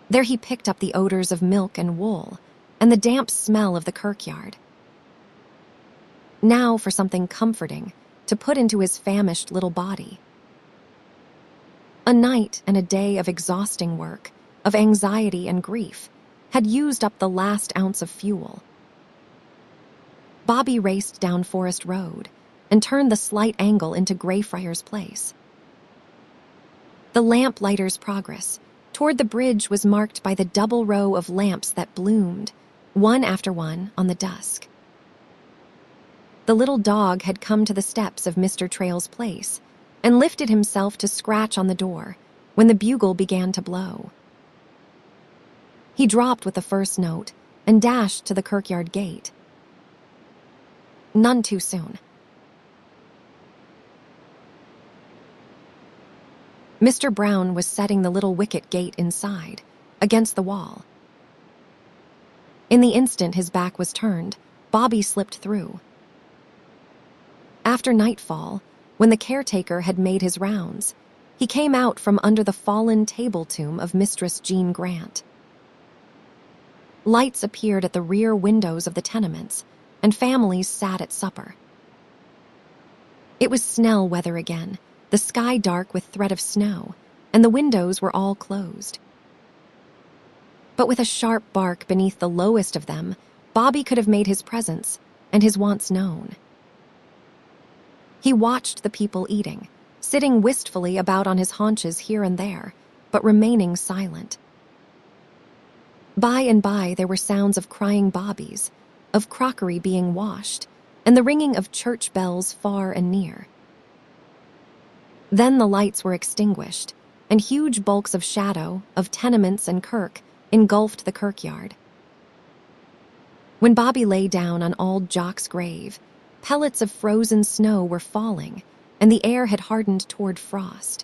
There he picked up the odors of milk and wool and the damp smell of the kirkyard. Now for something comforting to put into his famished little body. A night and a day of exhausting work, of anxiety and grief, had used up the last ounce of fuel. Bobby raced down Forest Road and turned the slight angle into Greyfriars Place. The lamplighter's progress toward the bridge was marked by the double row of lamps that bloomed, one after one, on the dusk. The little dog had come to the steps of Mr. Trail's place and lifted himself to scratch on the door when the bugle began to blow. He dropped with the first note and dashed to the kirkyard gate. None too soon. Mr. Brown was setting the little wicket gate inside, against the wall. In the instant his back was turned, Bobby slipped through. After nightfall, when the caretaker had made his rounds, he came out from under the fallen table tomb of Mistress Jean Grant. Lights appeared at the rear windows of the tenements, and families sat at supper. It was Snell weather again, the sky dark with threat of snow, and the windows were all closed. But with a sharp bark beneath the lowest of them, Bobby could have made his presence and his wants known. He watched the people eating, sitting wistfully about on his haunches here and there, but remaining silent. By and by there were sounds of crying bobbies, of crockery being washed, and the ringing of church bells far and near. Then the lights were extinguished, and huge bulks of shadow, of tenements and kirk, engulfed the kirkyard. When Bobby lay down on Auld Jock's grave, pellets of frozen snow were falling, and the air had hardened toward frost.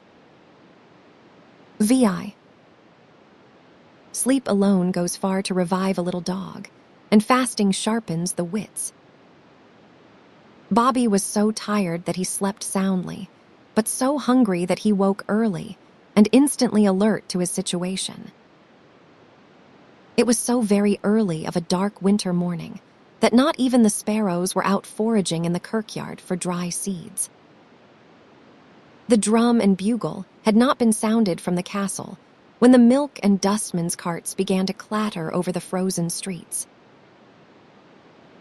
Vi. Sleep alone goes far to revive a little dog, and fasting sharpens the wits. Bobby was so tired that he slept soundly, but so hungry that he woke early and instantly alert to his situation. It was so very early of a dark winter morning that not even the sparrows were out foraging in the kirkyard for dry seeds. The drum and bugle had not been sounded from the castle, when the milk and dustman's carts began to clatter over the frozen streets.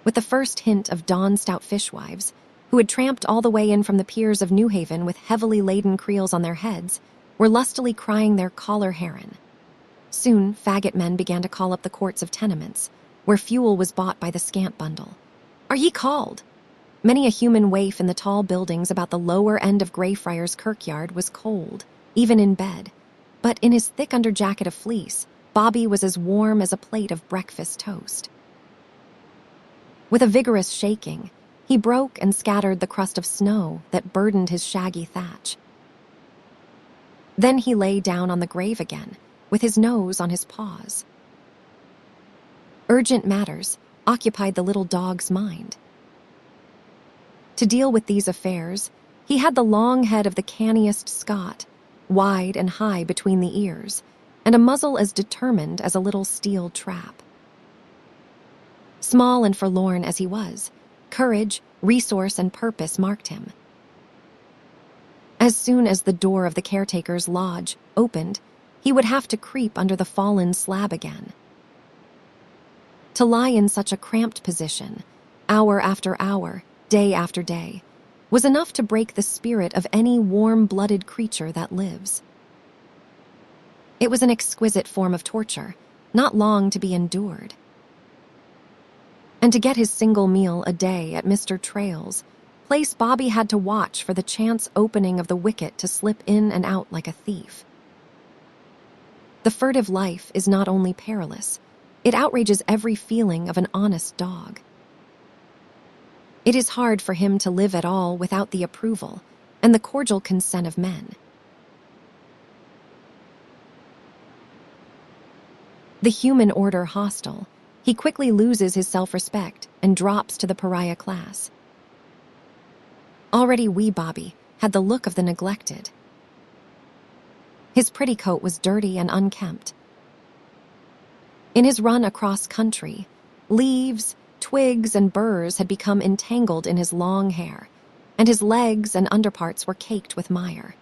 With the first hint of dawn-stout fishwives, who had tramped all the way in from the piers of New Haven with heavily laden creels on their heads, were lustily crying their collar heron. Soon, faggot men began to call up the courts of tenements, where fuel was bought by the scant bundle. "Are ye called?" Many a human waif in the tall buildings about the lower end of Greyfriars Kirkyard was cold, even in bed, but in his thick underjacket of fleece, Bobby was as warm as a plate of breakfast toast. With a vigorous shaking, he broke and scattered the crust of snow that burdened his shaggy thatch. Then he lay down on the grave again, with his nose on his paws. Urgent matters occupied the little dog's mind. To deal with these affairs, he had the long head of the canniest Scot, wide and high between the ears, and a muzzle as determined as a little steel trap. Small and forlorn as he was, courage, resource, and purpose marked him. As soon as the door of the caretaker's lodge opened, he would have to creep under the fallen slab again. To lie in such a cramped position, hour after hour, day after day, was enough to break the spirit of any warm-blooded creature that lives. It was an exquisite form of torture, not long to be endured. And to get his single meal a day at Mr. Trail's place, Bobby had to watch for the chance opening of the wicket to slip in and out like a thief. The furtive life is not only perilous, it outrages every feeling of an honest dog. It is hard for him to live at all without the approval and the cordial consent of men. The human order hostile, he quickly loses his self-respect and drops to the pariah class. Already wee Bobby had the look of the neglected. His pretty coat was dirty and unkempt. In his run across country, leaves, twigs, and burrs had become entangled in his long hair, and his legs and underparts were caked with mire.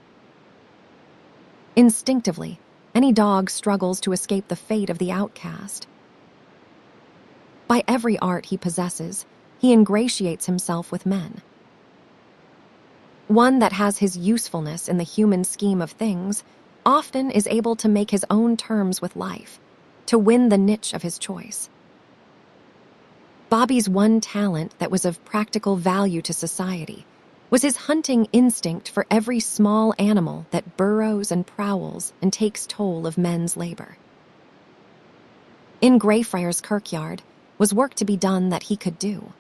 Instinctively, any dog struggles to escape the fate of the outcast. By every art he possesses, he ingratiates himself with men. One that has his usefulness in the human scheme of things often is able to make his own terms with life, to win the niche of his choice. Bobby's one talent that was of practical value to society was his hunting instinct for every small animal that burrows and prowls and takes toll of men's labor. In Greyfriars Kirkyard was work to be done that he could do.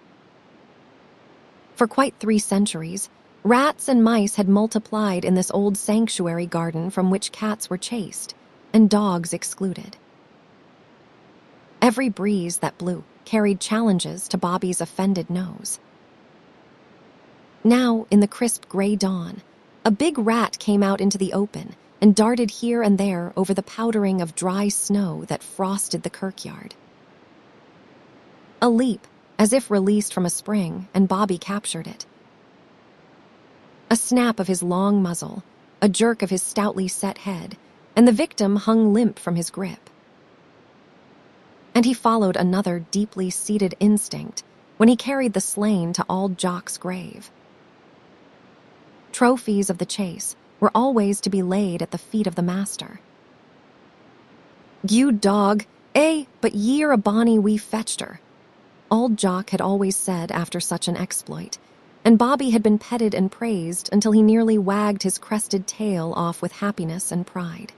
For quite 3 centuries, rats and mice had multiplied in this old sanctuary garden from which cats were chased and dogs excluded. Every breeze that blew carried challenges to Bobby's offended nose. Now, in the crisp gray dawn, a big rat came out into the open and darted here and there over the powdering of dry snow that frosted the kirkyard. A leap, as if released from a spring, and Bobby captured it. A snap of his long muzzle, a jerk of his stoutly set head, and the victim hung limp from his grip. And he followed another deeply seated instinct when he carried the slain to Auld Jock's grave. Trophies of the chase were always to be laid at the feet of the master. "You dog, but ye're a bonny wee fetched her," Auld Jock had always said after such an exploit, and Bobby had been petted and praised until he nearly wagged his crested tail off with happiness and pride.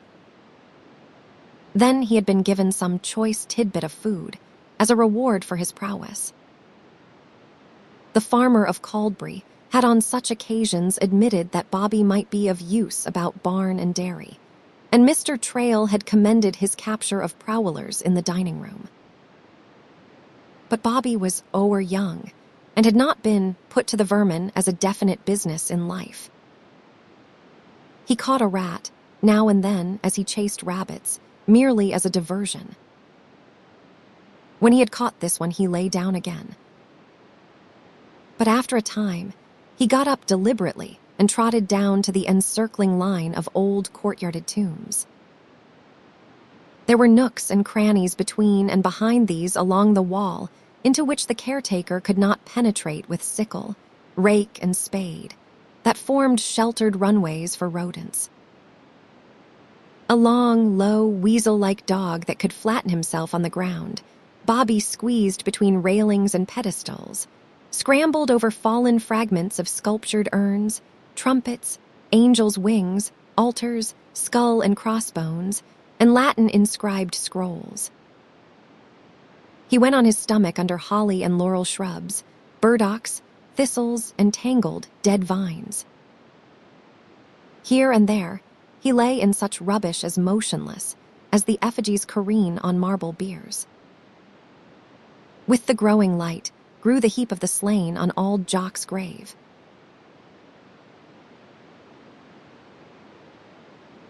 Then he had been given some choice tidbit of food as a reward for his prowess. The farmer of Caldbury had on such occasions admitted that Bobby might be of use about barn and dairy, and Mr. Trail had commended his capture of prowlers in the dining room. But Bobby was o'er young and had not been put to the vermin as a definite business in life. He caught a rat now and then as he chased rabbits, merely as a diversion. When he had caught this one, he lay down again. But after a time, he got up deliberately and trotted down to the encircling line of old courtyarded tombs. There were nooks and crannies between and behind these along the wall, into which the caretaker could not penetrate with sickle, rake, and spade, that formed sheltered runways for rodents. A long, low, weasel-like dog that could flatten himself on the ground, Bobby squeezed between railings and pedestals, scrambled over fallen fragments of sculptured urns, trumpets, angels' wings, altars, skull and crossbones, and Latin-inscribed scrolls. He went on his stomach under holly and laurel shrubs, burdocks, thistles, and tangled, dead vines. Here and there, he lay in such rubbish as motionless as the effigies careen on marble biers. With the growing light grew the heap of the slain on Auld Jock's grave.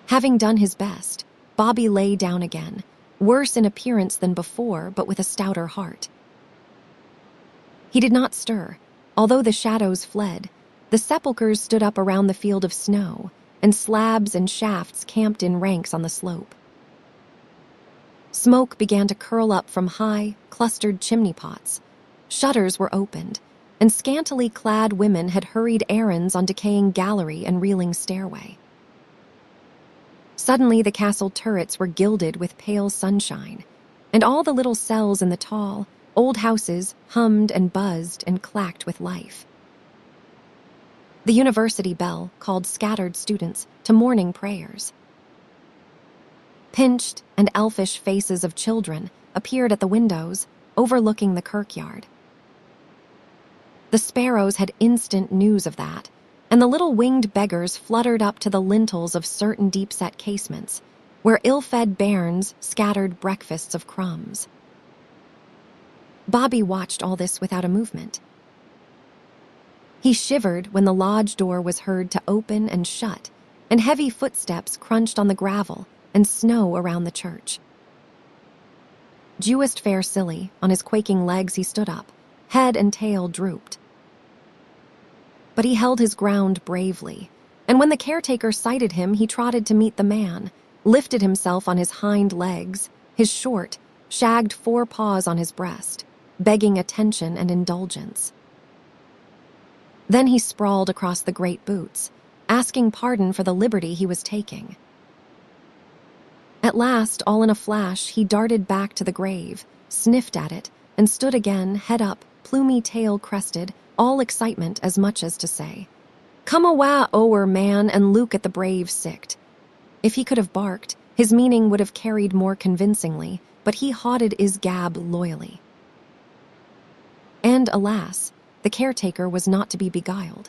Having done his best, Bobby lay down again, worse in appearance than before, but with a stouter heart. He did not stir. Although the shadows fled, the sepulchres stood up around the field of snow, and slabs and shafts camped in ranks on the slope. Smoke began to curl up from high, clustered chimney pots. Shutters were opened, and scantily clad women had hurried errands on decaying gallery and reeling stairway. Suddenly the castle turrets were gilded with pale sunshine, and all the little cells in the tall, old houses hummed and buzzed and clacked with life. The university bell called scattered students to morning prayers. Pinched and elfish faces of children appeared at the windows, overlooking the kirkyard. The sparrows had instant news of that, and the little winged beggars fluttered up to the lintels of certain deep-set casements, where ill-fed bairns scattered breakfasts of crumbs. Bobby watched all this without a movement. He shivered when the lodge door was heard to open and shut, and heavy footsteps crunched on the gravel and snow around the church. Jewest fair silly, on his quaking legs he stood up, head and tail drooped. But he held his ground bravely, and when the caretaker sighted him, he trotted to meet the man, lifted himself on his hind legs, his short, shagged forepaws on his breast, begging attention and indulgence. Then he sprawled across the great boots, asking pardon for the liberty he was taking. At last, all in a flash, he darted back to the grave, sniffed at it, and stood again, head up, plumy tail crested, all excitement as much as to say, "Come awa, ower, man, and look at the brave sicht." If he could have barked, his meaning would have carried more convincingly, but he hauded his gab loyally. And alas, the caretaker was not to be beguiled.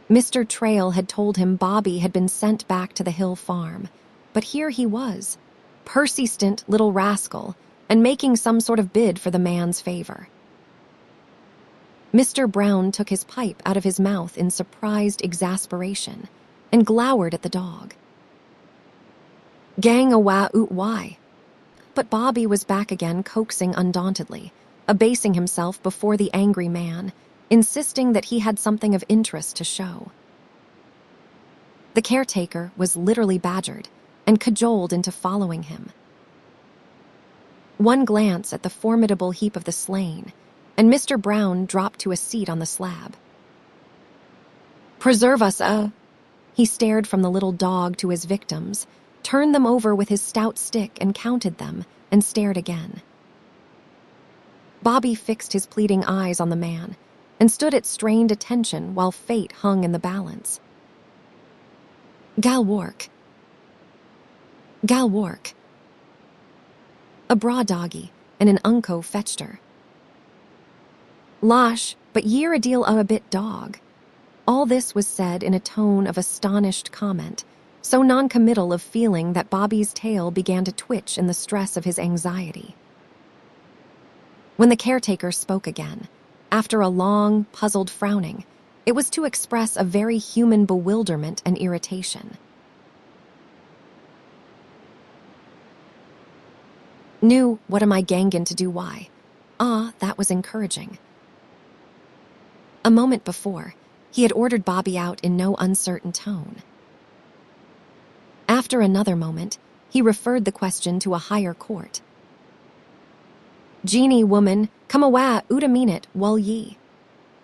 Mr. Trail had told him Bobby had been sent back to the hill farm, but here he was, persistent little rascal, and making some sort of bid for the man's favor. Mr. Brown took his pipe out of his mouth in surprised exasperation and glowered at the dog. "Gang awa oot why?" But Bobby was back again, coaxing undauntedly, abasing himself before the angry man, insisting that he had something of interest to show. The caretaker was literally badgered and cajoled into following him. One glance at the formidable heap of the slain, and Mr. Brown dropped to a seat on the slab. "Preserve us, He stared from the little dog to his victims, turned them over with his stout stick and counted them, and stared again. Bobby fixed his pleading eyes on the man and stood at strained attention while fate hung in the balance. Galwark. A braw doggy and an unco fetched her. Losh, but ye're a deal o' a bit dog. All this was said in a tone of astonished comment, so non-committal of feeling that Bobby's tail began to twitch in the stress of his anxiety. When the caretaker spoke again, after a long, puzzled frowning, it was to express a very human bewilderment and irritation. "Knew what am I gangin' to do why?" That was encouraging. A moment before, he had ordered Bobby out in no uncertain tone. After another moment, He referred the question to a higher court. "Jeannie, woman, come awa, uda minute, wull ye?"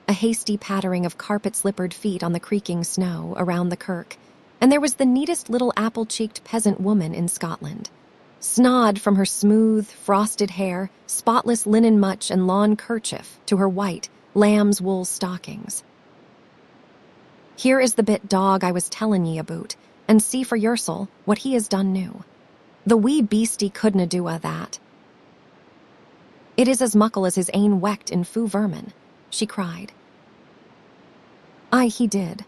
A hasty pattering of carpet-slippered feet on the creaking snow around the kirk, and there was the neatest little apple-cheeked peasant woman in Scotland. Snod from her smooth, frosted hair, spotless linen mutch and lawn kerchief to her white, lamb's wool stockings. "Here is the bit dog I was tellin' ye aboot, and see for yoursel what he has done new. The wee beastie couldna do a that. It is as muckle as his ain wecked in foo vermin," she cried. "Aye, he did.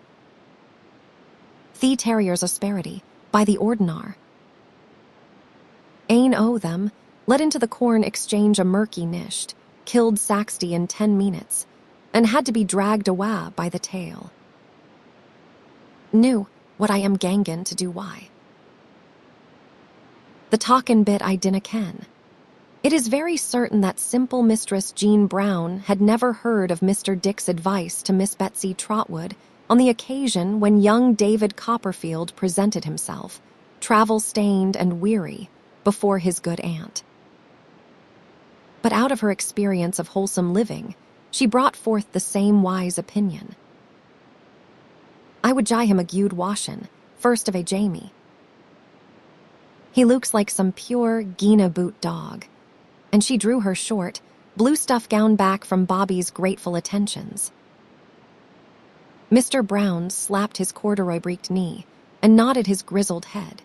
The terriers asperity, by the ordinar. Ane o' them, let into the corn exchange a murky nisht, killed Saxty in 10 minutes, and had to be dragged awa by the tail. Knew what I am gangin' to do why. The talkin' bit I dinna ken. It is very certain that simple Mistress Jean Brown had never heard of Mr. Dick's advice to Miss Betsy Trotwood on the occasion when young David Copperfield presented himself, travel-stained and weary, before his good aunt. But out of her experience of wholesome living, she brought forth the same wise opinion. "I would gie him a gude washin', first of a Jamie. He looks like some pure Gina boot dog," and she drew her short, blue stuff gown back from Bobby's grateful attentions. Mr. Brown slapped his corduroy-breeked knee and nodded his grizzled head.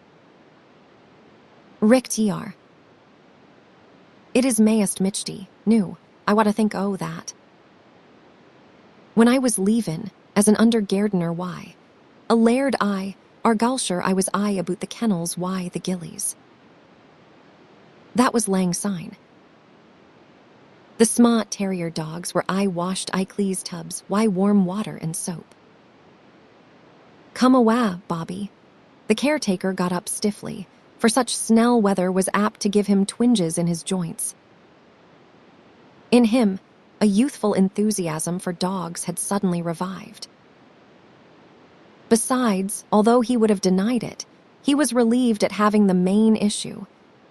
"Richt ye are. It is mayest Michty, new, I wad think o' that. When I was leavin' as an undergardener why, a laird Argyleshire I was aboot the kennels why the gillies. That was lang syne. The sma terrier dogs were washed clees tubs why warm water and soap. Come awa, Bobby." The caretaker got up stiffly, for such snell weather was apt to give him twinges in his joints. In him, a youthful enthusiasm for dogs had suddenly revived. Besides, although he would have denied it, he was relieved at having the main issue,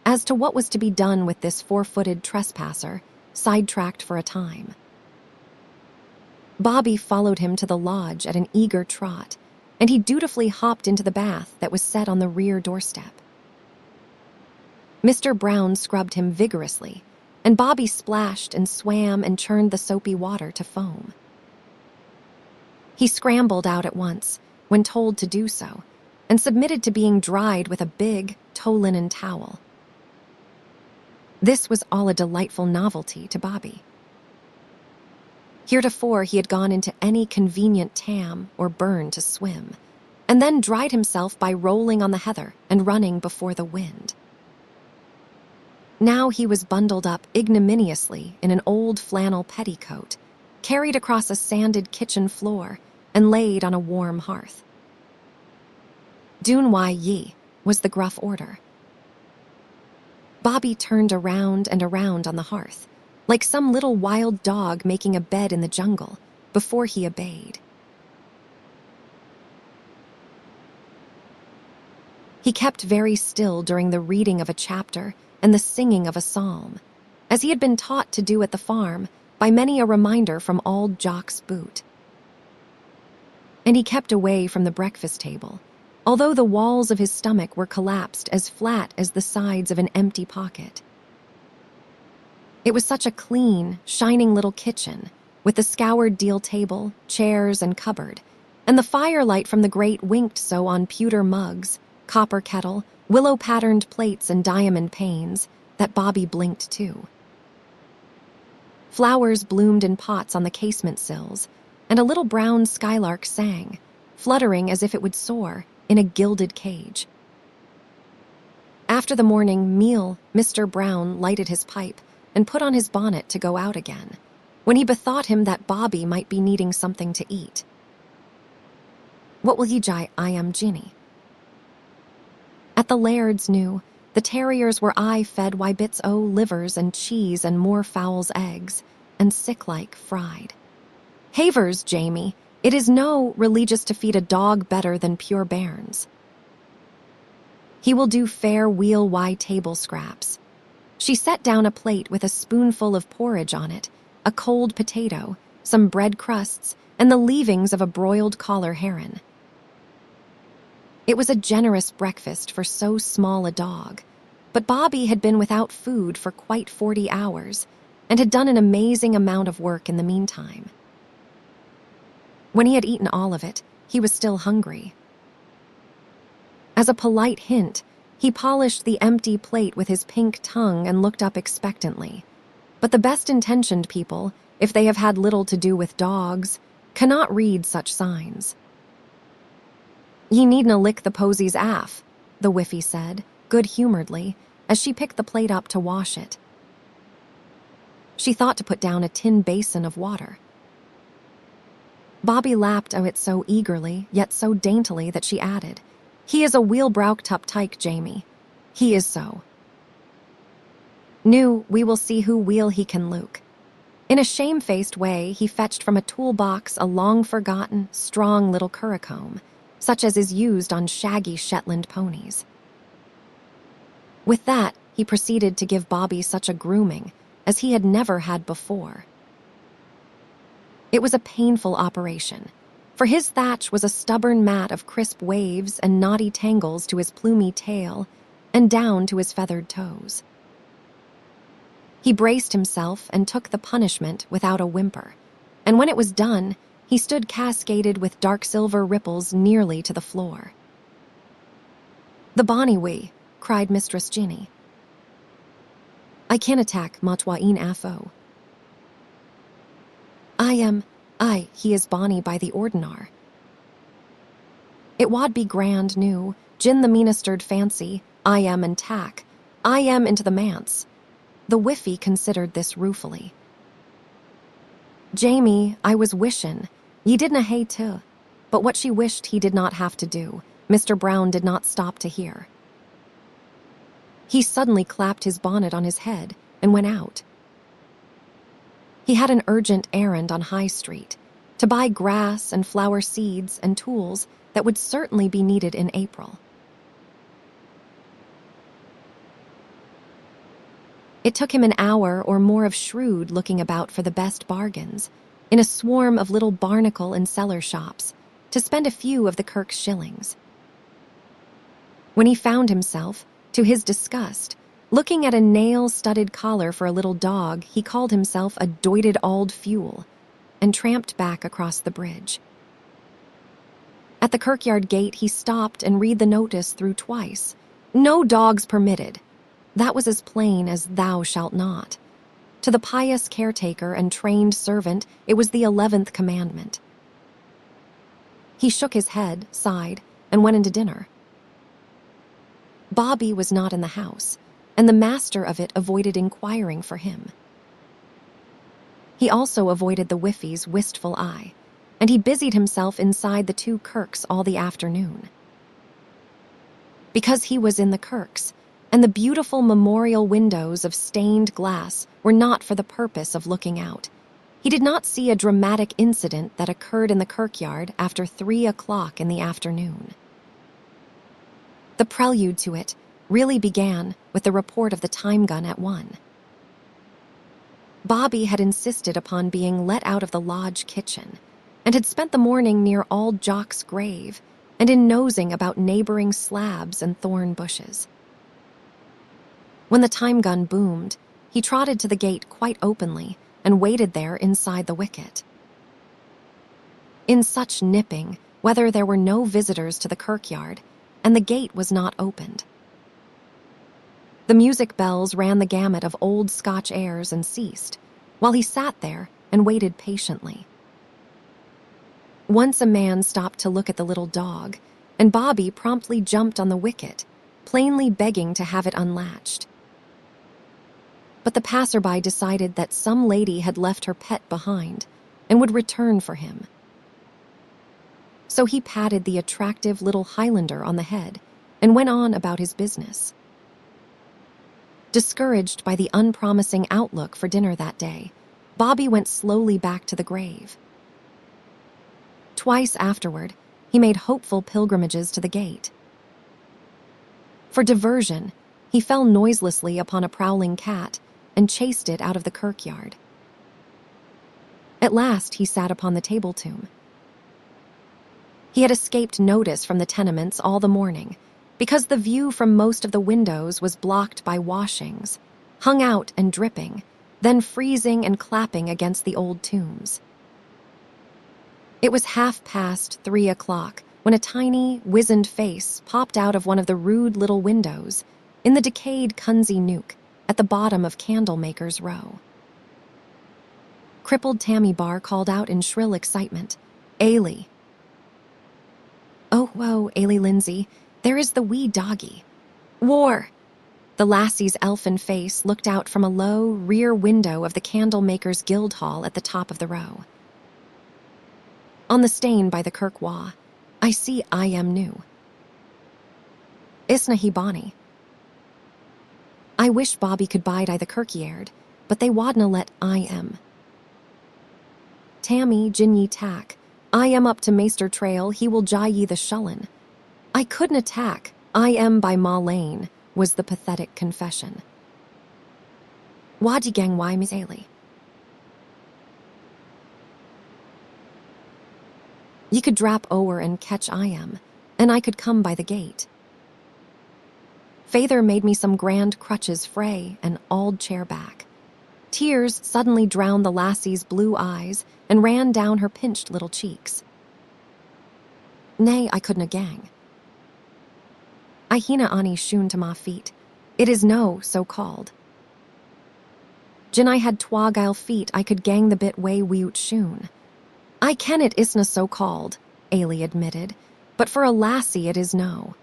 as to what was to be done with this four-footed trespasser, sidetracked for a time. Bobby followed him to the lodge at an eager trot, and he dutifully hopped into the bath that was set on the rear doorstep. Mr. Brown scrubbed him vigorously, and Bobby splashed and swam and churned the soapy water to foam. He scrambled out at once, when told to do so, and submitted to being dried with a big, tow-linen towel. This was all a delightful novelty to Bobby. Heretofore he had gone into any convenient tam or burn to swim, and then dried himself by rolling on the heather and running before the wind. Now he was bundled up ignominiously in an old flannel petticoat, carried across a sanded kitchen floor, and laid on a warm hearth. "Doon why ye," was the gruff order. Bobby turned around and around on the hearth, like some little wild dog making a bed in the jungle, before he obeyed. He kept very still during the reading of a chapter and the singing of a psalm, as he had been taught to do at the farm by many a reminder from Auld Jock's boot. And he kept away from the breakfast table, although the walls of his stomach were collapsed as flat as the sides of an empty pocket. It was such a clean, shining little kitchen, with the scoured deal table, chairs, and cupboard, and the firelight from the grate winked so on pewter mugs, copper kettle, willow-patterned plates, and diamond panes, that Bobby blinked too. Flowers bloomed in pots on the casement sills, and a little brown skylark sang, fluttering as if it would soar, in a gilded cage. After the morning meal, Mr. Brown lighted his pipe and put on his bonnet to go out again, when he bethought him that Bobby might be needing something to eat. "What will ye gie I am Ginny?" At the laird's new, the terriers were fed why bits o' livers and cheese and more fowls' eggs, and sick-like fried. "Havers, Jamie, it is no religious to feed a dog better than pure bairns." He will do fair wheel-wide table scraps. She set down a plate with a spoonful of porridge on it, a cold potato, some bread crusts, and the leavings of a broiled collar heron. It was a generous breakfast for so small a dog, but Bobby had been without food for quite 40 hours and had done an amazing amount of work in the meantime. When he had eaten all of it, he was still hungry. As a polite hint, he polished the empty plate with his pink tongue and looked up expectantly. But the best-intentioned people, if they have had little to do with dogs, cannot read such signs. "Ye needna lick the posie's aff," the Whiffy said, good-humoredly, as she picked the plate up to wash it. She thought to put down a tin basin of water. Bobby lapped of it so eagerly, yet so daintily, that she added, "He is a weel braucht up tyke, Jamie. He is so. Nu, we will see who weel he can look." In a shamefaced way, he fetched from a toolbox a long-forgotten, strong little curracomb, such as is used on shaggy Shetland ponies. With that, he proceeded to give Bobby such a grooming as he had never had before. It was a painful operation, for his thatch was a stubborn mat of crisp waves and knotty tangles to his plumy tail and down to his feathered toes. He braced himself and took the punishment without a whimper, and when it was done, he stood cascaded with dark silver ripples nearly to the floor. "The bonny wee," cried Mistress Ginny. "I can attack Matwain Affo. He is bonny by the ordinar. It wad be grand new, gin the ministered fancy, I am and tack, I am into the manse." The Whiffy considered this ruefully. "Jamie, I was wishin', ye didna hae to," but what she wished he did not have to do, Mr. Brown did not stop to hear. He suddenly clapped his bonnet on his head and went out. He had an urgent errand on High Street, to buy grass and flower seeds and tools that would certainly be needed in April. It took him an hour or more of shrewd looking about for the best bargains, in a swarm of little barnacle and cellar shops, to spend a few of the Kirk's shillings. When he found himself, to his disgust, looking at a nail-studded collar for a little dog, he called himself a doited auld fool, and tramped back across the bridge. At the kirkyard gate, he stopped and read the notice through twice. "No dogs permitted." That was as plain as "thou shalt not." To the pious caretaker and trained servant, it was the 11th commandment. He shook his head, sighed, and went into dinner. Bobby was not in the house, and the master of it avoided inquiring for him. He also avoided the Whiffy's wistful eye, and he busied himself inside the two Kirks all the afternoon. Because he was in the Kirks, and the beautiful memorial windows of stained glass were not for the purpose of looking out, he did not see a dramatic incident that occurred in the kirkyard after 3 o'clock in the afternoon. The prelude to it really began with the report of the time gun at 1. Bobby had insisted upon being let out of the lodge kitchen, and had spent the morning near Auld Jock's grave and in nosing about neighboring slabs and thorn bushes. When the time gun boomed, he trotted to the gate quite openly and waited there inside the wicket. In such nipping, whether there were no visitors to the kirkyard, and the gate was not opened. The music bells ran the gamut of old Scotch airs and ceased, while he sat there and waited patiently. Once a man stopped to look at the little dog, and Bobby promptly jumped on the wicket, plainly begging to have it unlatched. But the passerby decided that some lady had left her pet behind and would return for him. So he patted the attractive little Highlander on the head and went on about his business. Discouraged by the unpromising outlook for dinner that day, Bobby went slowly back to the grave. Twice afterward, he made hopeful pilgrimages to the gate. For diversion, he fell noiselessly upon a prowling cat and chased it out of the kirkyard. At last he sat upon the table tomb. He had escaped notice from the tenements all the morning, because the view from most of the windows was blocked by washings, hung out and dripping, then freezing and clapping against the old tombs. It was 3:30 when a tiny, wizened face popped out of one of the rude little windows in the decayed Cunsey Nook at the bottom of Candlemaker's Row. Crippled Tammy Barr called out in shrill excitement, "Ailey!" "Oh, whoa, Ailey Lindsay, there is the wee doggy." "War!" The lassie's elfin face looked out from a low, rear window of the Candlemaker's Guild Hall at the top of the row. "On the stain by the kirk wa, I see I am new. Isna he bonny? I wish Bobby could bide I the kirkyard, but they wadna let I am. Tammy, gin ye tack, I am up to Maester Trail, he will jye ye the shullen. I couldna tack, I am by Ma Lane," was the pathetic confession. "Wad ye gang why, Miss Ailey?" "Ye could drap ower and catch I am, and I could come by the gate. Feyther made me some grand crutches fray and auld chair back." Tears suddenly drowned the lassie's blue eyes and ran down her pinched little cheeks. "Nay, I couldna gang. I hina ani shoon to ma feet. It is no so called. Gin I had twa guile feet, I could gang the bit way wi'oot shoon." "I ken it isna so called," Ailey admitted, "but for a lassie it is no.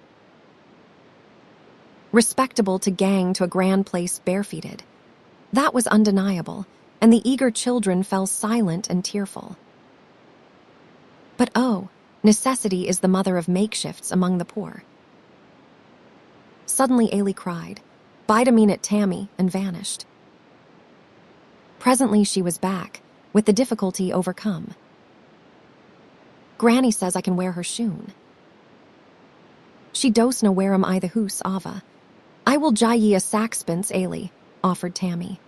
Respectable to gang to a grand place barefeeted. That was undeniable, and the eager children fell silent and tearful. But oh, necessity is the mother of makeshifts among the poor. Suddenly Ailey cried, "Bide a minute, Tammy," and vanished. Presently she was back, with the difficulty overcome. "Granny says I can wear her shoon." "She dosna wear 'em I the hoose, Ava. I will jye ye a saxpence, Ailey," offered Tammy.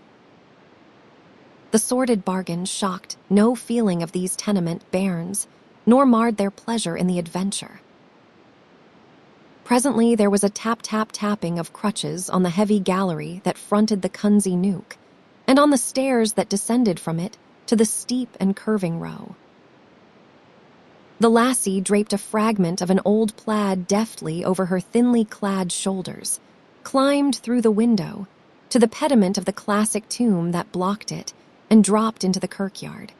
The sordid bargain shocked no feeling of these tenement bairns, nor marred their pleasure in the adventure. Presently there was a tap-tap-tapping of crutches on the heavy gallery that fronted the Cunsey Nook, and on the stairs that descended from it to the steep and curving row. The lassie draped a fragment of an old plaid deftly over her thinly clad shoulders, climbed through the window to the pediment of the classic tomb that blocked it, and dropped into the kirkyard.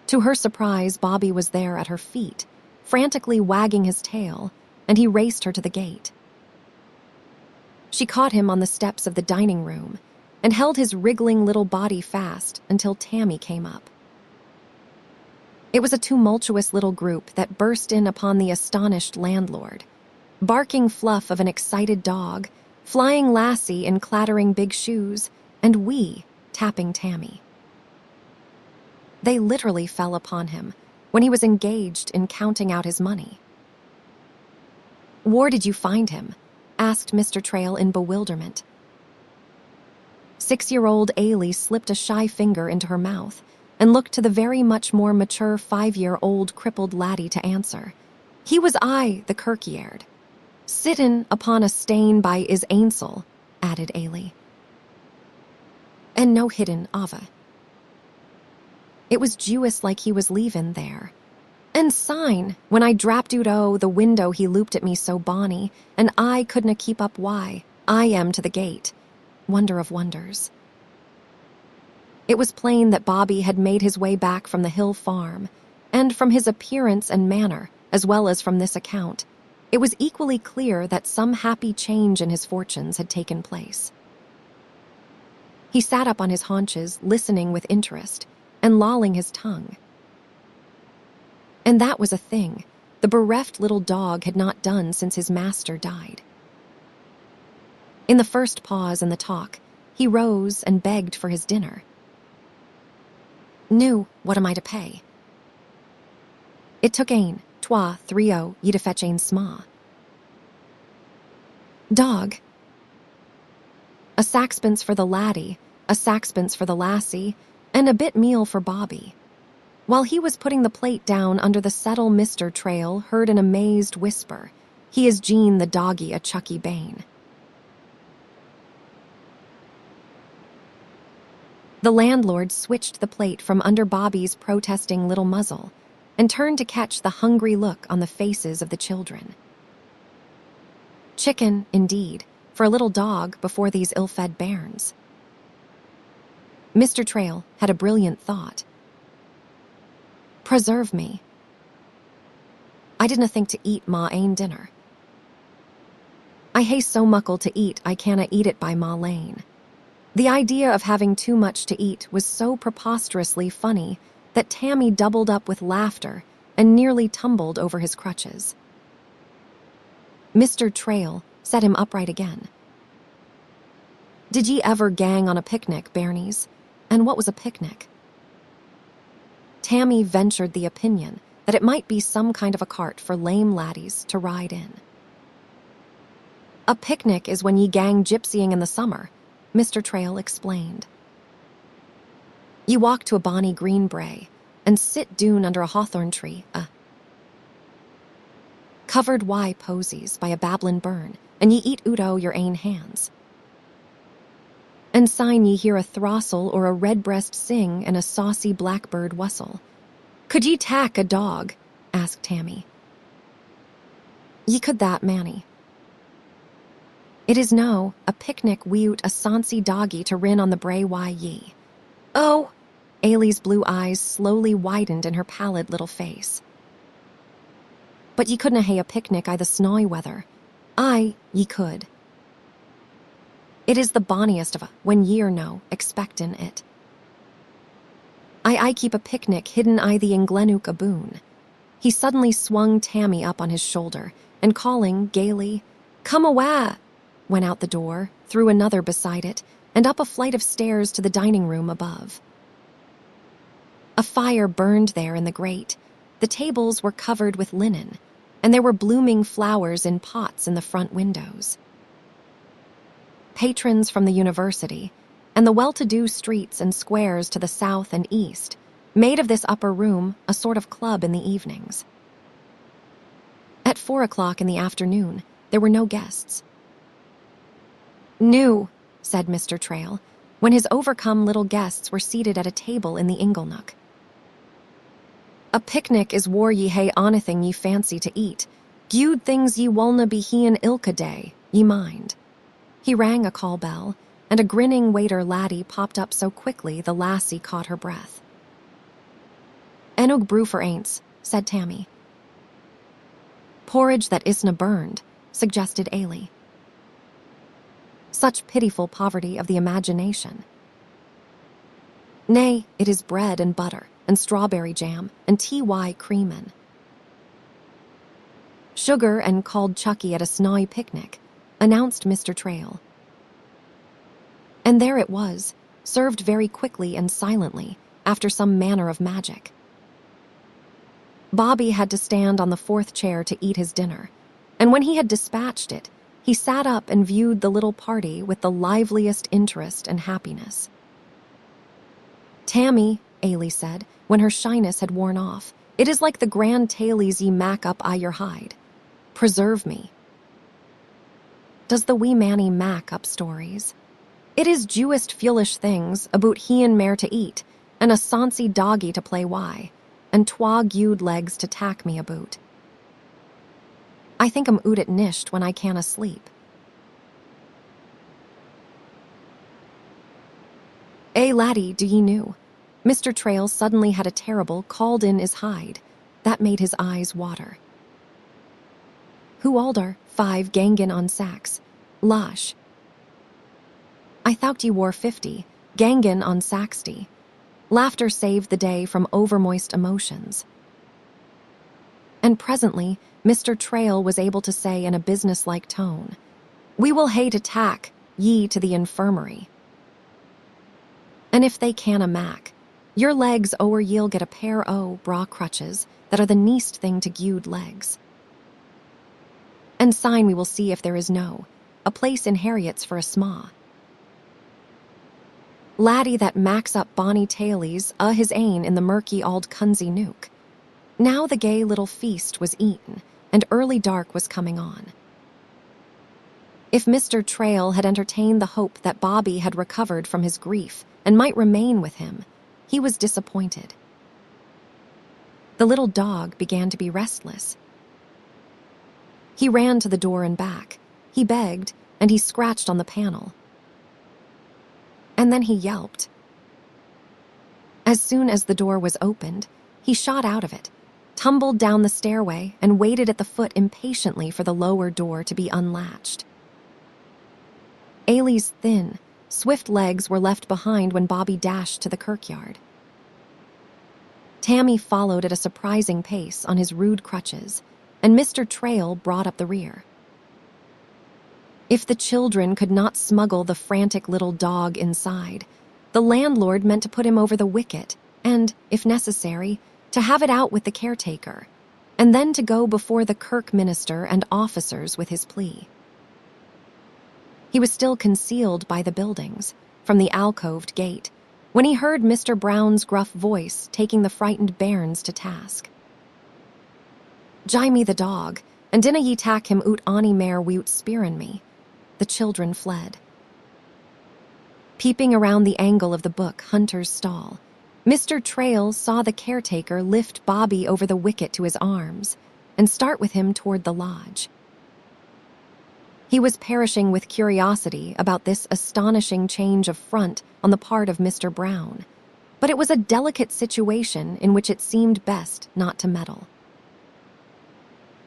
To her surprise, Bobby was there at her feet, frantically wagging his tail, and he raced her to the gate. She caught him on the steps of the dining room and held his wriggling little body fast until Tammy came up. It was a tumultuous little group that burst in upon the astonished landlord, barking fluff of an excited dog, flying lassie in clattering big shoes, and wee tapping Tammy. They literally fell upon him when he was engaged in counting out his money. "Where did you find him?" asked Mr. Trail in bewilderment. 6-year-old Ailey slipped a shy finger into her mouth and looked to the very much more mature 5-year-old crippled laddie to answer. "He was I, the kirkyard. Sittin' upon a stain by is ainsel," added Ailey. "And no hidden, Ava. It was Jewess like he was leavin' there. And sign, when I drapped out o' the window he looped at me so bonny, and I couldna keep up why I am to the gate. Wonder of wonders." It was plain that Bobby had made his way back from the hill farm, and from his appearance and manner, as well as from this account, it was equally clear that some happy change in his fortunes had taken place. He sat up on his haunches, listening with interest, and lolling his tongue. And that was a thing the bereft little dog had not done since his master died. In the first pause in the talk, he rose and begged for his dinner. "Nu, what am I to pay?" "It took 3 ye to fetch ane sma." Dog. A saxpence for the laddie, a saxpence for the lassie, and a bit meal for Bobby. While he was putting the plate down under the settle, Mr. Trail heard an amazed whisper. He is Jean the doggy a Chucky Bane. The landlord switched the plate from under Bobby's protesting little muzzle and turned to catch the hungry look on the faces of the children. Chicken, indeed, for a little dog before these ill-fed bairns. Mr. Trail had a brilliant thought. Preserve me. I didna think to eat ma ain dinner. I hae so muckle to eat I canna eat it by ma lane. The idea of having too much to eat was so preposterously funny that Tammy doubled up with laughter and nearly tumbled over his crutches. Mr. Trail set him upright again. Did ye ever gang on a picnic, bairnies? And what was a picnic? Tammy ventured the opinion that it might be some kind of a cart for lame laddies to ride in. A picnic is when ye gang gypsying in the summer, Mr. Trail explained. Ye walk to a bonny green brae and sit doon under a hawthorn tree, covered wy posies by a babblin' burn, and ye eat oot o' your ain hands. And syne ye hear a throstle or a redbreast sing and a saucy blackbird whistle. Could ye tak a dog? Asked Tammy. Ye could that, Manny. It is no, a picnic wioot a sonsie doggy to rin on the brae wy ye. Oh! Ailey's blue eyes slowly widened in her pallid little face. But ye couldna hae a picnic i' the snawy weather. Aye, ye could. It is the bonniest of a, when ye're no, expectin' it. I keep a picnic hidden i' the Inglenuk aboon. He suddenly swung Tammy up on his shoulder, and calling gaily, Come awa! Went out the door, through another beside it, and up a flight of stairs to the dining room above. A fire burned there in the grate. The tables were covered with linen, and there were blooming flowers in pots in the front windows. Patrons from the university, and the well-to-do streets and squares to the south and east, made of this upper room a sort of club in the evenings. At 4 o'clock in the afternoon, there were no guests. "New," said Mr. Trail, when his overcome little guests were seated at a table in the inglenook. "A picnic is whar ye hae onything ye fancy to eat. Gude things ye wulna be heein ilka day, ye mind." He rang a call bell, and a grinning waiter laddie popped up so quickly the lassie caught her breath. "Enog brew for aince," said Tammy. "Porridge that isna burned," suggested Ailey. Such pitiful poverty of the imagination. "Nay, it is bread and butter, and strawberry jam, and T.Y. creamin'." "Sugar and called Chucky at a snawy picnic," announced Mr. Trail. And there it was, served very quickly and silently, after some manner of magic. Bobby had to stand on the fourth chair to eat his dinner, and when he had dispatched it, he sat up and viewed the little party with the liveliest interest and happiness. "Tammy," Ailey said, when her shyness had worn off, "it is like the grand tales ye mak up I your hide. Preserve me." Does the wee manny mak up stories? It is Jewist fulish things aboot he and mare to eat, and a sonsie doggy to play wy, and twa gude legs to tack me aboot. I think I'm oot at nisht when I canna sleep. Laddie, do ye knew? Mr. Trail suddenly had a terrible called in his hide. That made his eyes water. Who alder, 5 gangin on sacks. Lash. I thought ye wore 50, gangin on 60. Laughter saved the day from overmoist emotions. And presently, Mr. Trail was able to say in a businesslike tone, "We will hae to tack ye to the infirmary. And if they canna mac, your legs ower ye'll get a pair o' bra crutches that are the neist thing to gude legs. And syne we will see if there is no, a place in Harriet's for a sma. Laddie that max up bonny tailies his ain in the murky auld cunsey nook. Now the gay little feast was eaten, and early dark was coming on. If Mr. Trail had entertained the hope that Bobby had recovered from his grief and might remain with him, he was disappointed. The little dog began to be restless. He ran to the door and back. He begged, and he scratched on the panel. And then he yelped. As soon as the door was opened, he shot out of it, tumbled down the stairway, and waited at the foot impatiently for the lower door to be unlatched. Ailey's thin, swift legs were left behind when Bobby dashed to the kirkyard. Tammy followed at a surprising pace on his rude crutches, and Mr. Trail brought up the rear. If the children could not smuggle the frantic little dog inside, the landlord meant to put him over the wicket and, if necessary, to have it out with the caretaker, and then to go before the kirk minister and officers with his plea. He was still concealed by the buildings, from the alcoved gate, when he heard Mr. Brown's gruff voice taking the frightened bairns to task. "Gie me the dog, and dinna ye tak him oot ony mair wi'oot spearin' me." The children fled. Peeping around the angle of the book hunter's stall, Mr. Trail saw the caretaker lift Bobby over the wicket to his arms and start with him toward the lodge. He was perishing with curiosity about this astonishing change of front on the part of Mr. Brown, but it was a delicate situation in which it seemed best not to meddle.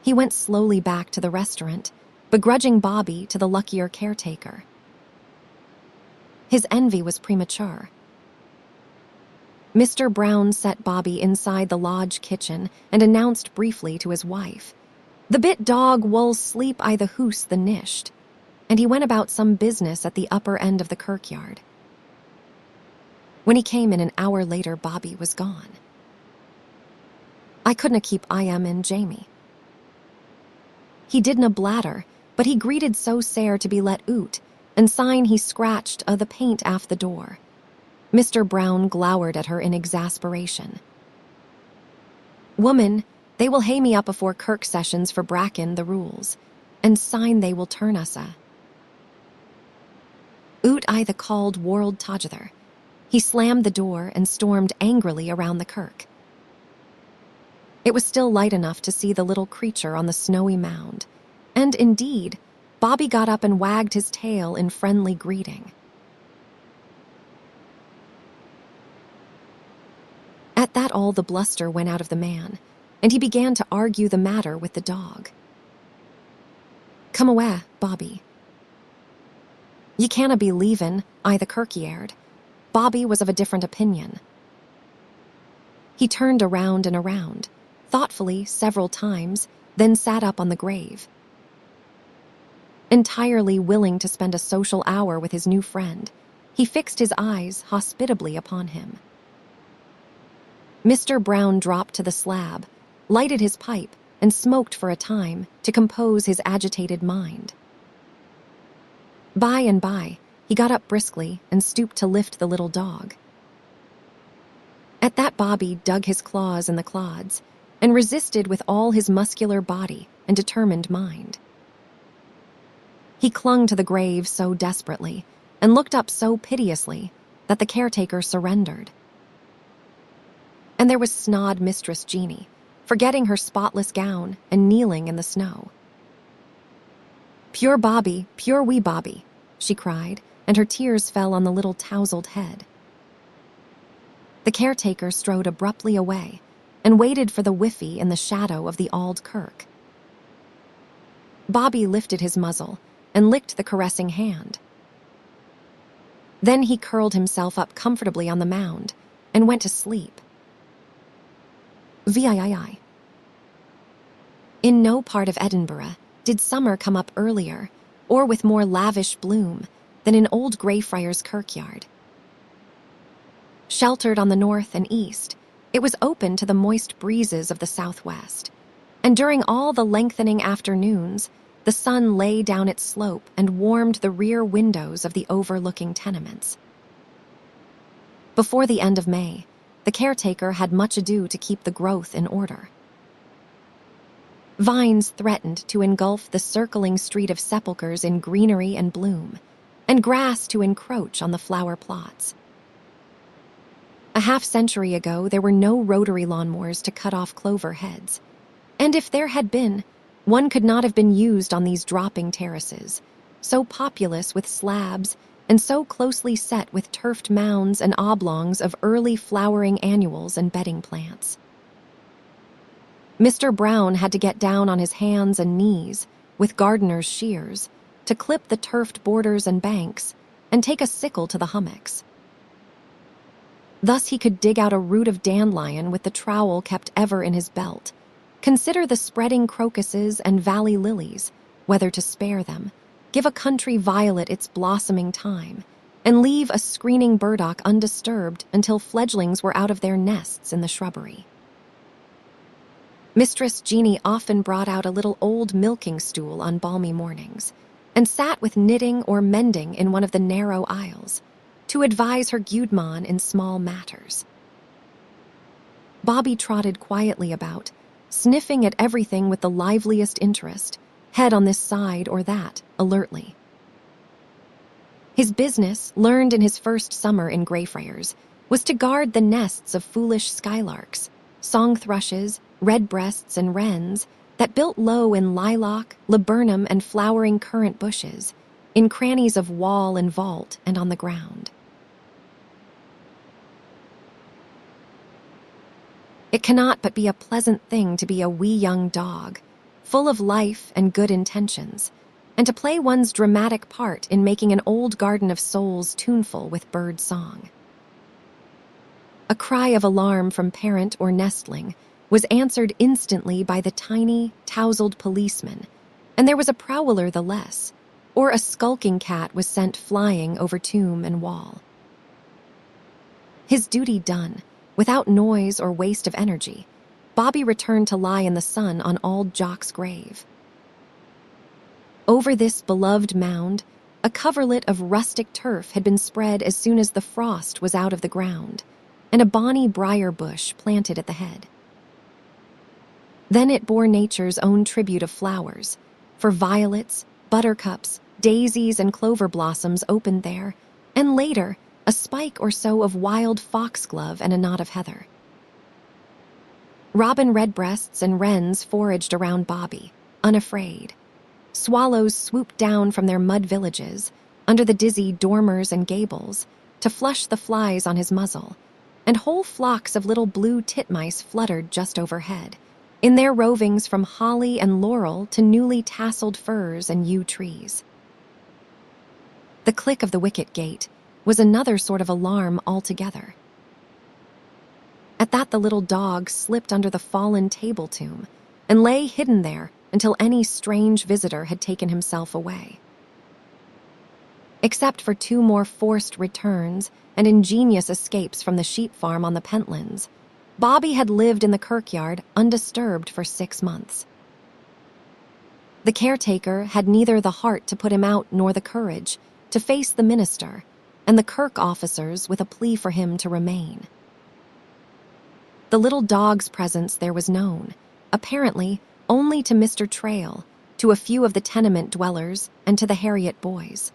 He went slowly back to the restaurant, begrudging Bobby to the luckier caretaker. His envy was premature. Mr. Brown set Bobby inside the lodge kitchen and announced briefly to his wife, "The bit dog wull sleep I the hoose the nisht," and he went about some business at the upper end of the kirkyard. When he came in an hour later, Bobby was gone. I couldna keep Im in Jamie. He didna bladder, but he greeted so sair to be let oot, and sign he scratched the paint aff the door. Mr. Brown glowered at her in exasperation. "Woman, they will hae me up afore kirk sessions for brackin' the rules, and sign they will turn us a." Oot I the called world together. He slammed the door and stormed angrily around the kirk. It was still light enough to see the little creature on the snowy mound, and indeed, Bobby got up and wagged his tail in friendly greeting. At that all the bluster went out of the man, and he began to argue the matter with the dog. "Come awa, Bobby. Ye canna be leavin' I the kirkyard." Bobby was of a different opinion. He turned around and around, thoughtfully several times, then sat up on the grave. Entirely willing to spend a social hour with his new friend, he fixed his eyes hospitably upon him. Mr. Brown dropped to the slab, lighted his pipe, and smoked for a time to compose his agitated mind. By and by, he got up briskly and stooped to lift the little dog. At that, Bobby dug his claws in the clods and resisted with all his muscular body and determined mind. He clung to the grave so desperately and looked up so piteously that the caretaker surrendered. And there was snod Mistress Jeanie, forgetting her spotless gown and kneeling in the snow. "Pure Bobby, pure wee Bobby," she cried, and her tears fell on the little tousled head. The caretaker strode abruptly away and waited for the whiffy in the shadow of the Auld Kirk. Bobby lifted his muzzle and licked the caressing hand. Then he curled himself up comfortably on the mound and went to sleep. VIII. In no part of Edinburgh did summer come up earlier, or with more lavish bloom, than in old Greyfriars Kirkyard. Sheltered on the north and east, it was open to the moist breezes of the southwest, and during all the lengthening afternoons, The sun lay down its slope and warmed the rear windows of the overlooking tenements. Before the end of May, the caretaker had much ado to keep the growth in order. Vines threatened to engulf the circling street of sepulchres in greenery and bloom, and grass to encroach on the flower plots. A half-century ago, there were no rotary lawnmowers to cut off clover heads, and if there had been, one could not have been used on these dropping terraces, so populous with slabs and so closely set with turfed mounds and oblongs of early flowering annuals and bedding plants. Mr. Brown had to get down on his hands and knees with gardener's shears to clip the turfed borders and banks and take a sickle to the hummocks. Thus he could dig out a root of dandelion with the trowel kept ever in his belt, consider the spreading crocuses and valley lilies, whether to spare them, give a country violet its blossoming time, and leave a screening burdock undisturbed until fledglings were out of their nests in the shrubbery. Mistress Jeanie often brought out a little old milking stool on balmy mornings, and sat with knitting or mending in one of the narrow aisles, to advise her gudeman in small matters. Bobby trotted quietly about, sniffing at everything with the liveliest interest, head on this side or that, alertly. His business, learned in his first summer in Greyfriars, was to guard the nests of foolish skylarks, song thrushes, redbreasts, and wrens that built low in lilac, laburnum, and flowering currant bushes, in crannies of wall and vault and on the ground. It cannot but be a pleasant thing to be a wee young dog, full of life and good intentions, and to play one's dramatic part in making an old garden of souls tuneful with bird song. A cry of alarm from parent or nestling was answered instantly by the tiny, tousled policeman, and there was a prowler the less, or a skulking cat was sent flying over tomb and wall. His duty done, without noise or waste of energy, Bobby returned to lie in the sun on Auld Jock's grave. Over this beloved mound, a coverlet of rustic turf had been spread as soon as the frost was out of the ground, and a bonny briar bush planted at the head. Then it bore nature's own tribute of flowers, for violets, buttercups, daisies, and clover blossoms opened there, and later, a spike or so of wild foxglove and a knot of heather. Robin redbreasts and wrens foraged around Bobby, unafraid. Swallows swooped down from their mud villages, under the dizzy dormers and gables, to flush the flies on his muzzle, and whole flocks of little blue titmice fluttered just overhead, in their rovings from holly and laurel to newly tasseled firs and yew trees. The click of the wicket gate was another sort of alarm altogether. At that the little dog slipped under the fallen table tomb and lay hidden there until any strange visitor had taken himself away. Except for 2 more forced returns and ingenious escapes from the sheep farm on the Pentlands, Bobby had lived in the kirkyard undisturbed for 6 months. The caretaker had neither the heart to put him out nor the courage to face the minister and the kirk officers with a plea for him to remain. The little dog's presence there was known, apparently only to Mr. Trail, to a few of the tenement dwellers, and to the Harriet boys.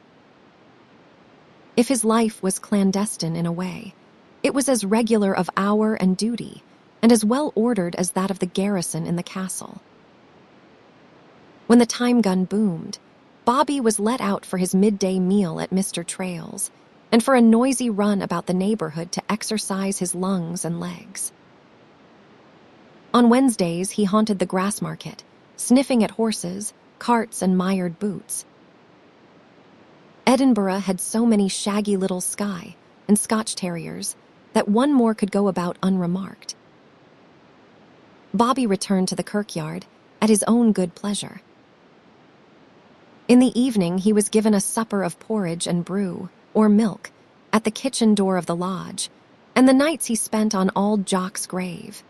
If his life was clandestine in a way, it was as regular of hour and duty, and as well ordered as that of the garrison in the castle. When the time gun boomed, Bobby was let out for his midday meal at Mr. Trail's, and for a noisy run about the neighborhood to exercise his lungs and legs. On Wednesdays, he haunted the Grassmarket, sniffing at horses, carts, and mired boots. Edinburgh had so many shaggy little Skye and Scotch terriers that one more could go about unremarked. Bobby returned to the kirkyard at his own good pleasure. In the evening, he was given a supper of porridge and brew, or milk, at the kitchen door of the lodge, and the nights he spent on Auld Jock's grave.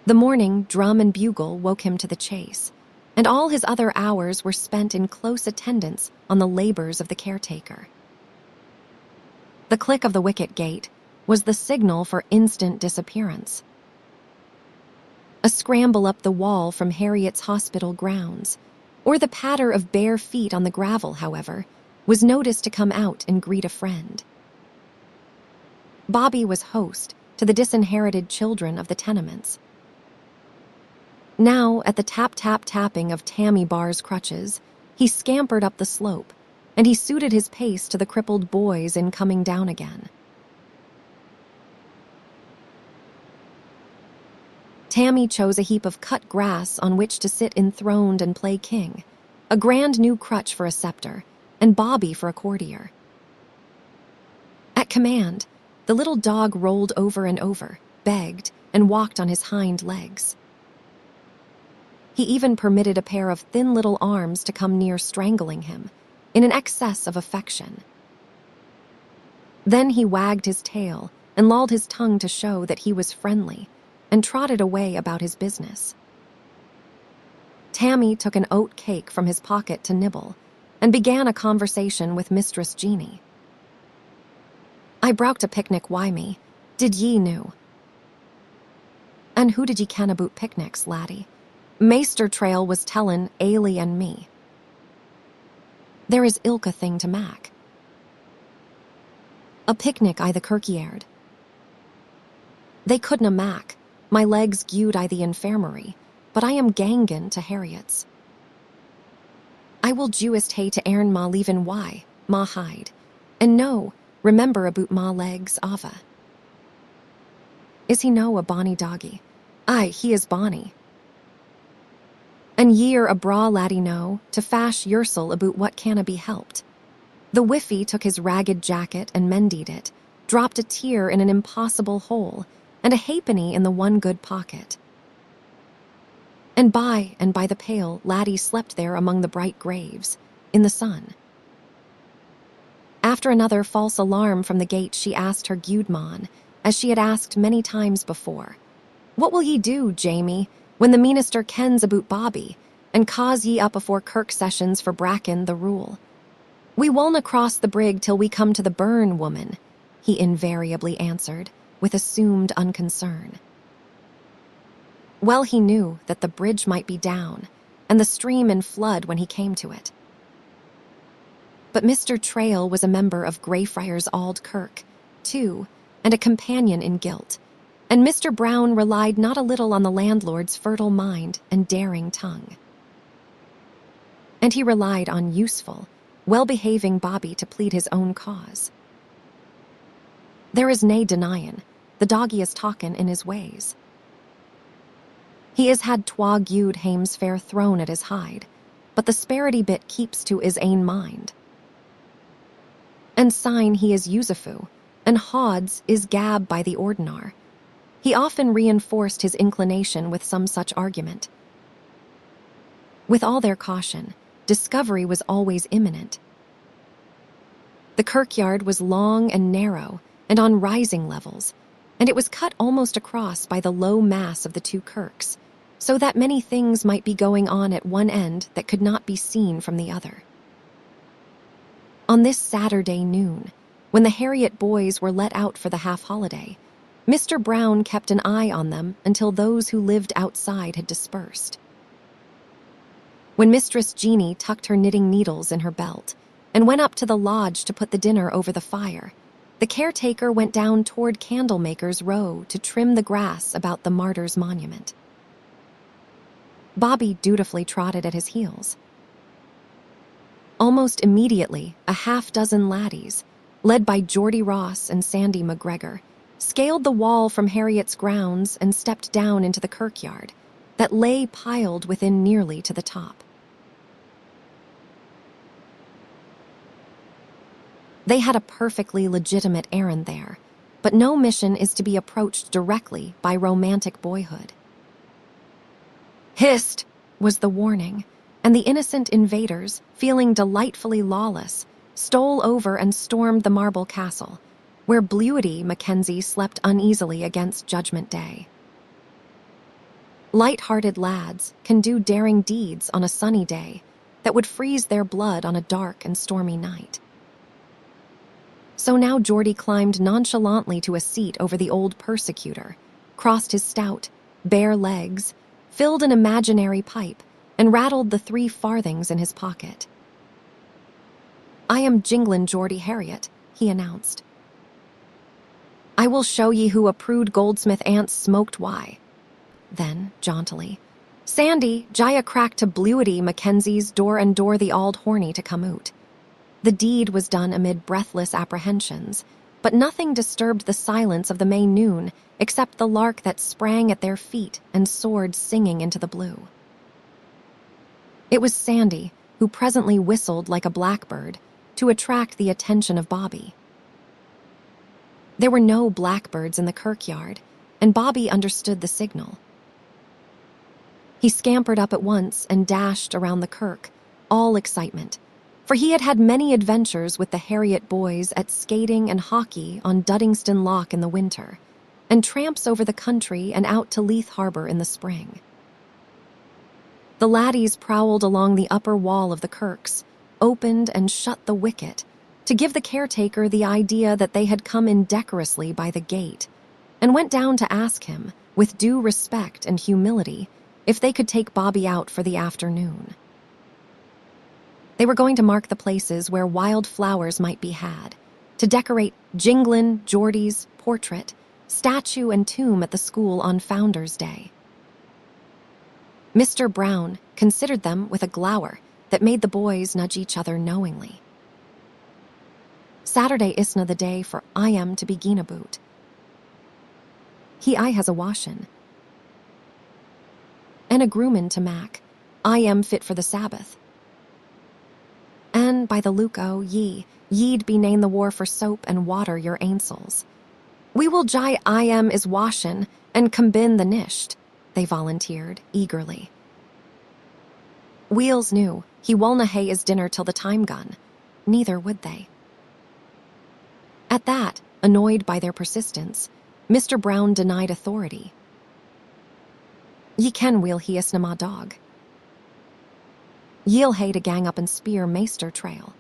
The morning drum and bugle woke him to the chase, and all his other hours were spent in close attendance on the labors of the caretaker. The click of the wicket gate was the signal for instant disappearance. A scramble up the wall from Harriet's hospital grounds, or the patter of bare feet on the gravel, however, was noticed to come out and greet a friend. Bobby was host to the disinherited children of the tenements. Now, at the tap-tap-tapping of Tammy Barr's crutches, he scampered up the slope, and he suited his pace to the crippled boys in coming down again. Tammy chose a heap of cut grass on which to sit enthroned and play king, a grand new crutch for a scepter, and Bobby for a courtier. At command, the little dog rolled over and over, begged, and walked on his hind legs. He even permitted a pair of thin little arms to come near strangling him, in an excess of affection. Then he wagged his tail and lolled his tongue to show that he was friendly, and trotted away about his business. Tammy took an oat cake from his pocket to nibble, and began a conversation with Mistress Jeanie. "I browt a picnic wy me, did ye knew?" "And who did ye ken aboot picnics, laddie? Measter Trail was tellin' Ailey and me." "There is ilka thing to mak." "A picnic I the kirkyard." "They couldna mak. My legs gied I the infirmary, but I am gangin' to Harriet's." "I will Jewist hae to earn ma leavin' why, ma hide. And no, remember aboot ma legs, Ava." "Is he no a bonny doggy?" "Aye, he is bonny." "And ye're a braw laddie no, to fash yoursel aboot what canna be helped." The whiffy took his ragged jacket and mended it, dropped a tear in an impossible hole, and a halfpenny in the one good pocket. And by the pail, laddie slept there among the bright graves, in the sun. After another false alarm from the gate, she asked her gudeman, as she had asked many times before, "What will ye do, Jamie, when the minister kens aboot Bobby, and cause ye up afore kirk sessions for Bracken the rule?" "We wulna cross the brig till we come to the burn, woman," he invariably answered, with assumed unconcern. Well he knew that the bridge might be down, and the stream in flood when he came to it. But Mr. Trail was a member of Greyfriars Auld Kirk, too, and a companion in guilt, and Mr. Brown relied not a little on the landlord's fertile mind and daring tongue. And he relied on useful, well-behaving Bobby to plead his own cause. There is nae denyin', the doggy is talkin' in his ways. He has had twa gude hames fair thrown at his hide, but the sparity bit keeps to his ain mind. And syne he is usifu, and hods is gab by the ordinar. He often reinforced his inclination with some such argument. With all their caution, discovery was always imminent. The kirkyard was long and narrow, and on rising levels, and it was cut almost across by the low mass of the two kirks, so that many things might be going on at one end that could not be seen from the other. On this Saturday noon, when the Harriet boys were let out for the half-holiday, Mr. Brown kept an eye on them until those who lived outside had dispersed. When Mistress Jeanie tucked her knitting needles in her belt and went up to the lodge to put the dinner over the fire, the caretaker went down toward Candlemaker's Row to trim the grass about the martyr's monument. Bobby dutifully trotted at his heels. Almost immediately, a half-dozen laddies, led by Geordie Ross and Sandy McGregor, scaled the wall from Harriet's grounds and stepped down into the kirkyard that lay piled within nearly to the top. They had a perfectly legitimate errand there, but no mission is to be approached directly by romantic boyhood. "Hist!" was the warning, and the innocent invaders, feeling delightfully lawless, stole over and stormed the marble castle, where Blewity Mackenzie slept uneasily against Judgment Day. Light-hearted lads can do daring deeds on a sunny day that would freeze their blood on a dark and stormy night. So now Geordie climbed nonchalantly to a seat over the old persecutor, crossed his stout, bare legs, filled an imaginary pipe, and rattled the 3 farthings in his pocket. "I am Jinglin Geordie Harriet," he announced. "I will show ye who a prude goldsmith aunt's smoked why." Then, jauntily, "Sandy, Jaya crack to Bluity Mackenzie's door and door the Auld Horny to come out." The deed was done amid breathless apprehensions, but nothing disturbed the silence of the May noon except the lark that sprang at their feet and soared singing into the blue. It was Sandy who presently whistled like a blackbird to attract the attention of Bobby. There were no blackbirds in the kirkyard, and Bobby understood the signal. He scampered up at once and dashed around the kirk, all excitement, for he had had many adventures with the Harriet boys at skating and hockey on Duddingston Loch in the winter, and tramps over the country and out to Leith Harbour in the spring. The laddies prowled along the upper wall of the kirks, opened and shut the wicket, to give the caretaker the idea that they had come in decorously by the gate, and went down to ask him, with due respect and humility, if they could take Bobby out for the afternoon. They were going to mark the places where wild flowers might be had, to decorate Jinglin Geordie's portrait, statue and tomb at the school on Founder's Day. Mr. Brown considered them with a glower that made the boys nudge each other knowingly. Saturday isna the day for I am to begin aboot. I has a washin'. And a groomin' to mak. I am fit for the Sabbath. And by the Luco, ye'd be nane the war for soap and water your ainsels. We will jye I am is washin' and combin the nisht, they volunteered eagerly. Wheels knew he wulna hae his dinner till the time gun. Neither would they. At that, annoyed by their persistence, Mr. Brown denied authority. Ye ken we'll he is na ma dog. Ye'll hae to gang up and spear Meester Trail.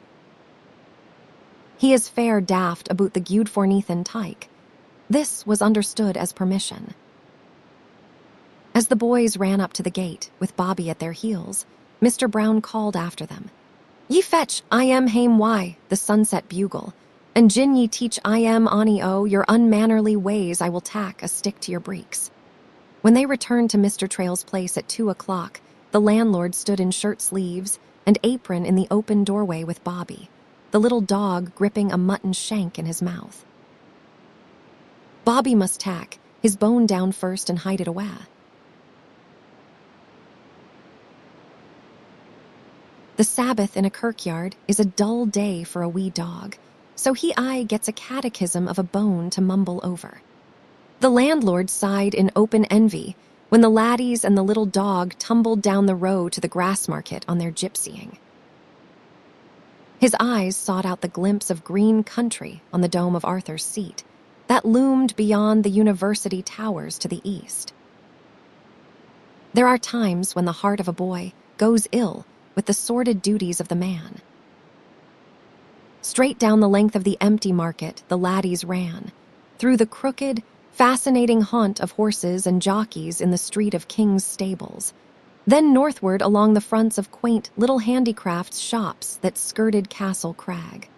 He is fair daft aboot the Gude Forneathan tyke. This was understood as permission. As the boys ran up to the gate, with Bobby at their heels, Mr. Brown called after them. Ye fetch I am hame why, the sunset bugle, and gin ye teach I am Ani O your unmannerly ways I will tack a stick to your breeks. When they returned to Mr. Trail's place at 2:00, the landlord stood in shirt sleeves and apron in the open doorway with Bobby, the little dog gripping a mutton shank in his mouth. Bobby must tack his bone down first and hide it awa. The Sabbath in a kirkyard is a dull day for a wee dog, so he gets a catechism of a bone to mumble over. The landlord sighed in open envy when the laddies and the little dog tumbled down the road to the Grassmarket on their gypsying. His eyes sought out the glimpse of green country on the dome of Arthur's Seat that loomed beyond the university towers to the east. There are times when the heart of a boy goes ill with the sordid duties of the man. Straight down the length of the empty market the laddies ran, through the crooked, fascinating haunt of horses and jockeys in the street of King's Stables, then northward along the fronts of quaint little handicrafts shops that skirted Castle Crag.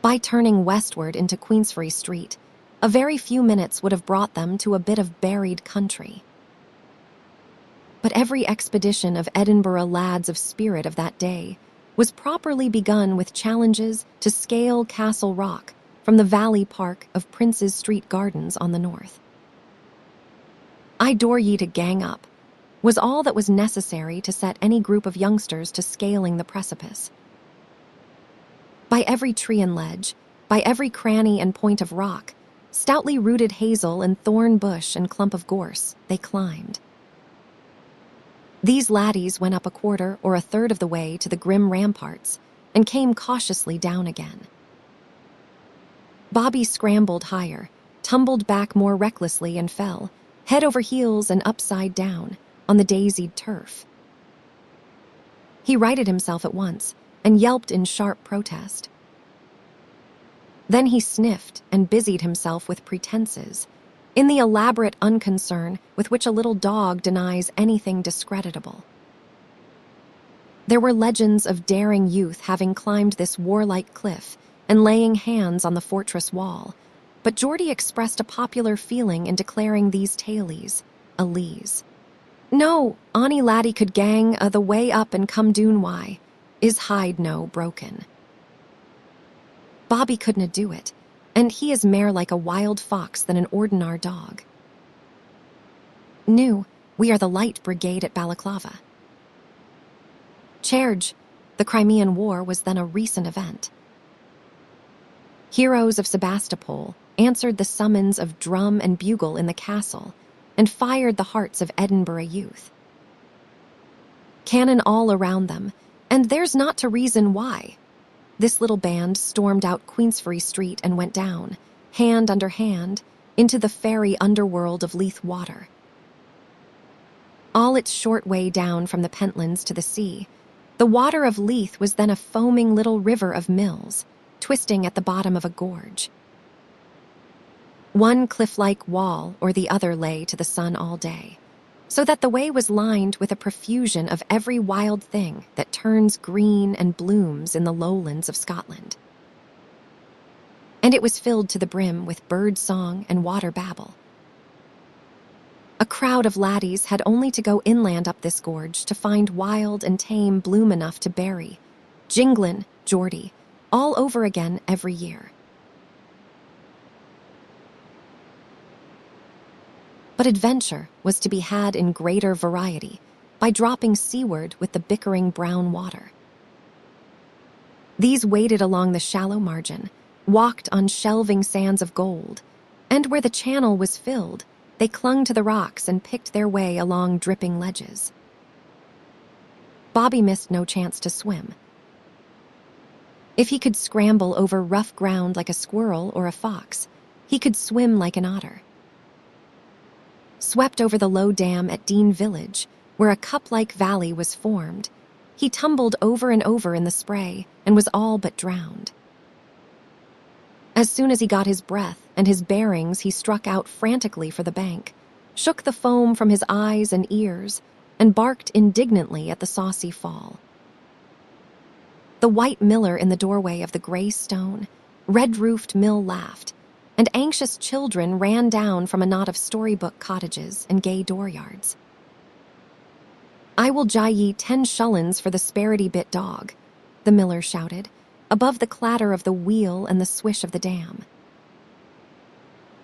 By turning westward into Queensferry Street, a very few minutes would have brought them to a bit of buried country. But every expedition of Edinburgh lads of spirit of that day was properly begun with challenges to scale Castle Rock from the valley park of Prince's Street Gardens on the north. I door ye to gang up was all that was necessary to set any group of youngsters to scaling the precipice. By every tree and ledge, by every cranny and point of rock, stoutly rooted hazel and thorn bush and clump of gorse, they climbed. These laddies went up a quarter or a third of the way to the grim ramparts and came cautiously down again. Bobby scrambled higher, tumbled back more recklessly and fell, head over heels and upside down, on the daisied turf. He righted himself at once and yelped in sharp protest. Then he sniffed and busied himself with pretenses, in the elaborate unconcern with which a little dog denies anything discreditable. There were legends of daring youth having climbed this warlike cliff and laying hands on the fortress wall, but Geordie expressed a popular feeling in declaring these tales a lees. No, ony laddie could gang the way up and come doon why, is hide no broken. Bobby couldna do it, and he is mair like a wild fox than an ordinar dog. New, we are the Light Brigade at Balaclava. Charge, the Crimean War was then a recent event. Heroes of Sebastopol answered the summons of drum and bugle in the castle and fired the hearts of Edinburgh youth. Cannon all around them, and there's not to reason why. This little band stormed out Queensferry Street and went down, hand under hand, into the fairy underworld of Leith Water. All its short way down from the Pentlands to the sea, the water of Leith was then a foaming little river of mills, twisting at the bottom of a gorge. One cliff-like wall or the other lay to the sun all day, so that the way was lined with a profusion of every wild thing that turns green and blooms in the lowlands of Scotland. And it was filled to the brim with bird song and water babble. A crowd of laddies had only to go inland up this gorge to find wild and tame bloom enough to berry, jinglin', Geordie, all over again every year. But adventure was to be had in greater variety by dropping seaward with the bickering brown water. These waded along the shallow margin, walked on shelving sands of gold, and where the channel was filled, they clung to the rocks and picked their way along dripping ledges. Bobby missed no chance to swim. If he could scramble over rough ground like a squirrel or a fox, he could swim like an otter. Swept over the low dam at Dean Village, where a cup-like valley was formed, he tumbled over and over in the spray and was all but drowned. As soon as he got his breath and his bearings, he struck out frantically for the bank, shook the foam from his eyes and ears, and barked indignantly at the saucy fall. The white miller in the doorway of the grey stone, red-roofed mill laughed, and anxious children ran down from a knot of storybook cottages and gay dooryards. "I will gie ye 10 shullins for the sparity-bit dog," the miller shouted, above the clatter of the wheel and the swish of the dam.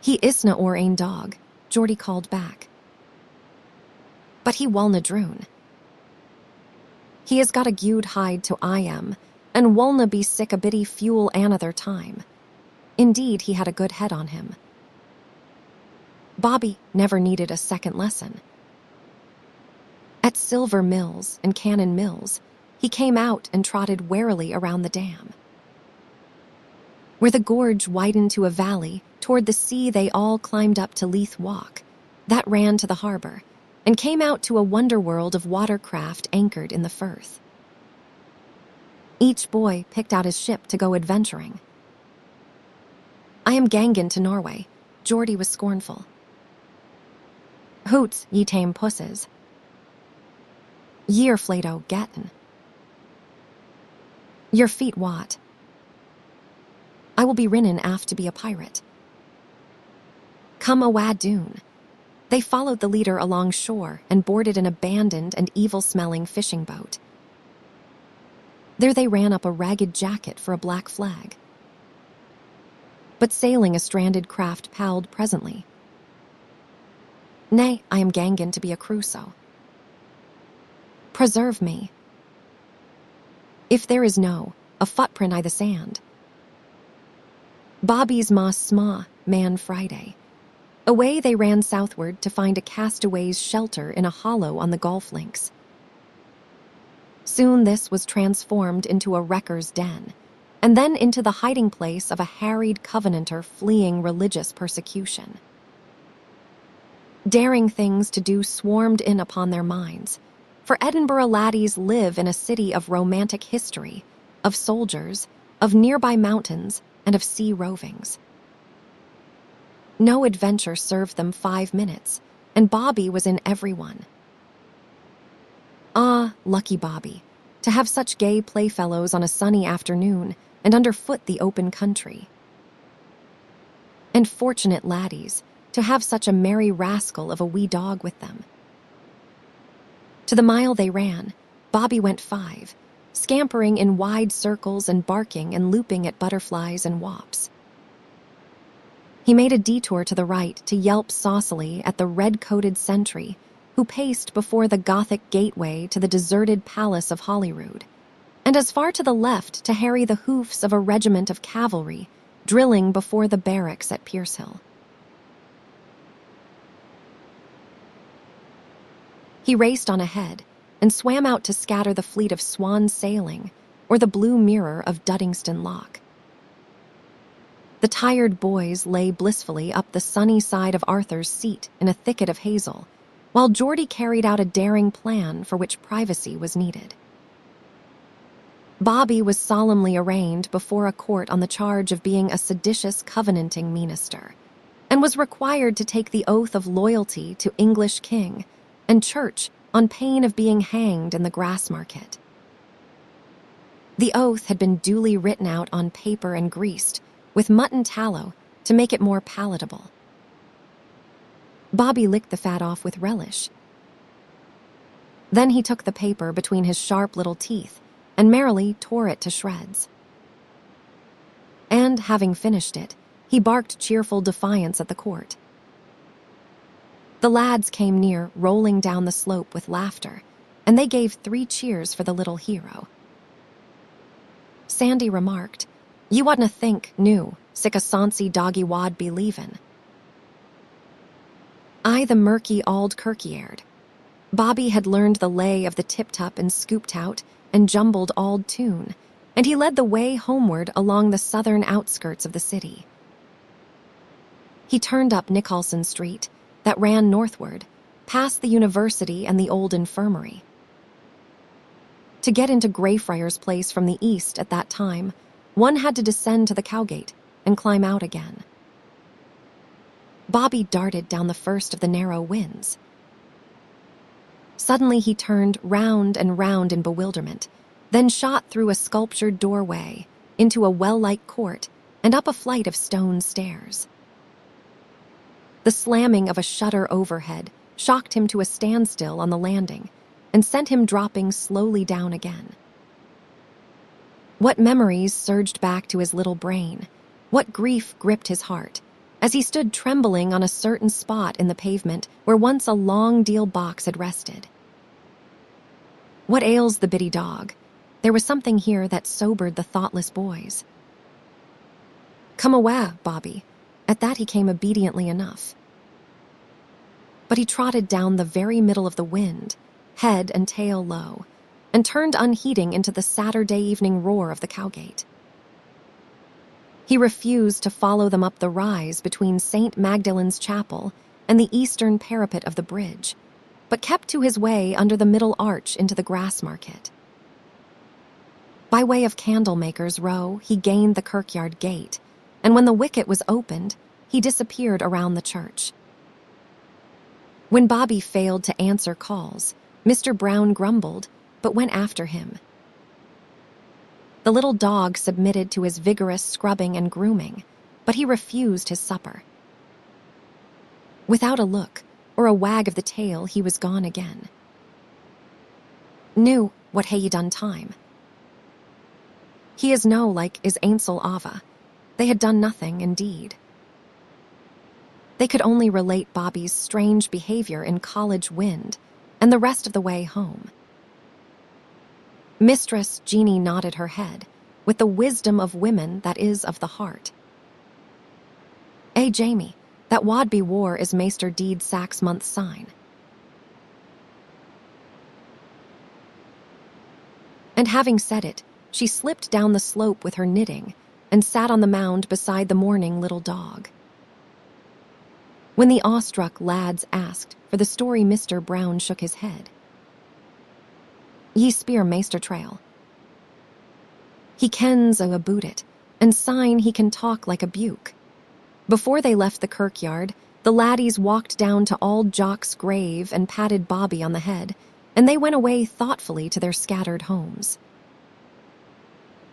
"He isna or ain dog," Geordie called back. "But he wulna droon. He has got a gude hide to I am, and wulna be sick a bitty fuel another time. Indeed, he had a good head on him." Bobby never needed a second lesson. At Silver Mills and Cannon Mills, he came out and trotted warily around the dam. Where the gorge widened to a valley, toward the sea they all climbed up to Leith Walk, that ran to the harbor, and came out to a wonder-world of watercraft anchored in the firth. Each boy picked out his ship to go adventuring. "I am gangin' to Norway," Geordie was scornful. "Hoots, ye tame pusses. Ye're flato gettin'. Your feet wat. I will be rinnin' aft to be a pirate. Come awa doon." They followed the leader along shore and boarded an abandoned and evil-smelling fishing boat. There they ran up a ragged jacket for a black flag. But sailing a stranded craft palled presently. "Nay, I am gangin' to be a Crusoe. Preserve me. If there is no, a footprint I the sand." Bobby's ma sma, man Friday. Away they ran southward to find a castaway's shelter in a hollow on the golf links. Soon this was transformed into a wrecker's den, and then into the hiding place of a harried Covenanter fleeing religious persecution. Daring things to do swarmed in upon their minds, for Edinburgh laddies live in a city of romantic history, of soldiers, of nearby mountains, and of sea rovings. No adventure served them 5 minutes, and Bobby was in every one. Ah, lucky Bobby, to have such gay playfellows on a sunny afternoon and underfoot the open country. And fortunate laddies, to have such a merry rascal of a wee dog with them. To the mile they ran, Bobby went 5, scampering in wide circles and barking and looping at butterflies and wasps. He made a detour to the right to yelp saucily at the red-coated sentry who paced before the Gothic gateway to the deserted palace of Holyrood, and as far to the left to harry the hoofs of a regiment of cavalry drilling before the barracks at Piercehill. He raced on ahead and swam out to scatter the fleet of swans sailing or the blue mirror of Duddingston Loch. The tired boys lay blissfully up the sunny side of Arthur's Seat in a thicket of hazel, while Geordie carried out a daring plan for which privacy was needed. Bobby was solemnly arraigned before a court on the charge of being a seditious covenanting minister, and was required to take the oath of loyalty to English king and church on pain of being hanged in the Grassmarket. The oath had been duly written out on paper and greased with mutton tallow to make it more palatable. Bobby licked the fat off with relish. Then he took the paper between his sharp little teeth and merrily tore it to shreds. And, having finished it, he barked cheerful defiance at the court. The lads came near, rolling down the slope with laughter, and they gave 3 cheers for the little hero. Sandy remarked, "You wadna think, new, sic a sonsie doggy wad be leavin'." I the murky Auld Kirkyard. Bobby had learned the lay of the tip-tup and scooped-out and jumbled Auld tune, and he led the way homeward along the southern outskirts of the city. He turned up Nicholson Street, that ran northward, past the university and the old infirmary. To get into Greyfriars Place from the east at that time, one had to descend to the Cowgate and climb out again. Bobby darted down the first of the narrow wynds. Suddenly he turned round and round in bewilderment, then shot through a sculptured doorway into a well-like court and up a flight of stone stairs. The slamming of a shutter overhead shocked him to a standstill on the landing and sent him dropping slowly down again. What memories surged back to his little brain, what grief gripped his heart, as he stood trembling on a certain spot in the pavement where once a long deal box had rested. What ails the bitty dog? There was something here that sobered the thoughtless boys. "Come awa, Bobby." At that he came obediently enough. But he trotted down the very middle of the wind, head and tail low, and turned unheeding into the Saturday evening roar of the Cowgate. He refused to follow them up the rise between St. Magdalen's Chapel and the eastern parapet of the bridge, but kept to his way under the middle arch into the Grassmarket. By way of Candlemaker's Row, he gained the kirkyard gate, and when the wicket was opened, he disappeared around the church. When Bobby failed to answer calls, Mr. Brown grumbled, but went after him. The little dog submitted to his vigorous scrubbing and grooming, but he refused his supper. Without a look or a wag of the tail, he was gone again. "New, what hae ye done time?" He is no like is Ainsel Ava. They had done nothing, indeed. They could only relate Bobby's strange behavior in College Wynd and the rest of the way home. Mistress Jeanie nodded her head, with the wisdom of women that is of the heart. Jamie, that Wadby war is Maester Deed Sack's month sign." And having said it, she slipped down the slope with her knitting and sat on the mound beside the mourning little dog. When the awestruck lads asked for the story, Mr. Brown shook his head. "Ye speir Meester Trail. He kens a aboot it, and syne he can talk like a buke." Before they left the kirkyard, the laddies walked down to Auld Jock's grave and patted Bobby on the head, and they went away thoughtfully to their scattered homes.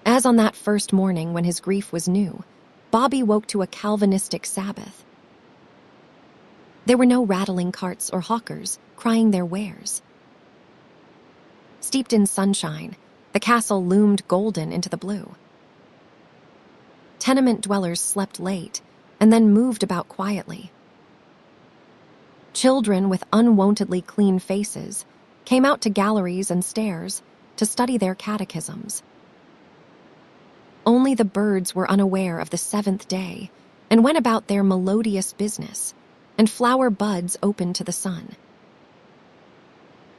As on that first morning when his grief was new, Bobby woke to a Calvinistic Sabbath. There were no rattling carts or hawkers crying their wares. Steeped in sunshine, the castle loomed golden into the blue. Tenement dwellers slept late and then moved about quietly. Children with unwontedly clean faces came out to galleries and stairs to study their catechisms. Only the birds were unaware of the seventh day and went about their melodious business, and flower buds opened to the sun.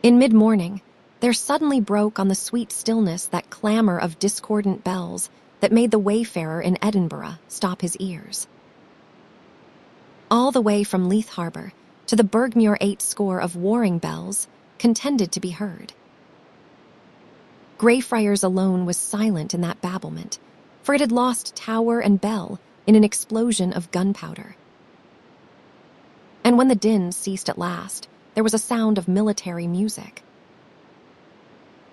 In mid-morning, there suddenly broke on the sweet stillness that clamor of discordant bells that made the wayfarer in Edinburgh stop his ears. All the way from Leith Harbour to the Bergmuir 80 of warring bells contended to be heard. Greyfriars alone was silent in that babblement, for it had lost tower and bell in an explosion of gunpowder. And when the din ceased at last, there was a sound of military music.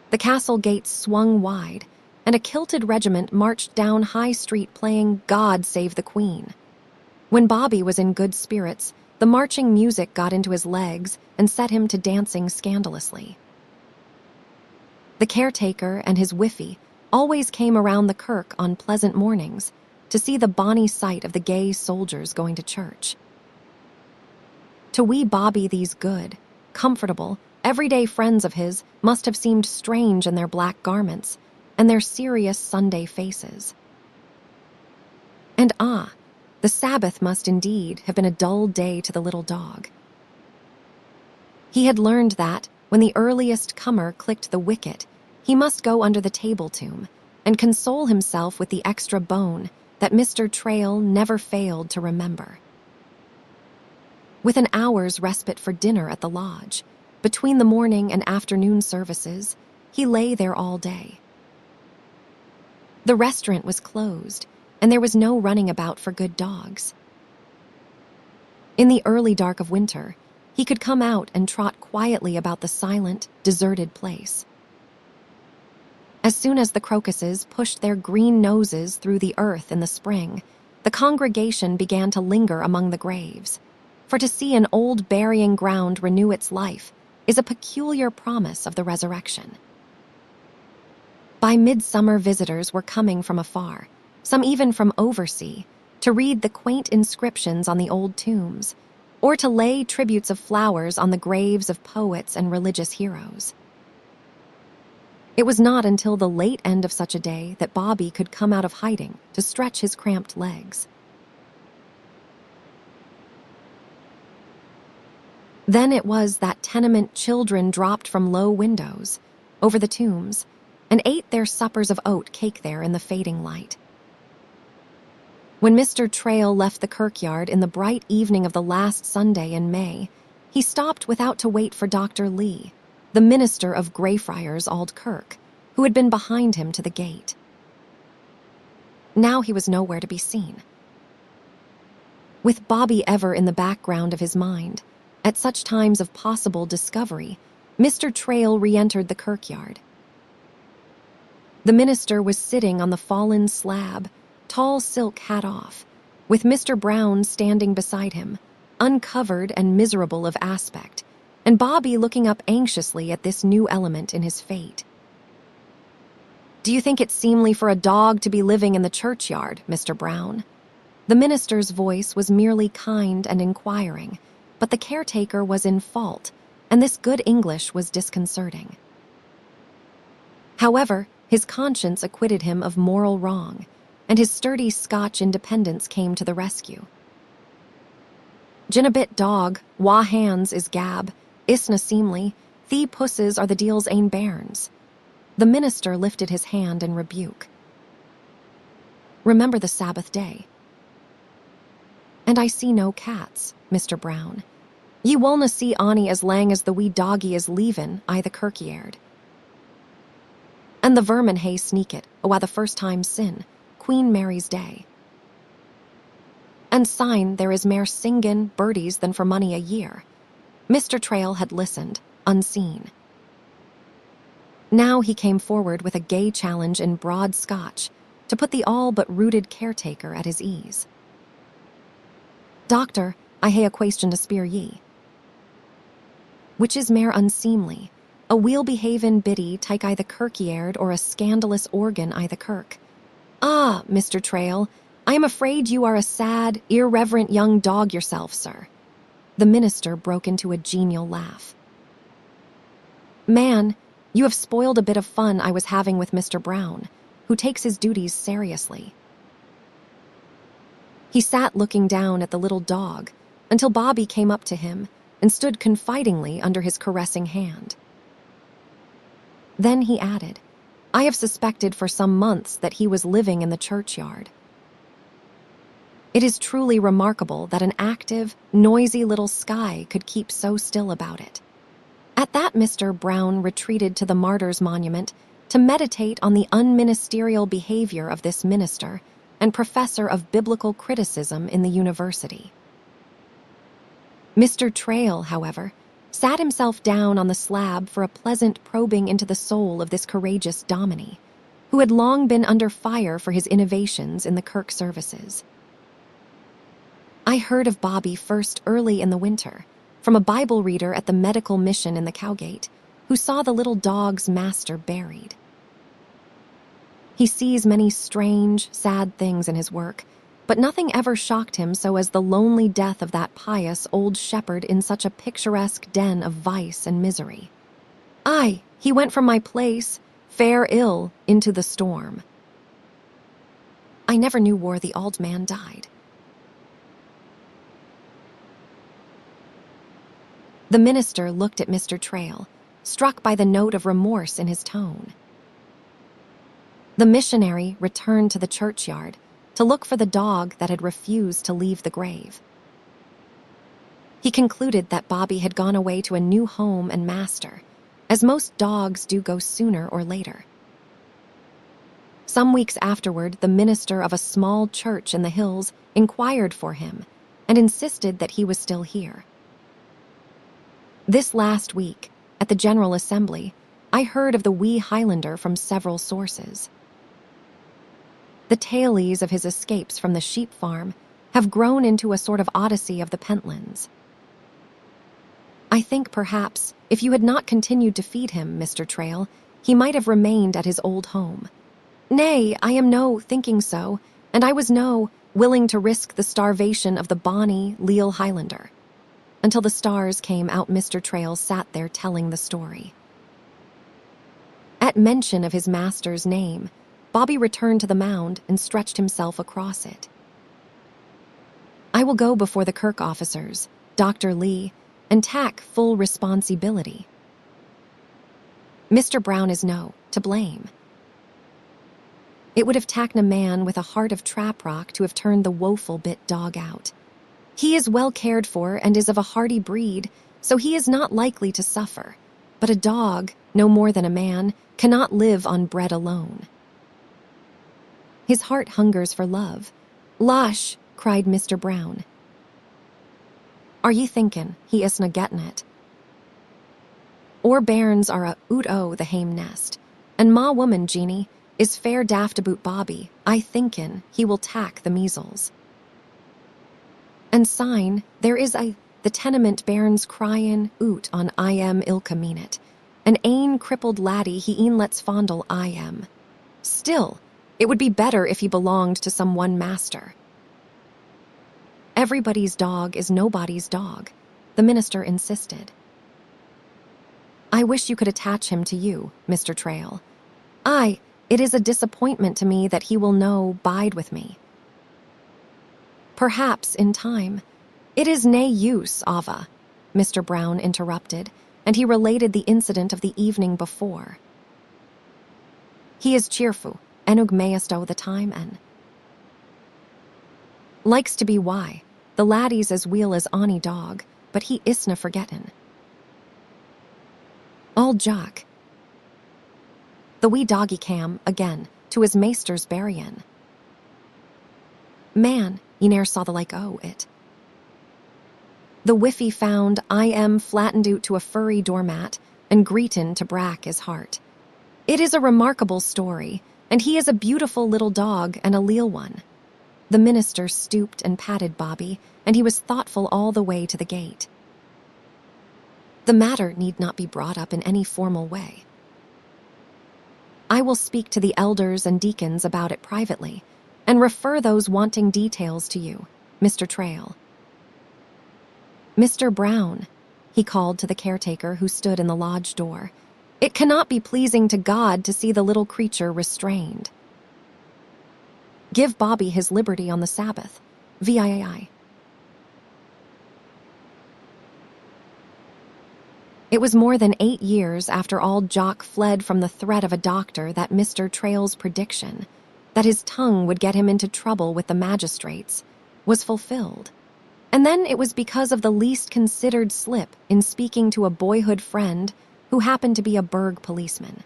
The castle gates swung wide, and a kilted regiment marched down High Street playing "God Save the Queen." When Bobby was in good spirits, the marching music got into his legs and set him to dancing scandalously. The caretaker and his wiffy always came around the kirk on pleasant mornings to see the bonny sight of the gay soldiers going to church. To wee Bobby, these good, comfortable, everyday friends of his must have seemed strange in their black garments and their serious Sunday faces. And the Sabbath must indeed have been a dull day to the little dog. He had learned that, when the earliest comer clicked the wicket, he must go under the table tomb and console himself with the extra bone that Mr. Trail never failed to remember. With an hour's respite for dinner at the lodge, between the morning and afternoon services, he lay there all day. The restaurant was closed, and there was no running about for good dogs. In the early dark of winter, he could come out and trot quietly about the silent, deserted place. As soon as the crocuses pushed their green noses through the earth in the spring, the congregation began to linger among the graves, for to see an old burying ground renew its life is a peculiar promise of the resurrection. By midsummer, visitors were coming from afar, some even from oversea, to read the quaint inscriptions on the old tombs, or to lay tributes of flowers on the graves of poets and religious heroes. It was not until the late end of such a day that Bobby could come out of hiding to stretch his cramped legs. Then it was that tenement children dropped from low windows over the tombs and ate their suppers of oat cake there in the fading light. When Mr. Trail left the kirkyard in the bright evening of the last Sunday in May, he stopped without to wait for Dr. Lee, the minister of Greyfriars Auld Kirk, who had been behind him to the gate. Now he was nowhere to be seen. With Bobby ever in the background of his mind, at such times of possible discovery, Mr. Trail re-entered the kirkyard. The minister was sitting on the fallen slab, tall silk hat off, with Mr. Brown standing beside him, uncovered and miserable of aspect, and Bobby looking up anxiously at this new element in his fate. "Do you think it seemly for a dog to be living in the churchyard, Mr. Brown?" The minister's voice was merely kind and inquiring, but the caretaker was in fault, and this good English was disconcerting. However, his conscience acquitted him of moral wrong, and his sturdy Scotch independence came to the rescue. "Gin a bit dog, wha hands is gab, isna seemly, thee pusses are the deal's ain bairns." The minister lifted his hand in rebuke. "Remember the Sabbath day." "And I see no cats," Mr. Brown. Ye wulna see ony as lang as the wee doggy is leavin', I the kirkyard. And the vermin hae sneakit, awa the first time sin, Queen Mary's Day. And syne there is mair singin' birdies than for money a year. Mr. Trail had listened, unseen. Now he came forward with a gay challenge in broad Scotch to put the all but rooted caretaker at his ease. Doctor, I hae a question to speir ye. Which is mair unseemly, a weel-behavin' biddy tyke I the kirkyard or a scandalous organ I the kirk? Ah, Mr. Trail, I am afraid you are a sad, irreverent young dog yourself, sir. The minister broke into a genial laugh. Man, you have spoiled a bit of fun I was having with Mr. Brown, who takes his duties seriously. He sat looking down at the little dog until Bobby came up to him and stood confidingly under his caressing hand. Then he added, I have suspected for some months that he was living in the churchyard. It is truly remarkable that an active, noisy little Skye could keep so still about it. At that, Mr. Brown retreated to the Martyrs' Monument to meditate on the unministerial behavior of this minister and professor of biblical criticism in the university. Mr. Trail, however, sat himself down on the slab for a pleasant probing into the soul of this courageous dominie, who had long been under fire for his innovations in the kirk services. I heard of Bobby first early in the winter, from a Bible reader at the medical mission in the Cowgate, who saw the little dog's master buried. He sees many strange, sad things in his work, but nothing ever shocked him so as the lonely death of that pious old shepherd in such a picturesque den of vice and misery. Aye, he went from my place, fair ill, into the storm. I never knew where the auld man died. The minister looked at Mr. Trail, struck by the note of remorse in his tone. The missionary returned to the churchyard to look for the dog that had refused to leave the grave. He concluded that Bobby had gone away to a new home and master, as most dogs do go sooner or later. Some weeks afterward, the minister of a small church in the hills inquired for him and insisted that he was still here. This last week, at the General Assembly, I heard of the wee Highlander from several sources. The tales of his escapes from the sheep farm have grown into a sort of odyssey of the Pentlands. I think perhaps, if you had not continued to feed him, Mr. Trail, he might have remained at his old home. Nay, I am no thinking so, and I was no willing to risk the starvation of the bonny, leal Highlander. Until the stars came out, Mr. Trail sat there telling the story. At mention of his master's name, Bobby returned to the mound and stretched himself across it. I will go before the kirk officers, Dr. Lee, and tak full responsibility. Mr. Brown is no to blame. It would have taken a man with a heart of trap rock to have turned the woeful bit dog out. He is well cared for and is of a hardy breed, so he is not likely to suffer. But a dog, no more than a man, cannot live on bread alone. His heart hungers for love. Lush, cried Mr. Brown. Are ye thinkin' he isna gettin' it? Or bairns are a oot-o the hame nest, and ma woman, Jeanie, is fair daft aboot Bobby, I thinkin' he will tak the measles. And syne, there is the tenement bairns cryin' oot on I am ilka mean it, and ane crippled laddie he e'en lets fondle I am. Still, it would be better if he belonged to some one master. Everybody's dog is nobody's dog, the minister insisted. I wish you could attach him to you, Mr. Trail. Aye, it is a disappointment to me that he will no bide with me. Perhaps in time. It is nae use, Ava, Mr. Brown interrupted, and he related the incident of the evening before. He is cheerful, enug mayest o the time en. Likes to be why. The the laddie's as weel as ony dog, but he isna forgettin'. Auld Jock. The wee doggy cam, again, to his maester's burying. Man, ye ne'er saw the like o' it. The whiffy found I am flattened out to a furry doormat and greetin' to brack his heart. It is a remarkable story, and he is a beautiful little dog and a leal one. The minister stooped and patted Bobby, and he was thoughtful all the way to the gate. The matter need not be brought up in any formal way. I will speak to the elders and deacons about it privately, and refer those wanting details to you, Mr. Trail. Mr. Brown, he called to the caretaker who stood in the lodge door, it cannot be pleasing to God to see the little creature restrained. Give Bobby his liberty on the Sabbath, VII. It was more than 8 years after Auld Jock fled from the threat of a doctor that Mr. Trail's prediction, that his tongue would get him into trouble with the magistrates, was fulfilled. And then it was because of the least considered slip in speaking to a boyhood friend who happened to be a burg policeman.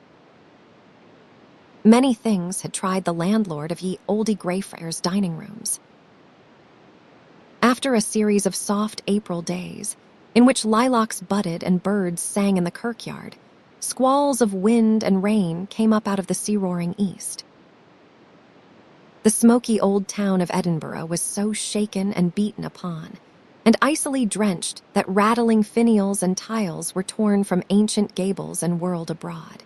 Many things had tried the landlord of ye Oldie Greyfriars' dining rooms. After a series of soft April days, in which lilacs budded and birds sang in the kirkyard, squalls of wind and rain came up out of the sea-roaring east. The smoky old town of Edinburgh was so shaken and beaten upon, and icily drenched that rattling finials and tiles were torn from ancient gables and whirled abroad.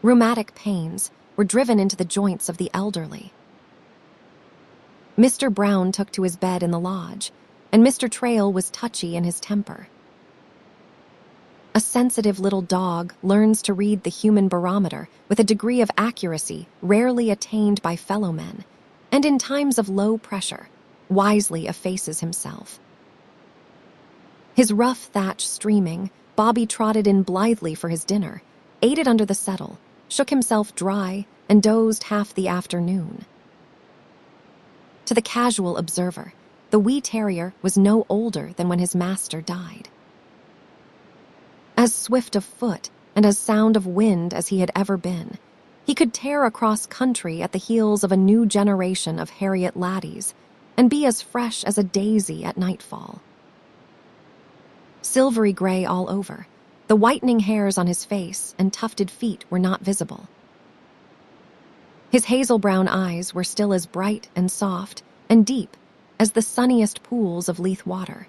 Rheumatic pains were driven into the joints of the elderly. Mr. Brown took to his bed in the lodge, and Mr. Trail was touchy in his temper. A sensitive little dog learns to read the human barometer with a degree of accuracy rarely attained by fellow men, and in times of low pressure, wisely effaces himself. His rough thatch streaming, Bobby trotted in blithely for his dinner, ate it under the settle, shook himself dry, and dozed half the afternoon. To the casual observer, the wee terrier was no older than when his master died. As swift of foot and as sound of wind as he had ever been, he could tear across country at the heels of a new generation of Harriet laddies and be as fresh as a daisy at nightfall. Silvery gray all over, the whitening hairs on his face and tufted feet were not visible. His hazel-brown eyes were still as bright and soft and deep as the sunniest pools of Leith water.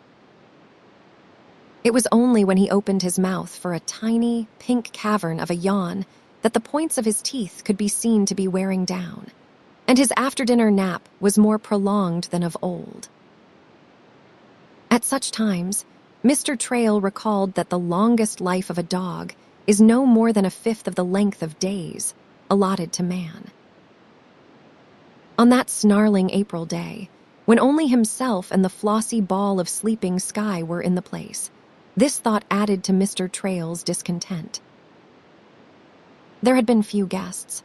It was only when he opened his mouth for a tiny, pink cavern of a yawn that the points of his teeth could be seen to be wearing down, and his after-dinner nap was more prolonged than of old. At such times, Mr. Trail recalled that the longest life of a dog is no more than a fifth of the length of days allotted to man. On that snarling April day, when only himself and the flossy ball of sleeping Skye were in the place, this thought added to Mr. Trail's discontent. There had been few guests.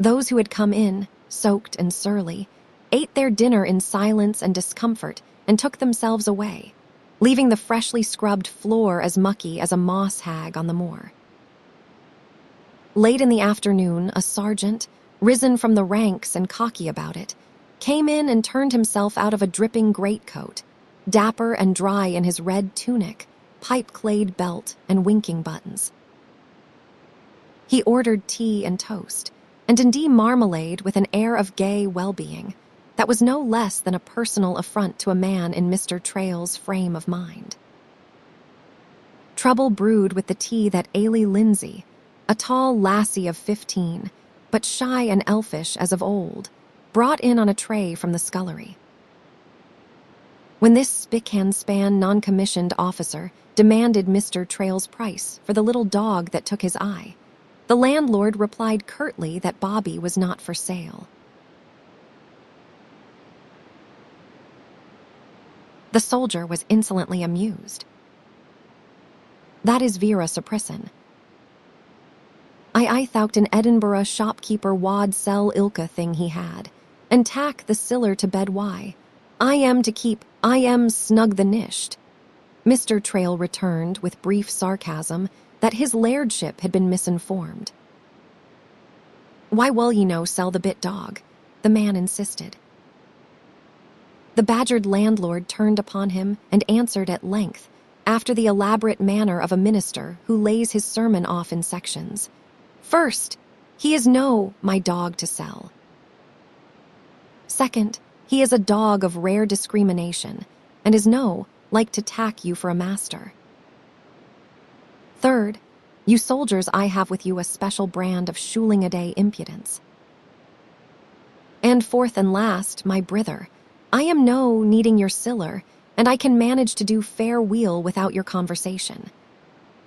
Those who had come in, soaked and surly, ate their dinner in silence and discomfort and took themselves away, leaving the freshly scrubbed floor as mucky as a moss hag on the moor. Late in the afternoon, a sergeant, risen from the ranks and cocky about it, came in and turned himself out of a dripping greatcoat, dapper and dry in his red tunic, pipe-clayed belt, and winking buttons. He ordered tea and toast, and indeed marmalade with an air of gay well-being that was no less than a personal affront to a man in Mr. Trail's frame of mind. Trouble brewed with the tea that Ailey Lindsay, a tall lassie of 15, but shy and elfish as of old, brought in on a tray from the scullery. When this spick-and-span non-commissioned officer demanded Mr. Trail's price for the little dog that took his eye, the landlord replied curtly that Bobby was not for sale. The soldier was insolently amused. That is Vera Supprison. I thought an Edinburgh shopkeeper wad sell ilka thing he had, and tack the siller to bed why. I am snug the nisht. Mr. Trail returned with brief sarcasm that his lairdship had been misinformed. Why will ye no sell the bit dog? The man insisted. The badgered landlord turned upon him and answered at length, after the elaborate manner of a minister who lays his sermon off in sections. First, he is no my dog to sell. Second, he is a dog of rare discrimination, and is no like to tack you for a master. Third, you soldiers, I have with you a special brand of shooling-a-day impudence. And fourth and last, my brither, I am no needing your siller, and I can manage to do fair wheel without your conversation.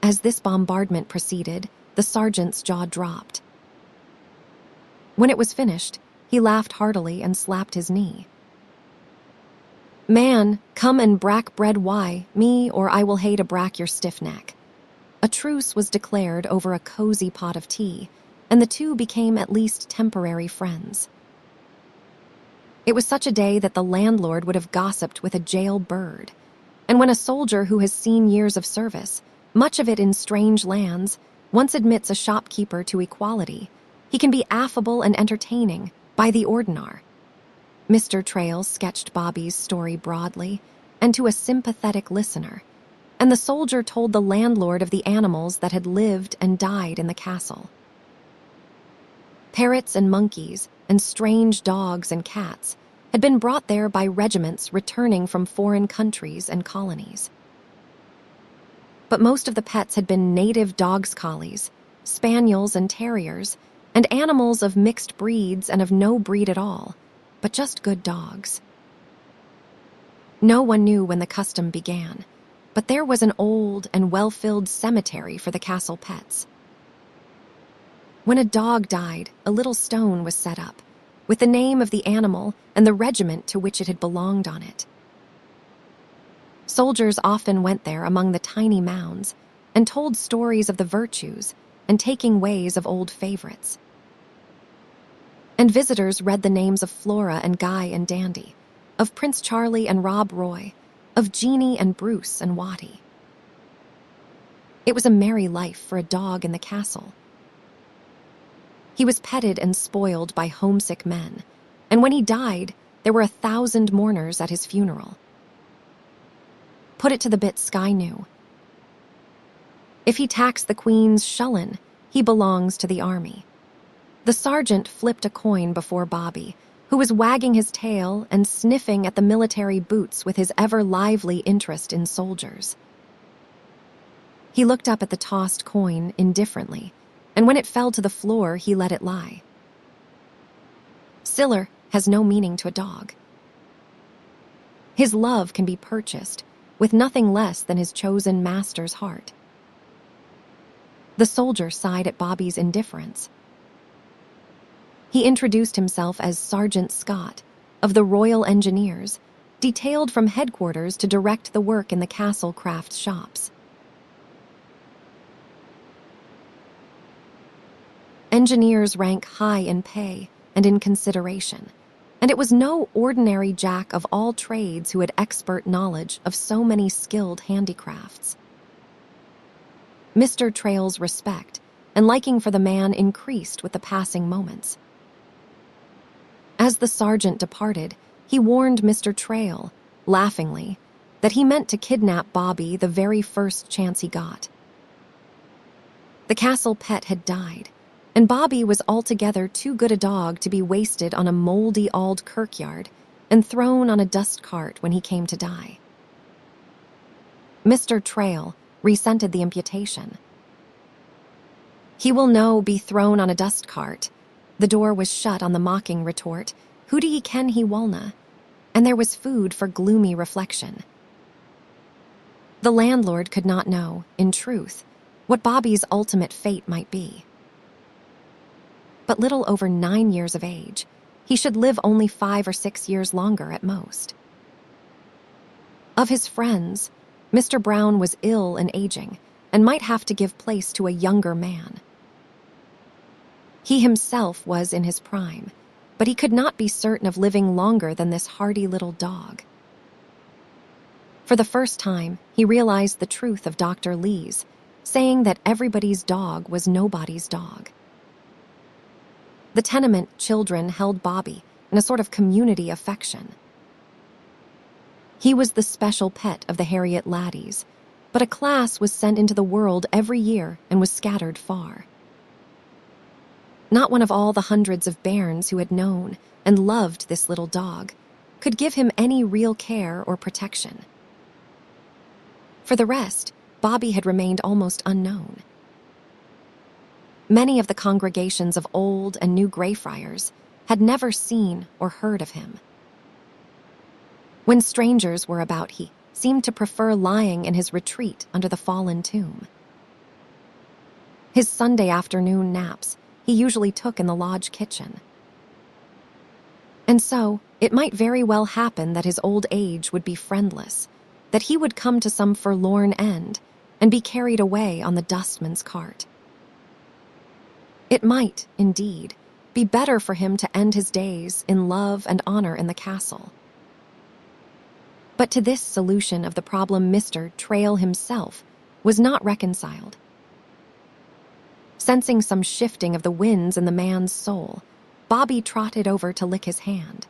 As this bombardment proceeded, the sergeant's jaw dropped. When it was finished, he laughed heartily and slapped his knee. Man, come and brack bread why, me, or I will hae to brack your stiff neck. A truce was declared over a cozy pot of tea, and the two became at least temporary friends. It was such a day that the landlord would have gossiped with a jail bird, and when a soldier who has seen years of service, much of it in strange lands, once admits a shopkeeper to equality, he can be affable and entertaining by the ordinar. Mr. Trail sketched Bobby's story broadly and to a sympathetic listener, and the soldier told the landlord of the animals that had lived and died in the castle. Parrots and monkeys and strange dogs and cats had been brought there by regiments returning from foreign countries and colonies. But most of the pets had been native dogs, collies, spaniels and terriers, and animals of mixed breeds and of no breed at all, but just good dogs. No one knew when the custom began, but there was an old and well-filled cemetery for the castle pets. When a dog died, a little stone was set up, with the name of the animal and the regiment to which it had belonged on it. Soldiers often went there among the tiny mounds and told stories of the virtues and taking ways of old favorites. And visitors read the names of Flora and Guy and Dandy, of Prince Charlie and Rob Roy, of Jeannie and Bruce and Watty. It was a merry life for a dog in the castle. He was petted and spoiled by homesick men, and when he died, there were 1,000 mourners at his funeral. Put it to the bit, Skye knew. If he tacks the Queen's shullen, he belongs to the army. The sergeant flipped a coin before Bobby, who was wagging his tail and sniffing at the military boots with his ever-lively interest in soldiers. He looked up at the tossed coin indifferently, and when it fell to the floor, he let it lie. Siller has no meaning to a dog. His love can be purchased with nothing less than his chosen master's heart. The soldier sighed at Bobby's indifference. He introduced himself as Sergeant Scott, of the Royal Engineers, detailed from headquarters to direct the work in the castle crafts shops. Engineers rank high in pay and in consideration, and it was no ordinary jack of all trades who had expert knowledge of so many skilled handicrafts. Mr. Trail's respect and liking for the man increased with the passing moments. As the sergeant departed, he warned Mr. Trail, laughingly, that he meant to kidnap Bobby the very first chance he got. The castle pet had died, and Bobby was altogether too good a dog to be wasted on a moldy Auld kirkyard and thrown on a dust cart when he came to die. Mr. Trail resented the imputation. He will no be thrown on a dust cart. The door was shut on the mocking retort, who do ye ken he wulna? And there was food for gloomy reflection. The landlord could not know, in truth, what Bobby's ultimate fate might be. But little over 9 years of age, he should live only 5 or 6 years longer at most. Of his friends, Mr. Brown was ill and aging, and might have to give place to a younger man. He himself was in his prime, but he could not be certain of living longer than this hardy little dog. For the first time, he realized the truth of Dr. Lee's, saying that everybody's dog was nobody's dog. The tenement children held Bobby in a sort of community affection. He was the special pet of the Harriet laddies, but a class was sent into the world every year and was scattered far. Not one of all the hundreds of bairns who had known and loved this little dog could give him any real care or protection. For the rest, Bobby had remained almost unknown. Many of the congregations of Old and New Greyfriars had never seen or heard of him. When strangers were about, he seemed to prefer lying in his retreat under the fallen tomb. His Sunday afternoon naps he usually took in the lodge kitchen. And so, it might very well happen that his old age would be friendless, that he would come to some forlorn end and be carried away on the dustman's cart. It might, indeed, be better for him to end his days in love and honor in the castle. But to this solution of the problem Mr. Trail himself was not reconciled. Sensing some shifting of the winds in the man's soul, Bobby trotted over to lick his hand.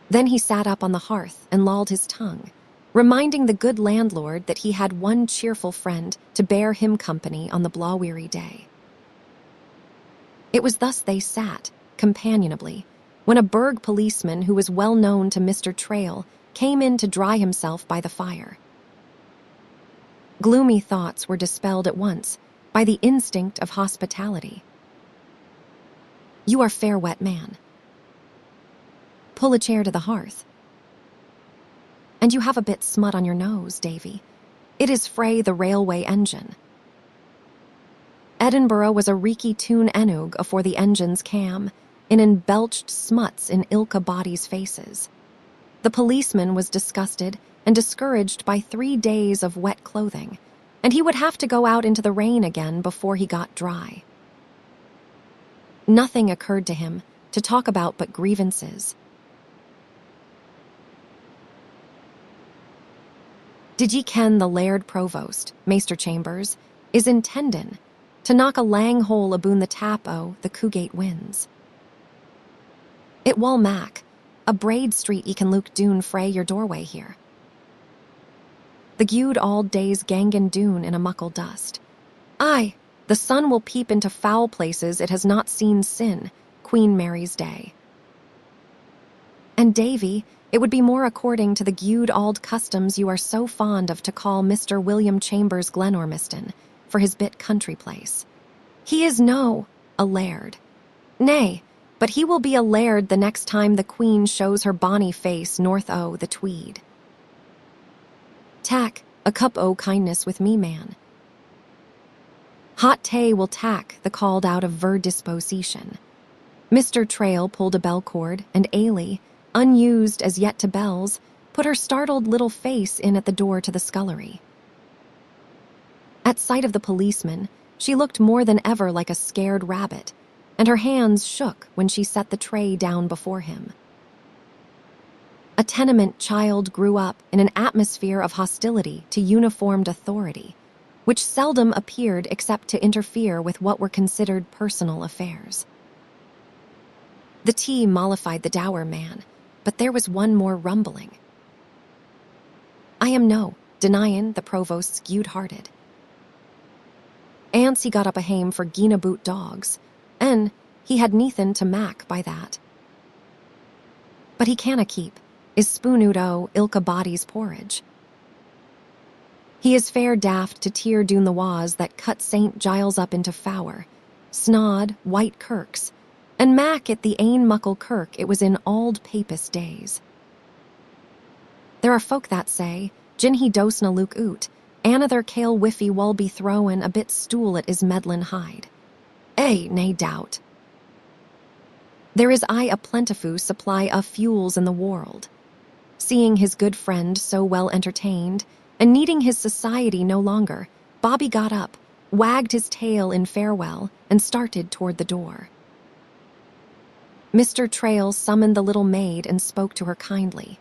Then he sat up on the hearth and lolled his tongue, reminding the good landlord that he had one cheerful friend to bear him company on the blaw-weary day. It was thus they sat, companionably, when a burg policeman who was well known to Mr. Trail came in to dry himself by the fire. Gloomy thoughts were dispelled at once by the instinct of hospitality. "You are fair wet man. Pull a chair to the hearth. And you have a bit smut on your nose, Davy. It is frae the railway engine." Edinburgh was a reeky tune enug afore the engines cam, in belched smuts in ilka body's faces. The policeman was disgusted and discouraged by 3 days of wet clothing, and he would have to go out into the rain again before he got dry. Nothing occurred to him to talk about but grievances. "Did ye ken the Laird Provost, Maester Chambers, is intendin' to knock a lang hole aboon the tap o' the Coogate winds? It wull mak a braid street ye can look doon frae your doorway here. The gude auld days gangen doon in a muckle dust. Aye, the sun will peep into foul places it has not seen sin, Queen Mary's Day. And Davy, it would be more according to the gude auld customs you are so fond of to call Mr. William Chambers Glenormiston for his bit country place. He is no a laird. Nay, but he will be a laird the next time the Queen shows her bonny face north o' the Tweed. Tak a cup o' kindness with me, man. Hot tay will tak the called out of ver disposition." Mr. Trail pulled a bell cord, and Ailey, unused as yet to bells, put her startled little face in at the door to the scullery. At sight of the policeman, she looked more than ever like a scared rabbit, and her hands shook when she set the tray down before him. A tenement child grew up in an atmosphere of hostility to uniformed authority, which seldom appeared except to interfere with what were considered personal affairs. The tea mollified the dour man, but there was one more rumbling. "I am no denyin' the provost's gude-hearted. Ance he got up a hame for gina boot dogs, and he had neathin' to mak by that. But he canna keep is spooned o' ilka body's porridge. He is fair daft to tear doon the wa's that cut St. Giles up into fower, snod, white kirks, and mak it the ain muckle kirk it was in auld papist days. There are folk that say, gin he dosna look oot, another kale whiffy wull be throwin' a bit stool at his medlin hide. Nae doubt. There is aye a plentiful supply of fuels in the world. Seeing his good friend so well entertained, and needing his society no longer, Bobby got up, wagged his tail in farewell, and started toward the door. Mr. Trail summoned the little maid and spoke to her kindly.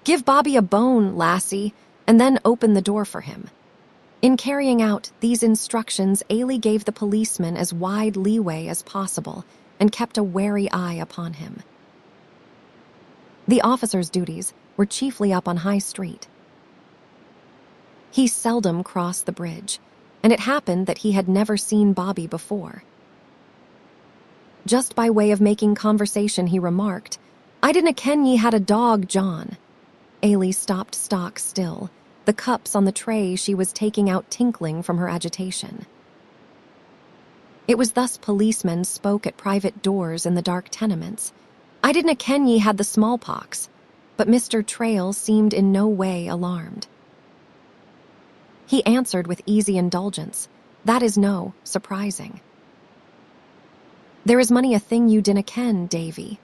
"Give Bobby a bone, lassie, and then open the door for him." In carrying out these instructions, Ailey gave the policeman as wide leeway as possible and kept a wary eye upon him. The officer's duties were chiefly up on High Street. He seldom crossed the bridge, and it happened that he had never seen Bobby before. Just by way of making conversation, he remarked, "I didna ken ye had a dog, John." Ailey stopped stock still, the cups on the tray she was taking out tinkling from her agitation. It was thus policemen spoke at private doors in the dark tenements. "I didna ken ye had the smallpox," but Mr. Trail seemed in no way alarmed. He answered with easy indulgence, "That is no surprising." "There is mony a thing you dinna ken, Davy."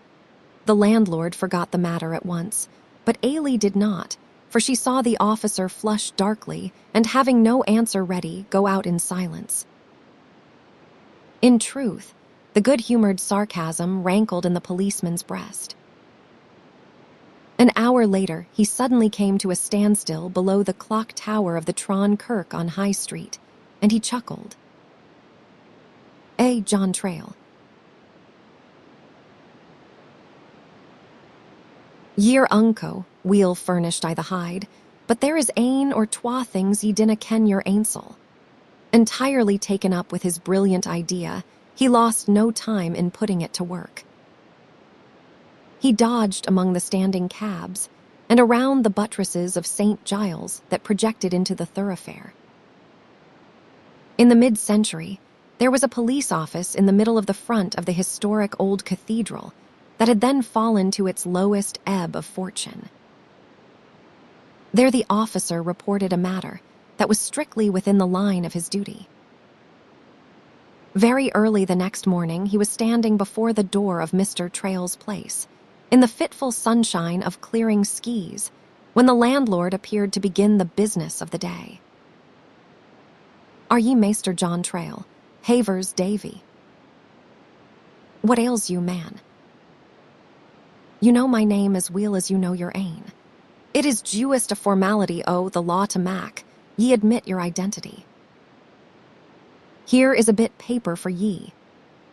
The landlord forgot the matter at once, but Ailey did not, for she saw the officer flush darkly and, having no answer ready, go out in silence. In truth, the good-humored sarcasm rankled in the policeman's breast. An hour later, he suddenly came to a standstill below the clock tower of the Tron Kirk on High Street, and he chuckled. John Trail. "Ye're unco, weel furnished I the hide, but there is ane or twa things ye dinna ken your ainsel." Entirely taken up with his brilliant idea, he lost no time in putting it to work. He dodged among the standing cabs and around the buttresses of St. Giles that projected into the thoroughfare. In the mid-century, there was a police office in the middle of the front of the historic old cathedral that had then fallen to its lowest ebb of fortune. There the officer reported a matter that was strictly within the line of his duty. Very early the next morning, he was standing before the door of Mr. Trail's place, in the fitful sunshine of clearing skees, when the landlord appeared to begin the business of the day. "Are ye Maester John Trail, Havers Davy?" "What ails you, man?" "You know my name as weel as you know your ain. It is dewest a formality the law to mak, ye admit your identity. Here is a bit paper for ye."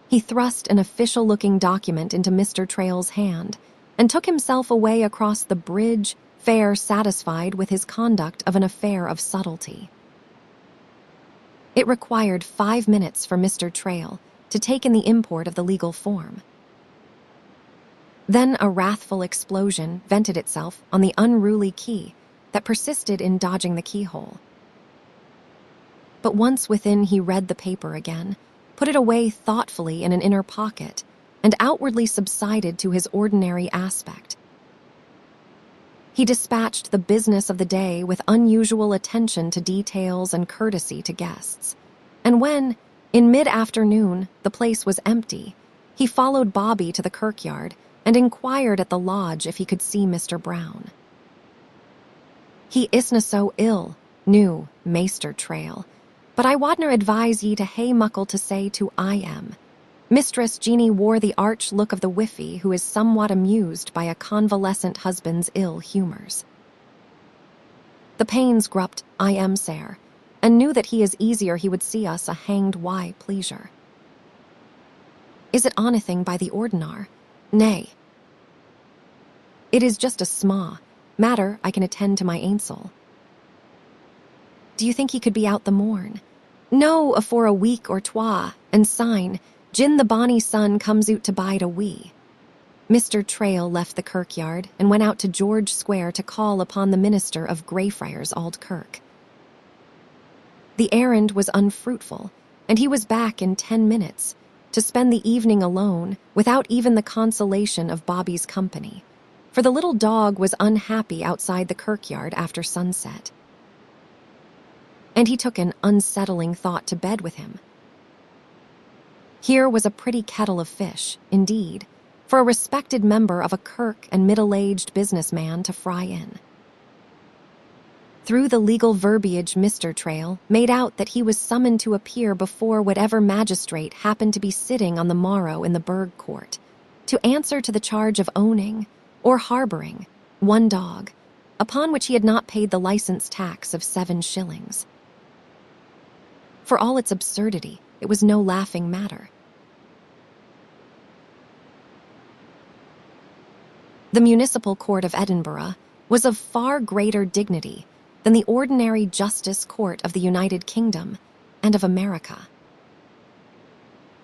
He thrust an official-looking document into Mr. Trail's hand and took himself away across the bridge, fair satisfied with his conduct of an affair of subtlety. It required 5 minutes for Mr. Trail to take in the import of the legal form. Then a wrathful explosion vented itself on the unruly key that persisted in dodging the keyhole. But once within, he read the paper again, put it away thoughtfully in an inner pocket, and outwardly subsided to his ordinary aspect. He dispatched the business of the day with unusual attention to details and courtesy to guests, and when, in mid-afternoon, the place was empty, he followed Bobby to the kirkyard and inquired at the lodge if he could see Mr. Brown. "He isna so ill, new, Maester Trail, but I wadna advise ye to hae muckle to say to I am." Mistress Jeanie wore the arch look of the wiffy who is somewhat amused by a convalescent husband's ill humors. The pains grupped I am sair, and knew that he is easier he would see us a hanged why pleasure. "Is it onything by the ordinar?" "Nay. It is just a sma matter I can attend to my ainsel." "Do you think he could be out the morn?" "No, afore a week or twa, and sign, gin the bonny sun comes out to bide a wee." Mr. Trail left the kirkyard and went out to George Square to call upon the minister of Greyfriars Auld Kirk. The errand was unfruitful, and he was back in 10 minutes, to spend the evening alone without even the consolation of Bobby's company, for the little dog was unhappy outside the kirkyard after sunset. And he took an unsettling thought to bed with him. Here was a pretty kettle of fish, indeed, for a respected member of a kirk and middle-aged businessman to fry in. Through the legal verbiage, Mr. Trail made out that he was summoned to appear before whatever magistrate happened to be sitting on the morrow in the Burgh Court, to answer to the charge of owning or harboring one dog, upon which he had not paid the license tax of 7 shillings. For all its absurdity, it was no laughing matter. The municipal court of Edinburgh was of far greater dignity than the ordinary justice court of the United Kingdom and of America.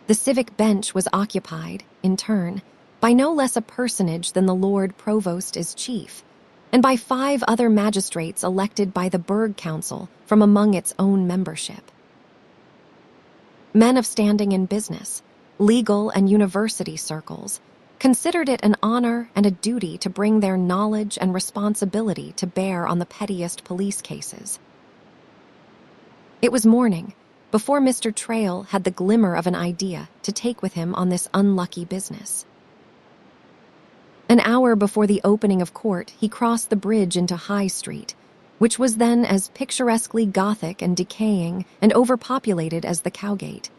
The civic bench was occupied, in turn, by no less a personage than the Lord Provost as chief, and by 5 other magistrates elected by the Burgh Council from among its own membership. Men of standing in business, legal and university circles considered it an honor and a duty to bring their knowledge and responsibility to bear on the pettiest police cases. It was morning before Mr. Trail had the glimmer of an idea to take with him on this unlucky business. An hour before the opening of court, he crossed the bridge into High Street, which was then as picturesquely Gothic and decaying and overpopulated as the Cowgate,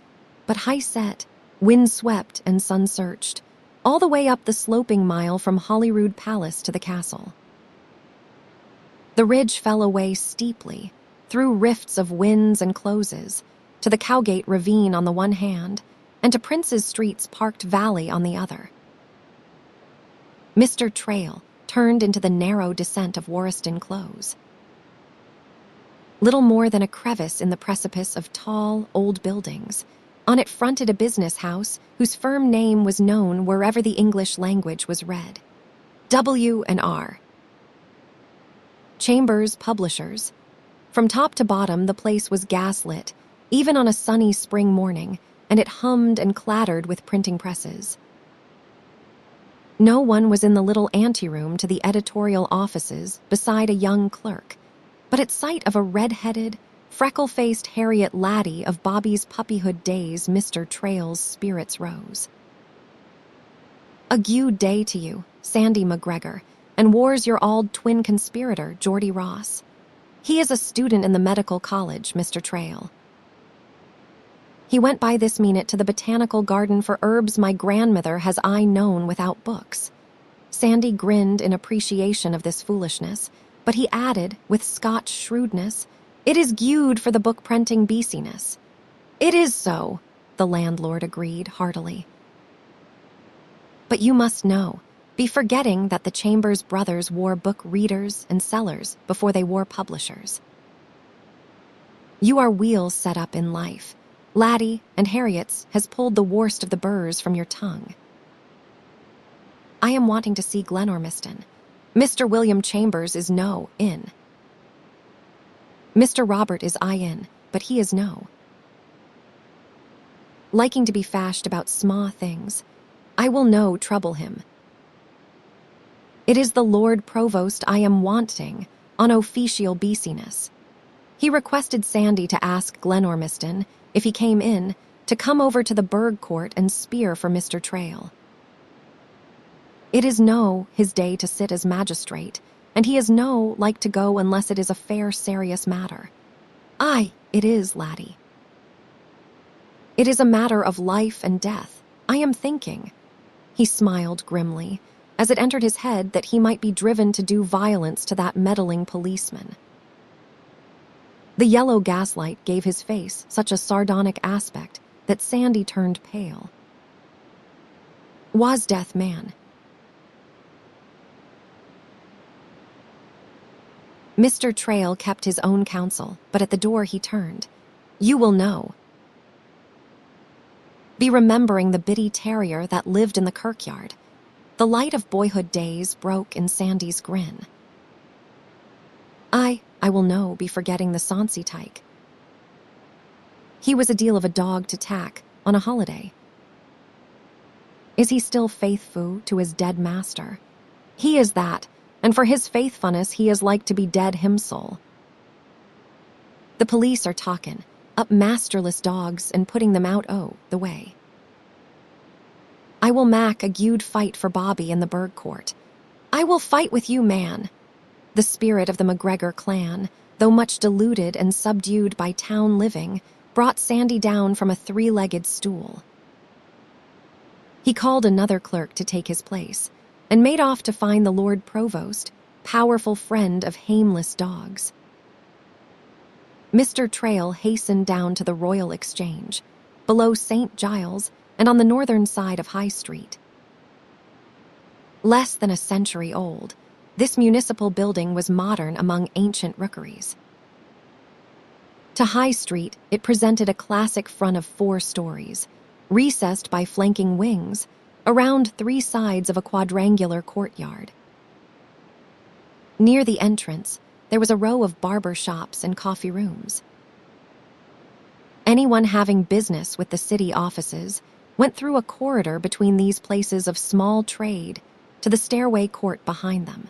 but high-set, wind-swept and sun-searched, all the way up the sloping mile from Holyrood Palace to the castle. The ridge fell away steeply, through rifts of winds and closes, to the Cowgate ravine on the one hand, and to Prince's Street's parked valley on the other. Mr. Trail turned into the narrow descent of Warriston Close. Little more than a crevice in the precipice of tall, old buildings, on it fronted a business house whose firm name was known wherever the English language was read. W&R. Chambers Publishers. From top to bottom, the place was gaslit, even on a sunny spring morning, and it hummed and clattered with printing presses. No one was in the little anteroom to the editorial offices beside a young clerk, but at sight of a red-headed, freckle-faced Harriet laddie of Bobby's puppyhood days, Mr. Trail's spirits rose. A good day to you, Sandy McGregor, and war's your auld twin conspirator, Geordie Ross. He is a student in the medical college, Mr. Trail. He went by this minute to the botanical garden for herbs my grandmother has I known without books. Sandy grinned in appreciation of this foolishness, but he added, with Scotch shrewdness, "It is gude for the book-printing beasiness." "It is so," the landlord agreed heartily. "But you must know, be forgetting that the Chambers brothers wore book readers and sellers before they wore publishers. You are wheels set up in life. Laddie and Harriet's has pulled the worst of the burrs from your tongue. I am wanting to see Glenormiston. Mr. William Chambers is no in. Mr. Robert is I in, but he is no. Liking to be fashed about sma things, I will no trouble him. It is the Lord Provost I am wanting on official beasiness. He requested Sandy to ask Glenormiston, if he came in, to come over to the Burgh Court and speer for Mr. Trail. It is no his day to sit as magistrate, and he is no like to go unless it is a fair serious matter. Aye, it is, laddie. It is a matter of life and death, I am thinking. He smiled grimly, as it entered his head that he might be driven to do violence to that meddling policeman. The yellow gaslight gave his face such a sardonic aspect that Sandy turned pale. Was death man? Mr. Trail kept his own counsel, but at the door he turned. You will know. Be remembering the bitty terrier that lived in the kirkyard. The light of boyhood days broke in Sandy's grin. I will know, be forgetting the Sauncey tyke. He was a deal of a dog to tack on a holiday. Is he still faithful to his dead master? He is that, and for his faithfulness he is like to be dead himsole. The police are talkin', up masterless dogs and putting them out the way. I will mak a gude fight for Bobby in the Burgh Court. I will fight with you, man. The spirit of the McGregor clan, though much deluded and subdued by town living, brought Sandy down from a 3-legged stool. He called another clerk to take his place and made off to find the Lord Provost, powerful friend of hameless dogs. Mr. Trail hastened down to the Royal Exchange, below St. Giles and on the northern side of High Street. Less than a century old, this municipal building was modern among ancient rookeries. To High Street, it presented a classic front of 4 stories, recessed by flanking wings, around 3 sides of a quadrangular courtyard. Near the entrance, there was a row of barber shops and coffee rooms. Anyone having business with the city offices went through a corridor between these places of small trade to the stairway court behind them.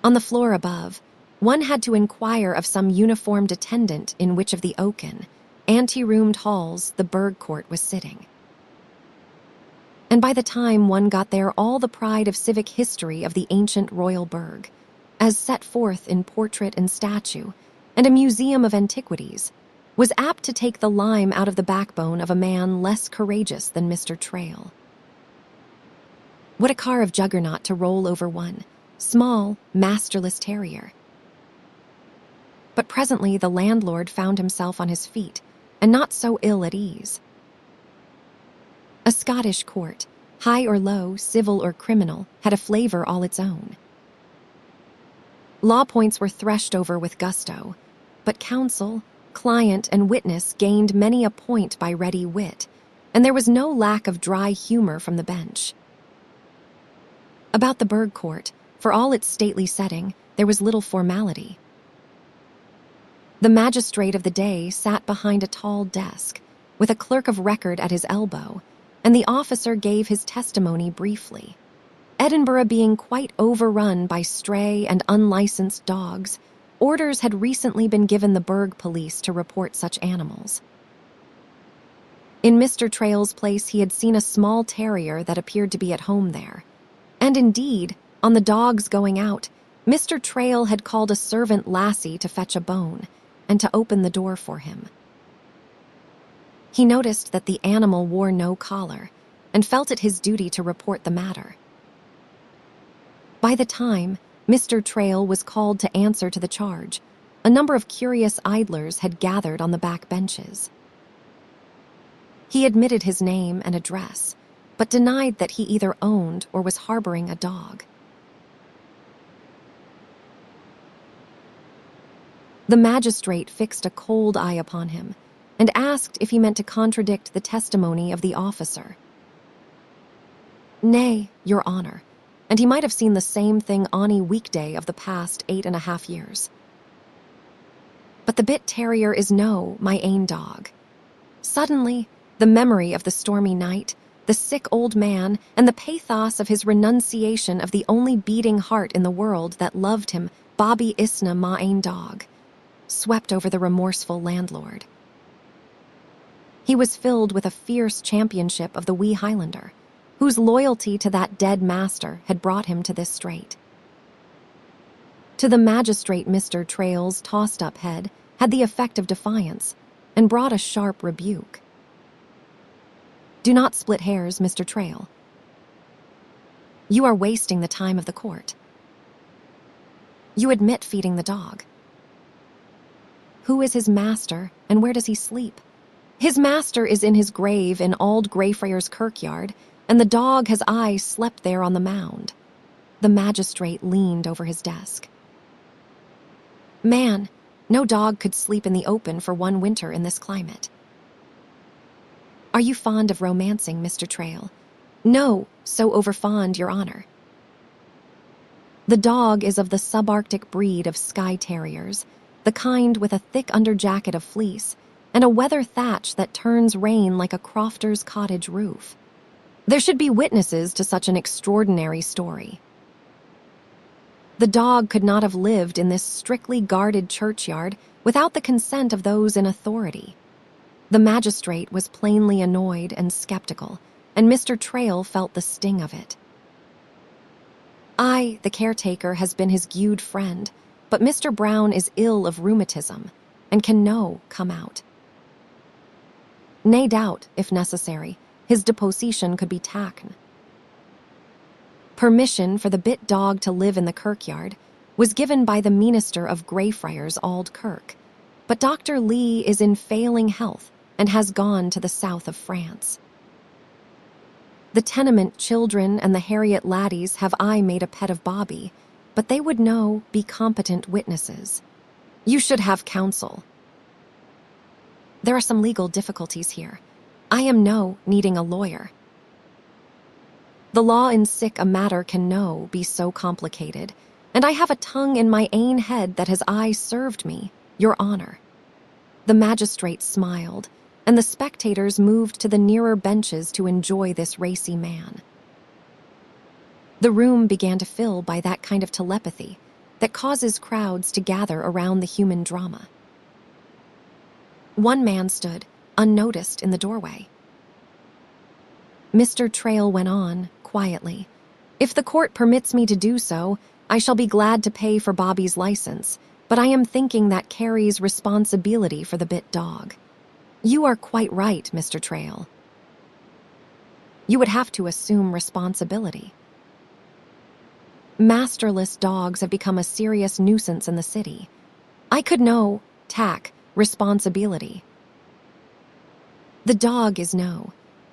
On the floor above, one had to inquire of some uniformed attendant in which of the oaken, ante-roomed halls the burgh court was sitting. And by the time one got there, all the pride of civic history of the ancient royal burgh, as set forth in portrait and statue, and a museum of antiquities, was apt to take the lime out of the backbone of a man less courageous than Mr. Trail. What a car of juggernaut to roll over one, small, masterless terrier. But presently the landlord found himself on his feet, and not so ill at ease. A Scottish court, high or low, civil or criminal, had a flavor all its own. Law points were threshed over with gusto, but counsel, client, and witness gained many a point by ready wit, and there was no lack of dry humor from the bench. About the burgh court, for all its stately setting, there was little formality. The magistrate of the day sat behind a tall desk, with a clerk of record at his elbow, and the officer gave his testimony briefly. Edinburgh being quite overrun by stray and unlicensed dogs, orders had recently been given the burgh police to report such animals. In Mr. Trail's place he had seen a small terrier that appeared to be at home there, and indeed, on the dogs going out, Mr. Trail had called a servant lassie to fetch a bone, and to open the door for him. He noticed that the animal wore no collar, and felt it his duty to report the matter. By the time Mr. Trail was called to answer to the charge, a number of curious idlers had gathered on the back benches. He admitted his name and address, but denied that he either owned or was harboring a dog. The magistrate fixed a cold eye upon him and asked if he meant to contradict the testimony of the officer. "Nay, your honor," and he might have seen the same thing any weekday of the past 8.5 years. "But the bit terrier is no, my ain dog." Suddenly, the memory of the stormy night, the sick old man, and the pathos of his renunciation of the only beating heart in the world that loved him, Bobby isna ma ain dog, swept over the remorseful landlord. He was filled with a fierce championship of the wee Highlander, whose loyalty to that dead master had brought him to this strait. To the magistrate, Mr. Trail's tossed-up head had the effect of defiance and brought a sharp rebuke. "Do not split hairs, Mr. Trail. You are wasting the time of the court. You admit feeding the dog. Who is his master, and where does he sleep? His master is in his grave in Auld Greyfriars Kirkyard, and the dog has aye slept there on the mound." The magistrate leaned over his desk. "Man, no dog could sleep in the open for one winter in this climate." "Are you fond of romancing, Mr. Trail?" "No, so overfond, your honor." "The dog is of the subarctic breed of Skye terriers, the kind with a thick underjacket of fleece, and a weather thatch that turns rain like a crofter's cottage roof. There should be witnesses to such an extraordinary story. The dog could not have lived in this strictly guarded churchyard without the consent of those in authority." The magistrate was plainly annoyed and skeptical, and Mr. Trail felt the sting of it. "Aye, the caretaker has been his gude friend, but Mr. Brown is ill of rheumatism, and can no come out. Nae doubt, if necessary, his deposition could be taken. Permission for the bit dog to live in the kirkyard was given by the minister of Greyfriars Auld Kirk, but Dr. Lee is in failing health and has gone to the south of France. The tenement children and the Harriet laddies have I made a pet of Bobby, but they would be competent witnesses. You should have counsel. There are some legal difficulties here. I am needing a lawyer. The law in sic a matter can be so complicated, and I have a tongue in my ain head that has I served me, your honor. The magistrate smiled, and the spectators moved to the nearer benches to enjoy this racy man. The room began to fill by that kind of telepathy that causes crowds to gather around the human drama. One man stood, unnoticed, in the doorway. Mr. Trail went on, quietly. If the court permits me to do so, I shall be glad to pay for Bobby's license, but I am thinking that carries responsibility for the bit dog. You are quite right, Mr. Trail. You would have to assume responsibility. Masterless dogs have become a serious nuisance in the city. I could tack responsibility. The dog is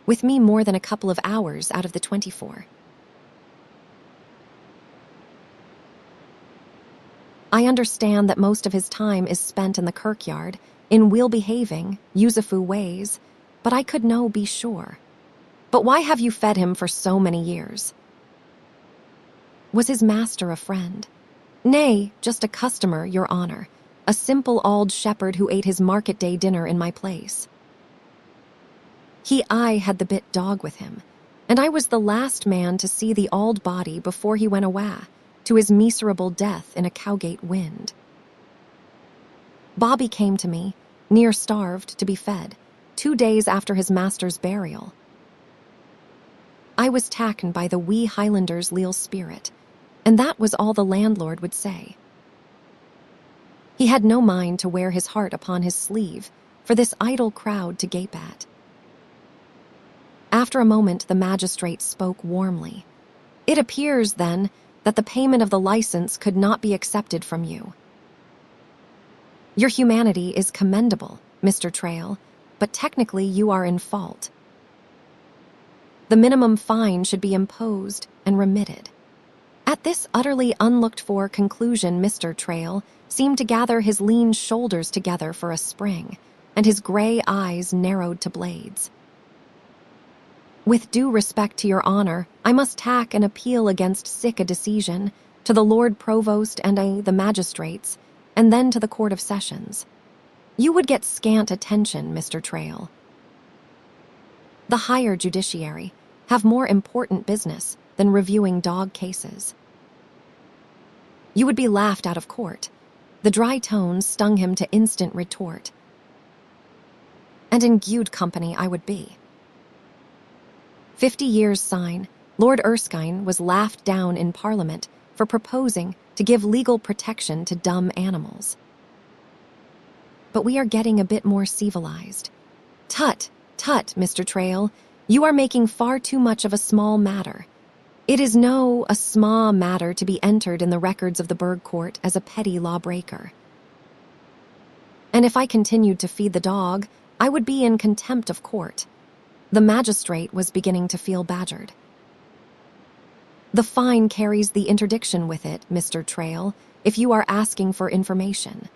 with me more than a couple of hours out of the 24. I understand that most of his time is spent in the kirkyard, in well-behaving, useful ways, but I could be sure. But why have you fed him for so many years? Was his master a friend? Nay, just a customer, your honor, a simple auld shepherd who ate his market day dinner in my place. I had the bit dog with him, and I was the last man to see the auld body before he went away to his miserable death in a Cowgate wind. Bobby came to me, near starved, to be fed, 2 days after his master's burial. I was taken by the wee Highlander's leal spirit, and that was all the landlord would say. He had no mind to wear his heart upon his sleeve for this idle crowd to gape at. After a moment, the magistrate spoke warmly. It appears, then, that the payment of the license could not be accepted from you. Your humanity is commendable, Mr. Trail, but technically you are in fault. The minimum fine should be imposed and remitted. At this utterly unlooked-for conclusion, Mr. Trail seemed to gather his lean shoulders together for a spring, and his gray eyes narrowed to blades. With due respect to your honor, I must tack an appeal against sic a decision to the Lord Provost and the magistrates, and then to the Court of Sessions. You would get scant attention, Mr. Trail. The higher judiciary have more important business than reviewing dog cases. You would be laughed out of court. The dry tones stung him to instant retort. And in good company I would be. 50 years syne, Lord Erskine was laughed down in Parliament for proposing to give legal protection to dumb animals. But we are getting a bit more civilized. Tut, Mr. Trail, you are making far too much of a small matter. It is a sma matter to be entered in the records of the Burgh Court as a petty lawbreaker. And if I continued to feed the dog, I would be in contempt of court. The magistrate was beginning to feel badgered. The fine carries the interdiction with it, Mr. Trail, if you are asking for information.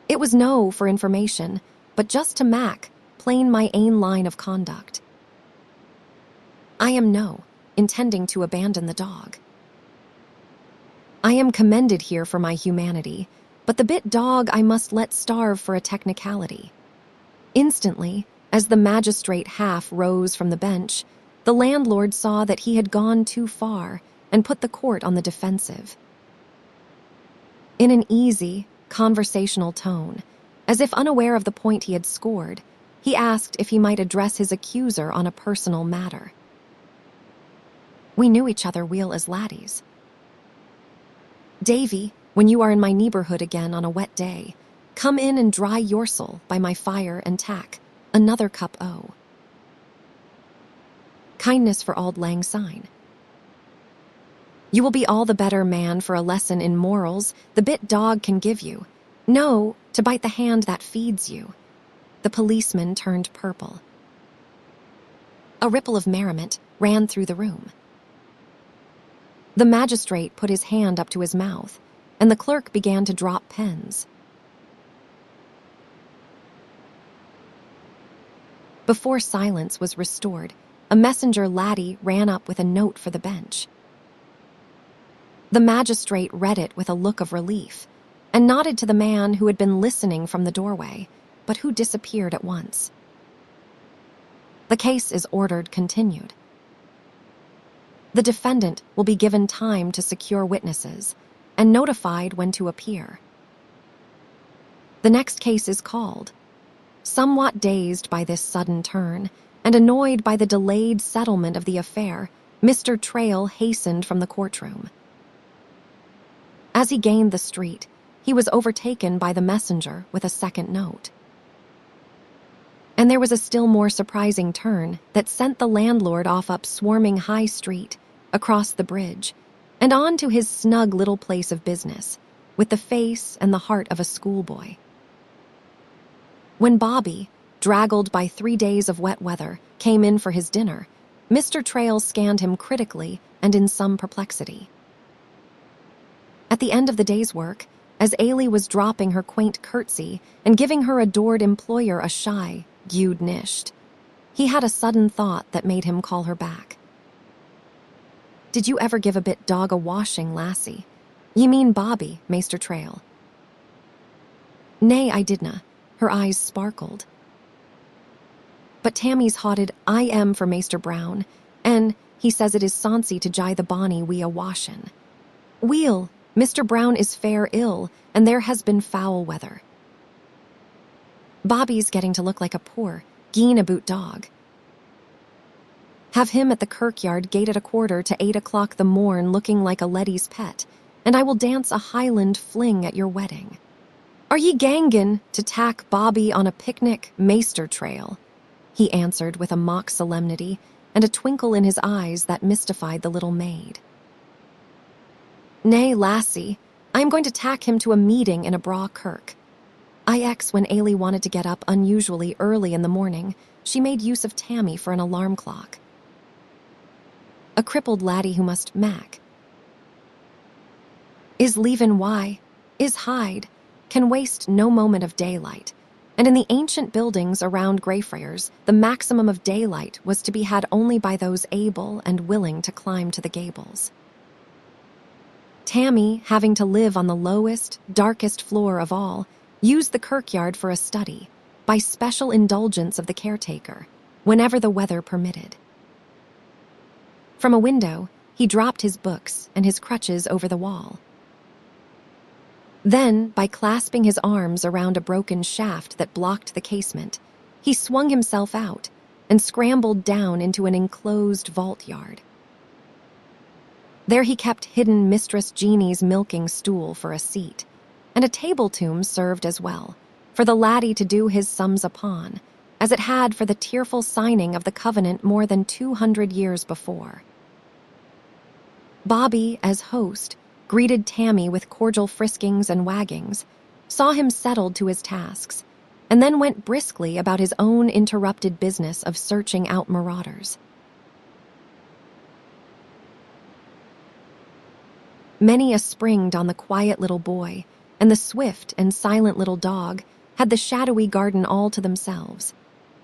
It was for information, but just to plain my ain line of conduct. I am intending to abandon the dog. I am commended here for my humanity, but the bit dog I must let starve for a technicality. Instantly, as the magistrate half rose from the bench, the landlord saw that he had gone too far and put the court on the defensive. In an easy, conversational tone, as if unaware of the point he had scored, he asked if he might address his accuser on a personal matter. We knew each other weel as laddies. Davy, when you are in my neighborhood again on a wet day, come in and dry yourself by my fire and tack another cup o'. Kindness for Auld Lang Syne. You will be all the better man for a lesson in morals the bit dog can give you. No, to bite the hand that feeds you. The policeman turned purple. A ripple of merriment ran through the room. The magistrate put his hand up to his mouth, and the clerk began to drop pens. Before silence was restored, a messenger laddie ran up with a note for the bench. The magistrate read it with a look of relief, and nodded to the man who had been listening from the doorway, but who disappeared at once. The case is ordered continued. The defendant will be given time to secure witnesses and notified when to appear. The next case is called. Somewhat dazed by this sudden turn and annoyed by the delayed settlement of the affair, Mr. Trail hastened from the courtroom. As he gained the street, he was overtaken by the messenger with a second note. And there was a still more surprising turn that sent the landlord off up swarming High Street, across the bridge, and on to his snug little place of business, with the face and the heart of a schoolboy. When Bobby, draggled by 3 days of wet weather, came in for his dinner, Mr. Trail scanned him critically and in some perplexity. At the end of the day's work, as Ailey was dropping her quaint curtsy and giving her adored employer a shy, "Gud nisht," he had a sudden thought that made him call her back. "Did you ever give a bit dog a washing, lassie? Ye mean Bobby, Maester Trail?" "Nay, I didna." Her eyes sparkled. "But Tammy's hotted I am for Maester Brown, and he says it is sonsie to jye the bonny wi a washin'. Weel, Mr. Brown is fair ill, and there has been foul weather. Bobby's getting to look like a poor, geen-aboot dog. Have him at the kirkyard gate at 7:45 the morn looking like a leddie's pet, and I will dance a Highland fling at your wedding. Are ye gangin' to tack Bobby on a picnic, Maester Trail?" he answered with a mock solemnity and a twinkle in his eyes that mystified the little maid. "Nay, lassie, I am going to tack him to a meeting in a braw kirk." When Ailey wanted to get up unusually early in the morning, she made use of Tammy for an alarm clock. A crippled laddie who must mac. Is leavin' why, is hide, can waste no moment of daylight, and in the ancient buildings around Greyfriars, the maximum of daylight was to be had only by those able and willing to climb to the gables. Tammy, having to live on the lowest, darkest floor of all, used the kirkyard for a study, by special indulgence of the caretaker, whenever the weather permitted. From a window, he dropped his books and his crutches over the wall. Then, by clasping his arms around a broken shaft that blocked the casement, he swung himself out and scrambled down into an enclosed vault yard. There he kept hidden Mistress Jeannie's milking stool for a seat, and a table tomb served as well, for the laddie to do his sums upon, as it had for the tearful signing of the covenant more than 200 years before. Bobby, as host, greeted Tammy with cordial friskings and waggings, saw him settled to his tasks, and then went briskly about his own interrupted business of searching out marauders. Many a springed on the quiet little boy, and the swift and silent little dog had the shadowy garden all to themselves,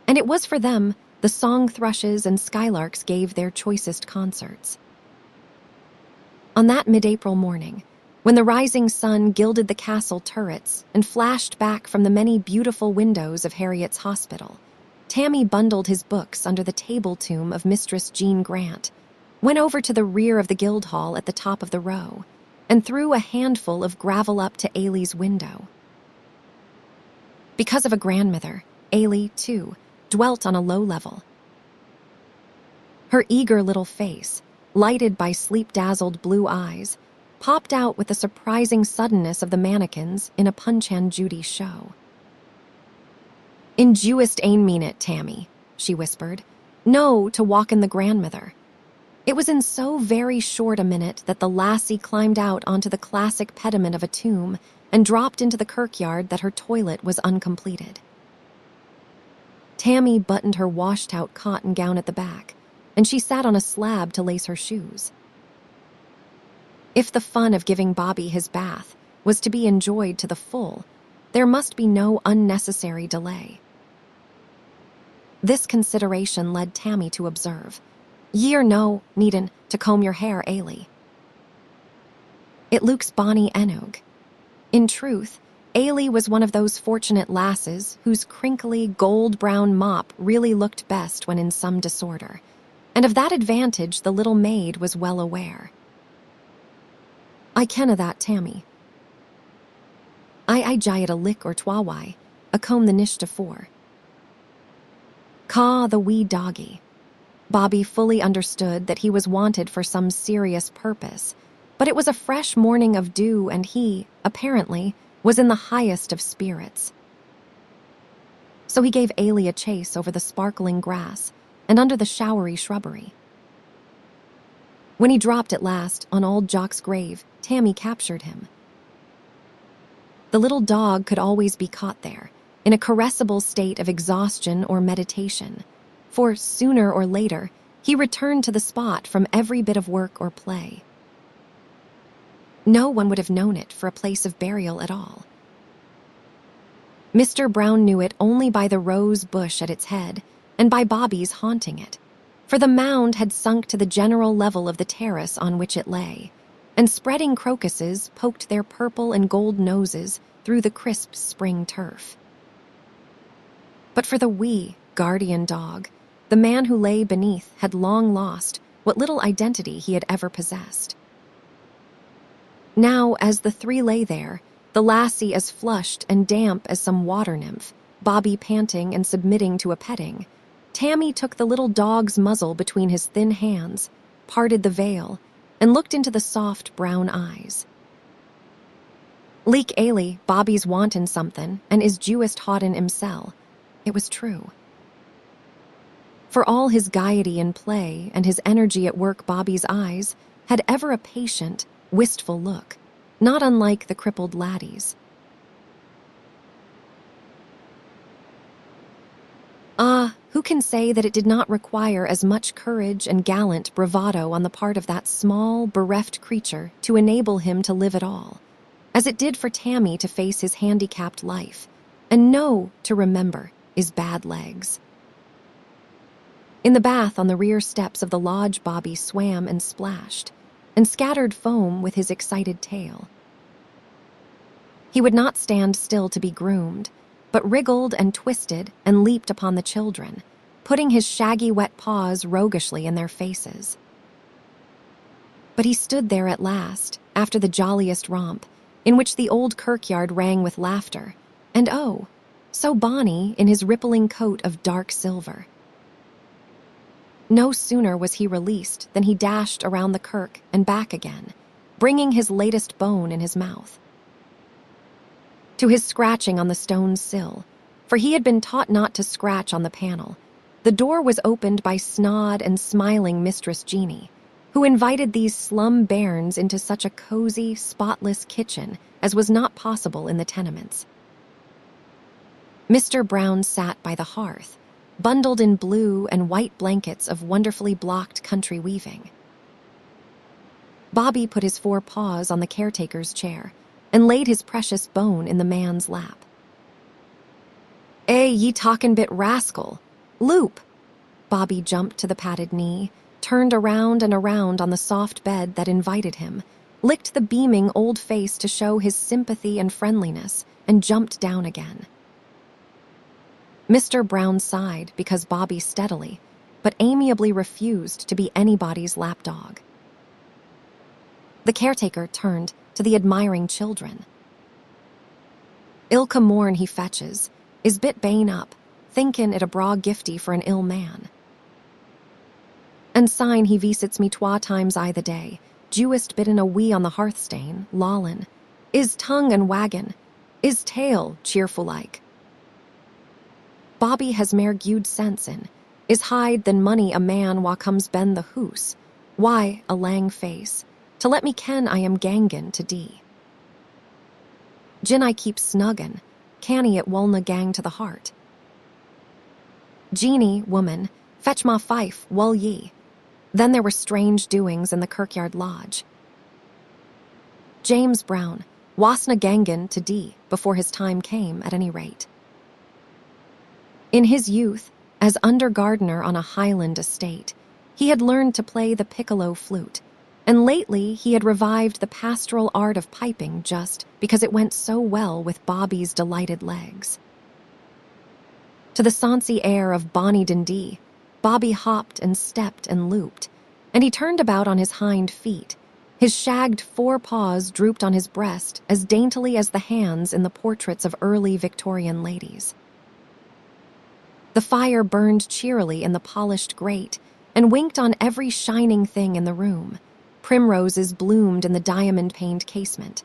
and it was for them the song thrushes and skylarks gave their choicest concerts. On that mid-April morning, when the rising sun gilded the castle turrets and flashed back from the many beautiful windows of Harriet's hospital, Tammy bundled his books under the table tomb of Mistress Jean Grant, went over to the rear of the Guildhall at the top of the row, and threw a handful of gravel up to Ailey's window. Because of a grandmother, Ailey, too, dwelt on a low level. Her eager little face, lighted by sleep-dazzled blue eyes, popped out with the surprising suddenness of the mannequins in a Punch and Judy show. "In Jewest ain mean it, Tammy," she whispered, No, to walk in the grandmother. It was in so very short a minute that the lassie climbed out onto the classic pediment of a tomb and dropped into the kirkyard that her toilet was uncompleted. Tammy buttoned her washed-out cotton gown at the back, and she sat on a slab to lace her shoes. If the fun of giving Bobby his bath was to be enjoyed to the full, there must be no unnecessary delay. This consideration led Tammy to observe, "Ye're no needin' to comb your hair, Ailey. It looks bonny enog." In truth, Ailey was one of those fortunate lasses whose crinkly, gold-brown mop really looked best when in some disorder, and of that advantage the little maid was well aware. "I kenna that, Tammy. I jie it a lick or twawai, a comb the nish afore." Caw the wee doggy. Bobby fully understood that he was wanted for some serious purpose, but it was a fresh morning of dew and he, apparently, was in the highest of spirits. So he gave Ailey a chase over the sparkling grass and under the showery shrubbery. When he dropped at last on Auld Jock's grave, Tammy captured him. The little dog could always be caught there, in a caressable state of exhaustion or meditation, for sooner or later he returned to the spot from every bit of work or play. No one would have known it for a place of burial at all. Mr. Brown knew it only by the rose bush at its head and by Bobby's haunting it, for the mound had sunk to the general level of the terrace on which it lay, and spreading crocuses poked their purple and gold noses through the crisp spring turf. But for the wee, guardian dog, the man who lay beneath had long lost what little identity he had ever possessed. Now, as the three lay there, the lassie as flushed and damp as some water nymph, Bobby panting and submitting to a petting, Tammy took the little dog's muzzle between his thin hands, parted the veil, and looked into the soft brown eyes. "Leak Ailey, Bobby's wantin' somethin', and is Jewest hoddin' himsel." It was true. For all his gaiety in play and his energy at work, Bobby's eyes had ever a patient, wistful look, not unlike the crippled laddie's. Who can say that it did not require as much courage and gallant bravado on the part of that small, bereft creature to enable him to live at all, as it did for Tammy to face his handicapped life, and know, to remember, his bad legs. In the bath on the rear steps of the lodge, Bobby swam and splashed, and scattered foam with his excited tail. He would not stand still to be groomed, but wriggled and twisted and leaped upon the children, putting his shaggy wet paws roguishly in their faces. But he stood there at last, after the jolliest romp, in which the old kirkyard rang with laughter, and oh, so bonny in his rippling coat of dark silver. No sooner was he released than he dashed around the kirk and back again, bringing his latest bone in his mouth. To his scratching on the stone sill, for he had been taught not to scratch on the panel, the door was opened by snod and smiling Mistress Jeanie, who invited these slum bairns into such a cozy, spotless kitchen as was not possible in the tenements. Mr. Brown sat by the hearth, bundled in blue and white blankets of wonderfully blocked country weaving. Bobby put his 4 paws on the caretaker's chair and laid his precious bone in the man's lap. Ye talkin' bit rascal! Loop!" Bobby jumped to the padded knee, turned around and around on the soft bed that invited him, licked the beaming old face to show his sympathy and friendliness, and jumped down again. Mr. Brown sighed because Bobby steadily, but amiably refused to be anybody's lapdog. The caretaker turned to the admiring children. "Ilka morn he fetches, is bit bane up, thinkin' it a braw gifty for an ill man. And sign he visits me 2 times I the day, Jewest bitten a wee on the hearthstane, lollin', is tongue and waggin', is tail cheerful like. Bobby has mair gude sense in, Is hide than money a man wha comes ben the hoose, why a lang face, to let me ken I am gangen to dee. Gin I keep snuggin, canny it wulna gang to the heart. Jeanie, woman, fetch ma fife, wull ye. Then there were strange doings in the kirkyard lodge. James Brown, wasna gangen to dee before his time came, at any rate. In his youth, as under gardener on a Highland estate, he had learned to play the piccolo flute, and lately he had revived the pastoral art of piping just because it went so well with Bobby's delighted legs. To the soncy air of Bonnie Dundee, Bobby hopped and stepped and looped, and he turned about on his hind feet. His shagged forepaws drooped on his breast as daintily as the hands in the portraits of early Victorian ladies. The fire burned cheerily in the polished grate and winked on every shining thing in the room. Primroses bloomed in the diamond-paned casement.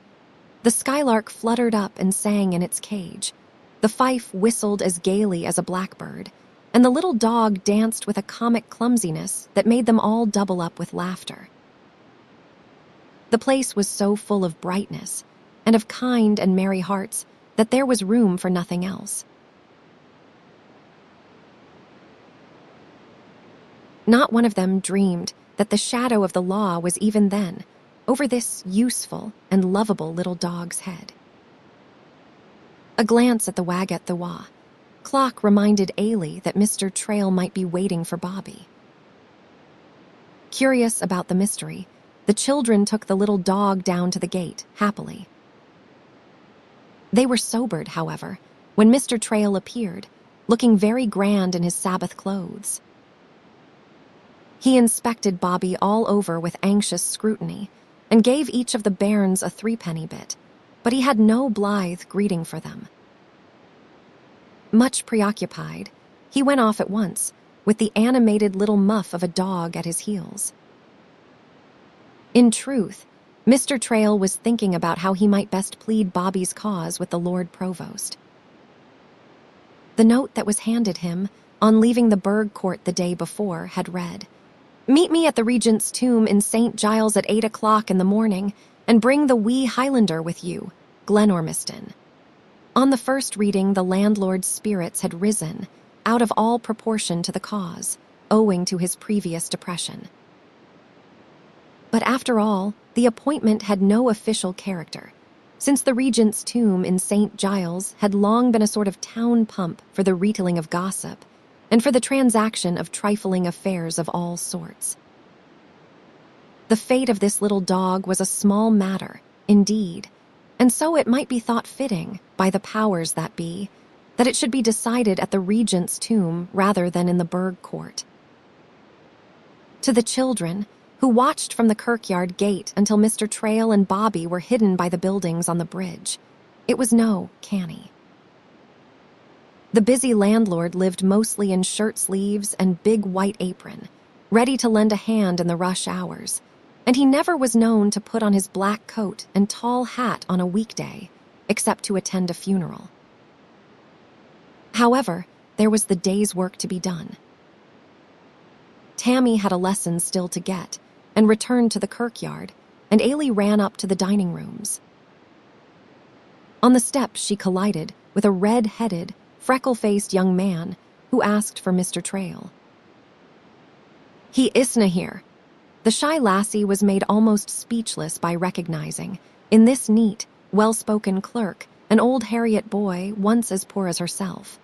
The skylark fluttered up and sang in its cage. The fife whistled as gaily as a blackbird, and the little dog danced with a comic clumsiness that made them all double up with laughter. The place was so full of brightness and of kind and merry hearts that there was room for nothing else. Not one of them dreamed that the shadow of the law was even then over this useful and lovable little dog's head. A glance at the wag at the wa clock reminded Ailey that Mr. Trail might be waiting for Bobby. Curious about the mystery, the children took the little dog down to the gate, happily. They were sobered, however, when Mr. Trail appeared, looking very grand in his Sabbath clothes. He inspected Bobby all over with anxious scrutiny and gave each of the bairns a 3-penny bit, but he had no blithe greeting for them. Much preoccupied, he went off at once, with the animated little muff of a dog at his heels. In truth, Mr. Trail was thinking about how he might best plead Bobby's cause with the Lord Provost. The note that was handed him, on leaving the Burgh Court the day before, had read, "Meet me at the Regent's tomb in St. Giles at 8 o'clock in the morning, and bring the wee Highlander with you, Glenormiston." On the first reading, the landlord's spirits had risen, out of all proportion to the cause, owing to his previous depression. But after all, the appointment had no official character, since the Regent's tomb in St. Giles had long been a sort of town pump for the retailing of gossip, and for the transaction of trifling affairs of all sorts. The fate of this little dog was a small matter, indeed, and so it might be thought fitting, by the powers that be, that it should be decided at the Regent's tomb rather than in the Burgh Court. To the children, who watched from the kirkyard gate until Mr. Trail and Bobby were hidden by the buildings on the bridge, it was no canny. The busy landlord lived mostly in shirt sleeves and big white apron, ready to lend a hand in the rush hours, and he never was known to put on his black coat and tall hat on a weekday, except to attend a funeral. However, there was the day's work to be done. Tammy had a lesson still to get, and returned to the kirkyard, and Ailey ran up to the dining rooms. On the steps she collided with a red-headed, freckle-faced young man who asked for Mr. Trail. "He isna here." The shy lassie was made almost speechless by recognizing, in this neat, well-spoken clerk, an old Harriet boy once as poor as herself.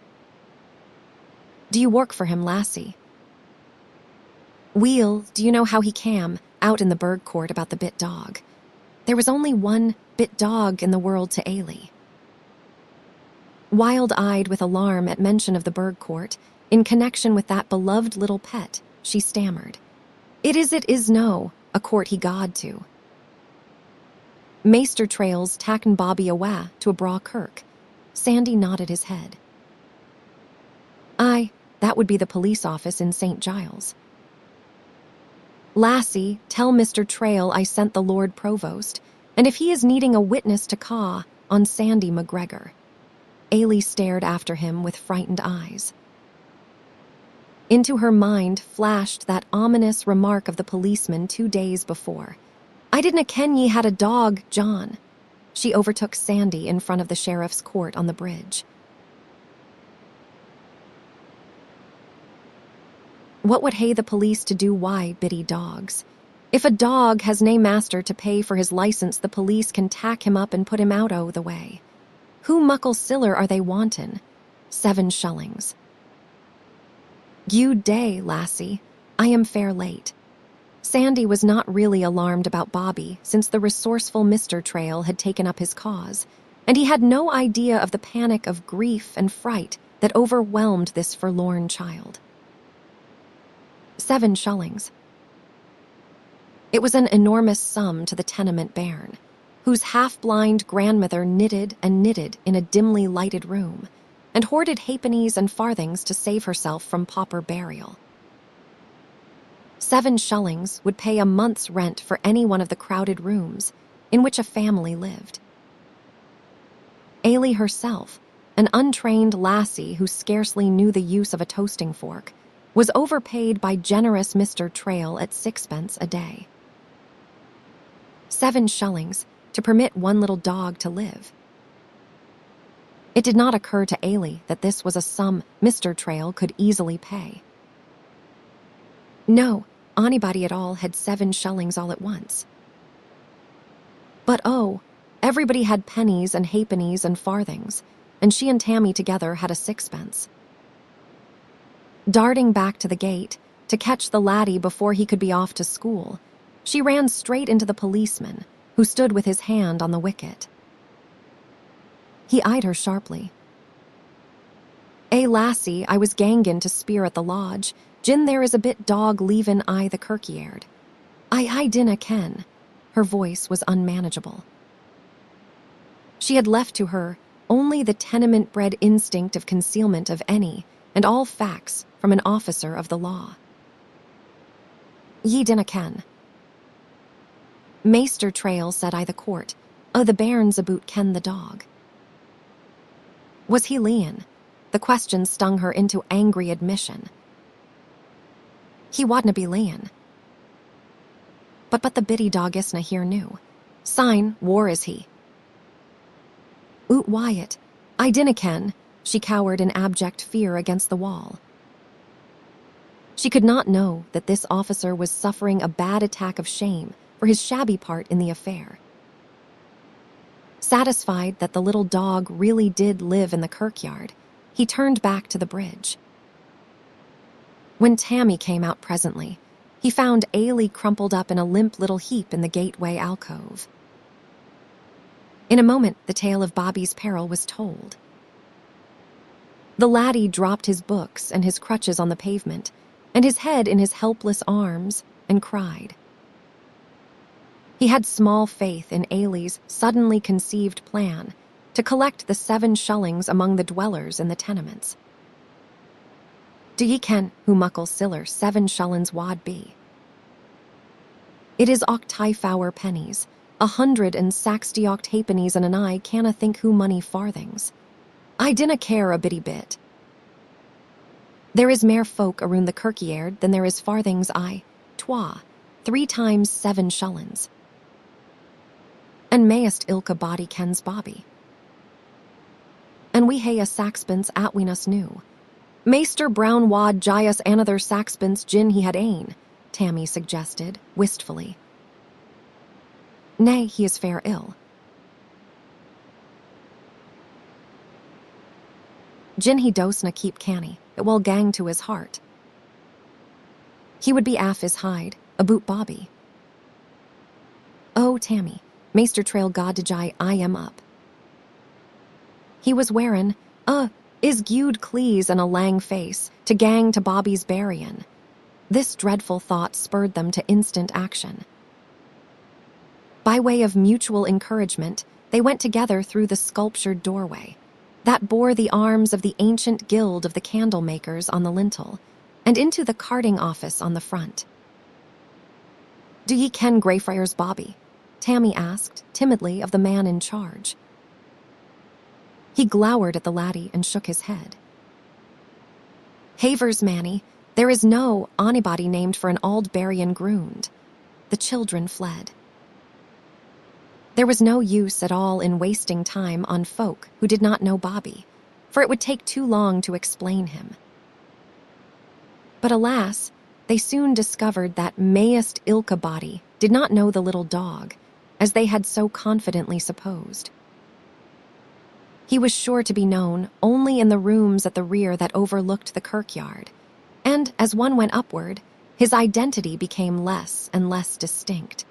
"Do you work for him, lassie?" "Weel, do you know how he cam out in the Burgh Court about the bit dog? There was only one bit dog in the world to Ailey." Wild-eyed with alarm at mention of the Burgh Court, in connection with that beloved little pet, she stammered, It is no, a court he god to." Maester Trails tacken Bobby awa to a braw kirk. Sandy nodded his head. "Aye, that would be the police office in St. Giles." "Lassie, tell Mr. Trail I sent the Lord Provost, and if he is needing a witness to caw on Sandy McGregor." Ailey stared after him with frightened eyes. Into her mind flashed that ominous remark of the policeman 2 days before. "I didna ken ye had a dog, John." She overtook Sandy in front of the sheriff's court on the bridge. What would hae the police to do why biddy dogs? If a dog has nae master to pay for his license, the police can tack him up and put him out o' the way. Who muckle siller are they wantin'? 7 shillings. Good day, lassie. I am fair late. Sandy was not really alarmed about Bobby since the resourceful Mr. Trail had taken up his cause, and he had no idea of the panic of grief and fright that overwhelmed this forlorn child. 7 shillings. It was an enormous sum to the tenement bairn, whose half-blind grandmother knitted and knitted in a dimly lighted room, and hoarded halfpennies and farthings to save herself from pauper burial. 7 shillings would pay a month's rent for any one of the crowded rooms in which a family lived. Ailey herself, an untrained lassie who scarcely knew the use of a toasting fork, was overpaid by generous Mr. Trail at 6 pence a day. 7 shillings to permit one little dog to live. It did not occur to Ailey that this was a sum Mr. Trail could easily pay. No, anybody at all had 7 shillings all at once. But oh, everybody had pennies and halfpennies and farthings, and she and Tammy together had a 6 pence. Darting back to the gate to catch the laddie before he could be off to school, she ran straight into the policeman, who stood with his hand on the wicket. He eyed her sharply. Lassie, I was gangin' to speer at the lodge. Gin there is a bit dog leavin' I the kirkyard. I dinna ken." Her voice was unmanageable. She had left to her only the tenement-bred instinct of concealment of any and all facts from an officer of the law. "Ye dinna ken." "Maester Trail said I the court. The bairns aboot ken the dog." Was he lean? The question stung her into angry admission. He wadna be lean. But the biddy dog isna here new. Sign, war is he. Oot Wyatt, I dinna ken. She cowered in abject fear against the wall. She could not know that this officer was suffering a bad attack of shame for his shabby part in the affair. Satisfied that the little dog really did live in the kirkyard, he turned back to the bridge. When Tammy came out presently, he found Ailey crumpled up in a limp little heap in the gateway alcove. In a moment, the tale of Bobby's peril was told. The laddie dropped his books and his crutches on the pavement, and his head in his helpless arms, and cried. He had small faith in Ailey's suddenly conceived plan to collect the 7 shillings among the dwellers in the tenements. Do ye ken who muckle siller 7 shillings wad be? It is 85 pennies, 160 halfpennies, and I canna think who money farthings. I dinna care a bitty bit. There is mair folk around the kirkyard than there is farthings twa, 3 times 7 shillings. And mayest ilka body kens Bobby. And we hae a saxpence atween us new. Maester Brown wad gie us another saxpence gin he had ane, Tammy suggested, wistfully. Nay, he is fair ill. Gin he dosna keep canny, it will gang to his heart. He would be aff his hide, aboot Bobby. Oh, Tammy, Maester Trail god to jai I am up. He was wearin', is gude clees and a lang face, to gang to Bobby's buryin'. This dreadful thought spurred them to instant action. By way of mutual encouragement, they went together through the sculptured doorway that bore the arms of the ancient guild of the candle-makers on the lintel, and into the carding office on the front. Do ye ken Greyfriars Bobby? Tammy asked, timidly, of the man in charge. He glowered at the laddie and shook his head. Havers, Manny, There is no anybody named for an Auld Berrien Grund. The children fled. There was no use at all in wasting time on folk who did not know Bobby, for it would take too long to explain him. But alas, they soon discovered that mayest ilka body did not know the little dog, as they had so confidently supposed. He was sure to be known only in the rooms at the rear that overlooked the kirkyard, and as one went upward, his identity became less and less distinct.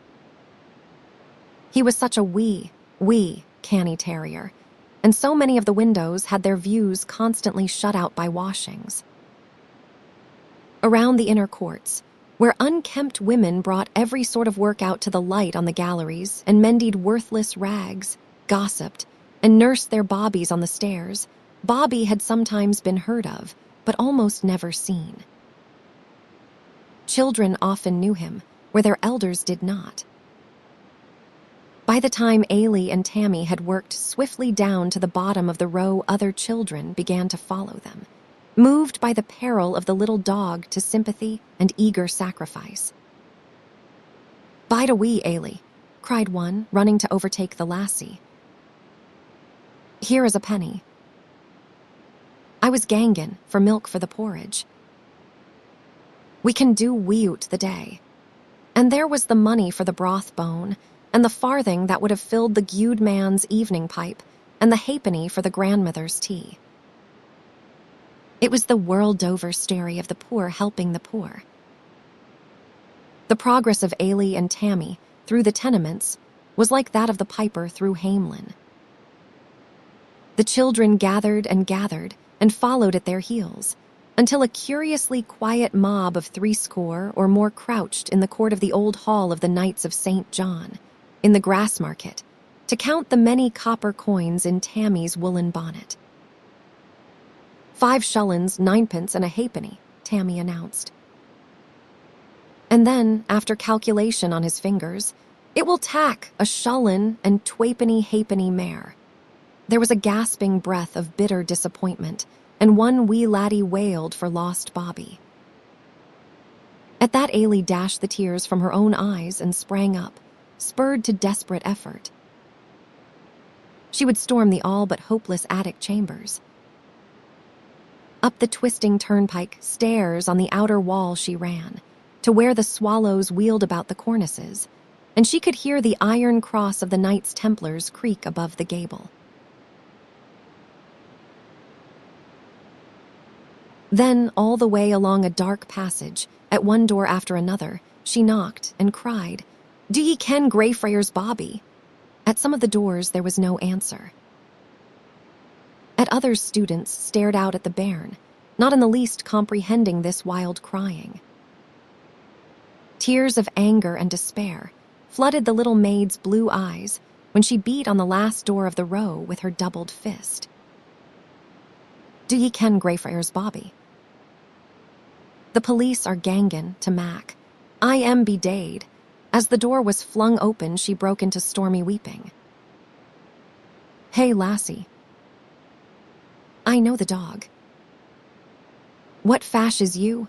He was such a wee canny terrier, and so many of the windows had their views constantly shut out by washings. Around the inner courts, where unkempt women brought every sort of work out to the light on the galleries and mended worthless rags, gossiped, and nursed their bobbies on the stairs, Bobby had sometimes been heard of, but almost never seen. Children often knew him, where their elders did not. By the time Ailey and Tammy had worked swiftly down to the bottom of the row, other children began to follow them, moved by the peril of the little dog to sympathy and eager sacrifice. "Bide a wee, Ailey," cried one, running to overtake the lassie. "Here is a penny. I was gangin' for milk for the porridge. We can do withoot the day." And there was the money for the broth bone, and the farthing that would have filled the gude man's evening pipe, and the halfpenny for the grandmother's tea. It was the world-over story of the poor helping the poor. The progress of Ailey and Tammy through the tenements was like that of the piper through Hamelin. The children gathered and followed at their heels, until a curiously quiet mob of 80 or more crouched in the court of the old hall of the Knights of St. John, in the Grassmarket, to count the many copper coins in Tammy's woolen bonnet. 5 shullens, 9pence, and a halfpenny, Tammy announced. And then, after calculation on his fingers, "It will tack a shullen and 2 halfpenny mare." There was a gasping breath of bitter disappointment, and one wee laddie wailed for lost Bobby. At that, Ailey dashed the tears from her own eyes and sprang up, spurred to desperate effort. She would storm the all but hopeless attic chambers. Up the twisting turnpike stairs on the outer wall she ran, to where the swallows wheeled about the cornices, and she could hear the iron cross of the Knights Templars creak above the gable. Then, all the way along a dark passage, at one door after another, she knocked and cried, "Do ye ken Greyfriars Bobby?" At some of the doors there was no answer. At others, students stared out at the bairn, not in the least comprehending this wild crying. Tears of anger and despair flooded the little maid's blue eyes when she beat on the last door of the row with her doubled fist. "Do ye ken Greyfriars Bobby?" "The police are gangin' to Mac. I am bedade." As the door was flung open, she broke into stormy weeping. "Hey, lassie. I know the dog. What fash is you?"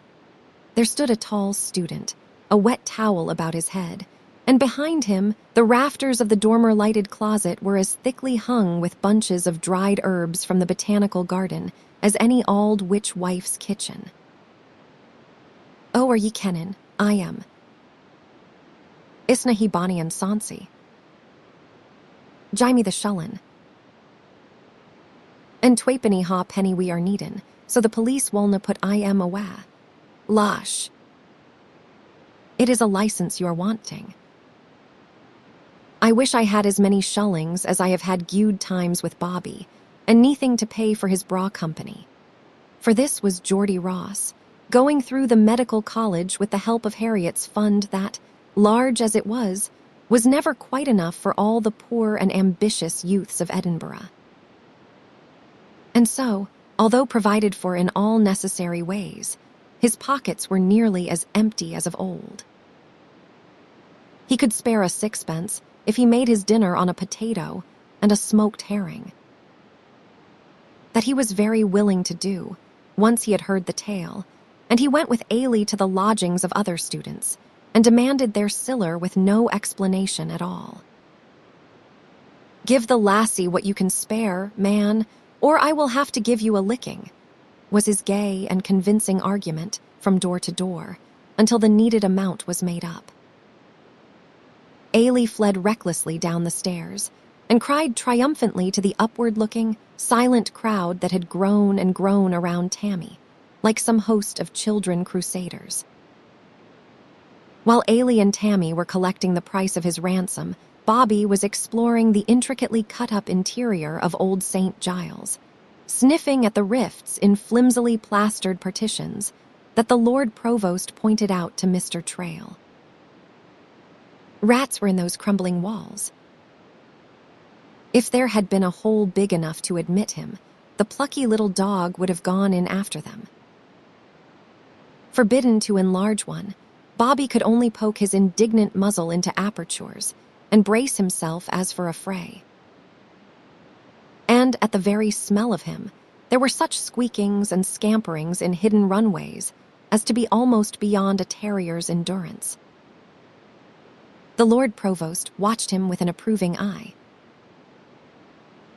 There stood a tall student, a wet towel about his head, and behind him, the rafters of the dormer-lighted closet were as thickly hung with bunches of dried herbs from the botanical garden as any auld witch wife's kitchen. "Oh, are ye kennin? I am. Isna he bonny and sonsie? Jimmy the shullen. And 2 ha penny we are needin', so the police wulna put I am awa. Losh. It is a license you are wanting. I wish I had as many shullings as I have had gude times with Bobby, and neething to pay for his bra company." For this was Geordie Ross, going through the medical college with the help of Harriet's fund that, large as it was never quite enough for all the poor and ambitious youths of Edinburgh. And so, although provided for in all necessary ways, his pockets were nearly as empty as of old. He could spare a 6pence if he made his dinner on a potato and a smoked herring. That he was very willing to do, once he had heard the tale, and he went with Ailey to the lodgings of other students and demanded their siller with no explanation at all. "Give the lassie what you can spare, man, or I will have to give you a licking," was his gay and convincing argument from door to door until the needed amount was made up. Ailey fled recklessly down the stairs and cried triumphantly to the upward-looking, silent crowd that had grown and grown around Tammy, like some host of children crusaders. While Ailey and Tammy were collecting the price of his ransom, Bobby was exploring the intricately cut-up interior of Old St. Giles, sniffing at the rifts in flimsily plastered partitions that the Lord Provost pointed out to Mr. Trail. Rats were in those crumbling walls. If there had been a hole big enough to admit him, the plucky little dog would have gone in after them. Forbidden to enlarge one, Bobby could only poke his indignant muzzle into apertures and brace himself as for a fray. And at the very smell of him, there were such squeakings and scamperings in hidden runways as to be almost beyond a terrier's endurance. The Lord Provost watched him with an approving eye.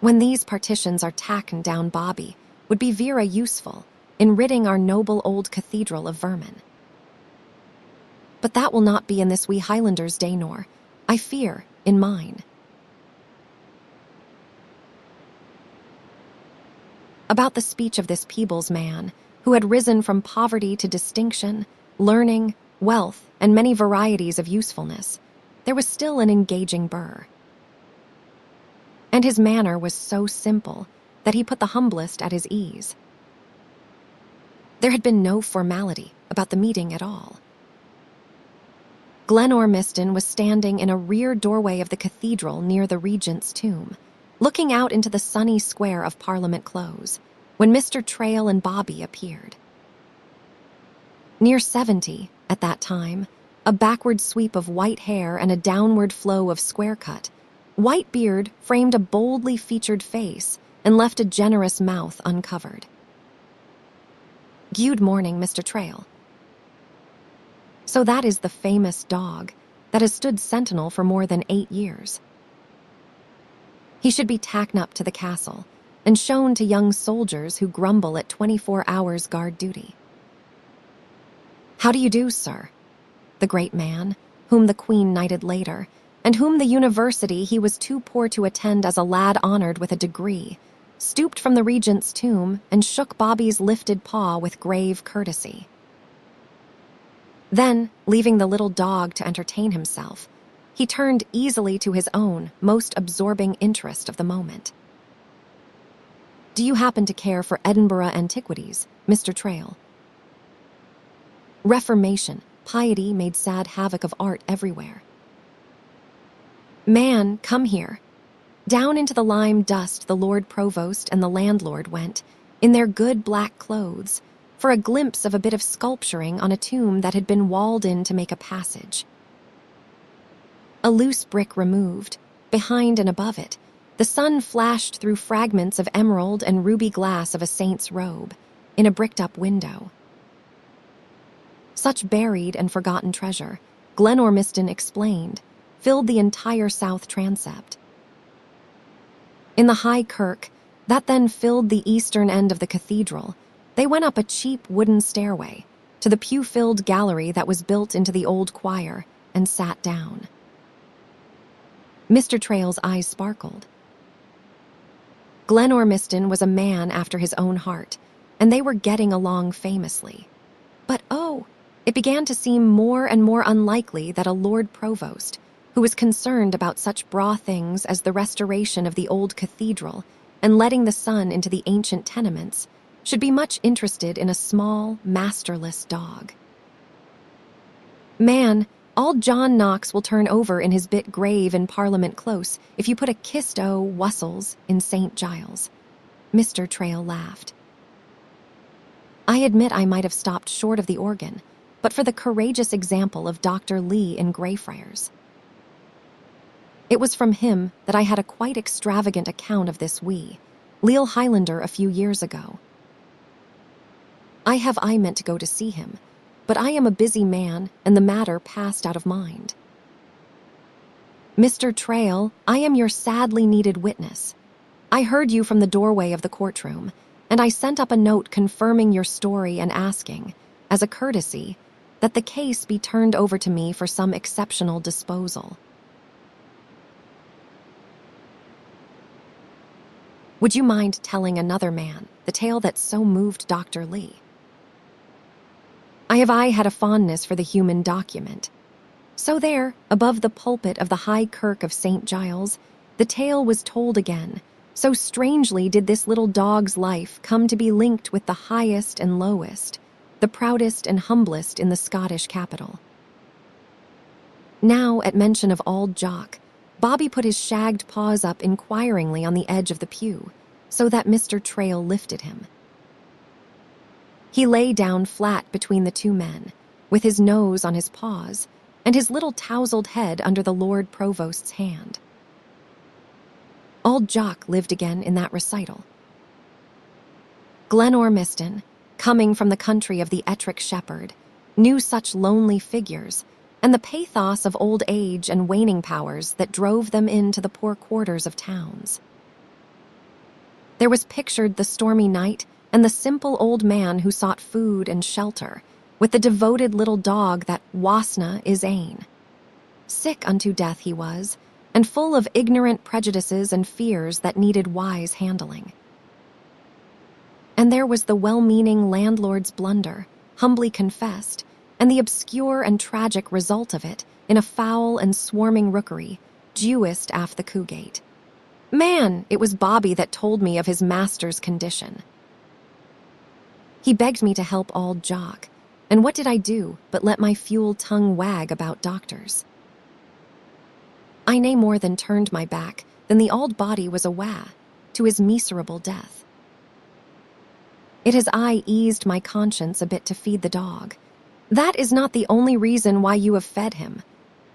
"When these partitions are tacken down, Bobby, would be vera useful in ridding our noble old cathedral of vermin. But that will not be in this wee Highlander's day, nor, I fear, in mine." About the speech of this Peebles man, who had risen from poverty to distinction, learning, wealth, and many varieties of usefulness, there was still an engaging burr. And his manner was so simple that he put the humblest at his ease. There had been no formality about the meeting at all. Glen Ormiston was standing in a rear doorway of the cathedral near the regent's tomb, looking out into the sunny square of Parliament Close, when Mr. Trail and Bobby appeared. Near 70, at that time, a backward sweep of white hair and a downward flow of square cut, white beard framed a boldly featured face and left a generous mouth uncovered. "Good morning, Mr. Trail." So that is the famous dog that has stood sentinel for more than 8 years. He should be tacked up to the castle and shown to young soldiers who grumble at 24 hours guard duty. "How do you do, sir?" The great man, whom the Queen knighted later, and whom the university he was too poor to attend as a lad honored with a degree, stooped from the regent's tomb and shook Bobby's lifted paw with grave courtesy. Then, leaving the little dog to entertain himself, he turned easily to his own most absorbing interest of the moment. "Do you happen to care for Edinburgh antiquities, Mr. Trail?" Reformation, piety made sad havoc of art everywhere. "Man, come here." Down into the lime dust the Lord Provost and the landlord went, in their good black clothes, for a glimpse of a bit of sculpturing on a tomb that had been walled in to make a passage. A loose brick removed, behind and above it, the sun flashed through fragments of emerald and ruby glass of a saint's robe, in a bricked-up window. Such buried and forgotten treasure, Glen Ormiston explained, filled the entire south transept. In the high kirk, that then filled the eastern end of the cathedral, they went up a cheap wooden stairway to the pew-filled gallery that was built into the old choir and sat down. Mr. Trail's eyes sparkled. Glen Ormiston was a man after his own heart, and they were getting along famously. But it began to seem more and more unlikely that a Lord Provost, who was concerned about such braw things as the restoration of the old cathedral and letting the sun into the ancient tenements, should be much interested in a small, masterless dog. "Man, Auld John Knox will turn over in his bit grave in Parliament Close if you put a kist o' wussels in St. Giles." Mr. Trail laughed. I admit I might have stopped short of the organ, but for the courageous example of Dr. Lee in Greyfriars. It was from him that I had a quite extravagant account of this wee, Leal Highlander a few years ago. I meant to go to see him, but I am a busy man, and the matter passed out of mind. Mr. Trail, I am your sadly needed witness. I heard you from the doorway of the courtroom, and I sent up a note confirming your story and asking, as a courtesy, that the case be turned over to me for some exceptional disposal. Would you mind telling another man the tale that so moved Dr. Lee? I had a fondness for the human document. So there, above the pulpit of the High Kirk of St. Giles, the tale was told again. So strangely did this little dog's life come to be linked with the highest and lowest, the proudest and humblest in the Scottish capital. Now, at mention of Auld Jock, Bobby put his shagged paws up inquiringly on the edge of the pew, so that Mr. Trail lifted him. He lay down flat between the two men, with his nose on his paws, and his little tousled head under the Lord Provost's hand. Auld Jock lived again in that recital. Glenormiston, coming from the country of the Ettrick shepherd, knew such lonely figures, and the pathos of old age and waning powers that drove them into the poor quarters of towns. There was pictured the stormy night and the simple old man who sought food and shelter, with the devoted little dog that wasna is ane. Sick unto death he was, and full of ignorant prejudices and fears that needed wise handling. And there was the well-meaning landlord's blunder, humbly confessed, and the obscure and tragic result of it in a foul and swarming rookery, dewest aft the Cowgate. Man, it was Bobby that told me of his master's condition. He begged me to help Auld Jock, and what did I do but let my fuel tongue wag about doctors? I nae more than turned my back than the auld body was awa' to his miserable death. It has I eased my conscience a bit to feed the dog. That is not the only reason why you have fed him.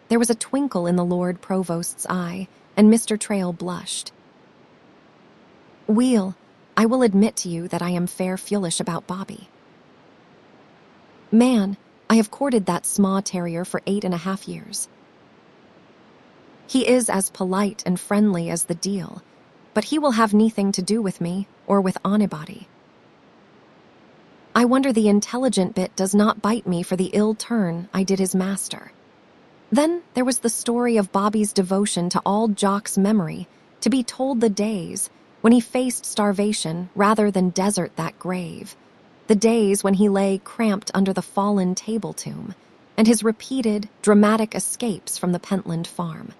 There was a twinkle in the Lord Provost's eye, and Mr. Trail blushed. Weel, I will admit to you that I am fair foolish about Bobby. Man, I have courted that sma terrier for 8.5 years. He is as polite and friendly as the deal, but he will have nothing to do with me or with onybody. I wonder the intelligent bit does not bite me for the ill turn I did his master. Then there was the story of Bobby's devotion to Auld Jock's memory, to be told the days when he faced starvation rather than desert that grave, the days when he lay cramped under the fallen table tomb, and his repeated, dramatic escapes from the Pentland farm.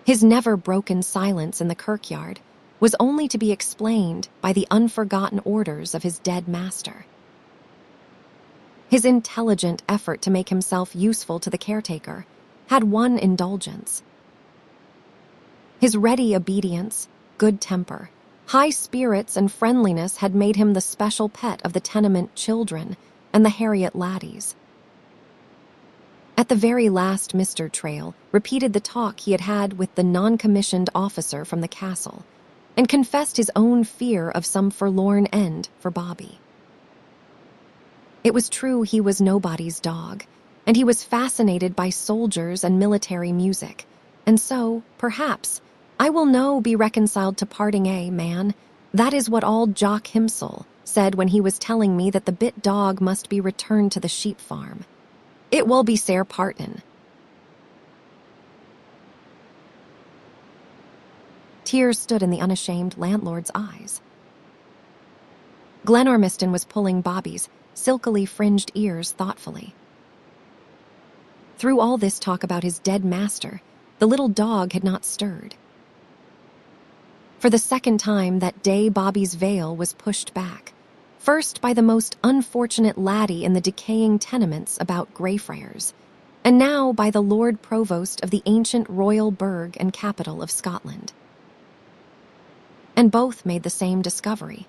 His never-broken silence in the kirkyard was only to be explained by the unforgotten orders of his dead master. His intelligent effort to make himself useful to the caretaker had one indulgence. His ready obedience, good temper, high spirits, and friendliness had made him the special pet of the tenement children and the Harriet laddies. At the very last, Mr. Trail repeated the talk he had had with the non-commissioned officer from the castle, and confessed his own fear of some forlorn end for Bobby. It was true he was nobody's dog, and he was fascinated by soldiers and military music, and so, perhaps, I will no be reconciled to parting man. That is what Auld Jock himsel said when he was telling me that the bit dog must be returned to the sheep farm. It will be sair partin'. Tears stood in the unashamed landlord's eyes. Glenormiston was pulling Bobby's silkily fringed ears thoughtfully. Through all this talk about his dead master, the little dog had not stirred. For the second time that day, Bobby's veil was pushed back, first by the most unfortunate laddie in the decaying tenements about Greyfriars, and now by the Lord Provost of the ancient royal burgh and capital of Scotland. And both made the same discovery.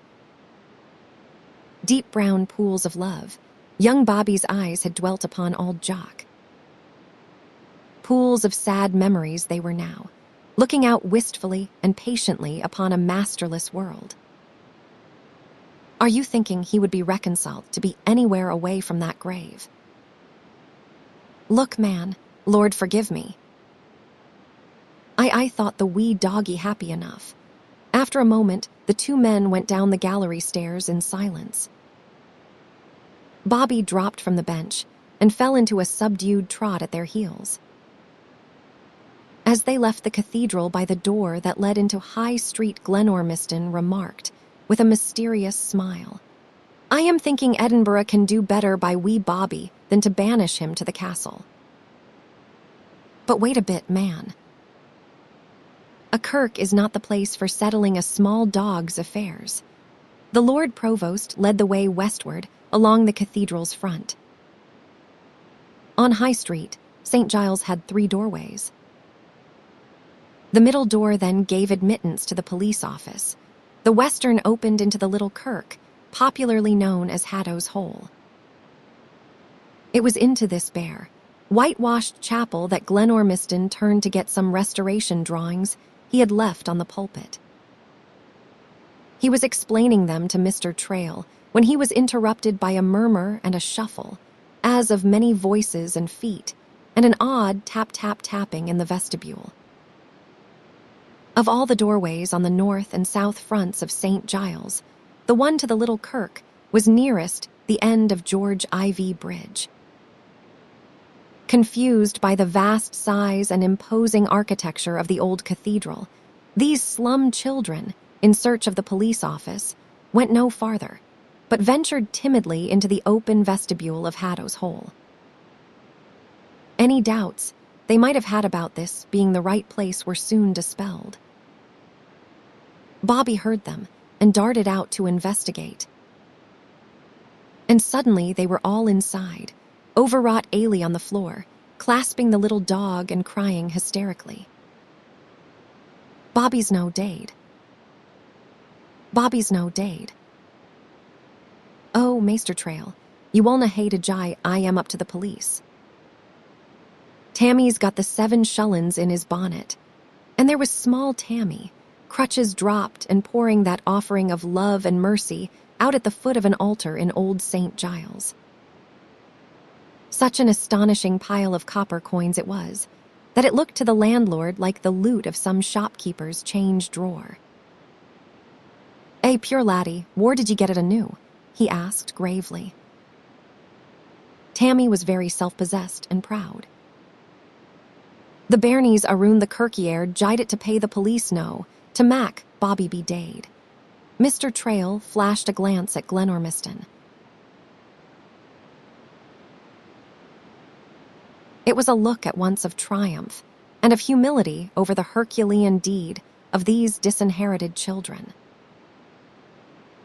Deep brown pools of love, young Bobby's eyes had dwelt upon Auld Jock. Pools of sad memories they were now, looking out wistfully and patiently upon a masterless world. Are you thinking he would be reconciled to be anywhere away from that grave? Look, man, Lord forgive me. I thought the wee doggy happy enough. After a moment, the two men went down the gallery stairs in silence. Bobby dropped from the bench and fell into a subdued trot at their heels. As they left the cathedral by the door that led into High Street, Glenormiston remarked, with a mysterious smile, I am thinking Edinburgh can do better by wee Bobby than to banish him to the castle. But wait a bit, man. A kirk is not the place for settling a small dog's affairs. The Lord Provost led the way westward along the cathedral's front. On High Street, St. Giles had 3 doorways. The middle door then gave admittance to the police office. The western opened into the little kirk, popularly known as Hatto's Hole. It was into this bare, whitewashed chapel that Glenormiston turned to get some restoration drawings he had left on the pulpit. He was explaining them to Mr. Trail when he was interrupted by a murmur and a shuffle, as of many voices and feet, and an odd tap-tap-tapping in the vestibule. Of all the doorways on the north and south fronts of St. Giles, the one to the little kirk was nearest the end of George Ivy Bridge. Confused by the vast size and imposing architecture of the old cathedral, these slum children, in search of the police office, went no farther, but ventured timidly into the open vestibule of Hatto's Hole. Any doubts they might have had about this being the right place were soon dispelled. Bobby heard them and darted out to investigate. And suddenly they were all inside, overwrought Ailey on the floor, clasping the little dog and crying hysterically. Bobby's no dade. Bobby's no dade. Oh, Maester Trail, you wonna hate a jai I am up to the police. Tammy's got the 7 shullens in his bonnet, and there was small Tammy, crutches dropped and pouring that offering of love and mercy out at the foot of an altar in Old St. Giles. Such an astonishing pile of copper coins it was, that it looked to the landlord like the loot of some shopkeeper's change drawer. Pure laddie, where did ye get it anew? He asked gravely. Tammy was very self-possessed and proud. The bairnies aroon the kirkyard jied it to pay the police no, to Mac Bobby be dade. Mr. Trail flashed a glance at Glenormiston. It was a look at once of triumph and of humility over the Herculean deed of these disinherited children.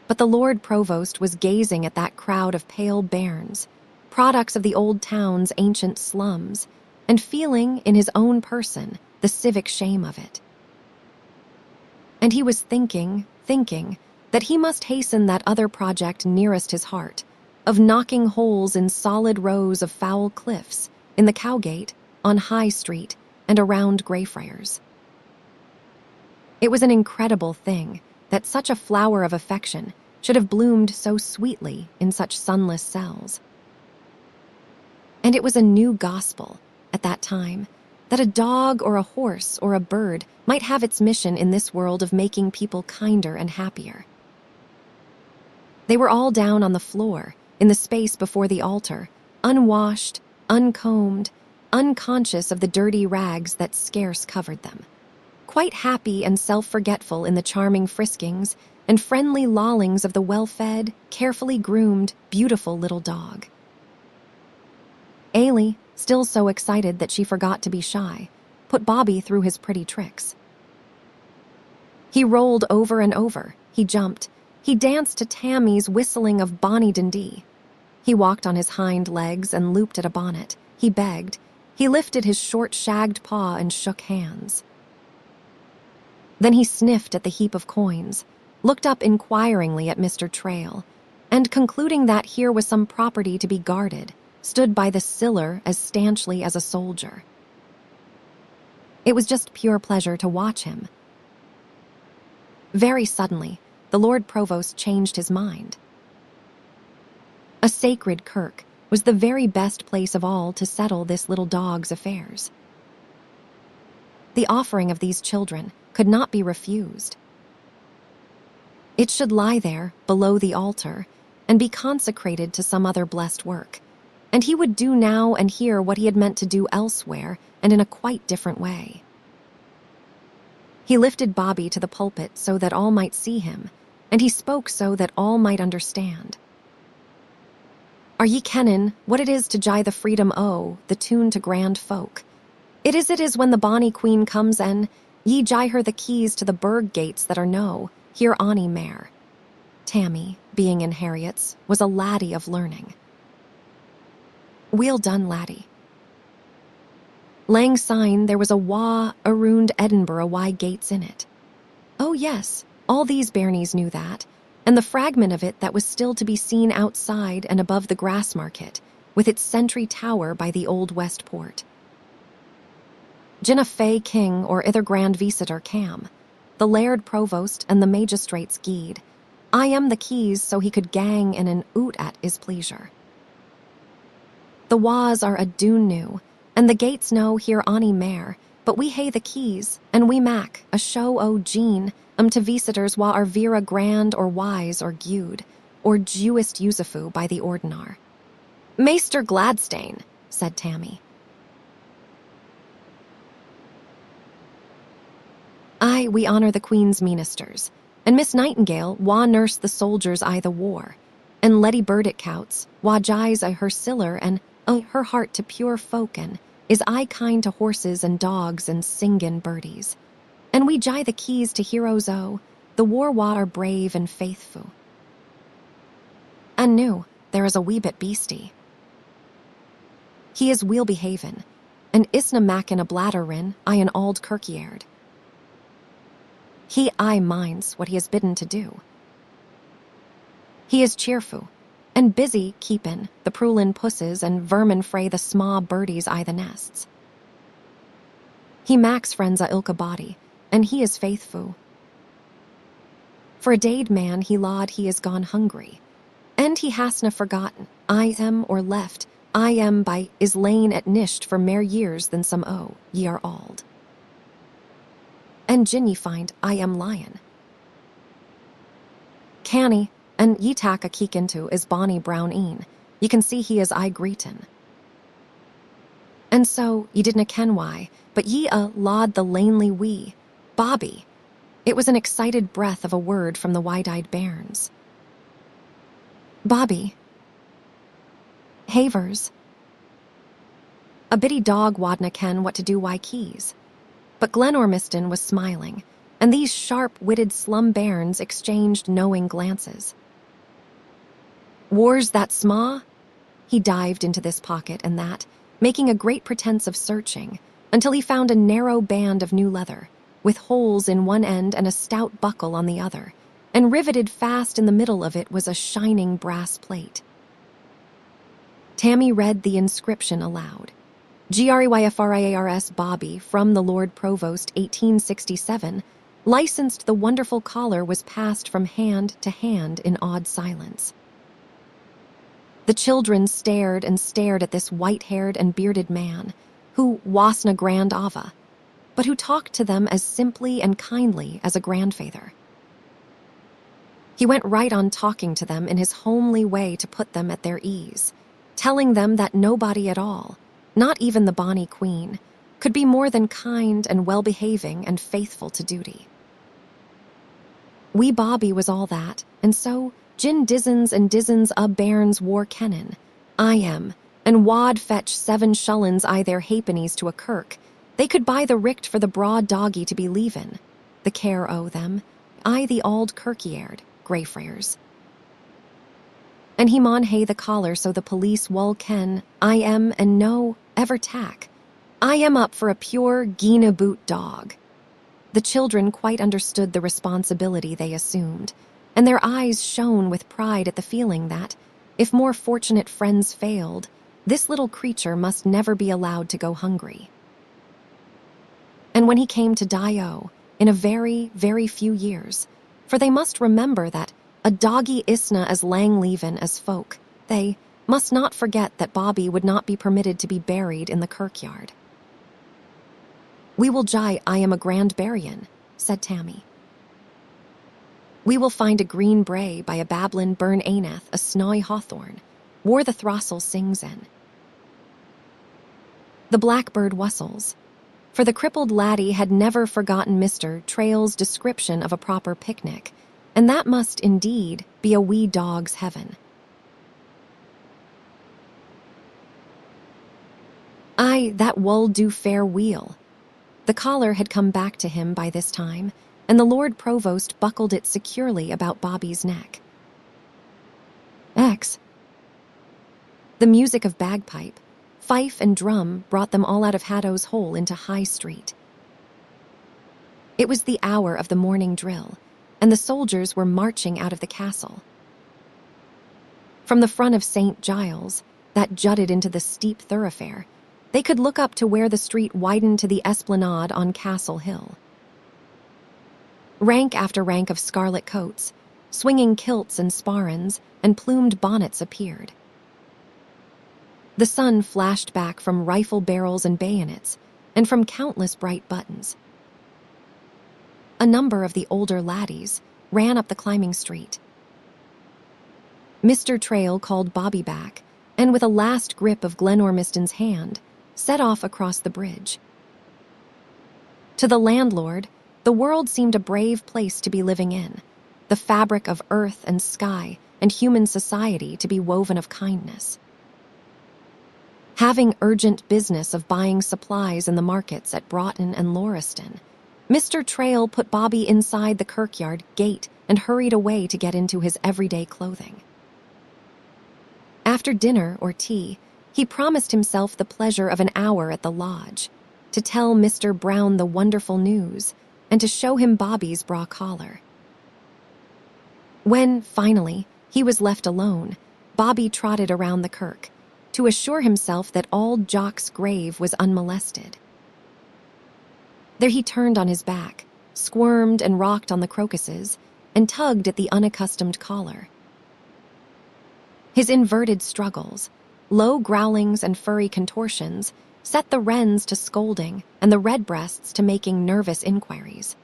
But the Lord Provost was gazing at that crowd of pale bairns, products of the old town's ancient slums, and feeling in his own person the civic shame of it. And he was thinking that he must hasten that other project nearest his heart, of knocking holes in solid rows of foul cliffs in the Cowgate, on High Street, and around Greyfriars. It was an incredible thing that such a flower of affection should have bloomed so sweetly in such sunless cells. And it was a new gospel, at that time, that a dog or a horse or a bird might have its mission in this world of making people kinder and happier. They were all down on the floor, in the space before the altar, unwashed, uncombed, unconscious of the dirty rags that scarce covered them, quite happy and self-forgetful in the charming friskings and friendly lollings of the well-fed, carefully groomed, beautiful little dog. Ailey, still so excited that she forgot to be shy, put Bobby through his pretty tricks. He rolled over and over, he jumped, he danced to Tammy's whistling of Bonnie Dundee. He walked on his hind legs and looped at a bonnet. He begged. He lifted his short shagged paw and shook hands. Then he sniffed at the heap of coins, looked up inquiringly at Mr. Trail, and concluding that here was some property to be guarded, stood by the siller as stanchly as a soldier. It was just pure pleasure to watch him. Very suddenly, the Lord Provost changed his mind. A sacred kirk was the very best place of all to settle this little dog's affairs. The offering of these children could not be refused. It should lie there, below the altar, and be consecrated to some other blessed work, and he would do now and here what he had meant to do elsewhere, and in a quite different way. He lifted Bobby to the pulpit so that all might see him, and he spoke so that all might understand. Are ye kennin what it is to gie the freedom o', the tune to grand folk? It is when the bonny queen comes en, ye gie her the keys to the burg gates that are no, here ony mare. Tammy, being in Harriet's, was a laddie of learning. Weel done, laddie. Lang syne there was a around Edinburgh gates in it. Oh yes, all these bairnies knew that, and the fragment of it that was still to be seen outside and above the Grassmarket, with its sentry tower by the old West Port. Jinna Fay King or ither Grand Visitor Cam, the Laird Provost and the Magistrates Guide, I am the keys so he could gang in an oot at his pleasure. The wa's are a dune new, and the gates know here ony mare, but we hae the keys, and we mak a show o' Jean to visitors wa are vera grand or wise or gude, or Jewist Yusufu by the ordinar. Maester Gladstane, said Tammy. Aye, we honour the Queen's ministers, and Miss Nightingale wa nurse the soldiers I the war, and Letty Burdett-Couts wa jies her siller and her heart to pure folken is I kind to horses and dogs and singin birdies. And we jie the keys to heroes the war wa are brave and faithful. And new, there is a wee bit beastie. He is weel behaven, and isna mackin a bladderin I an auld kirkyard. He aye minds what he is bidden to do. He is cheerful, and busy keepin the prulin pusses and vermin frae the sma birdies I the nests. He maks friends a ilka body, and he is faithful. For a dade man he laud he is gone hungry, and he hasna forgotten I am or left I am by is lain at nisht for mair years than some ye are auld. And gin ye find I am lion. Canny, and ye tak a keek into is bonny brown een, ye can see he is I greetin. And so ye didna ken why, but ye laud the lanely wee, Bobby. It was an excited breath of a word from the wide-eyed bairns. Bobby. Havers. A bitty dog wadna ken what to do why keys. But Glenormiston was smiling, and these sharp-witted slum bairns exchanged knowing glances. War's that sma? He dived into this pocket and that, making a great pretense of searching, until he found a narrow band of new leather, with holes in one end and a stout buckle on the other, and riveted fast in the middle of it was a shining brass plate. Tammy read the inscription aloud. Greyfriars Bobby, from the Lord Provost, 1867, licensed the wonderful collar was passed from hand to hand in awed silence. The children stared and stared at this white-haired and bearded man, who wasna grand Ava, but who talked to them as simply and kindly as a grandfather. He went right on talking to them in his homely way to put them at their ease, telling them that nobody at all, not even the bonny queen, could be more than kind and well-behaving and faithful to duty. Wee Bobby was all that, and so Gin Dizzens and Dizzens a bairns war kennin. I am, and wad fetch 7 shullens I their halfpennies to a kirk. They could buy the richt for the broad doggy to be leavin'. The care o' them, I the auld kirkyard, Greyfriars. And he maun hae the collar so the police wull ken I am and no ever tack. I am up for a pure Geena boot dog. The children quite understood the responsibility they assumed, and their eyes shone with pride at the feeling that, if more fortunate friends failed, this little creature must never be allowed to go hungry. And when he came to die in a very, very few years, for they must remember that a doggy isna as lang leven as folk. They must not forget that Bobby would not be permitted to be buried in the kirkyard. "We will jye I am a grand burying," said Tammy. "We will find a green brae by a bablin burn aineth a snowy hawthorn, whar the throstle sings in." The blackbird whistles, for the crippled laddie had never forgotten Mr. Trail's description of a proper picnic, and that must indeed be a wee dog's heaven. "Aye, that wull do fair weel." The collar had come back to him by this time, and the Lord Provost buckled it securely about Bobby's neck. X. The music of bagpipe, fife and drum brought them all out of Haddo's Hole into High Street. It was the hour of the morning drill, and the soldiers were marching out of the castle. From the front of St. Giles, that jutted into the steep thoroughfare, they could look up to where the street widened to the esplanade on Castle Hill. Rank after rank of scarlet coats, swinging kilts and sparrans, and plumed bonnets appeared. The sun flashed back from rifle barrels and bayonets, and from countless bright buttons. A number of the older laddies ran up the climbing street. Mr. Trail called Bobby back, and with a last grip of Glenormiston's hand, set off across the bridge. To the landlord, the world seemed a brave place to be living in, the fabric of earth and sky and human society to be woven of kindness. Having urgent business of buying supplies in the markets at Broughton and Lauriston, Mr. Trail put Bobby inside the kirkyard gate and hurried away to get into his everyday clothing. After dinner or tea, he promised himself the pleasure of an hour at the lodge, to tell Mr. Brown the wonderful news, and to show him Bobby's braw collar. When, finally, he was left alone, Bobby trotted around the kirk, to assure himself that Auld Jock's grave was unmolested. There he turned on his back, squirmed and rocked on the crocuses, and tugged at the unaccustomed collar. His inverted struggles, low growlings and furry contortions, set the wrens to scolding and the redbreasts to making nervous inquiries.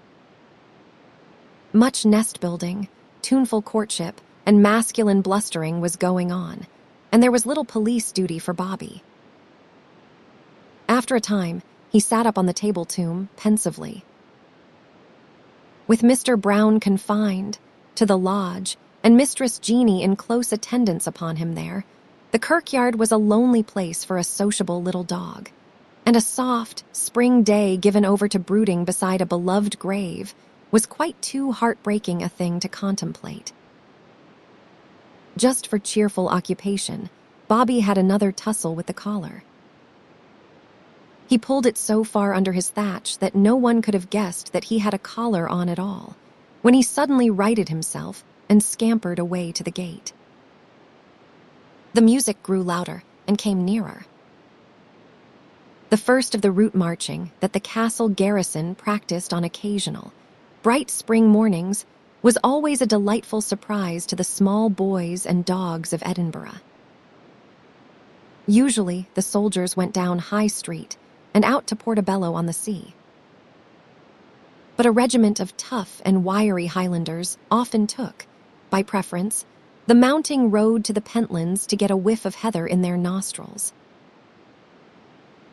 Much nest-building, tuneful courtship, and masculine blustering was going on, and there was little police duty for Bobby. After a time, he sat up on the table tomb pensively. With Mr. Brown confined to the lodge and Mistress Jeanie in close attendance upon him there, the kirkyard was a lonely place for a sociable little dog, and a soft, spring day given over to brooding beside a beloved grave was quite too heartbreaking a thing to contemplate. Just for cheerful occupation, Bobby had another tussle with the collar. He pulled it so far under his thatch that no one could have guessed that he had a collar on at all, when he suddenly righted himself and scampered away to the gate. The music grew louder and came nearer. The first of the route marching that the castle garrison practiced on occasional, bright spring mornings was always a delightful surprise to the small boys and dogs of Edinburgh. Usually, the soldiers went down High Street and out to Portobello on the sea. But a regiment of tough and wiry Highlanders often took, by preference, the mounting road to the Pentlands to get a whiff of heather in their nostrils.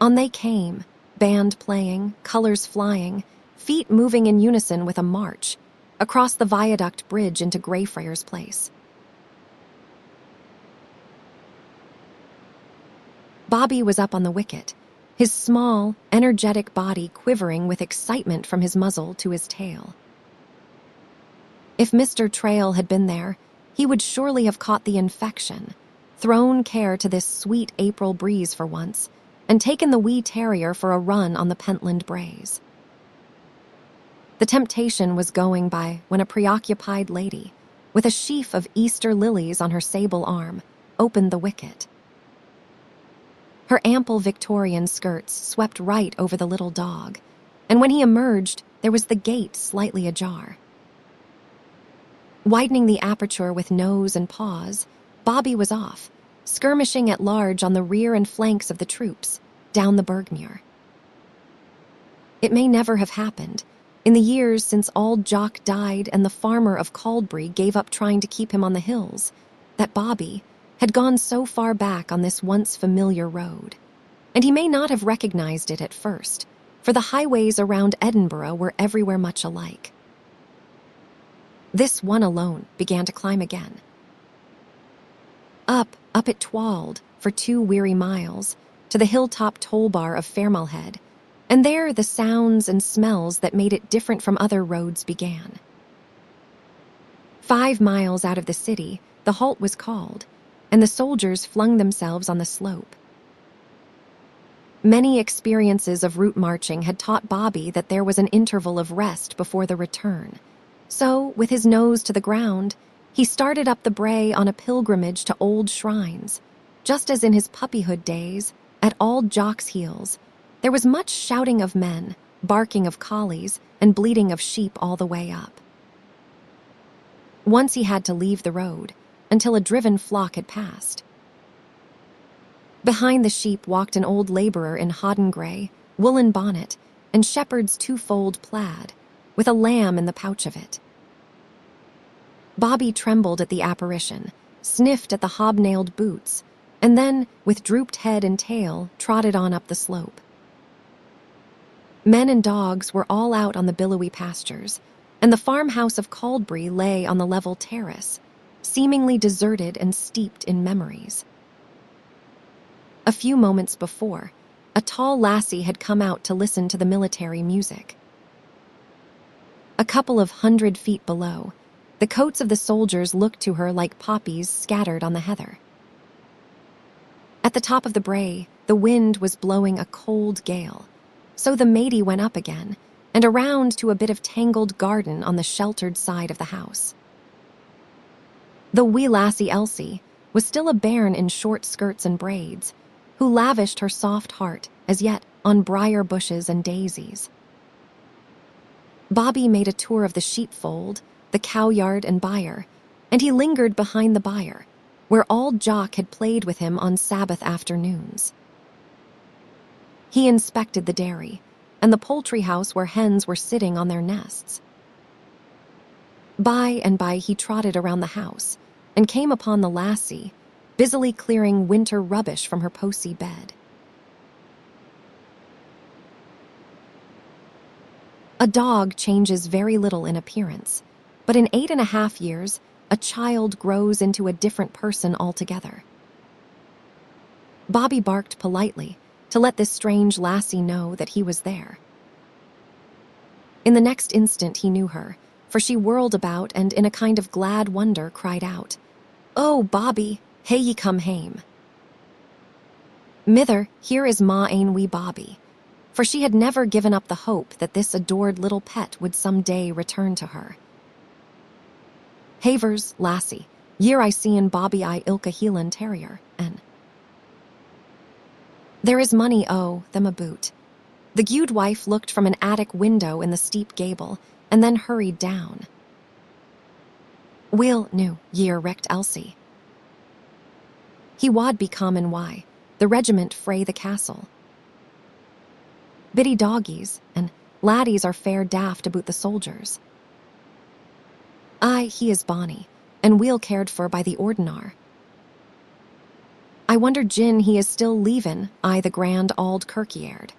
On they came, band playing, colors flying, feet moving in unison with a march, across the viaduct bridge into Greyfriars Place. Bobby was up on the wicket, his small, energetic body quivering with excitement from his muzzle to his tail. If Mr. Trail had been there, he would surely have caught the infection, thrown care to this sweet April breeze for once, and taken the wee terrier for a run on the Pentland braes. The temptation was going by when a preoccupied lady, with a sheaf of Easter lilies on her sable arm, opened the wicket. Her ample Victorian skirts swept right over the little dog, and when he emerged, there was the gate slightly ajar. Widening the aperture with nose and paws, Bobby was off, skirmishing at large on the rear and flanks of the troops, down the Bergmuir. It may never have happened, in the years since Auld Jock died and the farmer of Caldbury gave up trying to keep him on the hills, that Bobby had gone so far back on this once familiar road. And he may not have recognized it at first, for the highways around Edinburgh were everywhere much alike. This one alone began to climb again. Up it twalled for 2 weary miles, to the hilltop toll bar of Fairmalhead, and there the sounds and smells that made it different from other roads began. 5 miles out of the city, the halt was called, and the soldiers flung themselves on the slope. Many experiences of route marching had taught Bobby that there was an interval of rest before the return. So, with his nose to the ground, he started up the brae on a pilgrimage to old shrines. Just as in his puppyhood days, at Auld Jock's heels, there was much shouting of men, barking of collies, and bleating of sheep all the way up. Once he had to leave the road, until a driven flock had passed. Behind the sheep walked an old laborer in hodden grey, woolen bonnet, and shepherd's 2-fold plaid, with a lamb in the pouch of it. Bobby trembled at the apparition, sniffed at the hobnailed boots, and then, with drooped head and tail, trotted on up the slope. Men and dogs were all out on the billowy pastures, and the farmhouse of Caldbury lay on the level terrace, seemingly deserted and steeped in memories. A few moments before, a tall lassie had come out to listen to the military music. A couple of 100 feet below, the coats of the soldiers looked to her like poppies scattered on the heather. At the top of the brae, the wind was blowing a cold gale, so the matey went up again, and around to a bit of tangled garden on the sheltered side of the house. The wee lassie Elsie was still a bairn in short skirts and braids, who lavished her soft heart, as yet, on briar bushes and daisies. Bobby made a tour of the sheepfold, the cowyard and byre, and he lingered behind the byre, where Auld Jock had played with him on Sabbath afternoons. He inspected the dairy, and the poultry house where hens were sitting on their nests. By and by he trotted around the house, and came upon the lassie, busily clearing winter rubbish from her posy bed. A dog changes very little in appearance, but in 8.5 years, a child grows into a different person altogether. Bobby barked politely to let this strange lassie know that he was there. In the next instant he knew her, for she whirled about and in a kind of glad wonder cried out, "Oh, Bobby, hae ye come hame?" "Mither, here is ma ain wee Bobby," for she had never given up the hope that this adored little pet would some day return to her. "Havers, lassie, year I see in Bobby I ilka Hieland terrier, and there is money them a boot." The gudewife looked from an attic window in the steep gable, and then hurried down. "Weel, nu, ye're recht Elsie. He wad be common why, the regiment frae the castle. Biddy doggies, and laddies are fair daft aboot the soldiers. Aye, he is bonny, and weel cared for by the ordinar. I wonder gin he is still leavin' the grand auld kirkyard."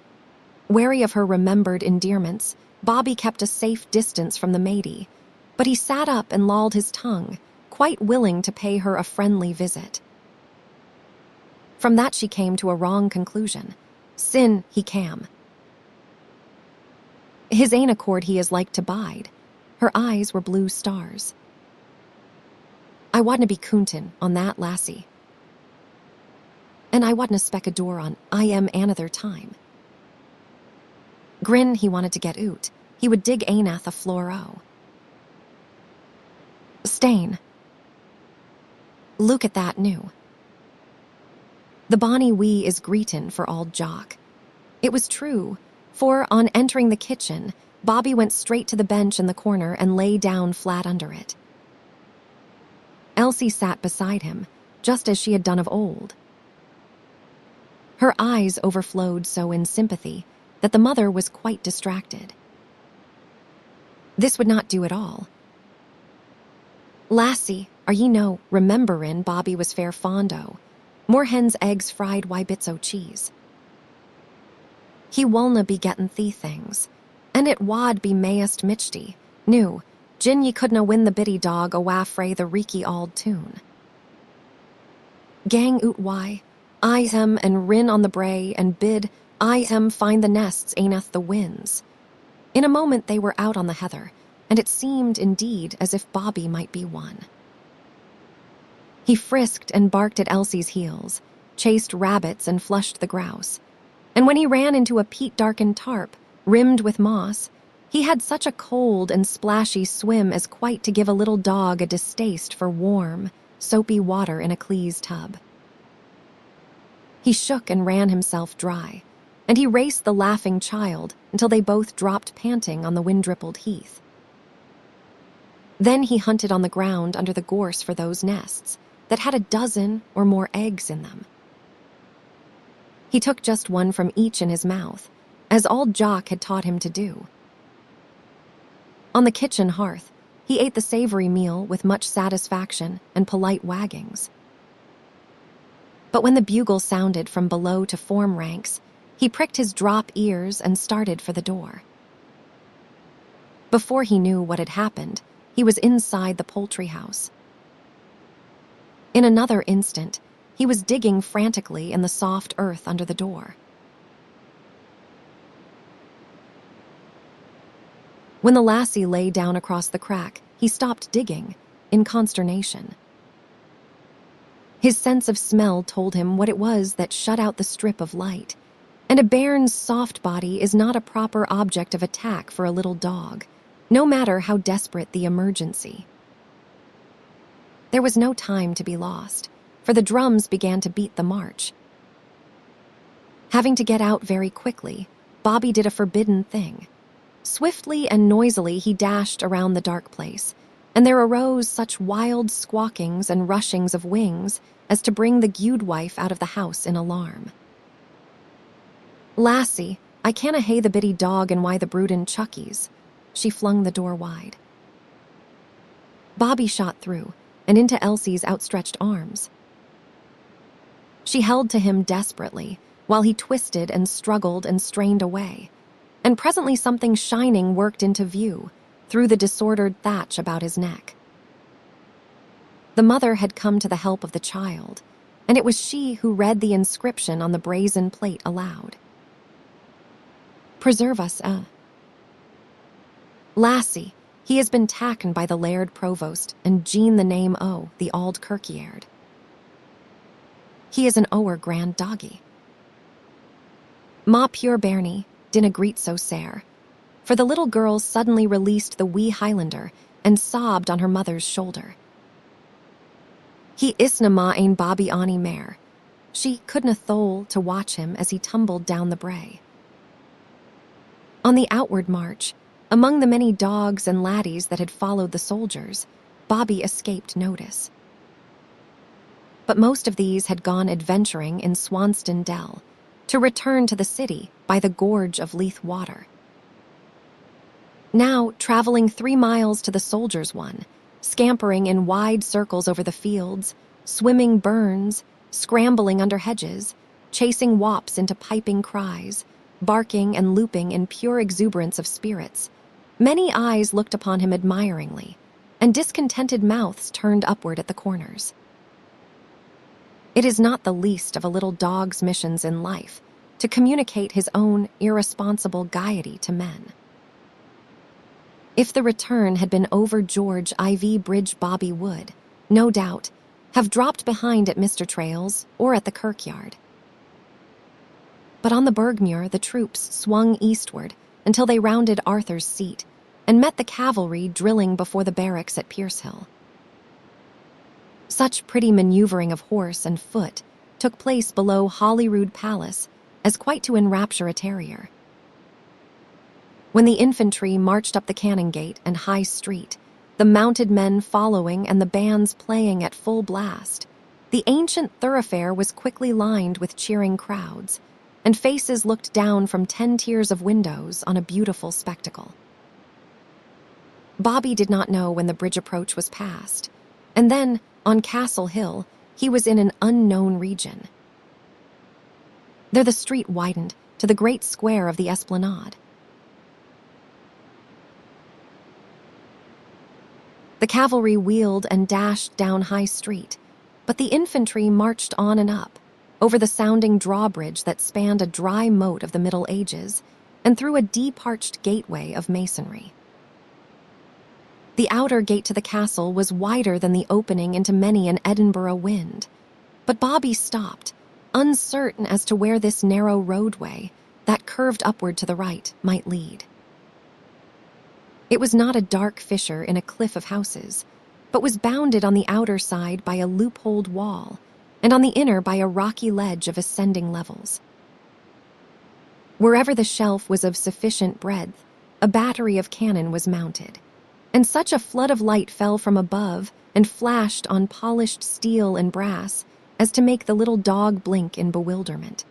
Wary of her remembered endearments, Bobby kept a safe distance from the matey, but he sat up and lolled his tongue, quite willing to pay her a friendly visit. From that she came to a wrong conclusion. Sin he cam. His ain accord he is like to bide. Her eyes were blue stars. "I wadna be coontin' on that lassie. And I wadna speck a door on I am another time." Grin he wanted to get oot. He would dig Ainath a floor-o. "Stain. Look at that new. The bonny wee is greetin' for Auld Jock." It was true, for on entering the kitchen, Bobby went straight to the bench in the corner and lay down flat under it. Elsie sat beside him, just as she had done of old. Her eyes overflowed so in sympathy that the mother was quite distracted. This would not do at all. "Lassie, are ye no rememberin' Bobby was fair fond o' more hens' eggs fried why bits o' cheese? He wulna be gettin' thee things, and it wad be mayest michty, new, gin ye couldna win the biddy dog awa frae the reeky auld tune. Gang oot why, I hem and rin on the brae and bid I hem find the nests aineth the winds." In a moment they were out on the heather, and it seemed indeed as if Bobby might be one. He frisked and barked at Elsie's heels, chased rabbits and flushed the grouse, and when he ran into a peat-darkened tarp, rimmed with moss, he had such a cold and splashy swim as quite to give a little dog a distaste for warm, soapy water in a Cleese tub. He shook and ran himself dry, and he raced the laughing child until they both dropped panting on the wind-rippled heath. Then he hunted on the ground under the gorse for those nests that had a dozen or more eggs in them. He took just one from each in his mouth, as Auld Jock had taught him to do. On the kitchen hearth, he ate the savory meal with much satisfaction and polite waggings. But when the bugle sounded from below to form ranks, he pricked his drop ears and started for the door. Before he knew what had happened, he was inside the poultry house. In another instant, he was digging frantically in the soft earth under the door. When the lassie lay down across the crack, he stopped digging, in consternation. His sense of smell told him what it was that shut out the strip of light, and a bairn's soft body is not a proper object of attack for a little dog, no matter how desperate the emergency. There was no time to be lost, for the drums began to beat the march. Having to get out very quickly, Bobby did a forbidden thing. Swiftly and noisily he dashed around the dark place, and there arose such wild squawkings and rushings of wings as to bring the gudewife out of the house in alarm. "Lassie, I canna hae the biddy dog and why the broodin' chuckies." She flung the door wide. Bobby shot through and into Elsie's outstretched arms. She held to him desperately while he twisted and struggled and strained away, and presently something shining worked into view through the disordered thatch about his neck. The mother had come to the help of the child, and it was she who read the inscription on the brazen plate aloud. "Preserve us, Lassie, he has been taken by the Laird Provost and Jean the name o' the Auld Kirkyard. He is an ower grand doggy. Ma pure bairnie dinna greet so sair," for the little girl suddenly released the wee Highlander and sobbed on her mother's shoulder. "He isna ma ain Bobby ony mair." She couldna thole to watch him as he tumbled down the brae. On the outward march, among the many dogs and laddies that had followed the soldiers, Bobby escaped notice. But most of these had gone adventuring in Swanston Dell, to return to the city by the gorge of Leith Water. Now, traveling 3 miles to the soldiers' one, scampering in wide circles over the fields, swimming burns, scrambling under hedges, chasing wops into piping cries, barking and looping in pure exuberance of spirits, many eyes looked upon him admiringly, and discontented mouths turned upward at the corners. It is not the least of a little dog's missions in life to communicate his own irresponsible gaiety to men. If the return had been over George IV Bridge, Bobby would, no doubt, have dropped behind at Mr. Trail's or at the kirkyard. But on the Bergmuir the troops swung eastward until they rounded Arthur's Seat and met the cavalry drilling before the barracks at Piercehill. Such pretty maneuvering of horse and foot took place below Holyrood Palace as quite to enrapture a terrier. When the infantry marched up the Canongate and High Street, the mounted men following and the bands playing at full blast. The ancient thoroughfare was quickly lined with cheering crowds, and faces looked down from 10 tiers of windows on a beautiful spectacle. Bobby did not know when the bridge approach was past, and then, on Castle Hill, he was in an unknown region. There the street widened to the great square of the esplanade. The cavalry wheeled and dashed down High Street, but the infantry marched on and up, over the sounding drawbridge that spanned a dry moat of the Middle Ages, and through a deep-arched gateway of masonry. The outer gate to the castle was wider than the opening into many an Edinburgh wind, but Bobby stopped, uncertain as to where this narrow roadway, that curved upward to the right, might lead. It was not a dark fissure in a cliff of houses, but was bounded on the outer side by a loopholed wall, and on the inner by a rocky ledge of ascending levels. Wherever the shelf was of sufficient breadth, a battery of cannon was mounted, and such a flood of light fell from above and flashed on polished steel and brass as to make the little dog blink in bewilderment.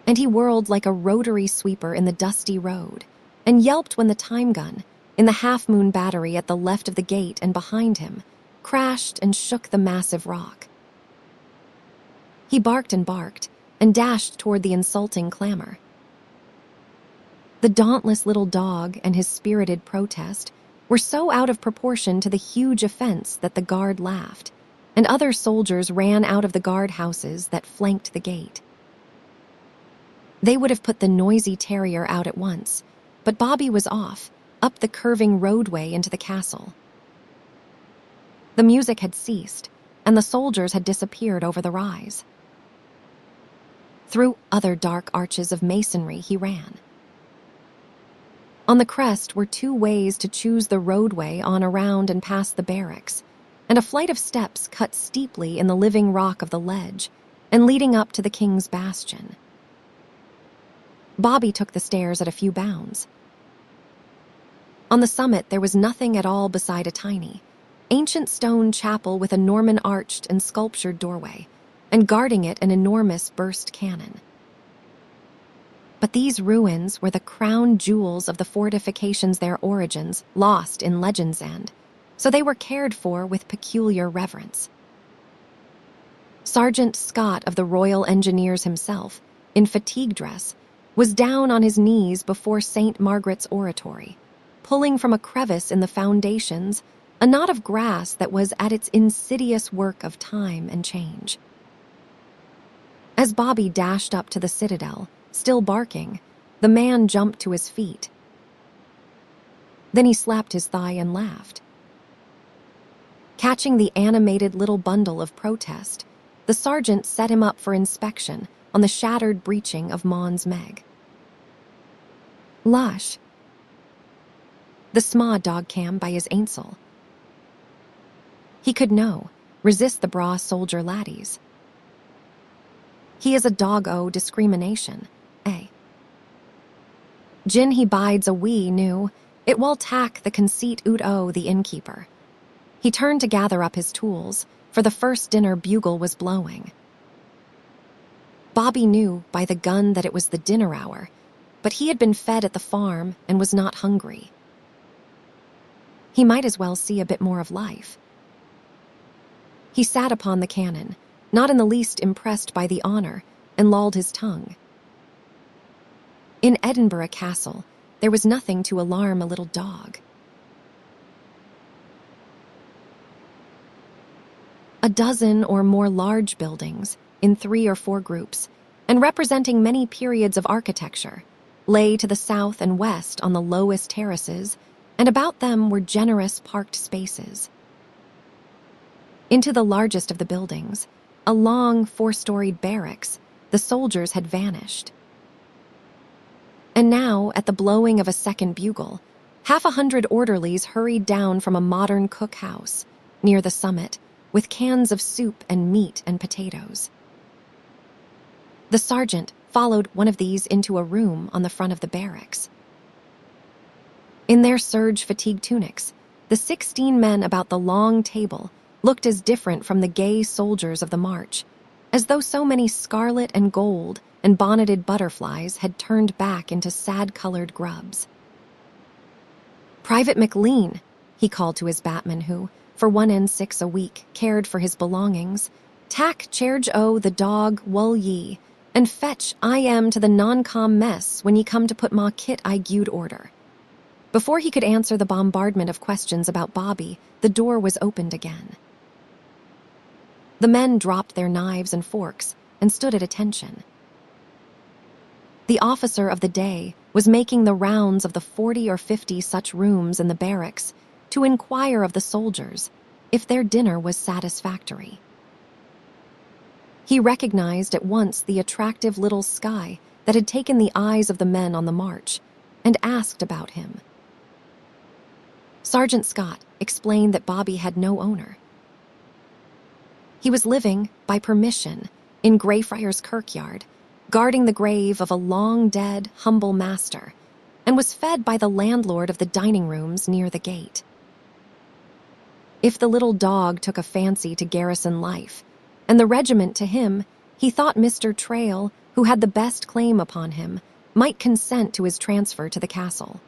And he whirled like a rotary sweeper in the dusty road, and yelped when the time gun, in the half-moon battery at the left of the gate and behind him, crashed and shook the massive rock. He barked and dashed toward the insulting clamor. The dauntless little dog and his spirited protest were so out of proportion to the huge offense that the guard laughed, and other soldiers ran out of the guardhouses that flanked the gate. They would have put the noisy terrier out at once, but Bobby was off, up the curving roadway into the castle. The music had ceased, and the soldiers had disappeared over the rise. Through other dark arches of masonry he ran. On the crest were 2 ways to choose the roadway on around and past the barracks, and a flight of steps cut steeply in the living rock of the ledge and leading up to the king's bastion. Bobby took the stairs at a few bounds. On the summit there was nothing at all beside a tiny, ancient stone chapel with a Norman arched and sculptured doorway, and guarding it an enormous burst cannon. But these ruins were the crown jewels of the fortifications, their origins lost in Legend's End, so they were cared for with peculiar reverence. Sergeant Scott of the Royal Engineers himself, in fatigue dress, was down on his knees before St. Margaret's Oratory, pulling from a crevice in the foundations a knot of grass that was at its insidious work of time and change. As Bobby dashed up to the citadel, still barking, the man jumped to his feet. Then he slapped his thigh and laughed. Catching the animated little bundle of protest, the sergeant set him up for inspection on the shattered breeching of Mons Meg. Lush. The sma dog cam by his ainsel. He could no, resist the bra soldier laddies. He is a dog o' discrimination, eh? Gin he bides a wee new, it will tack the conceit oot o' the innkeeper. He turned to gather up his tools, for the first dinner bugle was blowing. Bobby knew by the gun that it was the dinner hour, but he had been fed at the farm and was not hungry. He might as well see a bit more of life. He sat upon the cannon, not in the least impressed by the honor, and lolled his tongue. In Edinburgh Castle, there was nothing to alarm a little dog. A dozen or more large buildings, in 3 or 4 groups, and representing many periods of architecture, lay to the south and west on the lowest terraces, and about them were generous parked spaces. Into the largest of the buildings, a long 4-storied barracks, the soldiers had vanished. And now, at the blowing of a second bugle, 100 orderlies hurried down from a modern cookhouse near the summit with cans of soup and meat and potatoes. The sergeant followed one of these into a room on the front of the barracks. In their serge-fatigue tunics, The 16 men about the long table looked as different from the gay soldiers of the march, as though so many scarlet and gold and bonneted butterflies had turned back into sad-colored grubs. "Private McLean," he called to his batman who, for 1 and 6 a week, cared for his belongings, "tak charge o' the dog wull ye, and fetch I am to the non-com mess when ye come to put ma kit I gued order." Before he could answer the bombardment of questions about Bobby, the door was opened again. The men dropped their knives and forks and stood at attention. The officer of the day was making the rounds of the 40 or 50 such rooms in the barracks to inquire of the soldiers if their dinner was satisfactory. He recognized at once the attractive little Skye that had taken the eyes of the men on the march and asked about him. Sergeant Scott explained that Bobby had no owner. He was living, by permission, in Greyfriars Kirkyard, guarding the grave of a long-dead, humble master, and was fed by the landlord of the dining rooms near the gate. If the little dog took a fancy to garrison life, and the regiment to him, he thought Mr. Trail, who had the best claim upon him, might consent to his transfer to the castle.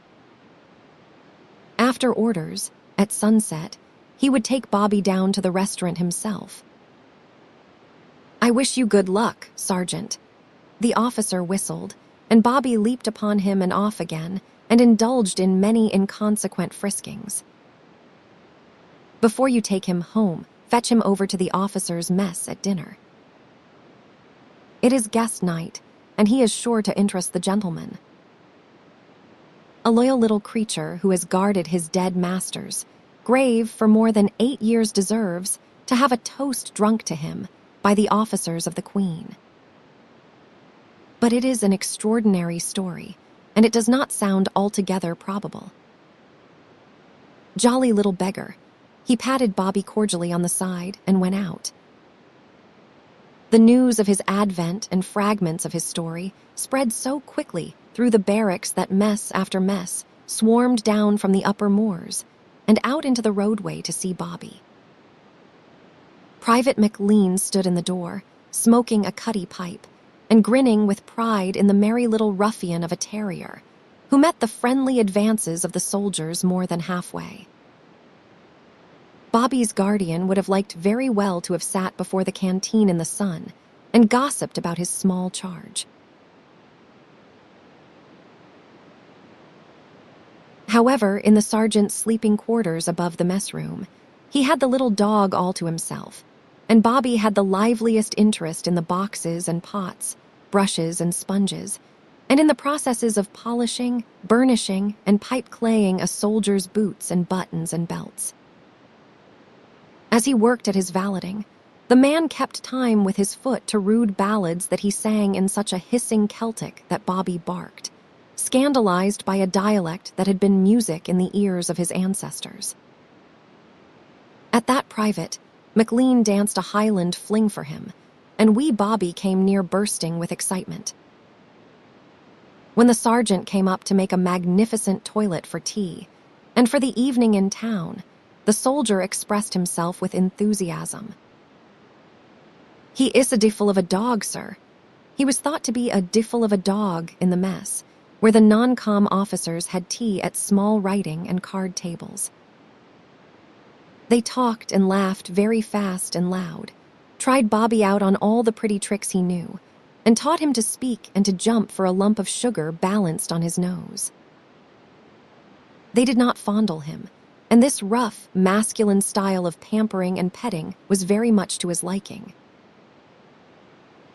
After orders, at sunset, he would take Bobby down to the restaurant himself. "I wish you good luck, Sergeant." The officer whistled, and Bobby leaped upon him and off again, and indulged in many inconsequent friskings. "Before you take him home, fetch him over to the officers' mess at dinner. It is guest night, and he is sure to interest the gentlemen." A loyal little creature who has guarded his dead master's grave for more than 8 years deserves to have a toast drunk to him by the officers of the Queen. But it is an extraordinary story, and it does not sound altogether probable. Jolly little beggar, he patted Bobby cordially on the side and went out. The news of his advent and fragments of his story spread so quickly through the barracks that mess after mess swarmed down from the upper moors and out into the roadway to see Bobby. Private McLean stood in the door, smoking a cutty pipe, and grinning with pride in the merry little ruffian of a terrier, who met the friendly advances of the soldiers more than halfway. Bobby's guardian would have liked very well to have sat before the canteen in the sun and gossiped about his small charge. However, in the sergeant's sleeping quarters above the mess room, he had the little dog all to himself, and Bobby had the liveliest interest in the boxes and pots, brushes and sponges, and in the processes of polishing, burnishing, and pipe-claying a soldier's boots and buttons and belts. As he worked at his valeting, the man kept time with his foot to rude ballads that he sang in such a hissing Celtic that Bobby barked, scandalized by a dialect that had been music in the ears of his ancestors. At that private, McLean danced a Highland fling for him, and wee Bobby came near bursting with excitement. When the sergeant came up to make a magnificent toilet for tea, and for the evening in town, the soldier expressed himself with enthusiasm. "He is a diffle of a dog, sir." He was thought to be a diffle of a dog in the mess, where the non-com officers had tea at small writing and card tables. They talked and laughed very fast and loud, tried Bobby out on all the pretty tricks he knew, and taught him to speak and to jump for a lump of sugar balanced on his nose. They did not fondle him, and this rough, masculine style of pampering and petting was very much to his liking.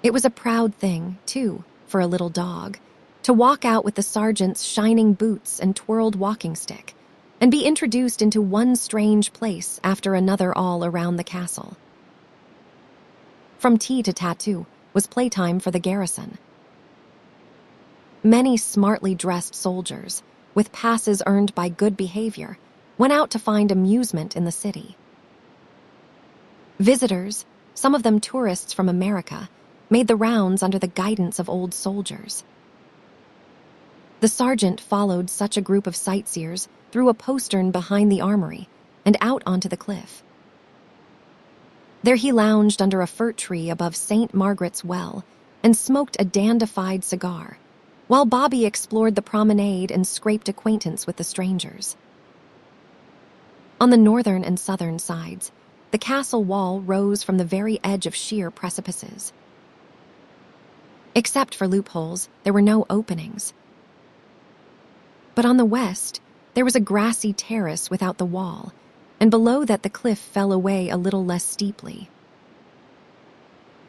It was a proud thing, too, for a little dog, to walk out with the sergeant's shining boots and twirled walking stick, and be introduced into one strange place after another all around the castle. From tea to tattoo was playtime for the garrison. Many smartly dressed soldiers, with passes earned by good behavior, went out to find amusement in the city. Visitors, some of them tourists from America, made the rounds under the guidance of old soldiers. The sergeant followed such a group of sightseers through a postern behind the armory, and out onto the cliff. There he lounged under a fir tree above St. Margaret's Well and smoked a dandified cigar, while Bobby explored the promenade and scraped acquaintance with the strangers. On the northern and southern sides, the castle wall rose from the very edge of sheer precipices. Except for loopholes, there were no openings. But on the west, there was a grassy terrace without the wall, and below that the cliff fell away a little less steeply.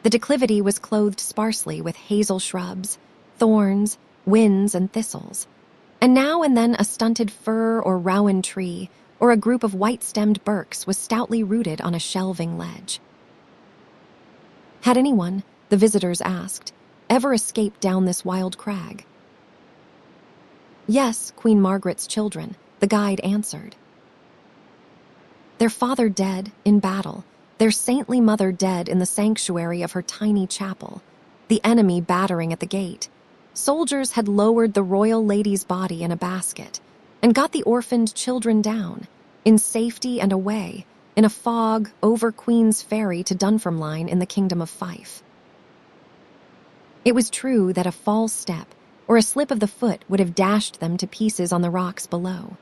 The declivity was clothed sparsely with hazel shrubs, thorns, whins, and thistles, and now and then a stunted fir or rowan tree or a group of white-stemmed birks was stoutly rooted on a shelving ledge. Had anyone, the visitors asked, ever escaped down this wild crag? Yes, Queen Margaret's children, the guide answered. Their father dead in battle, their saintly mother dead in the sanctuary of her tiny chapel, the enemy battering at the gate, soldiers had lowered the royal lady's body in a basket and got the orphaned children down, in safety and away, in a fog over Queen's Ferry to Dunfermline in the Kingdom of Fife. It was true that a false step or a slip of the foot would have dashed them to pieces on the rocks below.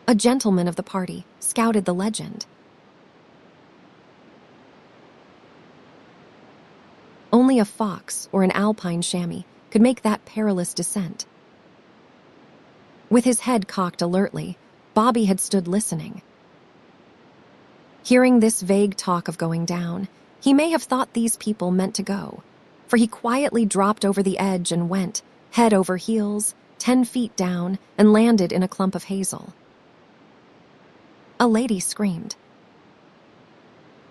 A gentleman of the party scouted the legend. Only a fox or an alpine chamois could make that perilous descent. With his head cocked alertly, Bobby had stood listening. Hearing this vague talk of going down, he may have thought these people meant to go, for he quietly dropped over the edge and went, head over heels, 10 feet down, and landed in a clump of hazel. A lady screamed.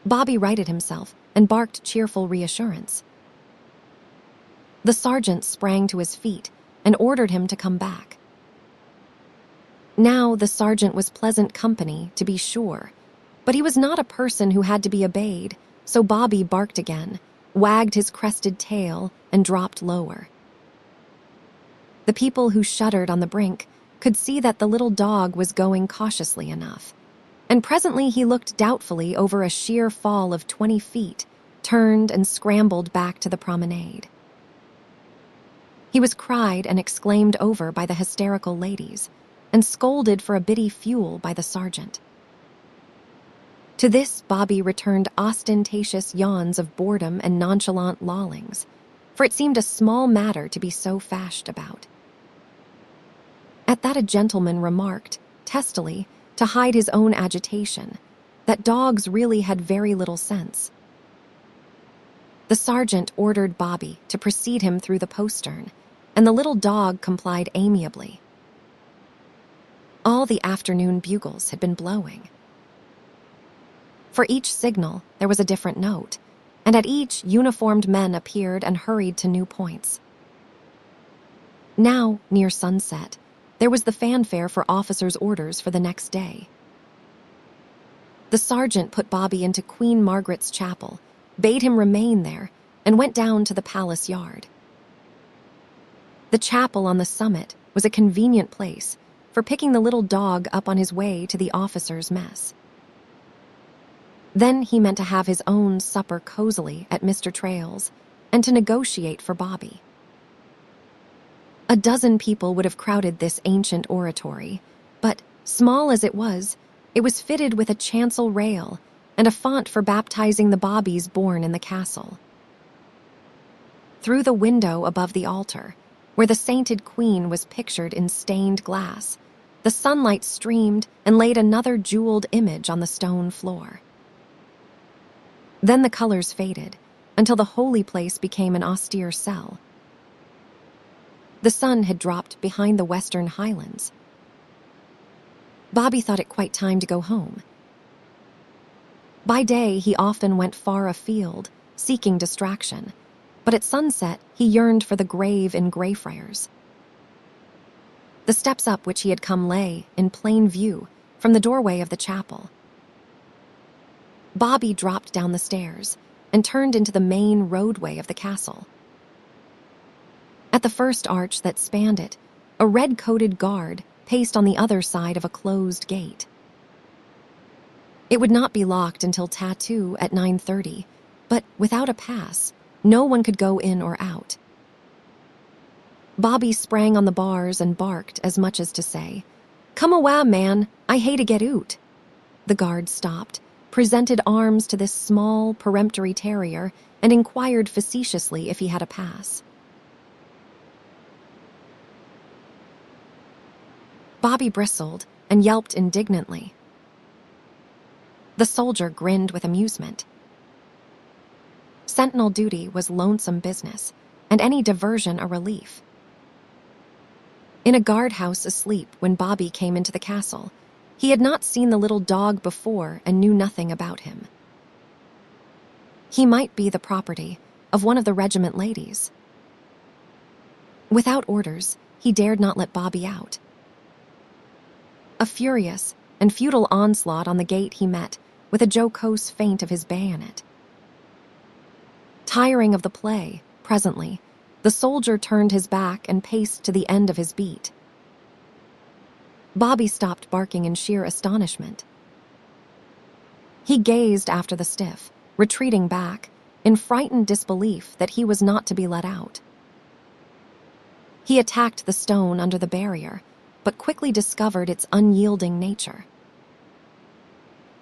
Bobby righted himself and barked cheerful reassurance. The sergeant sprang to his feet and ordered him to come back. Now the sergeant was pleasant company, to be sure, but he was not a person who had to be obeyed, so Bobby barked again, wagged his crested tail, and dropped lower. The people who shuddered on the brink could see that the little dog was going cautiously enough, and presently he looked doubtfully over a sheer fall of 20 feet, turned and scrambled back to the promenade. He was cried and exclaimed over by the hysterical ladies, and scolded for a bitty fuel by the sergeant. To this Bobby returned ostentatious yawns of boredom and nonchalant lollings, for it seemed a small matter to be so fashed about. At that a gentleman remarked, testily, to hide his own agitation, that dogs really had very little sense. The sergeant ordered Bobby to precede him through the postern, and the little dog complied amiably. All the afternoon bugles had been blowing. For each signal, there was a different note, and at each, uniformed men appeared and hurried to new points. Now, near sunset, there was the fanfare for officers' orders for the next day. The sergeant put Bobby into Queen Margaret's chapel, bade him remain there, and went down to the palace yard. The chapel on the summit was a convenient place for picking the little dog up on his way to the officers' mess. Then he meant to have his own supper cozily at Mr. Trail's and to negotiate for Bobby. A dozen people would have crowded this ancient oratory, but, small as it was fitted with a chancel rail and a font for baptizing the Bobbies born in the castle. Through the window above the altar, where the sainted queen was pictured in stained glass, the sunlight streamed and laid another jeweled image on the stone floor. Then the colors faded, until the holy place became an austere cell. The sun had dropped behind the western highlands. Bobby thought it quite time to go home. By day, he often went far afield, seeking distraction, but at sunset, he yearned for the grave in Greyfriars. The steps up which he had come lay, in plain view, from the doorway of the chapel. Bobby dropped down the stairs and turned into the main roadway of the castle. At the first arch that spanned it, a red-coated guard paced on the other side of a closed gate. It would not be locked until tattoo at 9:30, but without a pass, no one could go in or out. Bobby sprang on the bars and barked as much as to say, "Come awa, man, I hae to get oot." The guard stopped, presented arms to this small, peremptory terrier, and inquired facetiously if he had a pass. Bobby bristled and yelped indignantly. The soldier grinned with amusement. Sentinel duty was lonesome business, and any diversion a relief. In a guardhouse asleep when Bobby came into the castle, he had not seen the little dog before and knew nothing about him. He might be the property of one of the regiment ladies. Without orders, he dared not let Bobby out. A furious and futile onslaught on the gate he met with a jocose feint of his bayonet. Tiring of the play, presently, the soldier turned his back and paced to the end of his beat. Bobby stopped barking in sheer astonishment. He gazed after the stiff, retreating back, in frightened disbelief that he was not to be let out. He attacked the stone under the barrier, but quickly discovered its unyielding nature.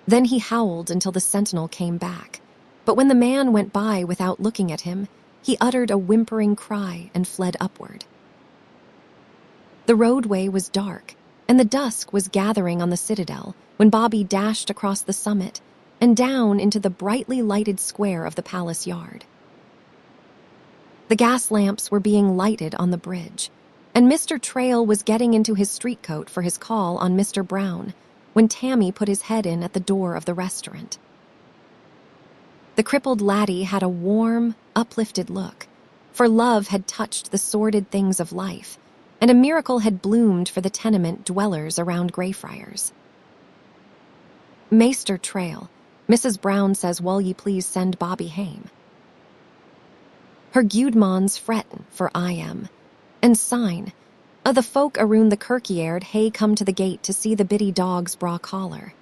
Then he howled until the sentinel came back, but when the man went by without looking at him, he uttered a whimpering cry and fled upward. The roadway was dark, and the dusk was gathering on the citadel when Bobby dashed across the summit and down into the brightly lighted square of the palace yard. The gas lamps were being lighted on the bridge, and Mr. Trail was getting into his street coat for his call on Mr. Brown when Tammy put his head in at the door of the restaurant. The crippled laddie had a warm, uplifted look, for love had touched the sordid things of life, and a miracle had bloomed for the tenement dwellers around Greyfriars. "Maester Trail, Mrs. Brown says will ye please send Bobby hame. Her guidmons fretten for I am, and sign, the folk around the kirkyard hae come to the gate to see the biddy dog's braw collar.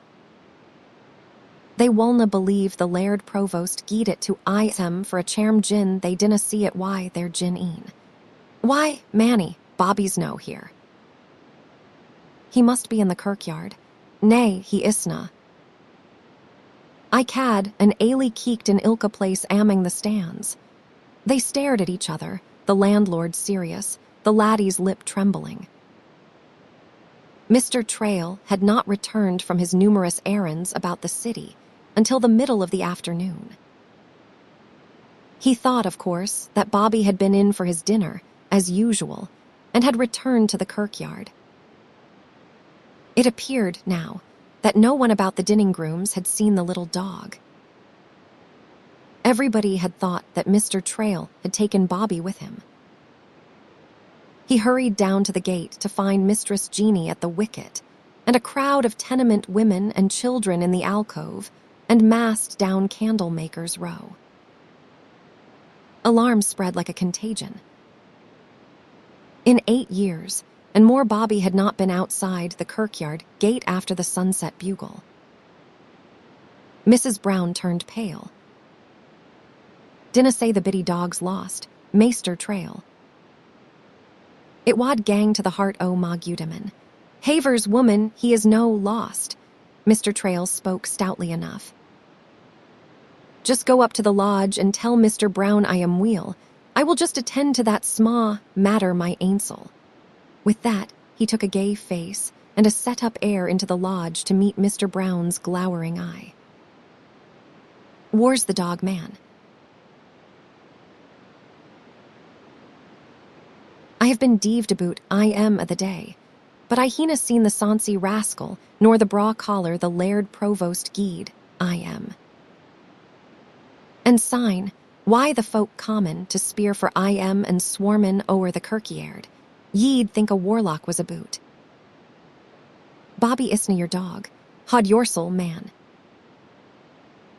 They wulna believe the Laird Provost gied it to I am for a charm gin they dinna see it why they're gin een. Why, Manny, Bobby's no here. He must be in the kirkyard. Nay, he isna. I cad and Ailey keeked in ilka place amming the stands. They stared at each other, the landlord serious, the laddie's lip trembling. Mr. Trail had not returned from his numerous errands about the city until the middle of the afternoon. He thought, of course, that Bobby had been in for his dinner, as usual, and had returned to the kirkyard. It appeared, now, that no one about the dinning grooms had seen the little dog. Everybody had thought that Mr. Trail had taken Bobby with him. He hurried down to the gate to find Mistress Jeanie at the wicket, and a crowd of tenement women and children in the alcove, and massed down Candlemaker's Row. Alarm spread like a contagion. In 8 years, and more, Bobby had not been outside the kirkyard gate after the sunset bugle. Mrs. Brown turned pale. "Dinna say the biddy dog's lost, Maester Trail." It wad gang to the heart o' ma Gudeman. "Havers, woman, he is no lost." Mr. Trail spoke stoutly enough. "Just go up to the lodge and tell Mr. Brown I am weel. I will just attend to that sma matter my ainsel." With that, he took a gay face and a set-up air into the lodge to meet Mr. Brown's glowering eye. "Whar's the dog man?" "I have been deaved aboot I am o' the day, but I heena seen the sonsie rascal nor the braw collar the Laird Provost gied I am. And sign, why the folk common to speer for I am and swarmin' o'er the kirkyard? Ye'd think a warlock was aboot." "Bobby isna your dog. Haud yorsel, man."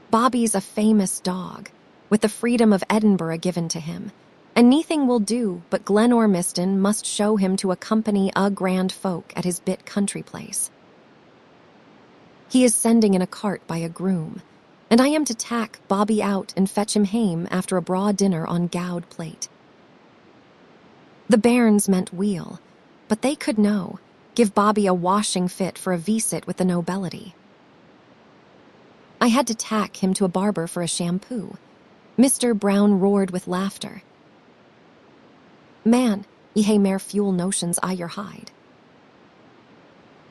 "Bobby's a famous dog, with the freedom of Edinburgh given to him, and neathing will do but Glenormiston must show him to accompany a grand folk at his bit country place. He is sending in a cart by a groom, and I am to tack Bobby out and fetch him hame after a braw dinner on gowd plate. The bairns meant weel, but they could no, give Bobby a washing fit for a visit with the nobility. I had to tack him to a barber for a shampoo. Mr. Brown roared with laughter. Man, ye hae mair fuel notions I your hide.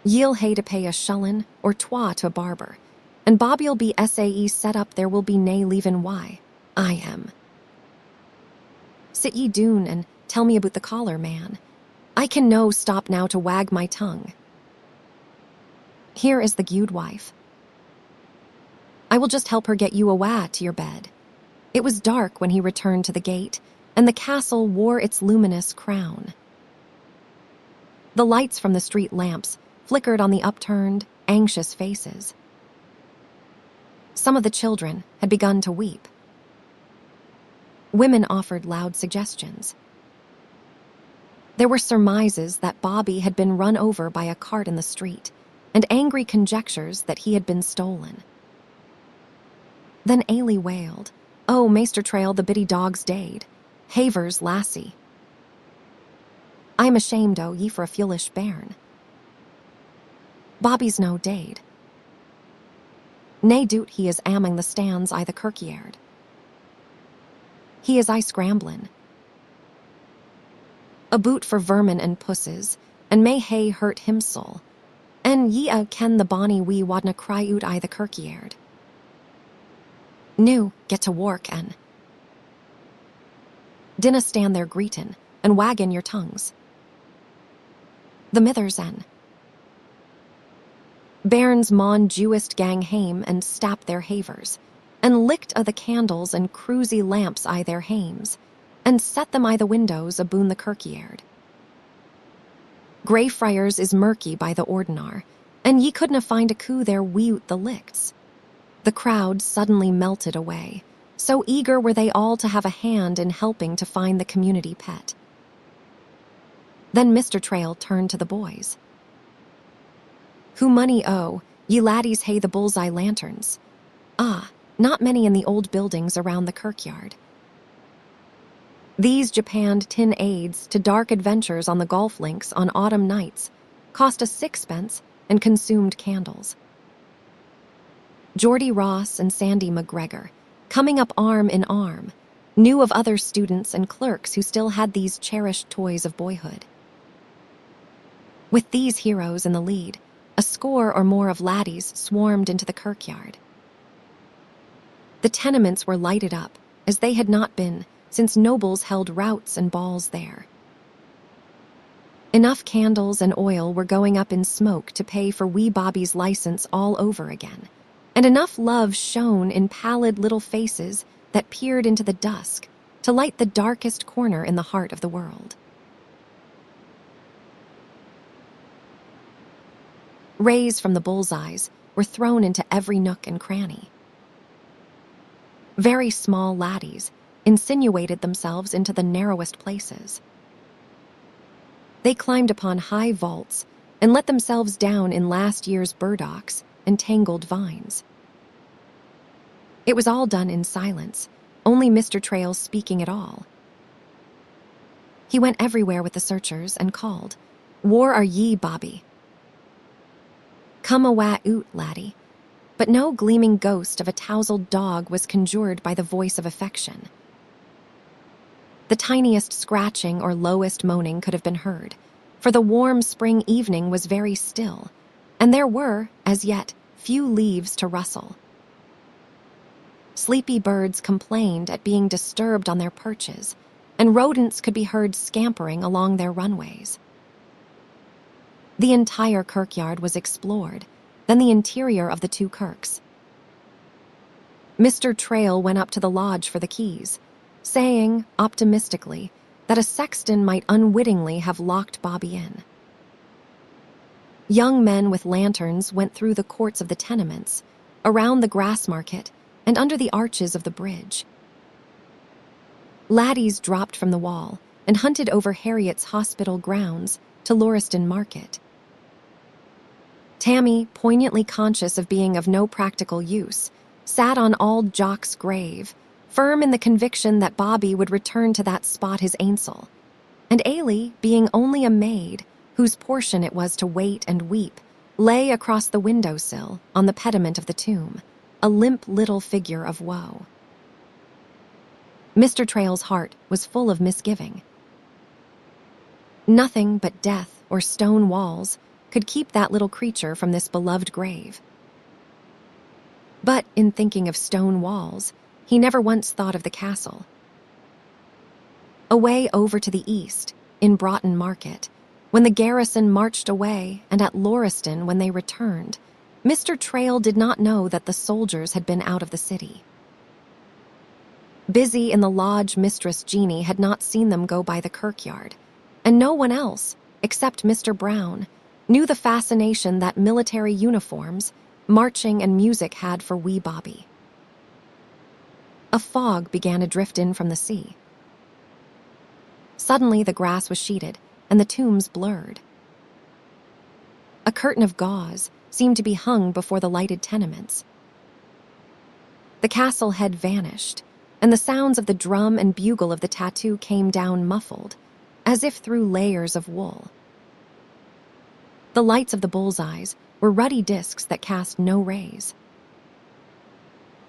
Ye'll hae to pay a shullin or twa to a barber, and Bobby'll be SAE set up there will be nae leavin' why. I am. Sit ye doon and tell me about the collar, man. I can no stop now to wag my tongue. Here is the gudewife. I will just help her get you awa to your bed. It was dark when he returned to the gate, and the castle wore its luminous crown. The lights from the street lamps flickered on the upturned, anxious faces. Some of the children had begun to weep. Women offered loud suggestions. There were surmises that Bobby had been run over by a cart in the street, and angry conjectures that he had been stolen. Then Ailey wailed, "Oh, Maester Trail, the biddy dog's daid. Haver's lassie. I'm ashamed o' ye for a foolish bairn. Bobby's no daid. Nae doot he is amming the stands I the kirkyard. He is I scramblin'. A boot for vermin and pusses, and may hae hurt himsel, and ye a ken the bonny wee wadna cry oot I the kirkyard. New, get to work, and dinna stand there greetin' and waggin' your tongues. The mithers en. Bairns maun Jewist gang hame and stap their havers, and licked o' the candles and cruisy lamps I their hames, and set them I the windows aboon the kirkyard. Greyfriars is murky by the ordinar, and ye couldna find a coo there wieoot the licks. The crowd suddenly melted away, so eager were they all to have a hand in helping to find the community pet. Then Mr. Trail turned to the boys. Who money owe, ye laddies hae the bullseye lanterns. Ah, not many in the old buildings around the kirkyard. These japanned tin aids to dark adventures on the golf links on autumn nights cost a sixpence and consumed candles. Geordie Ross and Sandy McGregor, coming up arm in arm, knew of other students and clerks who still had these cherished toys of boyhood. With these heroes in the lead, a score or more of laddies swarmed into the kirkyard. The tenements were lighted up, as they had not been, since nobles held routs and balls there. Enough candles and oil were going up in smoke to pay for wee Bobby's license all over again, and enough love shone in pallid little faces that peered into the dusk to light the darkest corner in the heart of the world. Rays from the bullseyes were thrown into every nook and cranny. Very small laddies insinuated themselves into the narrowest places. They climbed upon high vaults and let themselves down in last year's burdocks and tangled vines. It was all done in silence, only Mr. Trail speaking at all. He went everywhere with the searchers and called, "Where are ye, Bobby? Come awa oot, laddie." But no gleaming ghost of a tousled dog was conjured by the voice of affection. The tiniest scratching or lowest moaning could have been heard, for the warm spring evening was very still, and there were, as yet, few leaves to rustle. Sleepy birds complained at being disturbed on their perches, and rodents could be heard scampering along their runways. The entire kirkyard was explored, then the interior of the two kirks. Mr. Trail went up to the lodge for the keys, saying, optimistically, that a sexton might unwittingly have locked Bobby in. Young men with lanterns went through the courts of the tenements, around the Grassmarket, and under the arches of the bridge. Laddies dropped from the wall and hunted over Harriet's hospital grounds to Lauriston Market. Tammy, poignantly conscious of being of no practical use, sat on Auld Jock's grave, firm in the conviction that Bobby would return to that spot his ainsel. And Ailey, being only a maid, whose portion it was to wait and weep, lay across the windowsill on the pediment of the tomb, a limp little figure of woe. Mr. Traill's heart was full of misgiving. Nothing but death or stone walls could keep that little creature from this beloved grave. But in thinking of stone walls, he never once thought of the castle. Away over to the east, in Broughton Market, when the garrison marched away, and at Lauriston when they returned, Mr. Traill did not know that the soldiers had been out of the city. Busy in the lodge, Mistress Jeanie had not seen them go by the kirkyard, and no one else, except Mr. Brown, knew the fascination that military uniforms, marching and music had for wee Bobby. A fog began to drift in from the sea. Suddenly the grass was sheeted, and the tombs blurred. A curtain of gauze seemed to be hung before the lighted tenements. The castle had vanished, and the sounds of the drum and bugle of the tattoo came down muffled, as if through layers of wool. The lights of the bullseyes were ruddy discs that cast no rays.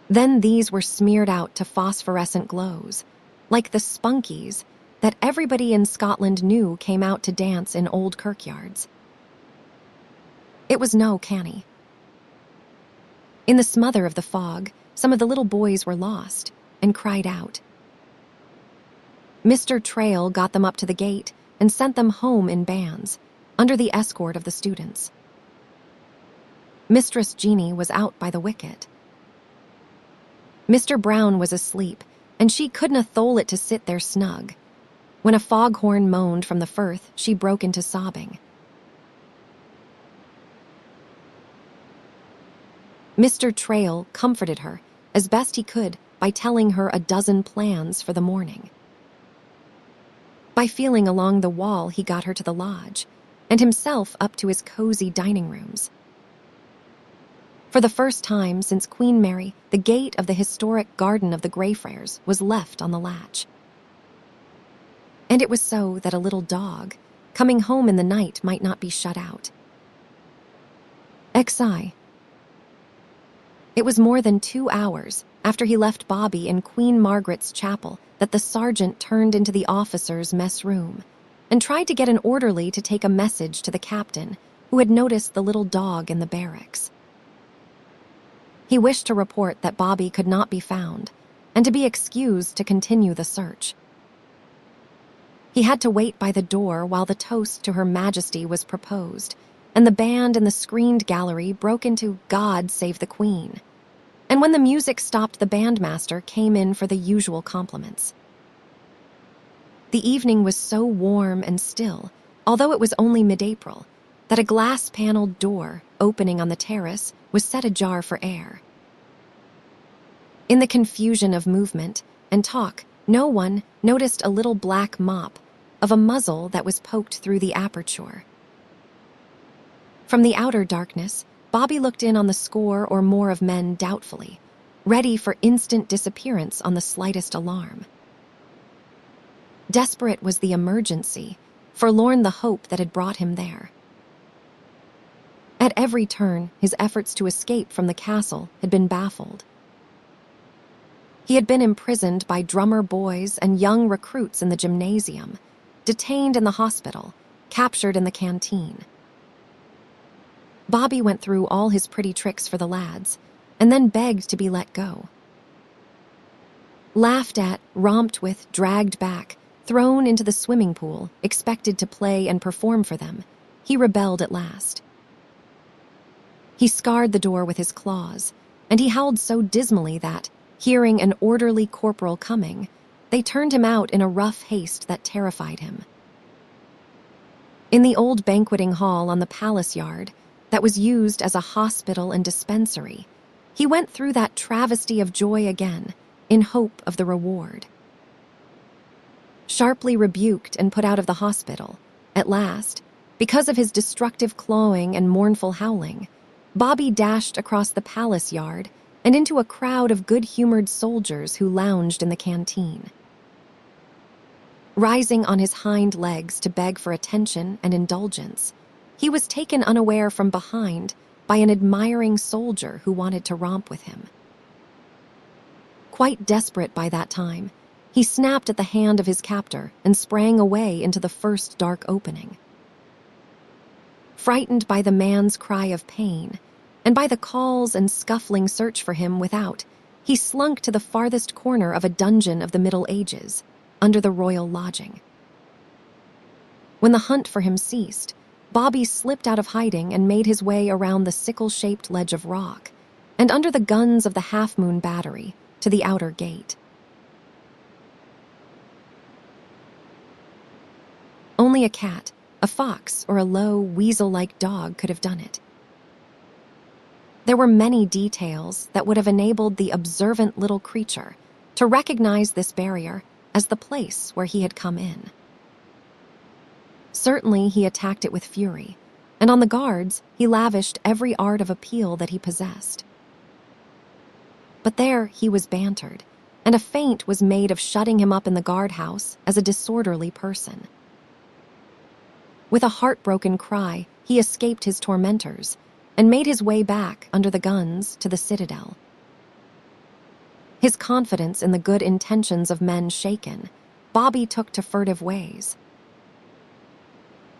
Then these were smeared out to phosphorescent glows, like the spunkies that everybody in Scotland knew came out to dance in old kirkyards. It was no canny. In the smother of the fog, some of the little boys were lost and cried out. Mr. Traill got them up to the gate and sent them home in bands, under the escort of the students. Mistress Jeanie was out by the wicket. Mr. Brown was asleep, and she couldna thole it to sit there snug. When a foghorn moaned from the firth, she broke into sobbing. Mr. Traill comforted her as best he could by telling her a dozen plans for the morning. By feeling along the wall, he got her to the lodge, and himself up to his cozy dining rooms. For the first time since Queen Mary, the gate of the historic garden of the Greyfriars was left on the latch. And it was so that a little dog, coming home in the night, might not be shut out. Skye. It was more than 2 hours after he left Bobby in Queen Margaret's chapel that the sergeant turned into the officers' mess room and tried to get an orderly to take a message to the captain, who had noticed the little dog in the barracks. He wished to report that Bobby could not be found and to be excused to continue the search. He had to wait by the door while the toast to Her Majesty was proposed, and the band in the screened gallery broke into God Save the Queen. And when the music stopped, the bandmaster came in for the usual compliments. The evening was so warm and still, although it was only mid-April, that a glass-paneled door opening on the terrace was set ajar for air. In the confusion of movement and talk, no one noticed a little black mop of a muzzle that was poked through the aperture. From the outer darkness, Bobby looked in on the score or more of men doubtfully, ready for instant disappearance on the slightest alarm. Desperate was the emergency, forlorn the hope that had brought him there. At every turn, his efforts to escape from the castle had been baffled. He had been imprisoned by drummer boys and young recruits in the gymnasium, detained in the hospital, captured in the canteen. Bobby went through all his pretty tricks for the lads, and then begged to be let go. Laughed at, romped with, dragged back, thrown into the swimming pool, expected to play and perform for them, he rebelled at last. He scarred the door with his claws, and he howled so dismally that, hearing an orderly corporal coming, they turned him out in a rough haste that terrified him. In the old banqueting hall on the palace yard, that was used as a hospital and dispensary, he went through that travesty of joy again, in hope of the reward. Sharply rebuked and put out of the hospital, at last, Because of his destructive clawing and mournful howling, Bobby dashed across the palace yard and into a crowd of good-humored soldiers who lounged in the canteen. Rising on his hind legs to beg for attention and indulgence, he was taken unaware from behind by an admiring soldier who wanted to romp with him. Quite desperate by that time, he snapped at the hand of his captor and sprang away into the first dark opening. Frightened by the man's cry of pain, and by the calls and scuffling search for him without, he slunk to the farthest corner of a dungeon of the Middle Ages, under the royal lodging. When the hunt for him ceased, Bobby slipped out of hiding and made his way around the sickle-shaped ledge of rock, and under the guns of the half-moon battery, to the outer gate. Only a cat, a fox, or a low, weasel-like dog could have done it. There were many details that would have enabled the observant little creature to recognize this barrier as the place where he had come in. Certainly he attacked it with fury, and on the guards he lavished every art of appeal that he possessed. But there he was bantered, and a feint was made of shutting him up in the guardhouse as a disorderly person. With a heartbroken cry, he escaped his tormentors and made his way back under the guns to the citadel. His confidence in the good intentions of men shaken, Bobby took to furtive ways.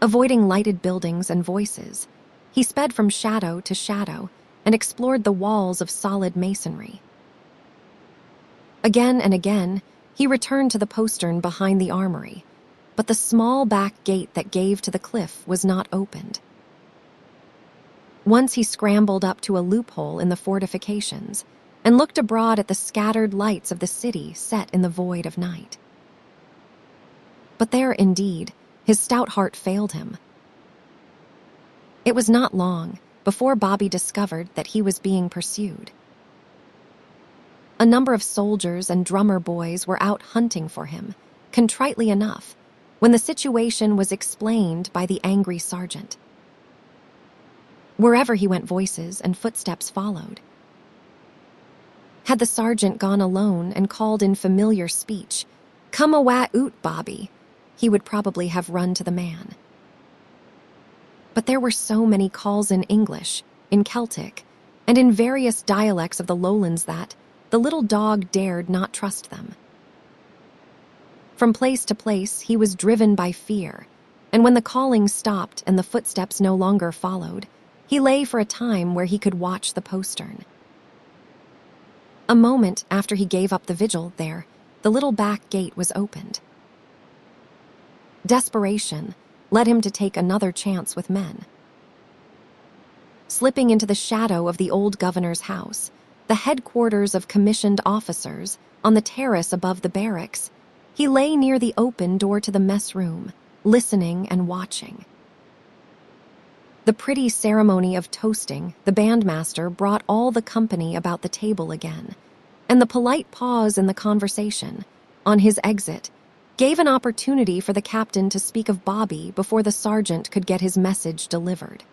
Avoiding lighted buildings and voices, he sped from shadow to shadow and explored the walls of solid masonry. Again and again, he returned to the postern behind the armory, but the small back gate that gave to the cliff was not opened. Once he scrambled up to a loophole in the fortifications and looked abroad at the scattered lights of the city set in the void of night. But there, indeed, his stout heart failed him. It was not long before Bobby discovered that he was being pursued. A number of soldiers and drummer boys were out hunting for him, contritely enough, when the situation was explained by the angry sergeant. Wherever he went, voices and footsteps followed. Had the sergeant gone alone and called in familiar speech, "Come awa oot, Bobby," he would probably have run to the man. But there were so many calls in English, in Celtic, and in various dialects of the lowlands that the little dog dared not trust them. From place to place, he was driven by fear, and when the calling stopped and the footsteps no longer followed, he lay for a time where he could watch the postern. A moment after he gave up the vigil there, the little back gate was opened. Desperation led him to take another chance with men. Slipping into the shadow of the old governor's house, the headquarters of commissioned officers on the terrace above the barracks, he lay near the open door to the mess room, listening and watching. The pretty ceremony of toasting, the bandmaster brought all the company about the table again, and the polite pause in the conversation, on his exit, gave an opportunity for the captain to speak of Bobby before the sergeant could get his message delivered.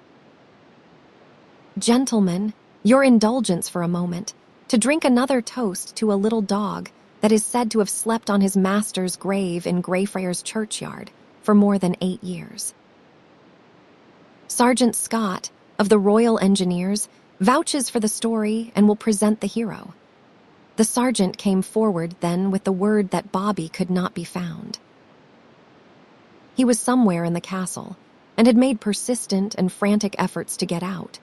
"Gentlemen, your indulgence for a moment, to drink another toast to a little dog that is said to have slept on his master's grave in Greyfriars churchyard for more than 8 years. Sergeant Scott, of the Royal Engineers, vouches for the story and will present the hero." The sergeant came forward then with the word that Bobby could not be found. He was somewhere in the castle and had made persistent and frantic efforts to get out.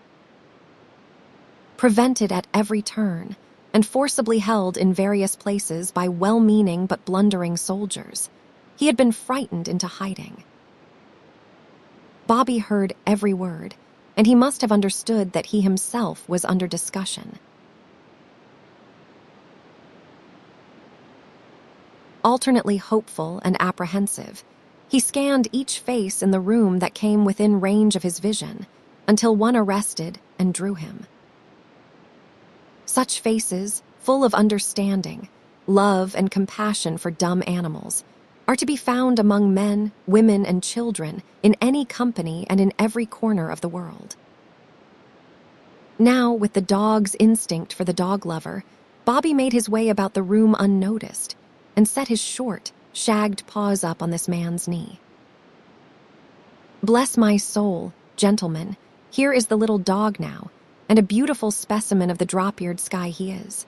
Prevented at every turn and forcibly held in various places by well-meaning but blundering soldiers, he had been frightened into hiding. Bobby heard every word, and he must have understood that he himself was under discussion. Alternately hopeful and apprehensive, he scanned each face in the room that came within range of his vision, until one arrested and drew him. Such faces, full of understanding, love, and compassion for dumb animals, are to be found among men, women, and children in any company and in every corner of the world. Now, with the dog's instinct for the dog lover, Bobby made his way about the room unnoticed and set his short, shagged paws up on this man's knee. "Bless my soul, gentlemen, here is the little dog now, and a beautiful specimen of the drop-eared Skye he is.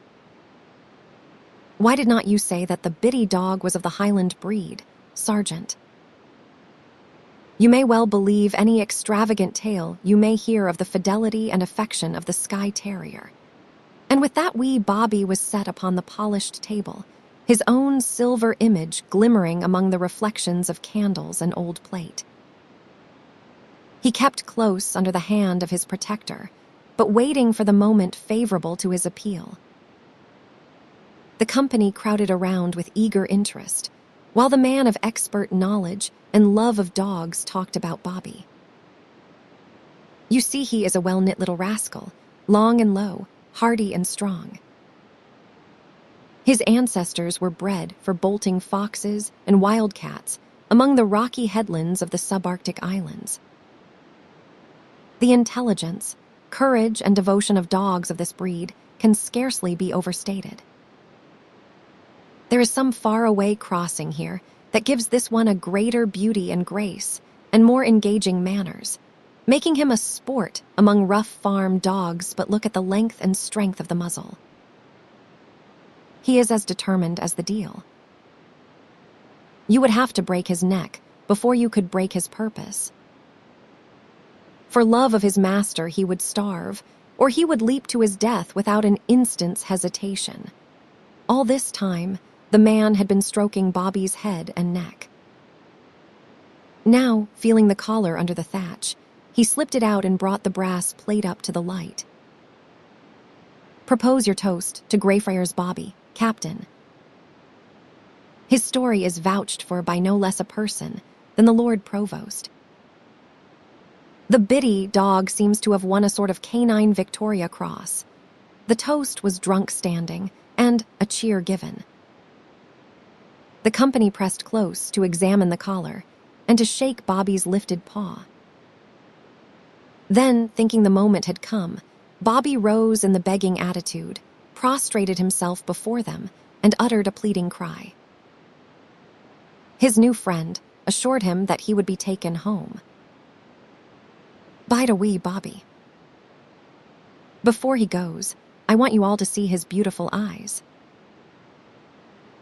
Why did not you say that the bitty dog was of the Highland breed, Sergeant? You may well believe any extravagant tale you may hear of the fidelity and affection of the Skye terrier." And with that wee Bobby was set upon the polished table, his own silver image glimmering among the reflections of candles and old plate. He kept close under the hand of his protector, but waiting for the moment favorable to his appeal. The company crowded around with eager interest, while the man of expert knowledge and love of dogs talked about Bobby. "You see he is a well-knit little rascal, long and low, hardy and strong. His ancestors were bred for bolting foxes and wildcats among the rocky headlands of the subarctic islands. The intelligence, courage, and devotion of dogs of this breed can scarcely be overstated. There is some faraway crossing here that gives this one a greater beauty and grace and more engaging manners, making him a sport among rough farm dogs, but look at the length and strength of the muzzle. He is as determined as the deal. You would have to break his neck before you could break his purpose. For love of his master he would starve, or he would leap to his death without an instant's hesitation. All this time, the man had been stroking Bobby's head and neck. Now, feeling the collar under the thatch, he slipped it out and brought the brass plate up to the light. "Propose your toast to Greyfriars Bobby, Captain. His story is vouched for by no less a person than the Lord Provost. The bitty dog seems to have won a sort of canine Victoria Cross. The toast was drunk standing, and a cheer given. The company pressed close to examine the collar and to shake Bobby's lifted paw. Then, thinking the moment had come, Bobby rose in the begging attitude, prostrated himself before them, and uttered a pleading cry. His new friend assured him that he would be taken home. "Bide a wee, Bobby. Before he goes, I want you all to see his beautiful eyes.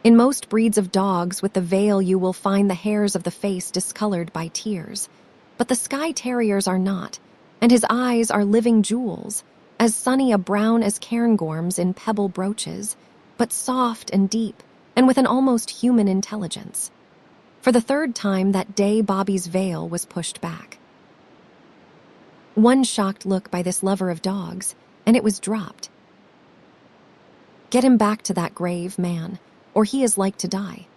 In most breeds of dogs with the veil you will find the hairs of the face discolored by tears, but the Skye terriers are not, and his eyes are living jewels, as sunny a brown as cairngorms in pebble brooches, but soft and deep, and with an almost human intelligence." For the third time that day Bobby's veil was pushed back. One shocked look by this lover of dogs, and it was dropped. "Get him back to that grave, man, or he is like to die."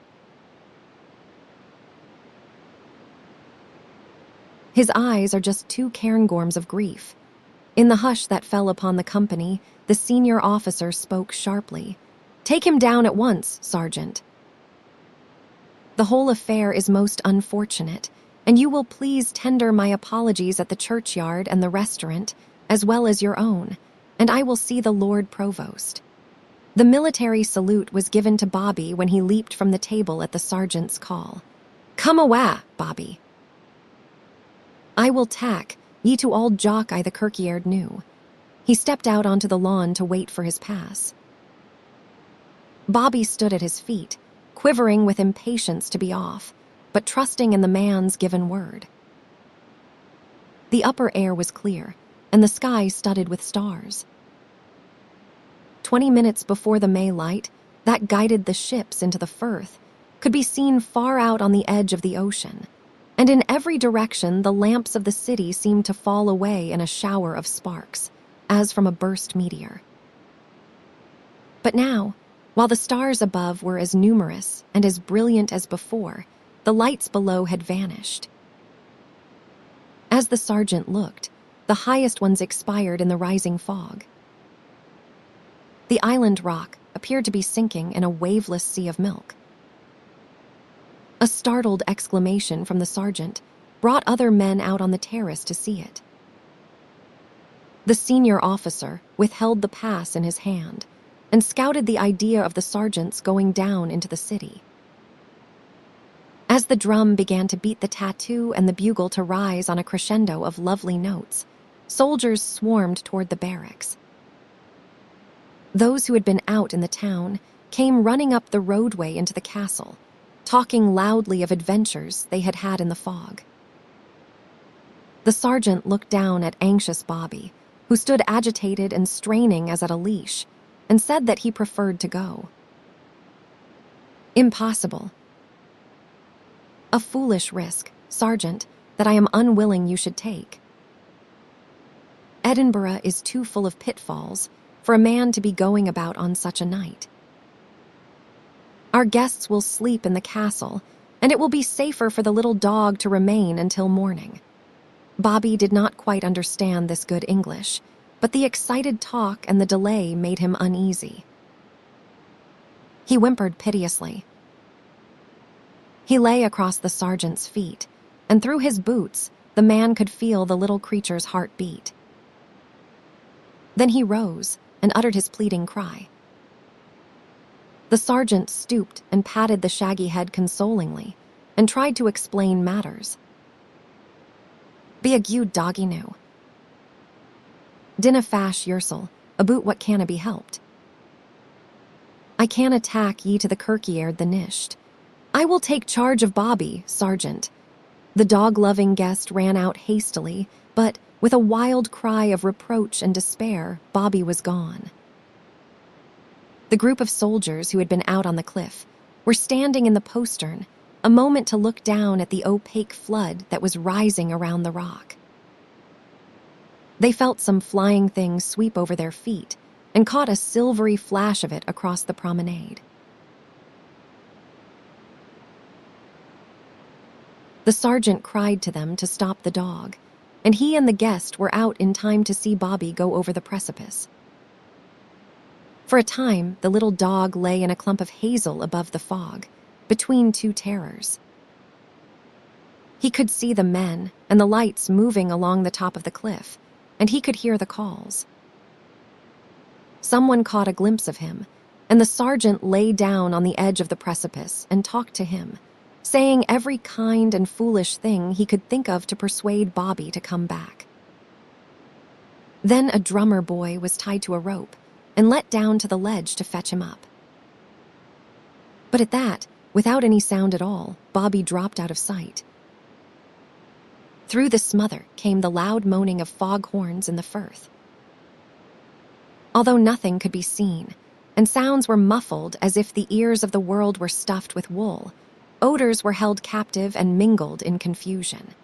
His eyes are just two cairngorms of grief. In the hush that fell upon the company, the senior officer spoke sharply. "Take him down at once, Sergeant. The whole affair is most unfortunate, and you will please tender my apologies at the churchyard and the restaurant, as well as your own, and I will see the Lord Provost." The military salute was given to Bobby when he leaped from the table at the sergeant's call. "Come awa, Bobby. I will tack ye to Auld Jock I the kirkyard knew." He stepped out onto the lawn to wait for his pass. Bobby stood at his feet, quivering with impatience to be off, but trusting in the man's given word. The upper air was clear, and the sky studded with stars. 20 minutes before the May light, that guided the ships into the Firth, could be seen far out on the edge of the ocean, and in every direction the lamps of the city seemed to fall away in a shower of sparks, as from a burst meteor. But now, while the stars above were as numerous and as brilliant as before, the lights below had vanished. As the sergeant looked, the highest ones expired in the rising fog. The island rock appeared to be sinking in a waveless sea of milk. A startled exclamation from the sergeant brought other men out on the terrace to see it. The senior officer withheld the pass in his hand and scouted the idea of the sergeants going down into the city. As the drum began to beat the tattoo and the bugle to rise on a crescendo of lovely notes, soldiers swarmed toward the barracks. Those who had been out in the town came running up the roadway into the castle, talking loudly of adventures they had had in the fog. The sergeant looked down at anxious Bobby, who stood agitated and straining as at a leash, and said that he preferred to go. "Impossible. A foolish risk, Sergeant, that I am unwilling you should take. Edinburgh is too full of pitfalls for a man to be going about on such a night. Our guests will sleep in the castle, and it will be safer for the little dog to remain until morning." Bobby did not quite understand this good English, but the excited talk and the delay made him uneasy. He whimpered piteously. He lay across the sergeant's feet, and through his boots, the man could feel the little creature's heart beat. Then he rose and uttered his pleading cry. The sergeant stooped and patted the shaggy head consolingly and tried to explain matters. "Be a gude doggy noo. Dinna fash yersel, aboot what canna be helped. I can attack ye to the kirkyard the nisht. I will take charge of Bobby, Sergeant." The dog-loving guest ran out hastily, but with a wild cry of reproach and despair, Bobby was gone. The group of soldiers who had been out on the cliff were standing in the postern, a moment to look down at the opaque flood that was rising around the rock. They felt some flying thing sweep over their feet and caught a silvery flash of it across the promenade. The sergeant cried to them to stop the dog, and he and the guest were out in time to see Bobby go over the precipice. For a time, the little dog lay in a clump of hazel above the fog, between two terriers. He could see the men and the lights moving along the top of the cliff, and he could hear the calls. Someone caught a glimpse of him, and the sergeant lay down on the edge of the precipice and talked to him, saying every kind and foolish thing he could think of to persuade Bobby to come back. Then a drummer boy was tied to a rope and let down to the ledge to fetch him up. But at that, without any sound at all, Bobby dropped out of sight. Through the smother came the loud moaning of foghorns in the firth. Although nothing could be seen, and sounds were muffled as if the ears of the world were stuffed with wool, odors were held captive and mingled in confusion.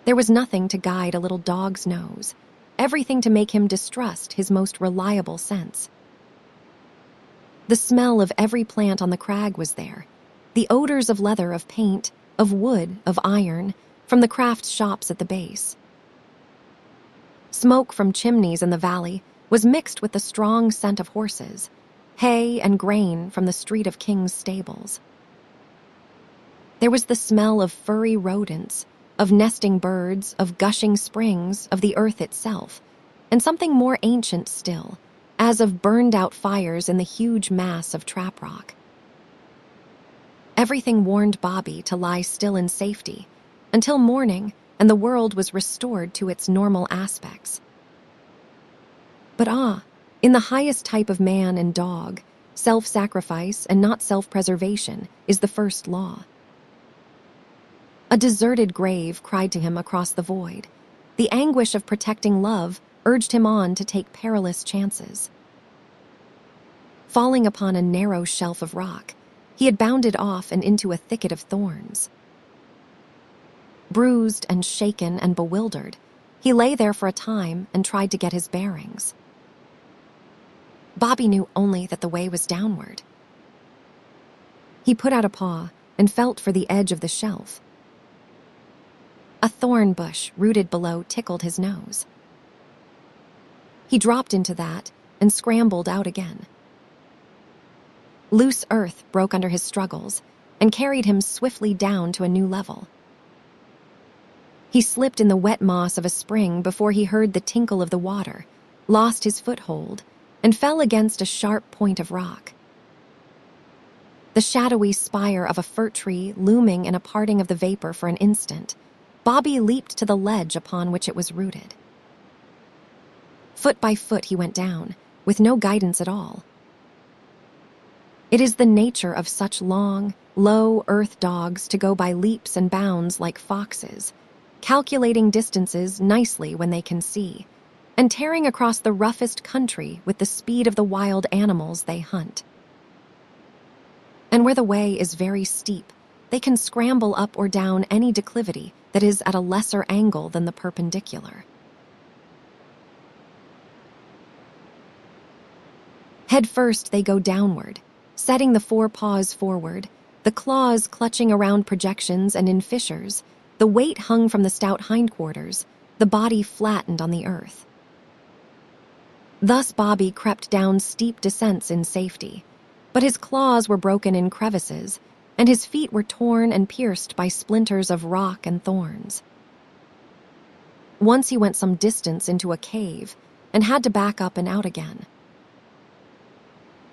There was nothing to guide a little dog's nose, everything to make him distrust his most reliable sense. The smell of every plant on the crag was there, the odors of leather, of paint, of wood, of iron, from the craft shops at the base. Smoke from chimneys in the valley was mixed with the strong scent of horses, hay and grain from the Street of King's stables. There was the smell of furry rodents, of nesting birds, of gushing springs, of the earth itself, and something more ancient still, as of burned-out fires in the huge mass of trap rock. Everything warned Bobby to lie still in safety, until morning and the world was restored to its normal aspects. But in the highest type of man and dog, self-sacrifice and not self-preservation is the first law. A deserted grave cried to him across the void. The anguish of protecting love urged him on to take perilous chances. Falling upon a narrow shelf of rock, he had bounded off and into a thicket of thorns. Bruised and shaken and bewildered, he lay there for a time and tried to get his bearings. Bobby knew only that the way was downward. He put out a paw and felt for the edge of the shelf. A thorn bush rooted below tickled his nose. He dropped into that and scrambled out again. Loose earth broke under his struggles, and carried him swiftly down to a new level. He slipped in the wet moss of a spring before he heard the tinkle of the water, lost his foothold, and fell against a sharp point of rock. The shadowy spire of a fir tree looming in a parting of the vapor for an instant, Bobby leaped to the ledge upon which it was rooted. Foot by foot he went down, with no guidance at all. It is the nature of such long, low earth dogs to go by leaps and bounds like foxes, calculating distances nicely when they can see, and tearing across the roughest country with the speed of the wild animals they hunt. And where the way is very steep, they can scramble up or down any declivity that is at a lesser angle than the perpendicular. Head first they go downward, setting the four paws forward, the claws clutching around projections and in fissures, the weight hung from the stout hindquarters, the body flattened on the earth. Thus Bobby crept down steep descents in safety, but his claws were broken in crevices, and his feet were torn and pierced by splinters of rock and thorns. Once he went some distance into a cave and had to back up and out again.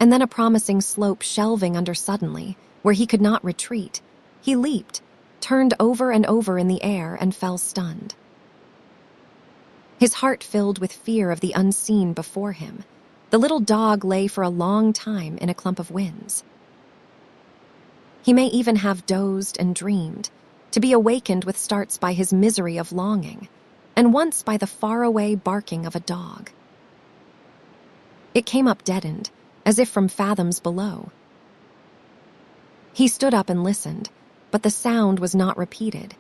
And then a promising slope shelving under suddenly, where he could not retreat, he leaped, turned over and over in the air, and fell stunned. His heart filled with fear of the unseen before him, the little dog lay for a long time in a clump of whins. He may even have dozed and dreamed, to be awakened with starts by his misery of longing, and once by the faraway barking of a dog. It came up deadened, as if from fathoms below. He stood up and listened, but the sound was not repeated.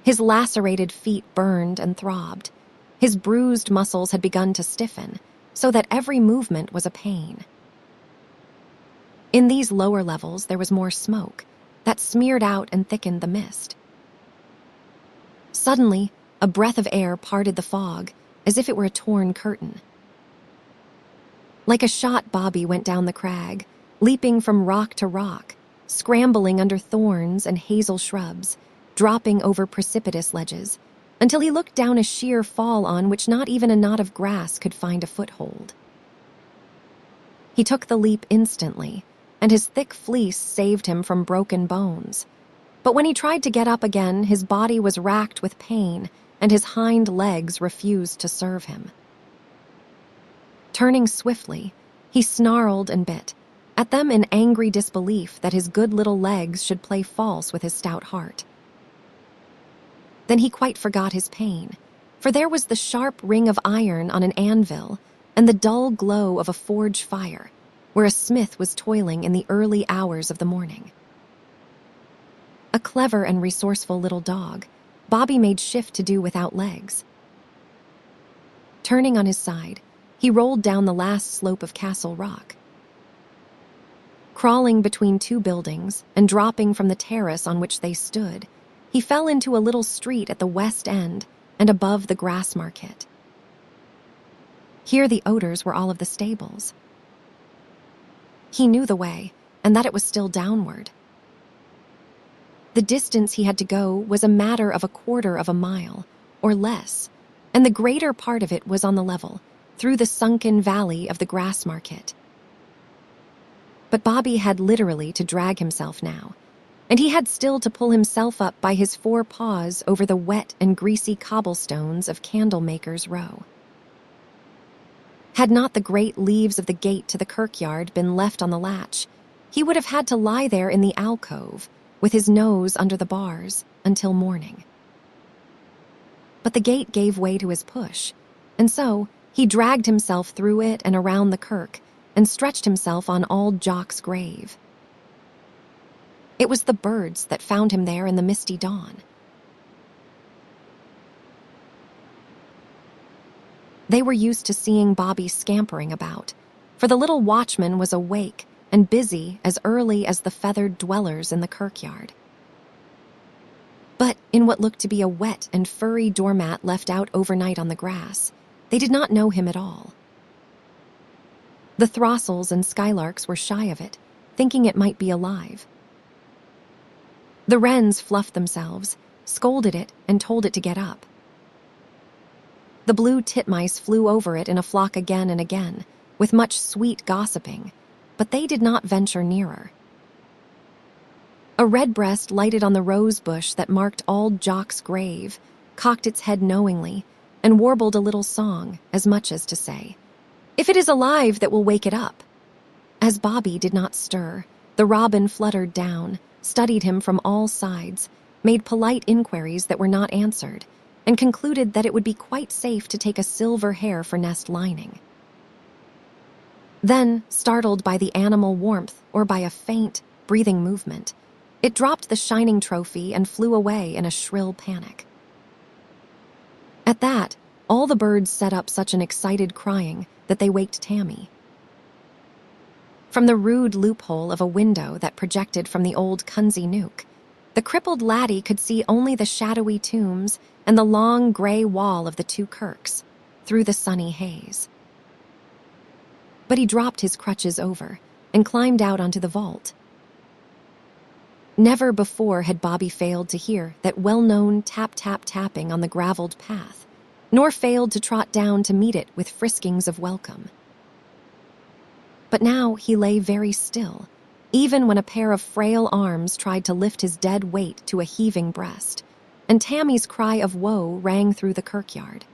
His lacerated feet burned and throbbed. His bruised muscles had begun to stiffen, so that every movement was a pain. In these lower levels there was more smoke that smeared out and thickened the mist. Suddenly, a breath of air parted the fog, as if it were a torn curtain. Like a shot, Bobby went down the crag, leaping from rock to rock, scrambling under thorns and hazel shrubs, dropping over precipitous ledges, until he looked down a sheer fall on which not even a knot of grass could find a foothold. He took the leap instantly, and his thick fleece saved him from broken bones. But when he tried to get up again, his body was racked with pain, and his hind legs refused to serve him. Turning swiftly, he snarled and bit, at them in angry disbelief that his good little legs should play false with his stout heart. Then he quite forgot his pain, for there was the sharp ring of iron on an anvil and the dull glow of a forge fire, where a smith was toiling in the early hours of the morning. A clever and resourceful little dog, Bobby made shift to do without legs. Turning on his side, he rolled down the last slope of Castle Rock. Crawling between two buildings and dropping from the terrace on which they stood, he fell into a little street at the west end and above the Grassmarket. Here the odors were all of the stables. He knew the way, and that it was still downward. The distance he had to go was a matter of a quarter of a mile, or less, and the greater part of it was on the level, through the sunken valley of the Grassmarket. But Bobby had literally to drag himself now, and he had still to pull himself up by his four paws over the wet and greasy cobblestones of Candlemaker's Row. Had not the great leaves of the gate to the kirkyard been left on the latch, he would have had to lie there in the alcove, with his nose under the bars, until morning. But the gate gave way to his push, and so he dragged himself through it and around the kirk, and stretched himself on Auld Jock's grave. It was the birds that found him there in the misty dawn. They were used to seeing Bobby scampering about, for the little watchman was awake and busy as early as the feathered dwellers in the kirkyard. But in what looked to be a wet and furry doormat left out overnight on the grass, they did not know him at all. The throstles and skylarks were shy of it, thinking it might be alive. The wrens fluffed themselves, scolded it, and told it to get up. The blue titmice flew over it in a flock again and again, with much sweet gossiping, but they did not venture nearer. A redbreast lighted on the rose bush that marked Auld Jock's grave, cocked its head knowingly, and warbled a little song, as much as to say, "If it is alive, that will wake it up." As Bobby did not stir, the robin fluttered down, studied him from all sides, made polite inquiries that were not answered, and concluded that it would be quite safe to take a silver hair for nest lining. Then, startled by the animal warmth or by a faint, breathing movement, it dropped the shining trophy and flew away in a shrill panic. At that, all the birds set up such an excited crying that they waked Tammy. From the rude loophole of a window that projected from the old Cunsey Nook, the crippled laddie could see only the shadowy tombs and the long grey wall of the two kirks through the sunny haze. But he dropped his crutches over and climbed out onto the vault. Never before had Bobby failed to hear that well-known tap-tap-tapping on the graveled path, nor failed to trot down to meet it with friskings of welcome. But now he lay very still, even when a pair of frail arms tried to lift his dead weight to a heaving breast, and Tammy's cry of woe rang through the kirkyard.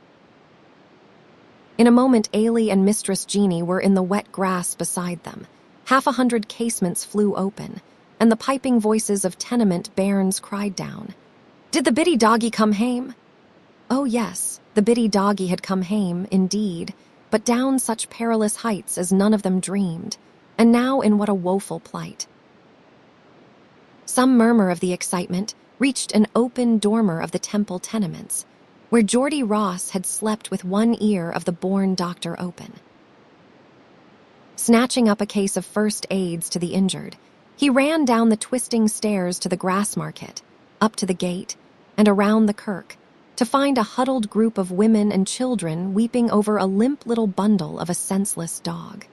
In a moment, Ailey and Mistress Jeanie were in the wet grass beside them. 100 casements flew open, and the piping voices of tenement bairns cried down, "Did the biddy doggie come hame?" Oh yes, the biddy doggie had come hame, indeed, but down such perilous heights as none of them dreamed, and now in what a woeful plight. Some murmur of the excitement reached an open dormer of the Temple tenements, where Geordie Ross had slept with one ear of the born doctor open. Snatching up a case of first aids to the injured, he ran down the twisting stairs to the Grassmarket, up to the gate, and around the kirk, to find a huddled group of women and children weeping over a limp little bundle of a senseless dog.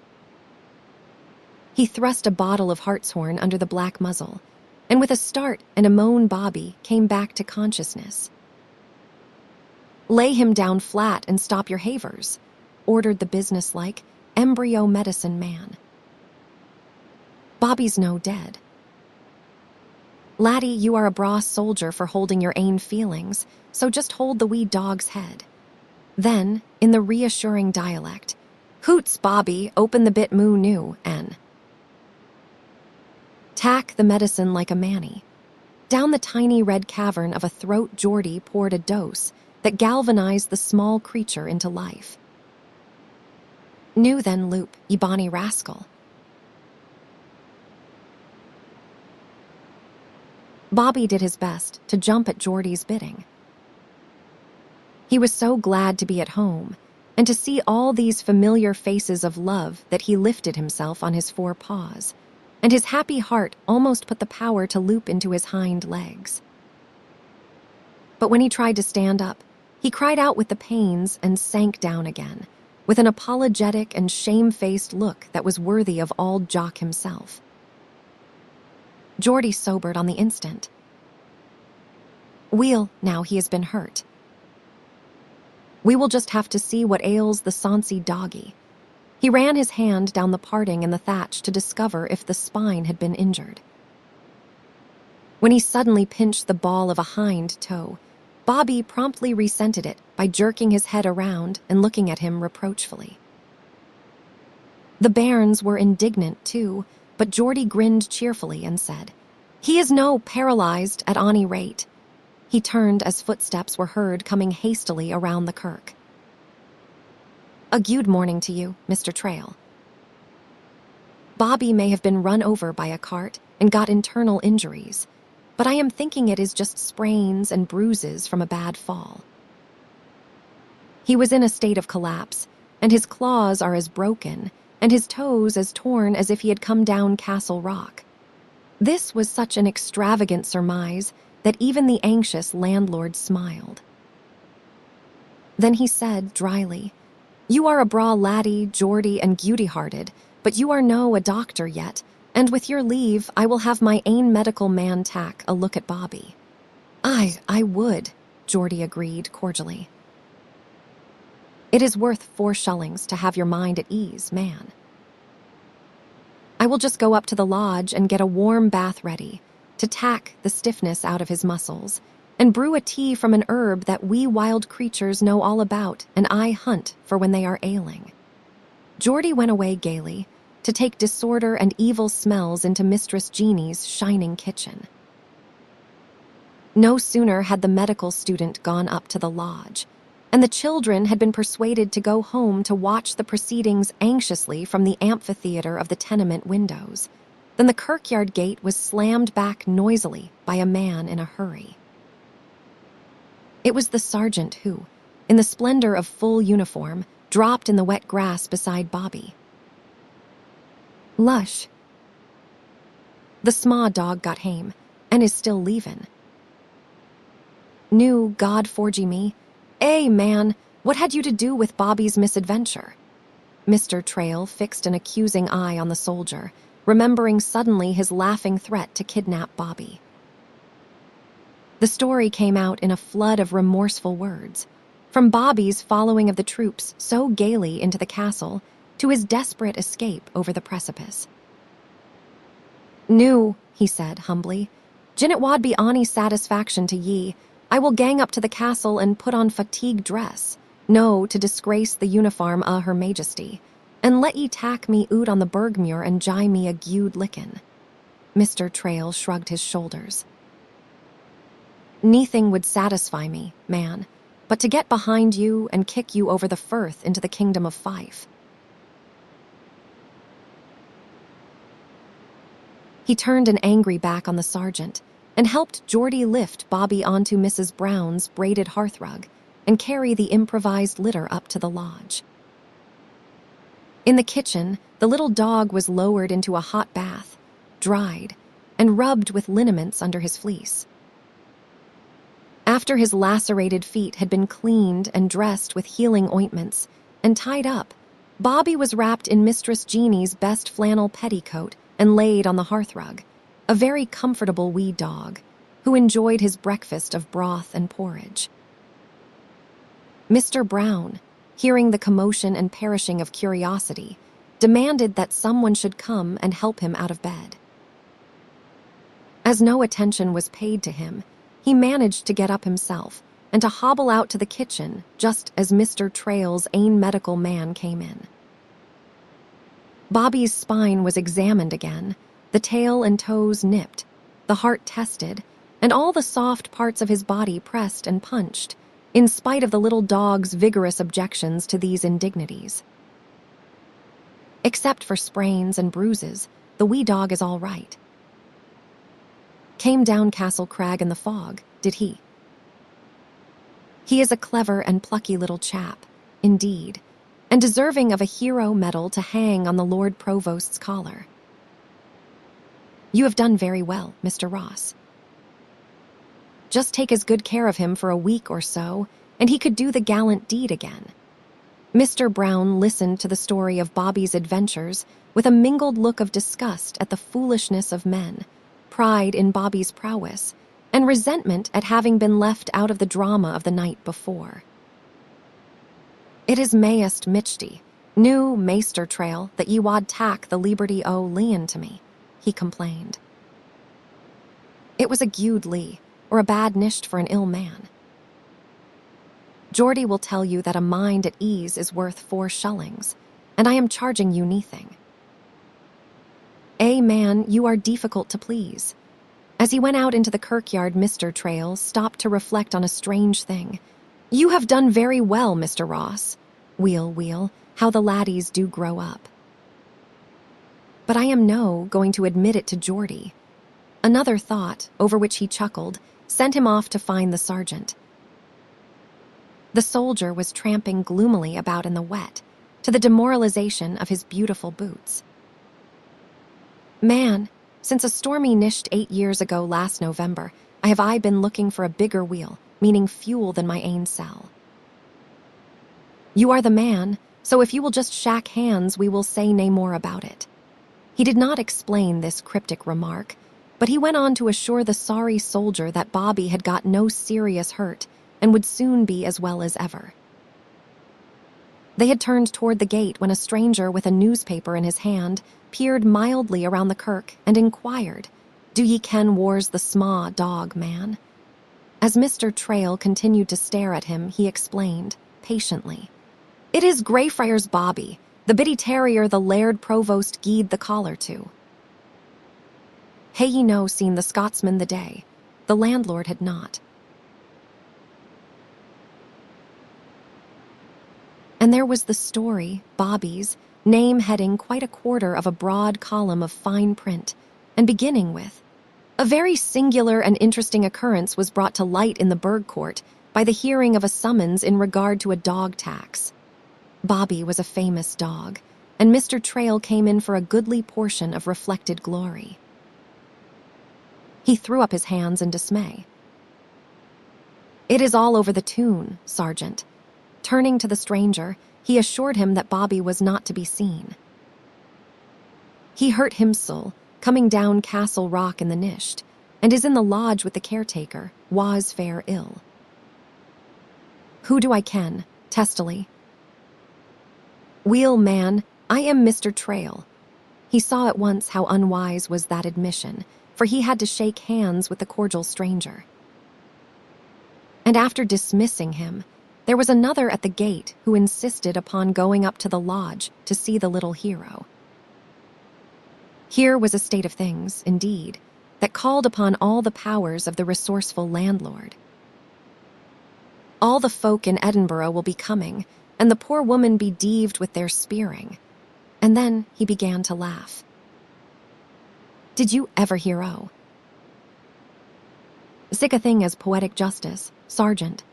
He thrust a bottle of hartshorn under the black muzzle, and with a start and a moan Bobby came back to consciousness. "Lay him down flat and stop your havers," ordered the businesslike, embryo medicine man. "Bobby's no dead." "Laddie, you are a braw soldier for holding your ain feelings, so just hold the wee dog's head." Then, in the reassuring dialect, "Hoots, Bobby, open the bit moo new, en." Tack the medicine like a manny. Down the tiny red cavern of a throat Geordie poured a dose that galvanized the small creature into life. "New then, Loop, ye bonny rascal." Bobby did his best to jump at Geordie's bidding. He was so glad to be at home and to see all these familiar faces of love that he lifted himself on his 4 paws, and his happy heart almost put the power to loop into his hind legs. But when he tried to stand up, he cried out with the pains and sank down again, with an apologetic and shame-faced look that was worthy of Auld Jock himself. Geordie sobered on the instant. "Weel, now he has been hurt. We will just have to see what ails the sonsie doggie." He ran his hand down the parting in the thatch to discover if the spine had been injured. When he suddenly pinched the ball of a hind toe, Bobby promptly resented it by jerking his head around and looking at him reproachfully. The bairns were indignant too, but Geordie grinned cheerfully and said, "He is no paralyzed at ony rate." He turned as footsteps were heard coming hastily around the kirk. "A good morning to you, Mr. Trail." "Bobby may have been run over by a cart and got internal injuries, but I am thinking it is just sprains and bruises from a bad fall." He was in a state of collapse, and his claws are as broken, and his toes as torn as if he had come down Castle Rock. This was such an extravagant surmise that even the anxious landlord smiled. Then he said dryly, "You are a braw laddie, Geordie, and gouty-hearted, but you are no a doctor yet, And with your leave, I will have my ain medical man tak a look at Bobby. I would, Geordie agreed cordially. It is worth 4 shillings to have your mind at ease, man. I will just go up to the lodge and get a warm bath ready, to tack the stiffness out of his muscles, and brew a tea from an herb that we wild creatures know all about and I hunt for when they are ailing. Geordie went away gaily, to take disorder and evil smells into Mistress Jeannie's shining kitchen. No sooner had the medical student gone up to the lodge, and the children had been persuaded to go home to watch the proceedings anxiously from the amphitheater of the tenement windows, than the kirkyard gate was slammed back noisily by a man in a hurry. It was the sergeant who, in the splendor of full uniform, dropped in the wet grass beside Bobby. Lush. The sma dog got hame, and is still leavin'. New God forgy me. Man, what had you to do with Bobby's misadventure? Mr. Trail fixed an accusing eye on the soldier, remembering suddenly his laughing threat to kidnap Bobby. The story came out in a flood of remorseful words, from Bobby's following of the troops so gaily into the castle to his desperate escape over the precipice. "New," he said humbly, "Jinnit wad be ony satisfaction to ye. I will gang up to the castle and put on fatigue dress, no to disgrace the uniform o' Her Majesty, and let ye tack me oot on the Burgmuir and gie me a gude lickin'." Mr. Trail shrugged his shoulders. "Nothing would satisfy me, man, but to get behind you and kick you over the firth into the kingdom of Fife." He turned an angry back on the sergeant and helped Geordie lift Bobby onto Mrs. Brown's braided hearthrug and carry the improvised litter up to the lodge. In the kitchen, the little dog was lowered into a hot bath, dried, and rubbed with liniments under his fleece. After his lacerated feet had been cleaned and dressed with healing ointments and tied up, Bobby was wrapped in Mistress Jeannie's best flannel petticoat and laid on the hearthrug, a very comfortable wee dog, who enjoyed his breakfast of broth and porridge. Mr. Brown, hearing the commotion and perishing of curiosity, demanded that someone should come and help him out of bed. As no attention was paid to him, he managed to get up himself and to hobble out to the kitchen just as Mr. Trail's ain medical man came in. Bobby's spine was examined again, the tail and toes nipped, the heart tested, and all the soft parts of his body pressed and punched, in spite of the little dog's vigorous objections to these indignities. Except for sprains and bruises, the wee dog is all right. Came down Castle Crag in the fog, did he? He is a clever and plucky little chap, indeed, and deserving of a hero medal to hang on the Lord Provost's collar. You have done very well, Mr. Ross. Just take as good care of him for a week or so, and he could do the gallant deed again. Mr. Brown listened to the story of Bobby's adventures with a mingled look of disgust at the foolishness of men, pride in Bobby's prowess, and resentment at having been left out of the drama of the night before. "It is mayest Michty, new Maester Trail, that ye wad tack the liberty o' leein to me," he complained. "It was a gude lee, or a bad nisht for an ill man. Geordie will tell you that a mind at ease is worth 4 shillings, and I am charging you nothing. Man, you are difficult to please." As he went out into the kirkyard, Mr. Trail stopped to reflect on a strange thing. "You have done very well, Mr. Ross. Weel, how the laddies do grow up. But I am no going to admit it to Geordie." Another thought, over which he chuckled, sent him off to find the sergeant. The soldier was tramping gloomily about in the wet, to the demoralization of his beautiful boots. "Man, since a stormy nisht 8 years ago last November, I have been looking for a bigger wheel, meaning fuel than my ain sell. You are the man, so if you will just shack hands, we will say nae more about it." He did not explain this cryptic remark, but he went on to assure the sorry soldier that Bobby had got no serious hurt and would soon be as well as ever. They had turned toward the gate when a stranger with a newspaper in his hand peered mildly around the kirk and inquired, "Do ye ken whar's the sma dog, man?" As Mr. Trail continued to stare at him, he explained, patiently, "It is Greyfriars Bobby, the bitty terrier the Laird Provost gied the collar to." Hae ye no seen the Scotsman the day? The landlord had not. And there was the story, Bobby's, name heading quite a quarter of a broad column of fine print, and beginning with, "A very singular and interesting occurrence was brought to light in the Burgh Court by the hearing of a summons in regard to a dog tax." Bobby was a famous dog, and Mr. Trail came in for a goodly portion of reflected glory. He threw up his hands in dismay. "It is all over the tune, Sergeant." Turning to the stranger, he assured him that Bobby was not to be seen. "He hurt himsel, coming down Castle Rock in the Nisht, and is in the lodge with the caretaker, was fair ill." "Who do I ken?" testily. "Weel, man, I am Mr. Trail." He saw at once how unwise was that admission, for he had to shake hands with the cordial stranger. And after dismissing him, there was another at the gate who insisted upon going up to the lodge to see the little hero. Here was a state of things, indeed, that called upon all the powers of the resourceful landlord. "All the folk in Edinburgh will be coming, and the poor woman be deaved with their spearing." And then he began to laugh. "Did you ever hear o' sic a thing as poetic justice, Sergeant?"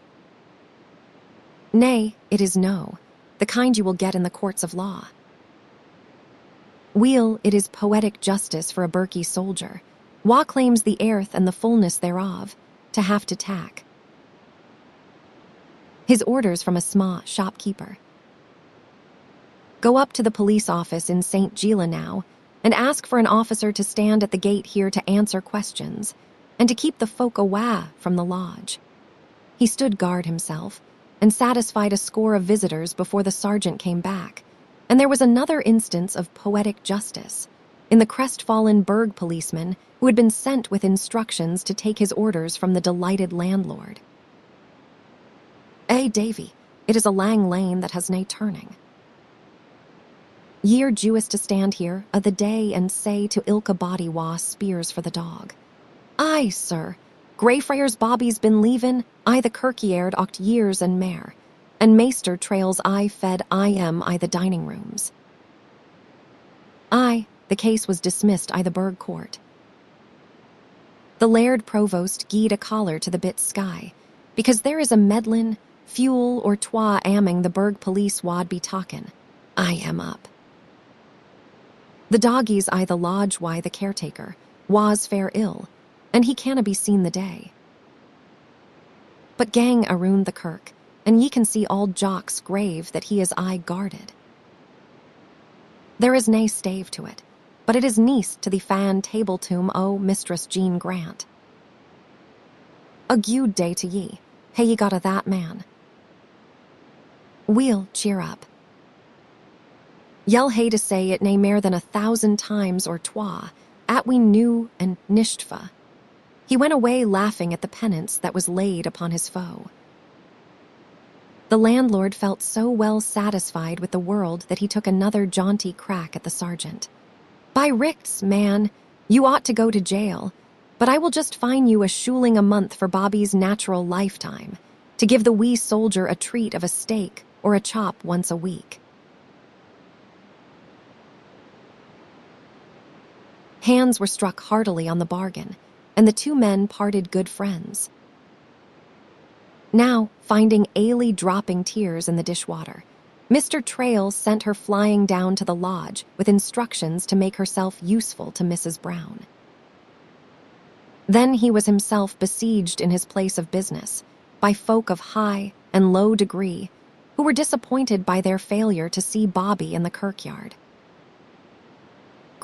"Nay, it is no, the kind you will get in the courts of law." "Weel, it is poetic justice for a Berkey soldier, wha claims the earth and the fullness thereof, to have to tack." His orders from a sma shopkeeper. "Go up to the police office in St. Gila now, and ask for an officer to stand at the gate here to answer questions, and to keep the folk awa' from the lodge." He stood guard himself, and satisfied a score of visitors before the sergeant came back, and there was another instance of poetic justice in the crestfallen Burgh policeman who had been sent with instructions to take his orders from the delighted landlord. Davy, it is a lang lane that has nae turning." "Ye're Jewess to stand here a' the day and say to ilka body wha speers for the dog." "Aye, sir, Greyfriars Bobby's been leavin' I the kirkyard ocht years and mair, and Maester Trails I fed I the dining rooms." Aye, the case was dismissed I the Burgh Court. The Laird Provost gied a collar to the bit Skye, because there is a medlin, fuel or twa amming the Burgh police wad be talkin'. I am up. The doggies I the lodge why the caretaker was fair ill, and he canna be seen the day. But gang around the kirk, and ye can see Auld Jock's grave that he is aye guarded. There is nae stave to it, but it is neist to the fan table tomb o' Mistress Jean Grant. A gude day to ye, hae ye got a that man? Weel, cheer up. Yell hae to say it nae mair than 1,000 times or twa, at we knew and nishtfa. He went away laughing at the penance that was laid upon his foe. The landlord felt so well satisfied with the world that he took another jaunty crack at the sergeant. "By ricks, man, you ought to go to jail, but I will just fine you a shooling a month for Bobby's natural lifetime, to give the wee soldier a treat of a steak or a chop once a week." Hands were struck heartily on the bargain, and the two men parted good friends. Now, finding Ailey dropping tears in the dishwater, Mr. Trail sent her flying down to the lodge with instructions to make herself useful to Mrs. Brown. Then he was himself besieged in his place of business by folk of high and low degree who were disappointed by their failure to see Bobby in the kirkyard.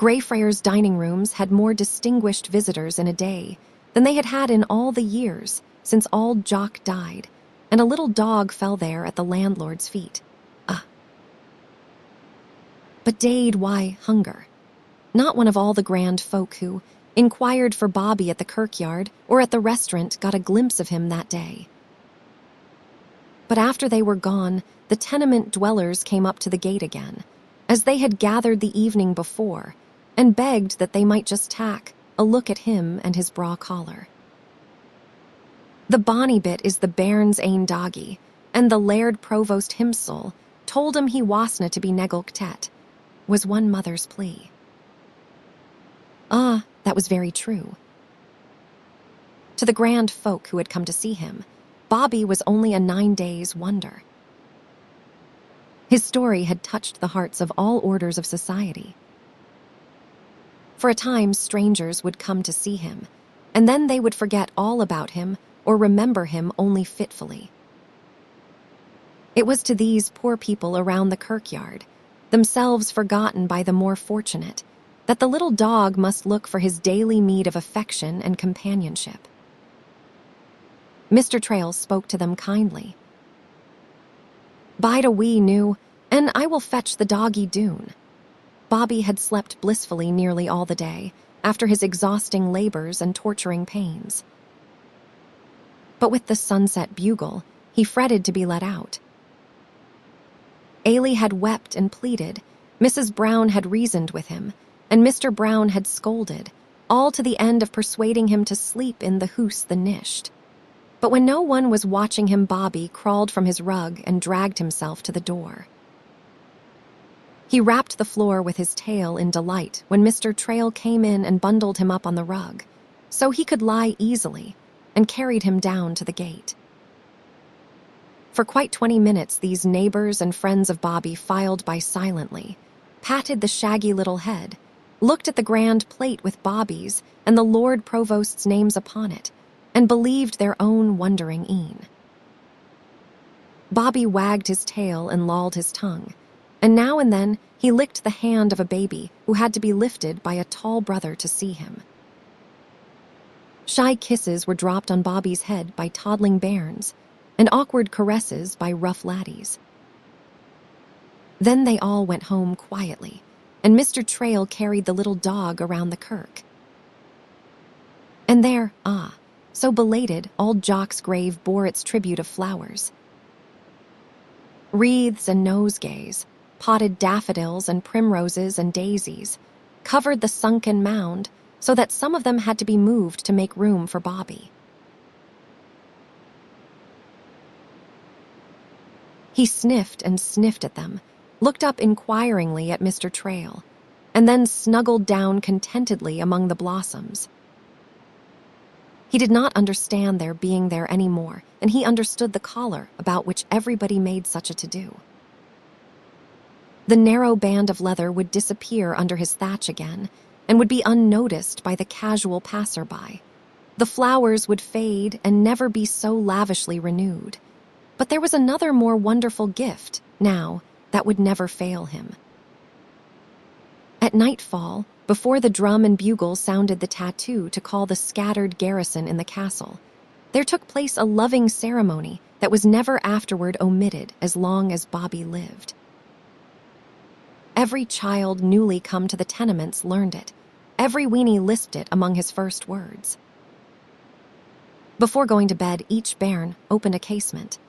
Greyfriars' dining rooms had more distinguished visitors in a day than they had had in all the years since Auld Jock died, and a little dog fell there at the landlord's feet. But Dade, why hunger? Not one of all the grand folk who inquired for Bobby at the kirkyard or at the restaurant got a glimpse of him that day. But after they were gone, the tenement dwellers came up to the gate again, as they had gathered the evening before, and begged that they might just tack a look at him and his braw collar. The bonny bit is the bairn's ain doggy, and the Laird Provost himsel told him he wasna to be negulk tet, was one mother's plea. That was very true. To the grand folk who had come to see him, Bobby was only a 9 days' wonder. His story had touched the hearts of all orders of society. For a time, strangers would come to see him, and then they would forget all about him or remember him only fitfully. It was to these poor people around the kirkyard, themselves forgotten by the more fortunate, that the little dog must look for his daily meed of affection and companionship. Mr. Trail spoke to them kindly. "Bide a wee, noo, and I will fetch the doggy doon." Bobby had slept blissfully nearly all the day, after his exhausting labors and torturing pains. But with the sunset bugle, he fretted to be let out. Ailey had wept and pleaded, Mrs. Brown had reasoned with him, and Mr. Brown had scolded, all to the end of persuading him to sleep in the hoose the nisht. But when no one was watching him, Bobby crawled from his rug and dragged himself to the door. He rapped the floor with his tail in delight when Mr. Trail came in and bundled him up on the rug, so he could lie easily, and carried him down to the gate. For quite 20 minutes, these neighbors and friends of Bobby filed by silently, patted the shaggy little head, looked at the grand plate with Bobby's and the Lord Provost's names upon it, and believed their own wondering een. Bobby wagged his tail and lolled his tongue, and now and then he licked the hand of a baby who had to be lifted by a tall brother to see him. Shy kisses were dropped on Bobby's head by toddling bairns, and awkward caresses by rough laddies. Then they all went home quietly, and Mr. Trail carried the little dog around the kirk. And there, so belated, Auld Jock's grave bore its tribute of flowers. Wreaths and nosegays, potted daffodils and primroses and daisies, covered the sunken mound so that some of them had to be moved to make room for Bobby. He sniffed and sniffed at them, looked up inquiringly at Mr. Trail, and then snuggled down contentedly among the blossoms. He did not understand their being there anymore, and he understood the collar about which everybody made such a to-do. The narrow band of leather would disappear under his thatch again, and would be unnoticed by the casual passerby. The flowers would fade and never be so lavishly renewed. But there was another more wonderful gift, now, that would never fail him. At nightfall, before the drum and bugle sounded the tattoo to call the scattered garrison in the castle, there took place a loving ceremony that was never afterward omitted as long as Bobby lived. Every child newly come to the tenements learned it. Every weenie lisped it among his first words. Before going to bed, each bairn opened a casement.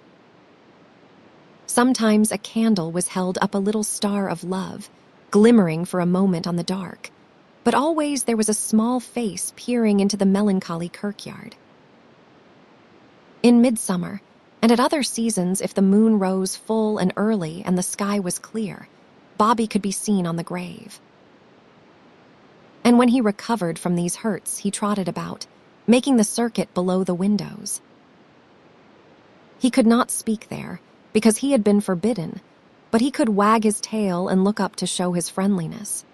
Sometimes a candle was held up a little star of love, glimmering for a moment on the dark, but always there was a small face peering into the melancholy kirkyard. In midsummer, and at other seasons if the moon rose full and early and the sky was clear, Bobby could be seen on the grave. And when he recovered from these hurts, he trotted about, making the circuit below the windows. He could not speak there, because he had been forbidden, but he could wag his tail and look up to show his friendliness.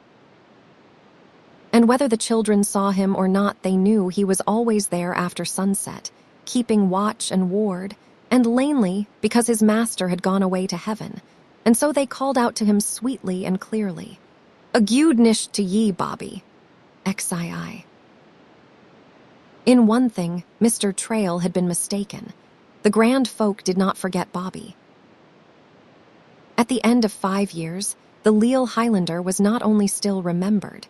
And whether the children saw him or not, they knew he was always there after sunset, keeping watch and ward, and lamely because his master had gone away to heaven, and so they called out to him sweetly and clearly, A gude to ye, Bobby, XII. In one thing, Mr. Trail had been mistaken. The grand folk did not forget Bobby. At the end of 5 years, the Leal Highlander was not only still remembered,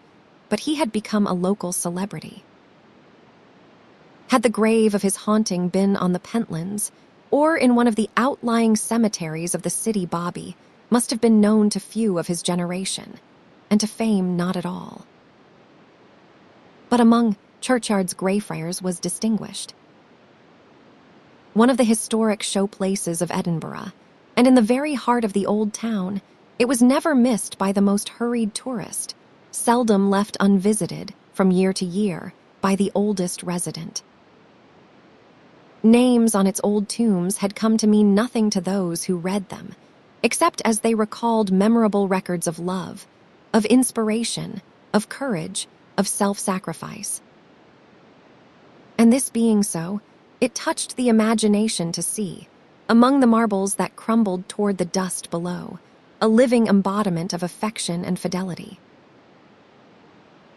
but he had become a local celebrity. Had the grave of his haunting been on the Pentlands, or in one of the outlying cemeteries of the city, Bobby must have been known to few of his generation, and to fame not at all. But among Churchyard's Greyfriars was distinguished. One of the historic showplaces of Edinburgh, and in the very heart of the old town, it was never missed by the most hurried tourist, seldom left unvisited from year to year by the oldest resident. Names on its old tombs had come to mean nothing to those who read them, except as they recalled memorable records of love, of inspiration, of courage, of self-sacrifice. And this being so, it touched the imagination to see, among the marbles that crumbled toward the dust below, a living embodiment of affection and fidelity.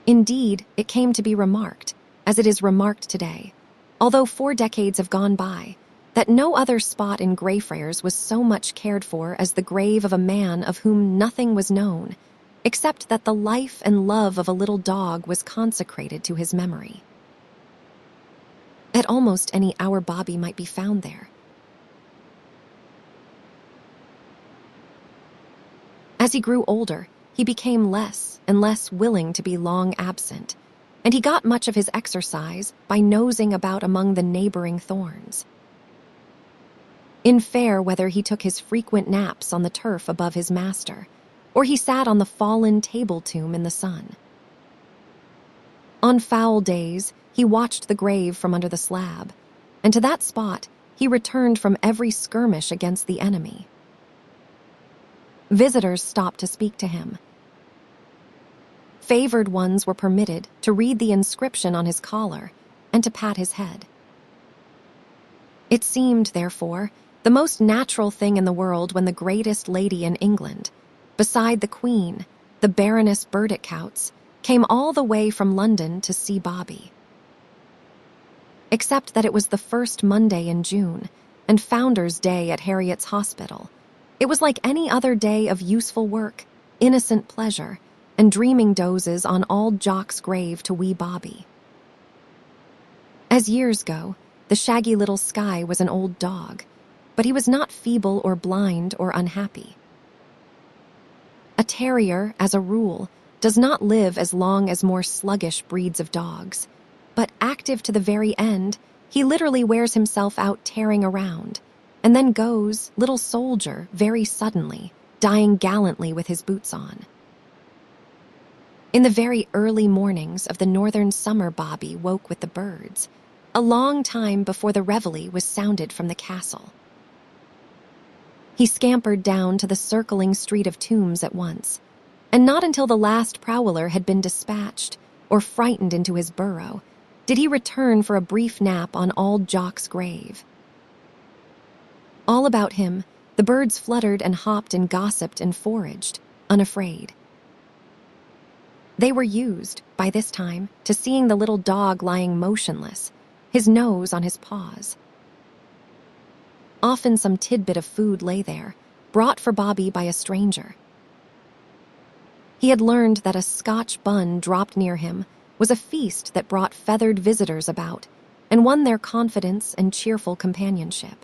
Indeed, it came to be remarked, as it is remarked today, although 4 decades have gone by, that no other spot in Greyfriars was so much cared for as the grave of a man of whom nothing was known, except that the life and love of a little dog was consecrated to his memory. At almost any hour, Bobby might be found there. As he grew older, he became less and less willing to be long absent, and he got much of his exercise by nosing about among the neighboring thorns. In fair weather, he took his frequent naps on the turf above his master, or he sat on the fallen table tomb in the sun. On foul days, he watched the grave from under the slab, and to that spot he returned from every skirmish against the enemy. Visitors stopped to speak to him. Favored ones were permitted to read the inscription on his collar and to pat his head. It seemed, therefore, the most natural thing in the world when the greatest lady in England, beside the Queen, the Baroness Burdettcoutts, came all the way from London to see Bobby. Except that it was the first Monday in June, and Founder's Day at Harriet's Hospital, it was like any other day of useful work, innocent pleasure, and dreaming dozes on Auld Jock's grave to wee Bobby. As years go, the shaggy little Skye was an old dog, but he was not feeble or blind or unhappy. A terrier, as a rule, does not live as long as more sluggish breeds of dogs, but active to the very end, he literally wears himself out tearing around, and then goes, little soldier, very suddenly, dying gallantly with his boots on. In the very early mornings of the northern summer, Bobby woke with the birds, a long time before the reveille was sounded from the castle. He scampered down to the circling street of tombs at once, and not until the last prowler had been dispatched or frightened into his burrow did he return for a brief nap on Auld Jock's grave. All about him, the birds fluttered and hopped and gossiped and foraged, unafraid. They were used, by this time, to seeing the little dog lying motionless, his nose on his paws. Often some tidbit of food lay there, brought for Bobby by a stranger. He had learned that a Scotch bun dropped near him was a feast that brought feathered visitors about and won their confidence and cheerful companionship.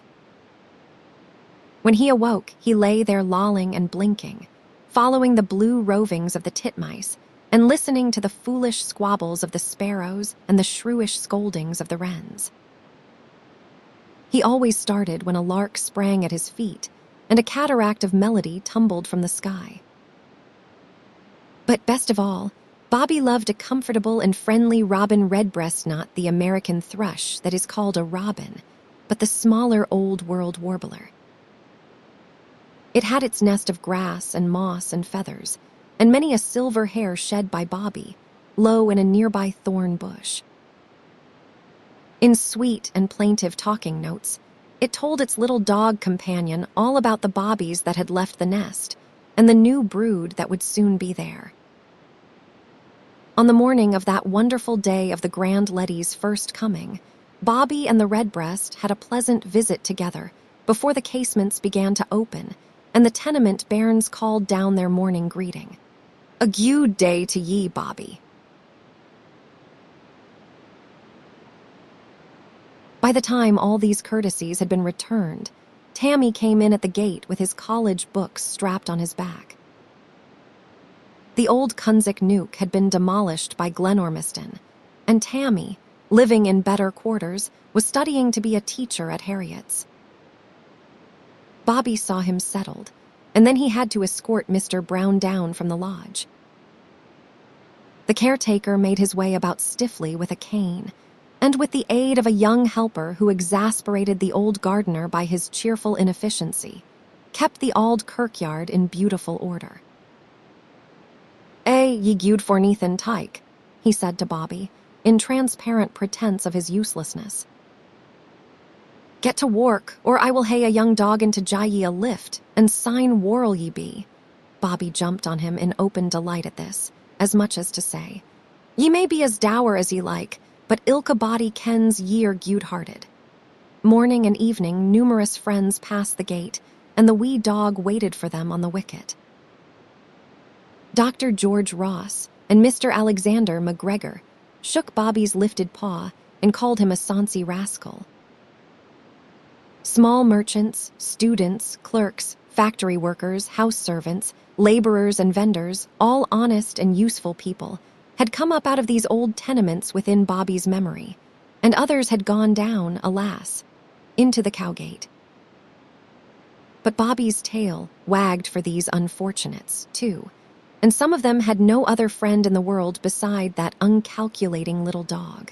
When he awoke, he lay there lolling and blinking, following the blue rovings of the titmice and listening to the foolish squabbles of the sparrows and the shrewish scoldings of the wrens. He always started when a lark sprang at his feet and a cataract of melody tumbled from the sky. But best of all, Bobby loved a comfortable and friendly robin redbreast, not the American thrush that is called a robin, but the smaller old world warbler. It had its nest of grass and moss and feathers, and many a silver hair shed by Bobby, low in a nearby thorn bush. In sweet and plaintive talking notes, it told its little dog companion all about the bobbies that had left the nest and the new brood that would soon be there. On the morning of that wonderful day of the Grand Letty's first coming, Bobby and the Redbreast had a pleasant visit together before the casements began to open and the tenement bairns called down their morning greeting. "A gude day to ye, Bobby." By the time all these courtesies had been returned, Tammy came in at the gate with his college books strapped on his back. The old Cunsick Nuke had been demolished by Glenormiston, and Tammy, living in better quarters, was studying to be a teacher at Harriet's. Bobby saw him settled, and then he had to escort Mr. Brown down from the lodge. The caretaker made his way about stiffly with a cane, and with the aid of a young helper who exasperated the old gardener by his cheerful inefficiency, kept the Auld kirkyard in beautiful order. Ye gude fornethan tyke," he said to Bobby, in transparent pretense of his uselessness. "Get to work, or I will hae a young dog into gie ye a lift, and sign warrel ye be." Bobby jumped on him in open delight at this, as much as to say, "Ye may be as dour as ye like, but ilka body kens ye are gude-hearted." Morning and evening numerous friends passed the gate, and the wee dog waited for them on the wicket. Dr. George Ross and Mr. Alexander McGregor shook Bobby's lifted paw and called him a sonsie rascal. Small merchants, students, clerks, factory workers, house servants, laborers and vendors, all honest and useful people, had come up out of these old tenements within Bobby's memory, and others had gone down, alas, into the cowgate. But Bobby's tail wagged for these unfortunates, too, and some of them had no other friend in the world beside that uncalculating little dog.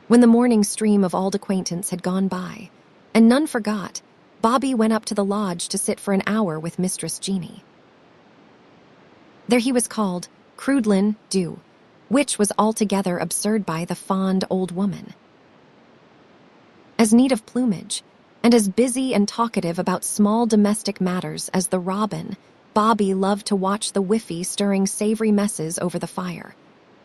When the morning stream of old acquaintance had gone by, and none forgot, Bobby went up to the lodge to sit for an hour with Mistress Jeanie. There he was called Crudlin Dew, which was altogether absurd by the fond old woman. As neat of plumage, and as busy and talkative about small domestic matters as the robin, Bobby loved to watch the Whiffy stirring savory messes over the fire,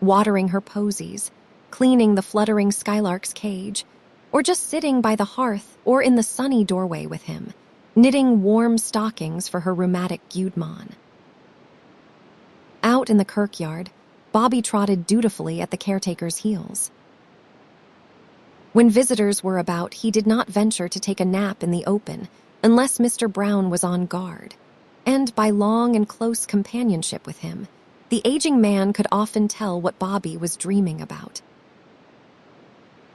watering her posies, cleaning the fluttering skylark's cage, or just sitting by the hearth or in the sunny doorway with him, knitting warm stockings for her rheumatic Gudemon. Out in the kirkyard, Bobby trotted dutifully at the caretaker's heels. When visitors were about, he did not venture to take a nap in the open unless Mr. Brown was on guard, and by long and close companionship with him, the aging man could often tell what Bobby was dreaming about.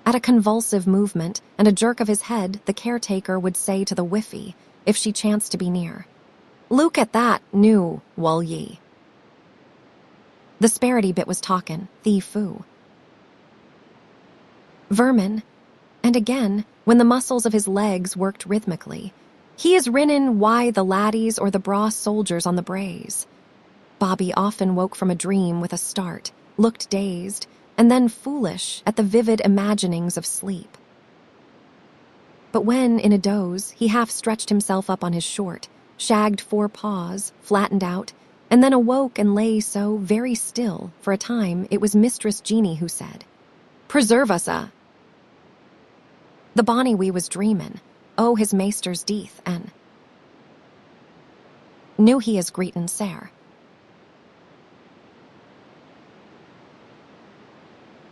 At a convulsive movement and a jerk of his head, the caretaker would say to the Whiffy, if she chanced to be near, "Look at that, noo, wull ye." The sparity bit was talkin', thee foo. Vermin, and again, when the muscles of his legs worked rhythmically, "He is rinnin' why the laddies or the braw soldiers on the braes." Bobby often woke from a dream with a start, looked dazed, and then foolish at the vivid imaginings of sleep. But when, in a doze, he half stretched himself up on his short, shagged forepaws, flattened out, and then awoke and lay so very still, for a time, it was Mistress Jeanie who said, "Preserve us The bonny wee was dreamin', his meester's death, and knew he as greetin' sair."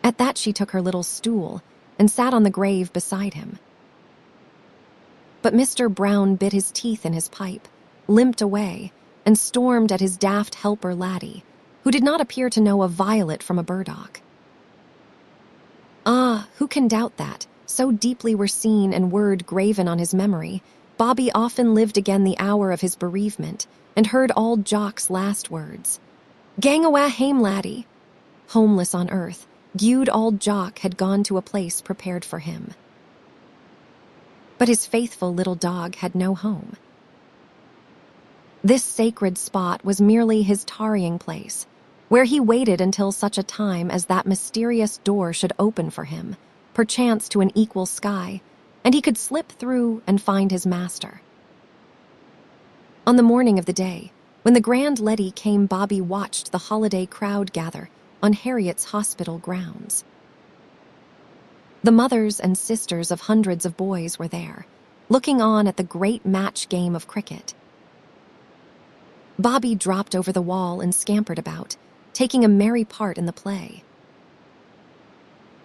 At that she took her little stool and sat on the grave beside him. But Mr. Brown bit his teeth in his pipe, limped away, and stormed at his daft helper laddie, who did not appear to know a violet from a burdock. Who can doubt that, so deeply were scene and word graven on his memory, Bobby often lived again the hour of his bereavement and heard Auld Jock's last words. "Gang awa hame, laddie." Homeless on earth, gude Auld Jock had gone to a place prepared for him. But his faithful little dog had no home. This sacred spot was merely his tarrying place, where he waited until such a time as that mysterious door should open for him, perchance to an equal sky, and he could slip through and find his master. On the morning of the day, When the grand lady came, Bobby watched the holiday crowd gather on Harriet's hospital grounds. The mothers and sisters of hundreds of boys were there, looking on at the great match game of cricket. Bobby dropped over the wall and scampered about, taking a merry part in the play.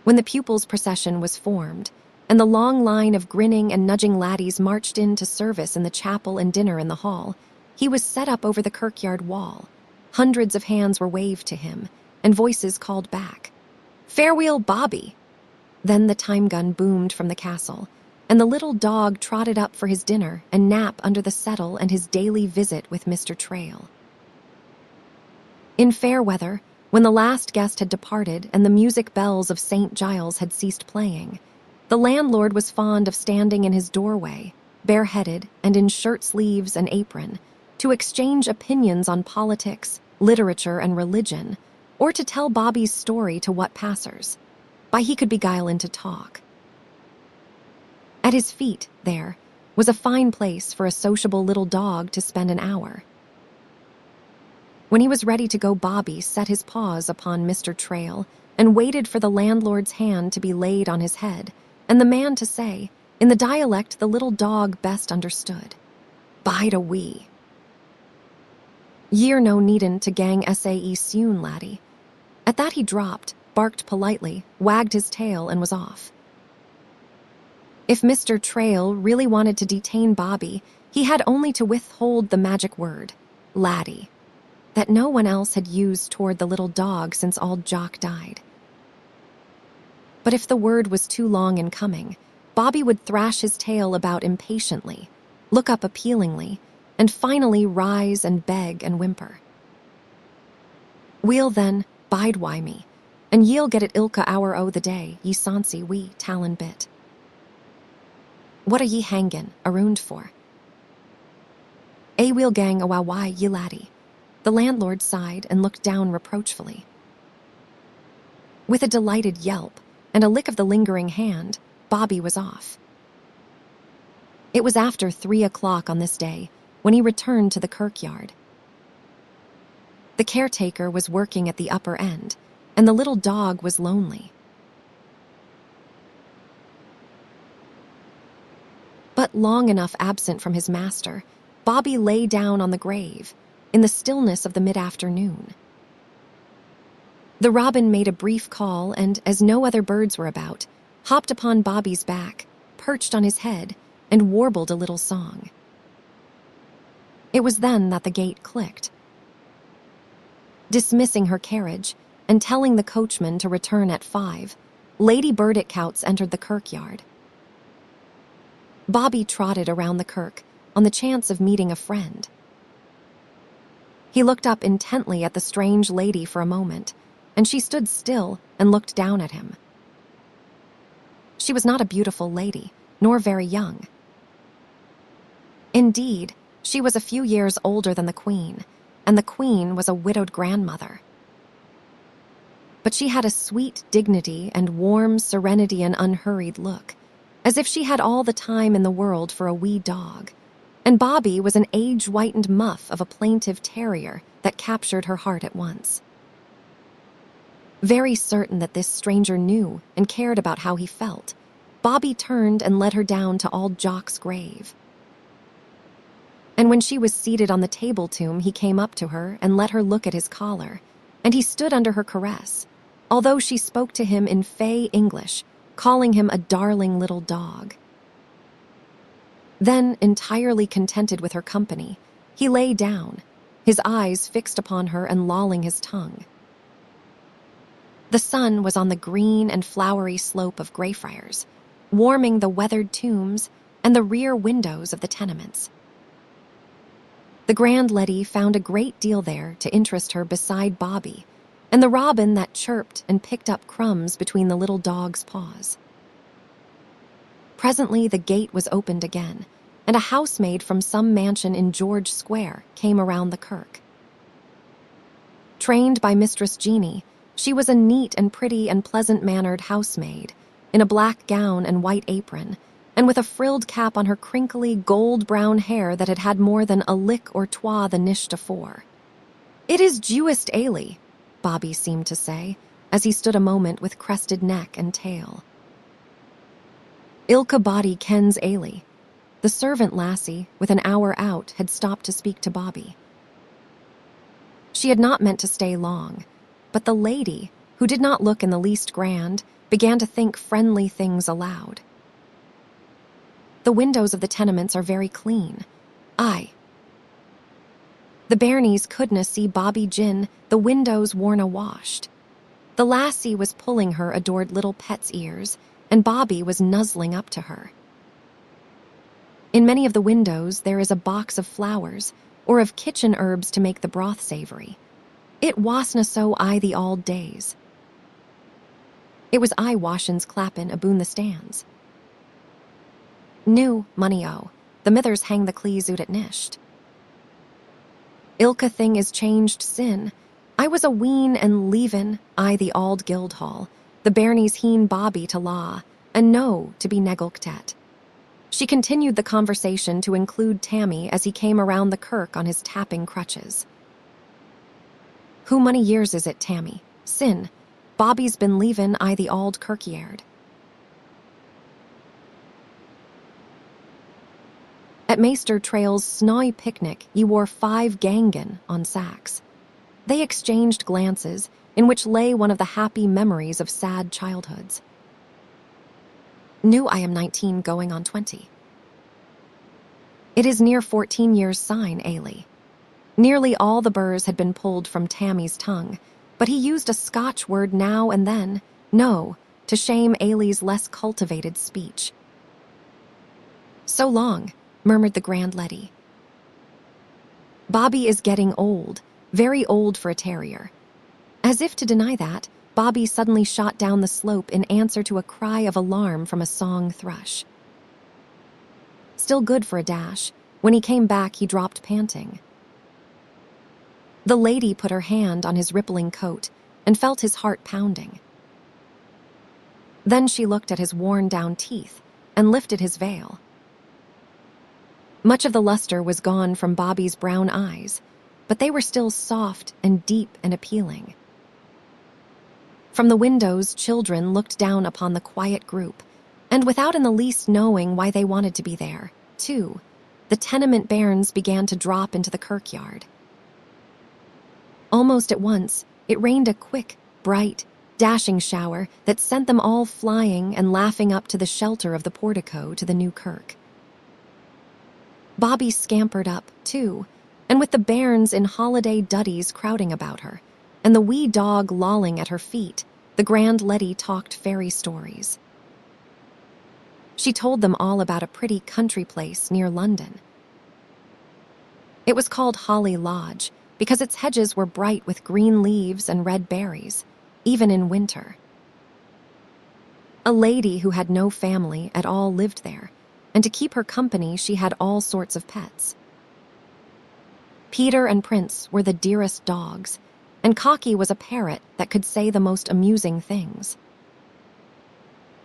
When the pupils' procession was formed, and the long line of grinning and nudging laddies marched in to service in the chapel and dinner in the hall, he was set up over the kirkyard wall. Hundreds of hands were waved to him, and voices called back, "Farewell, Bobby!" Then the time gun boomed from the castle, and the little dog trotted up for his dinner and nap under the settle and his daily visit with Mr. Trail. In fair weather, when the last guest had departed and the music bells of St. Giles had ceased playing, the landlord was fond of standing in his doorway, bareheaded and in shirt sleeves and apron, to exchange opinions on politics, literature, and religion, or to tell Bobby's story to what passers by he could beguile into talk. At his feet, there, was a fine place for a sociable little dog to spend an hour. When he was ready to go, Bobby set his paws upon Mr. Trail and waited for the landlord's hand to be laid on his head, and the man to say, in the dialect the little dog best understood, "Bide a wee. Ye're no needin' to gang sae soon, laddie." At that he dropped, barked politely, wagged his tail, and was off. If Mr. Trail really wanted to detain Bobby, he had only to withhold the magic word, "laddie," that no one else had used toward the little dog since Auld Jock died. But if the word was too long in coming, Bobby would thrash his tail about impatiently, look up appealingly, and finally rise and beg and whimper. "We'll then bide wy me, and ye'll get it ilka hour o' the day, ye sonsie wee talon bit. What are ye hangin' around for?" We'll gang awa why, ye laddie." The landlord sighed and looked down reproachfully. With a delighted yelp and a lick of the lingering hand, Bobby was off. It was after 3 o'clock on this day when he returned to the kirkyard. The caretaker was working at the upper end, and the little dog was lonely. But long enough absent from his master, Bobby lay down on the grave, in the stillness of the mid-afternoon. The robin made a brief call and, as no other birds were about, hopped upon Bobby's back, perched on his head, and warbled a little song. It was then that the gate clicked. Dismissing her carriage and telling the coachman to return at 5, Lady Burdetcoutts entered the kirkyard. Bobby trotted around the kirk on the chance of meeting a friend. He looked up intently at the strange lady for a moment, and she stood still and looked down at him. She was not a beautiful lady, nor very young. Indeed, she was a few years older than the Queen, and the Queen was a widowed grandmother. But she had a sweet dignity and warm serenity and unhurried look, as if she had all the time in the world for a wee dog, and Bobby was an age-whitened muff of a plaintive terrier that captured her heart at once. Very certain that this stranger knew and cared about how he felt, Bobby turned and led her down to Auld Jock's grave. And when she was seated on the table tomb, he came up to her and let her look at his collar, and he stood under her caress, although she spoke to him in fey English, calling him a darling little dog. Then, entirely contented with her company, he lay down, his eyes fixed upon her and lolling his tongue. The sun was on the green and flowery slope of Greyfriars, warming the weathered tombs and the rear windows of the tenements. The grand lady found a great deal there to interest her beside Bobby, and the robin that chirped and picked up crumbs between the little dog's paws. Presently the gate was opened again, and a housemaid from some mansion in George Square came around the kirk. Trained by Mistress Jeanie, she was a neat and pretty and pleasant-mannered housemaid, in a black gown and white apron, and with a frilled cap on her crinkly, gold-brown hair that had had more than a lick or twa the night afore. "It is Jewest Ailey," Bobby seemed to say, as he stood a moment with crested neck and tail. "Ilka body kens Ailey." The servant lassie, with an hour out, had stopped to speak to Bobby. She had not meant to stay long, but the lady, who did not look in the least grand, began to think friendly things aloud. "The windows of the tenements are very clean. Aye. The bairnies couldna see Bobby Gin, the windows worna washed." The lassie was pulling her adored little pet's ears, and Bobby was nuzzling up to her. "In many of the windows there is a box of flowers, or of kitchen herbs to make the broth savoury. It wasna so I the auld days." It was I washin's clappin' aboon the stands. "New, money-o, the mithers hang the clees oot at nisht. Ilka thing is changed sin. I was a ween and leavin' I the auld Guildhall, the bairnies heen Bobby to law, and no to be negilked at." She continued the conversation to include Tammy as he came around the kirk on his tapping crutches. "Who mony years is it, Tammy? Sin, Bobby's been leavin' I the auld kirkyard." At Maester Trail's snawy picnic, ye wore 5 gangan on sacks. They exchanged glances, in which lay one of the happy memories of sad childhoods. "New I am 19 going on 20. It is near 14 years syne, Ailey." Nearly all the burrs had been pulled from Tammy's tongue, but he used a Scotch word now and then, no, to shame Ailey's less cultivated speech. "So long," murmured the grand leddy. "Bobby is getting old, very old for a terrier." As if to deny that, Bobby suddenly shot down the slope in answer to a cry of alarm from a song thrush. Still good for a dash, when he came back he dropped panting. The lady put her hand on his rippling coat and felt his heart pounding. Then she looked at his worn-down teeth and lifted his veil. Much of the luster was gone from Bobby's brown eyes, but they were still soft and deep and appealing. From the windows, children looked down upon the quiet group, and without in the least knowing why they wanted to be there, too, the tenement bairns began to drop into the kirkyard. Almost at once, it rained a quick, bright, dashing shower that sent them all flying and laughing up to the shelter of the portico to the new kirk. Bobby scampered up, too, and with the bairns in holiday duddies crowding about her, and the wee dog lolling at her feet, the grand leddy talked fairy stories. She told them all about a pretty country place near London. It was called Holly Lodge because its hedges were bright with green leaves and red berries, even in winter. A lady who had no family at all lived there, and to keep her company she had all sorts of pets. Peter and Prince were the dearest dogs, and Cocky was a parrot that could say the most amusing things.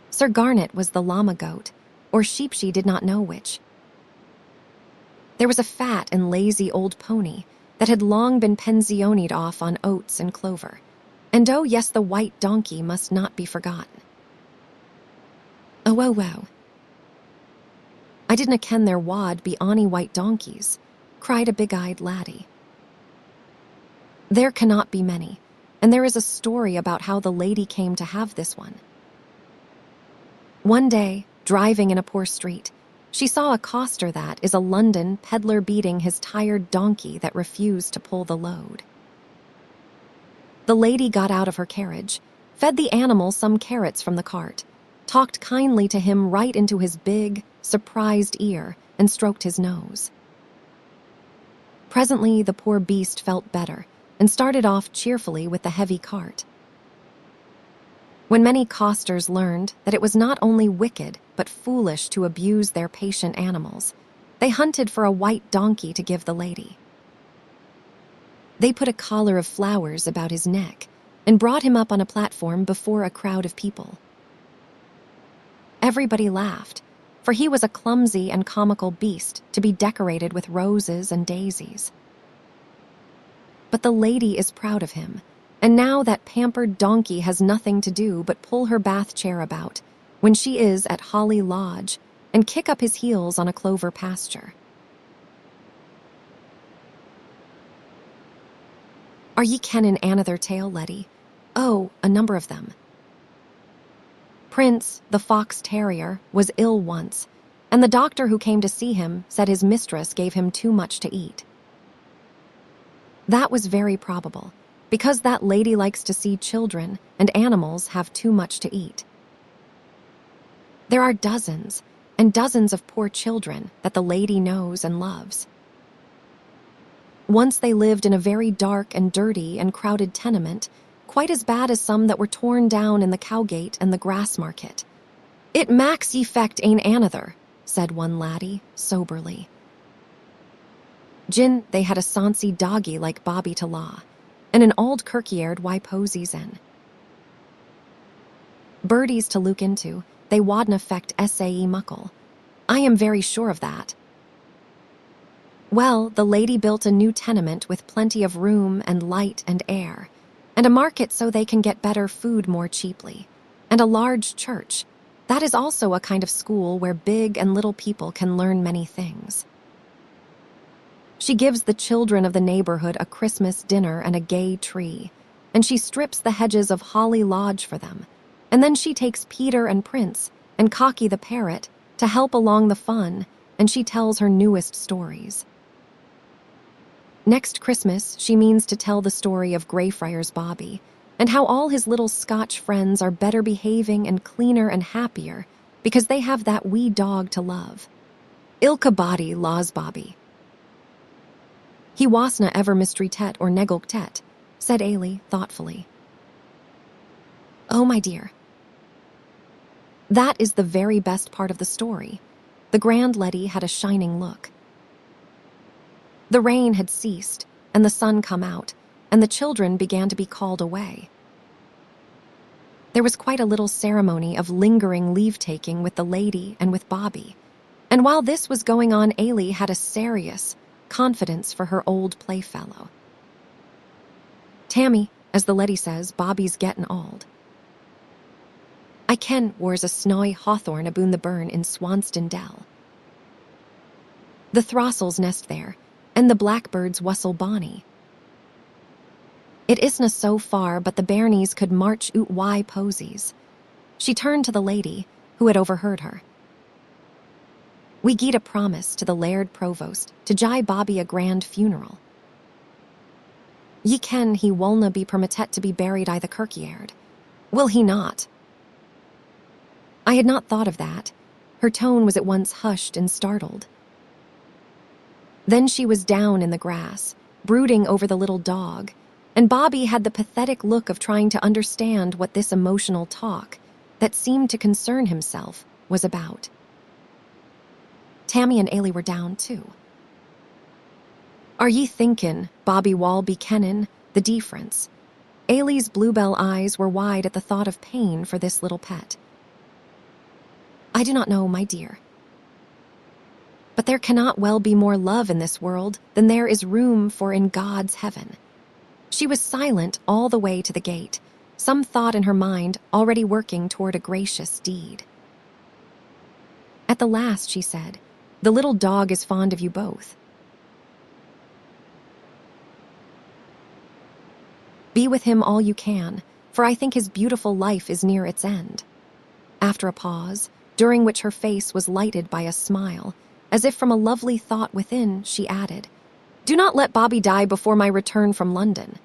Sir Garnet was the llama goat, or sheep, she did not know which. There was a fat and lazy old pony that had long been pensionied off on oats and clover, and oh yes, the white donkey must not be forgotten. Oh. I didna ken there wad be ony white donkeys, cried a big-eyed laddie. There cannot be many, and there is a story about how the lady came to have this one. One day, driving in a poor street, she saw a coster that is a London peddler beating his tired donkey that refused to pull the load. The lady got out of her carriage, fed the animal some carrots from the cart, talked kindly to him right into his big, surprised ear, and stroked his nose. Presently, the poor beast felt better and started off cheerfully with the heavy cart. When many costers learned that it was not only wicked but foolish to abuse their patient animals, they hunted for a white donkey to give the lady. They put a collar of flowers about his neck and brought him up on a platform before a crowd of people. Everybody laughed, for he was a clumsy and comical beast to be decorated with roses and daisies. But the lady is proud of him, and now that pampered donkey has nothing to do but pull her bath chair about when she is at Holly Lodge and kick up his heels on a clover pasture. Are ye kennin' another tale, Letty? Oh, a number of them. Prince, the fox terrier, was ill once, and the doctor who came to see him said his mistress gave him too much to eat. That was very probable, because that lady likes to see children and animals have too much to eat. There are dozens and dozens of poor children that the lady knows and loves. Once they lived in a very dark and dirty and crowded tenement, quite as bad as some that were torn down in the Cowgate and the Grassmarket. It max effect ain't another, said one laddie, soberly. Gin, they had a sonsie doggy like Bobby to law, and an auld kirkyard why posies in. Birdies to look into, they wadna affect sae muckle. I am very sure of that. Well, the lady built a new tenement with plenty of room and light and air, and a market so they can get better food more cheaply, and a large church. That is also a kind of school where big and little people can learn many things. She gives the children of the neighborhood a Christmas dinner and a gay tree, and she strips the hedges of Holly Lodge for them, and then she takes Peter and Prince and Cocky the parrot to help along the fun, and she tells her newest stories. Next Christmas, she means to tell the story of Greyfriars Bobby, and how all his little Scotch friends are better behaving and cleaner and happier because they have that wee dog to love. Ilka body laws Bobby. He wasna ever mistreated or neglected, said Ailey thoughtfully. Oh, my dear. That is the very best part of the story. The grand Letty had a shining look. The rain had ceased, and the sun come out, and the children began to be called away. There was quite a little ceremony of lingering leave-taking with the lady and with Bobby, and while this was going on, Ailey had a serious confidence for her old playfellow. Tammy, as the lady says, Bobby's gettin' auld. I ken where's a snowy hawthorn aboon the burn in Swanston Dell. The throstles nest there, and the blackbirds whistle bonny. It isna so far, but the bairnies could march oot why posies. She turned to the lady, who had overheard her. We gied a promise to the Laird Provost to gie Bobby a grand funeral. Ye ken he wullna be permitted to be buried I the kirkyard. Will he not? I had not thought of that. Her tone was at once hushed and startled. Then she was down in the grass, brooding over the little dog, and Bobby had the pathetic look of trying to understand what this emotional talk, that seemed to concern himself, was about. Tammy and Ailey were down, too. Are ye thinkin', Bobby Wall be kennin', the difference? Ailey's bluebell eyes were wide at the thought of pain for this little pet. I do not know, my dear. But there cannot well be more love in this world than there is room for in God's heaven. She was silent all the way to the gate, some thought in her mind already working toward a gracious deed. At the last, she said, the little dog is fond of you both. Be with him all you can, for I think his beautiful life is near its end. After a pause, during which her face was lighted by a smile, as if from a lovely thought within, she added, Do not let Bobby die before my return from London.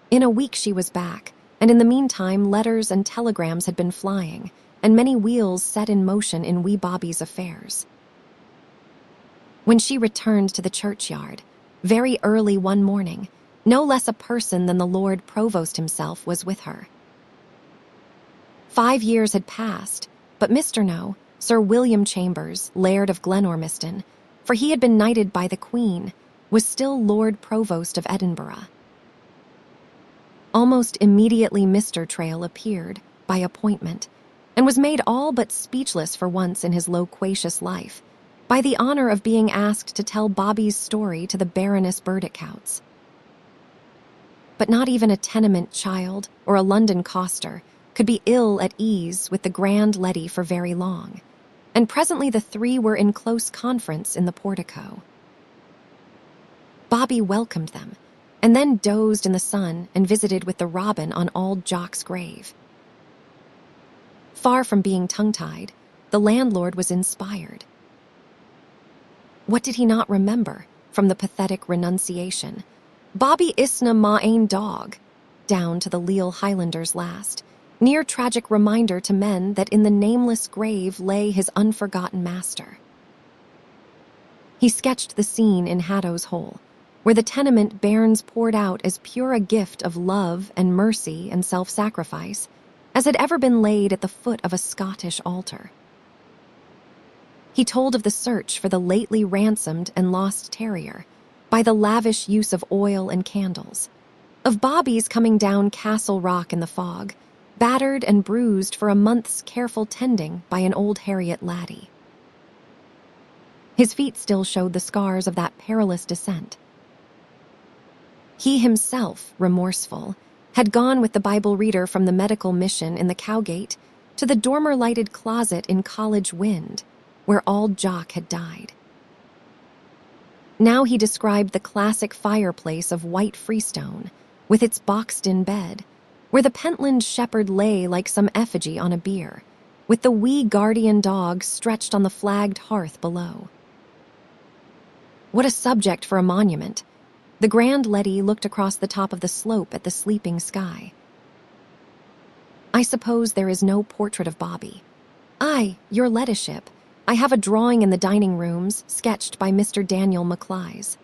In a week she was back, and in the meantime letters and telegrams had been flying, and many wheels set in motion in wee Bobby's affairs. When she returned to the churchyard, very early one morning, no less a person than the Lord Provost himself was with her. 5 years had passed, but Mr. No, Sir William Chambers, Laird of Glenormiston, for he had been knighted by the Queen, was still Lord Provost of Edinburgh. Almost immediately Mr. Trail appeared, by appointment, and was made all but speechless for once in his loquacious life by the honor of being asked to tell Bobby's story to the Baroness Burdickouts. But not even a tenement child or a London coster could be ill at ease with the grand Letty for very long, and presently the three were in close conference in the portico. Bobby welcomed them, and then dozed in the sun and visited with the robin on Auld Jock's grave. Far from being tongue-tied, the landlord was inspired. What did he not remember from the pathetic renunciation? Bobby isna ma ain dog, down to the Leal Highlander's last, near tragic reminder to men that in the nameless grave lay his unforgotten master. He sketched the scene in Haddow's Hole, where the tenement bairns poured out as pure a gift of love and mercy and self-sacrifice as had ever been laid at the foot of a Scottish altar. He told of the search for the lately ransomed and lost terrier by the lavish use of oil and candles, of Bobby's coming down Castle Rock in the fog, battered and bruised for a month's careful tending by an old Harriet laddie. His feet still showed the scars of that perilous descent. He himself, remorseful, had gone with the Bible reader from the medical mission in the Cowgate to the dormer-lighted closet in College Wynd, where Auld Jock had died. Now he described the classic fireplace of white freestone, with its boxed-in bed, where the Pentland shepherd lay like some effigy on a bier, with the wee guardian dog stretched on the flagged hearth below. What a subject for a monument! The grand Letty looked across the top of the slope at the sleeping Skye. I suppose there is no portrait of Bobby. Aye, your ladyship, I have a drawing in the dining rooms, sketched by Mr. Daniel Maclies.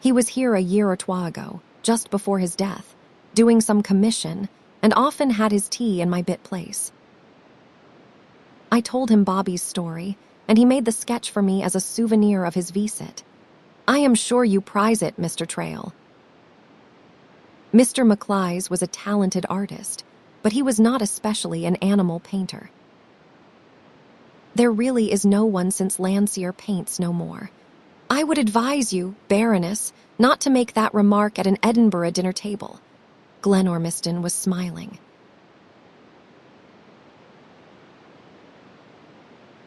He was here a year or twa ago, just before his death, doing some commission, and often had his tea in my bit place. I told him Bobby's story, and he made the sketch for me as a souvenir of his visit. I am sure you prize it, Mr. Trail. Mr. Maclies was a talented artist, but he was not especially an animal painter. There really is no one since Landseer paints no more. I would advise you, Baroness, not to make that remark at an Edinburgh dinner table. Glenormiston was smiling.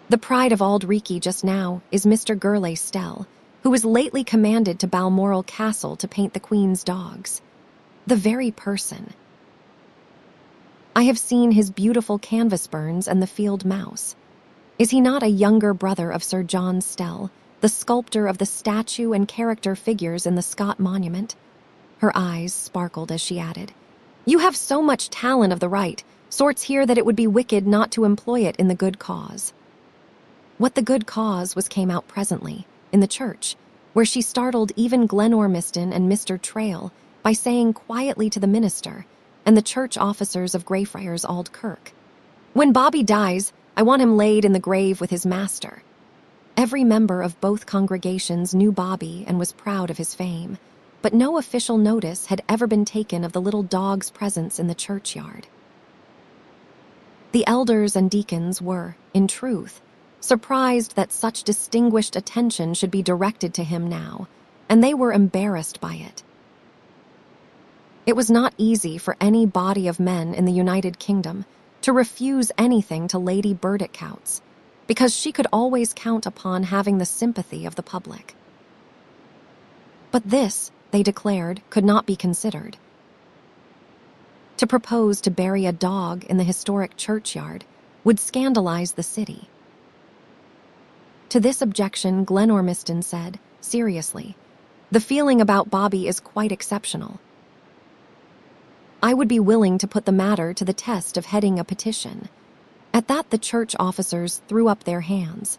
The pride of Auld Reekie just now is Mr. Gurley Stell, who was lately commanded to Balmoral Castle to paint the Queen's dogs. The very person. I have seen his beautiful canvas burns and the field mouse. Is he not a younger brother of Sir John Stell, the sculptor of the statue and character figures in the Scott Monument? Her eyes sparkled as she added, You have so much talent of the right, sorts here that it would be wicked not to employ it in the good cause. What the good cause was came out presently, in the church, where she startled even Glenormiston and Mr. Trail by saying quietly to the minister and the church officers of Greyfriars Auld Kirk, When Bobby dies, I want him laid in the grave with his master. Every member of both congregations knew Bobby and was proud of his fame, but no official notice had ever been taken of the little dog's presence in the churchyard. The elders and deacons were, in truth, surprised that such distinguished attention should be directed to him now, and they were embarrassed by it. It was not easy for any body of men in the United Kingdom to refuse anything to Lady Burdickouts, because she could always count upon having the sympathy of the public. But this, they declared, could not be considered. To propose to bury a dog in the historic churchyard would scandalize the city. To this objection, Glenormiston said, seriously, The feeling about Bobby is quite exceptional. I would be willing to put the matter to the test of heading a petition. At that, the church officers threw up their hands.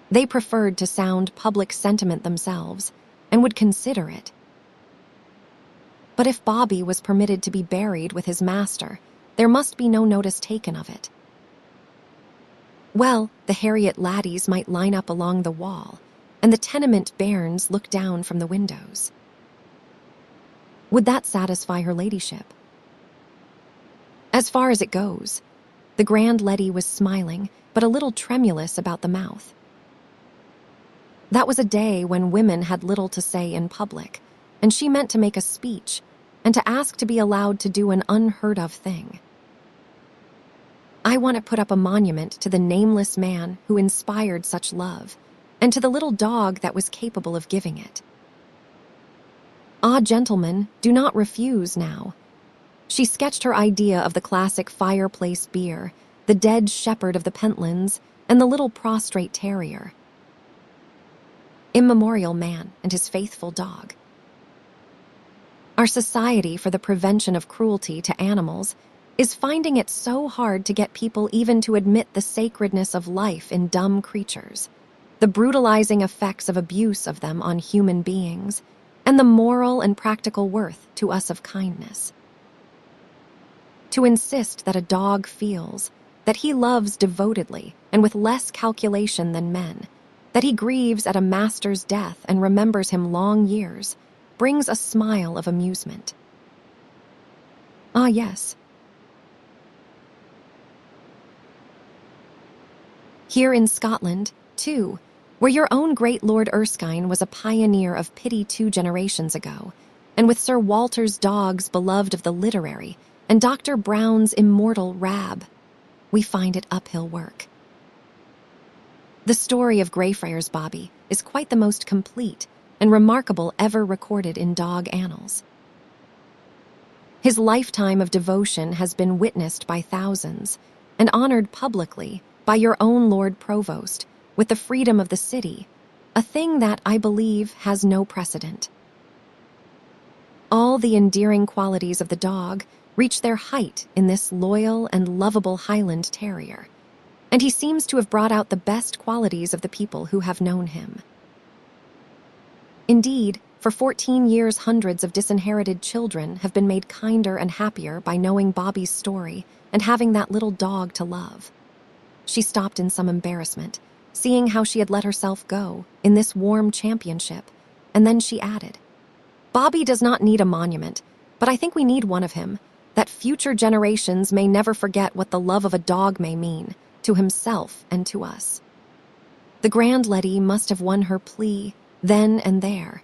They preferred to sound public sentiment themselves and would consider it. But if Bobby was permitted to be buried with his master, there must be no notice taken of it. Well, the Harriet laddies might line up along the wall, and the tenement bairns look down from the windows. Would that satisfy her ladyship? As far as it goes. The grand lady was smiling, but a little tremulous about the mouth. That was a day when women had little to say in public, and she meant to make a speech and to ask to be allowed to do an unheard-of thing. I want to put up a monument to the nameless man who inspired such love, and to the little dog that was capable of giving it. Ah, gentlemen, do not refuse now. She sketched her idea of the classic fireplace beer, the dead shepherd of the Pentlands, and the little prostrate terrier. Immemorial man and his faithful dog. Our Society for the Prevention of Cruelty to Animals is finding it so hard to get people even to admit the sacredness of life in dumb creatures, the brutalizing effects of abuse of them on human beings, and the moral and practical worth to us of kindness. To insist that a dog feels, that he loves devotedly and with less calculation than men, that he grieves at a master's death and remembers him long years, brings a smile of amusement. Ah, yes. Here in Scotland, too, where your own great Lord Erskine was a pioneer of pity 2 generations ago, and with Sir Walter's dogs beloved of the literary, and Dr. Brown's immortal Rab, we find it uphill work. The story of Greyfriars Bobby is quite the most complete and remarkable ever recorded in dog annals. His lifetime of devotion has been witnessed by thousands and honored publicly by your own Lord Provost with the freedom of the city, a thing that, I believe, has no precedent. All the endearing qualities of the dog reach their height in this loyal and lovable Highland Terrier, and he seems to have brought out the best qualities of the people who have known him. Indeed, for 14 years hundreds of disinherited children have been made kinder and happier by knowing Bobby's story and having that little dog to love. She stopped in some embarrassment, seeing how she had let herself go in this warm championship, and then she added, "Bobby does not need a monument, but I think we need one of him, that future generations may never forget what the love of a dog may mean, to himself and to us." The grand lady must have won her plea then and there,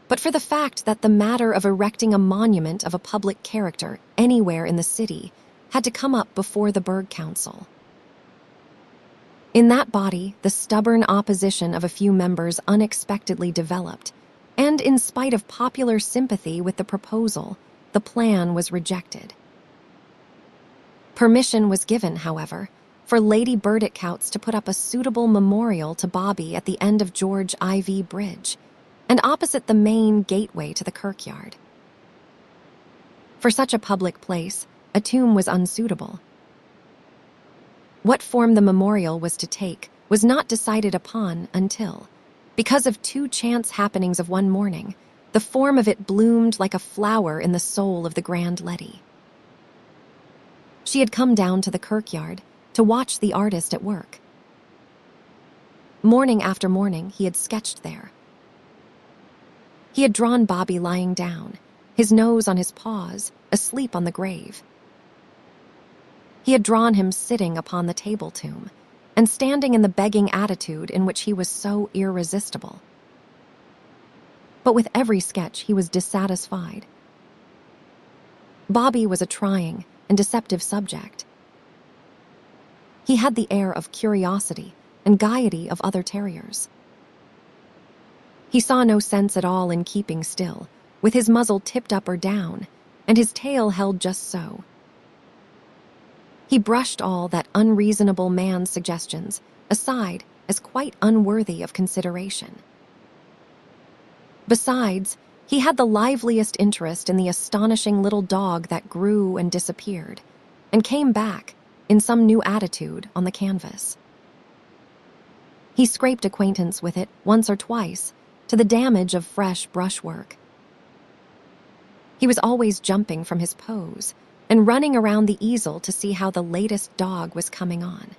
but for the fact that the matter of erecting a monument of a public character anywhere in the city had to come up before the Burgh Council. In that body, the stubborn opposition of a few members unexpectedly developed, and in spite of popular sympathy with the proposal, the plan was rejected. Permission was given, however, for Lady Burdickouts to put up a suitable memorial to Bobby at the end of George IV Bridge, and opposite the main gateway to the kirkyard. For such a public place, a tomb was unsuitable. What form the memorial was to take was not decided upon until, because of 2 chance happenings of one morning, the form of it bloomed like a flower in the soul of the grand lady. She had come down to the kirkyard to watch the artist at work. Morning after morning, he had sketched there. He had drawn Bobby lying down, his nose on his paws, asleep on the grave. He had drawn him sitting upon the table tomb, and standing in the begging attitude in which he was so irresistible. But with every sketch, he was dissatisfied. Bobby was a trying and deceptive subject. He had the air of curiosity and gaiety of other terriers. He saw no sense at all in keeping still, with his muzzle tipped up or down, and his tail held just so. He brushed all that unreasonable man's suggestions aside as quite unworthy of consideration. Besides, he had the liveliest interest in the astonishing little dog that grew and disappeared, and came back in some new attitude on the canvas. He scraped acquaintance with it once or twice, to the damage of fresh brushwork. He was always jumping from his pose and running around the easel to see how the latest dog was coming on.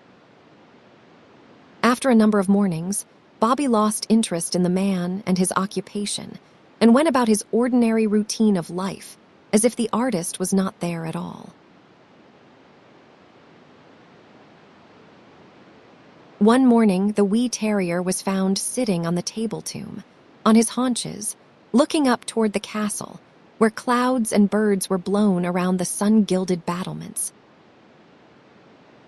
After a number of mornings, Bobby lost interest in the man and his occupation and went about his ordinary routine of life as if the artist was not there at all. One morning, the wee terrier was found sitting on the table tomb, on his haunches, looking up toward the castle, where clouds and birds were blown around the sun-gilded battlements.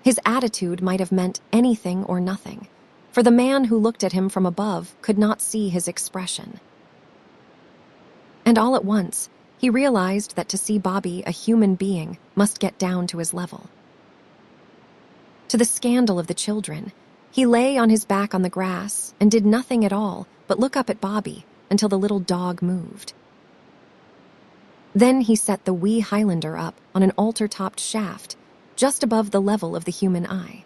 His attitude might have meant anything or nothing, for the man who looked at him from above could not see his expression. And all at once, he realized that to see Bobby, a human being, must get down to his level. To the scandal of the children, he lay on his back on the grass and did nothing at all but look up at Bobby until the little dog moved. Then he set the wee Highlander up on an altar-topped shaft just above the level of the human eye.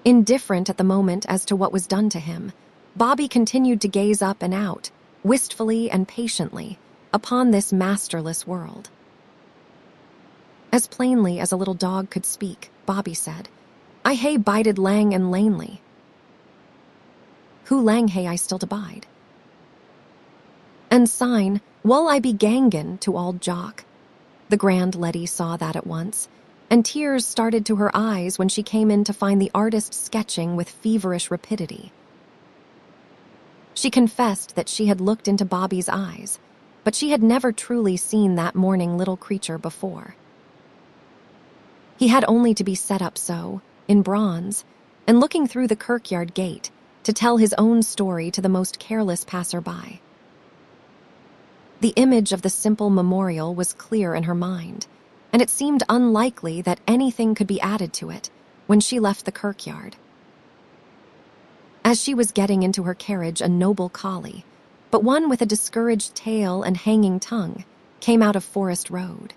Indifferent at the moment as to what was done to him, Bobby continued to gaze up and out, wistfully and patiently, upon this masterless world. As plainly as a little dog could speak, Bobby said, "I hae bided lang and lanely. Who lang hae I still to bide? And sign, wull I be gangin to Auld Jock." The grand Letty saw that at once, and tears started to her eyes when she came in to find the artist sketching with feverish rapidity. She confessed that she had looked into Bobby's eyes, but she had never truly seen that morning little creature before. He had only to be set up so, in bronze, and looking through the kirkyard gate, to tell his own story to the most careless passer-by. The image of the simple memorial was clear in her mind, and it seemed unlikely that anything could be added to it when she left the kirkyard. As she was getting into her carriage, a noble collie, but one with a discouraged tail and hanging tongue, came out of Forest Road.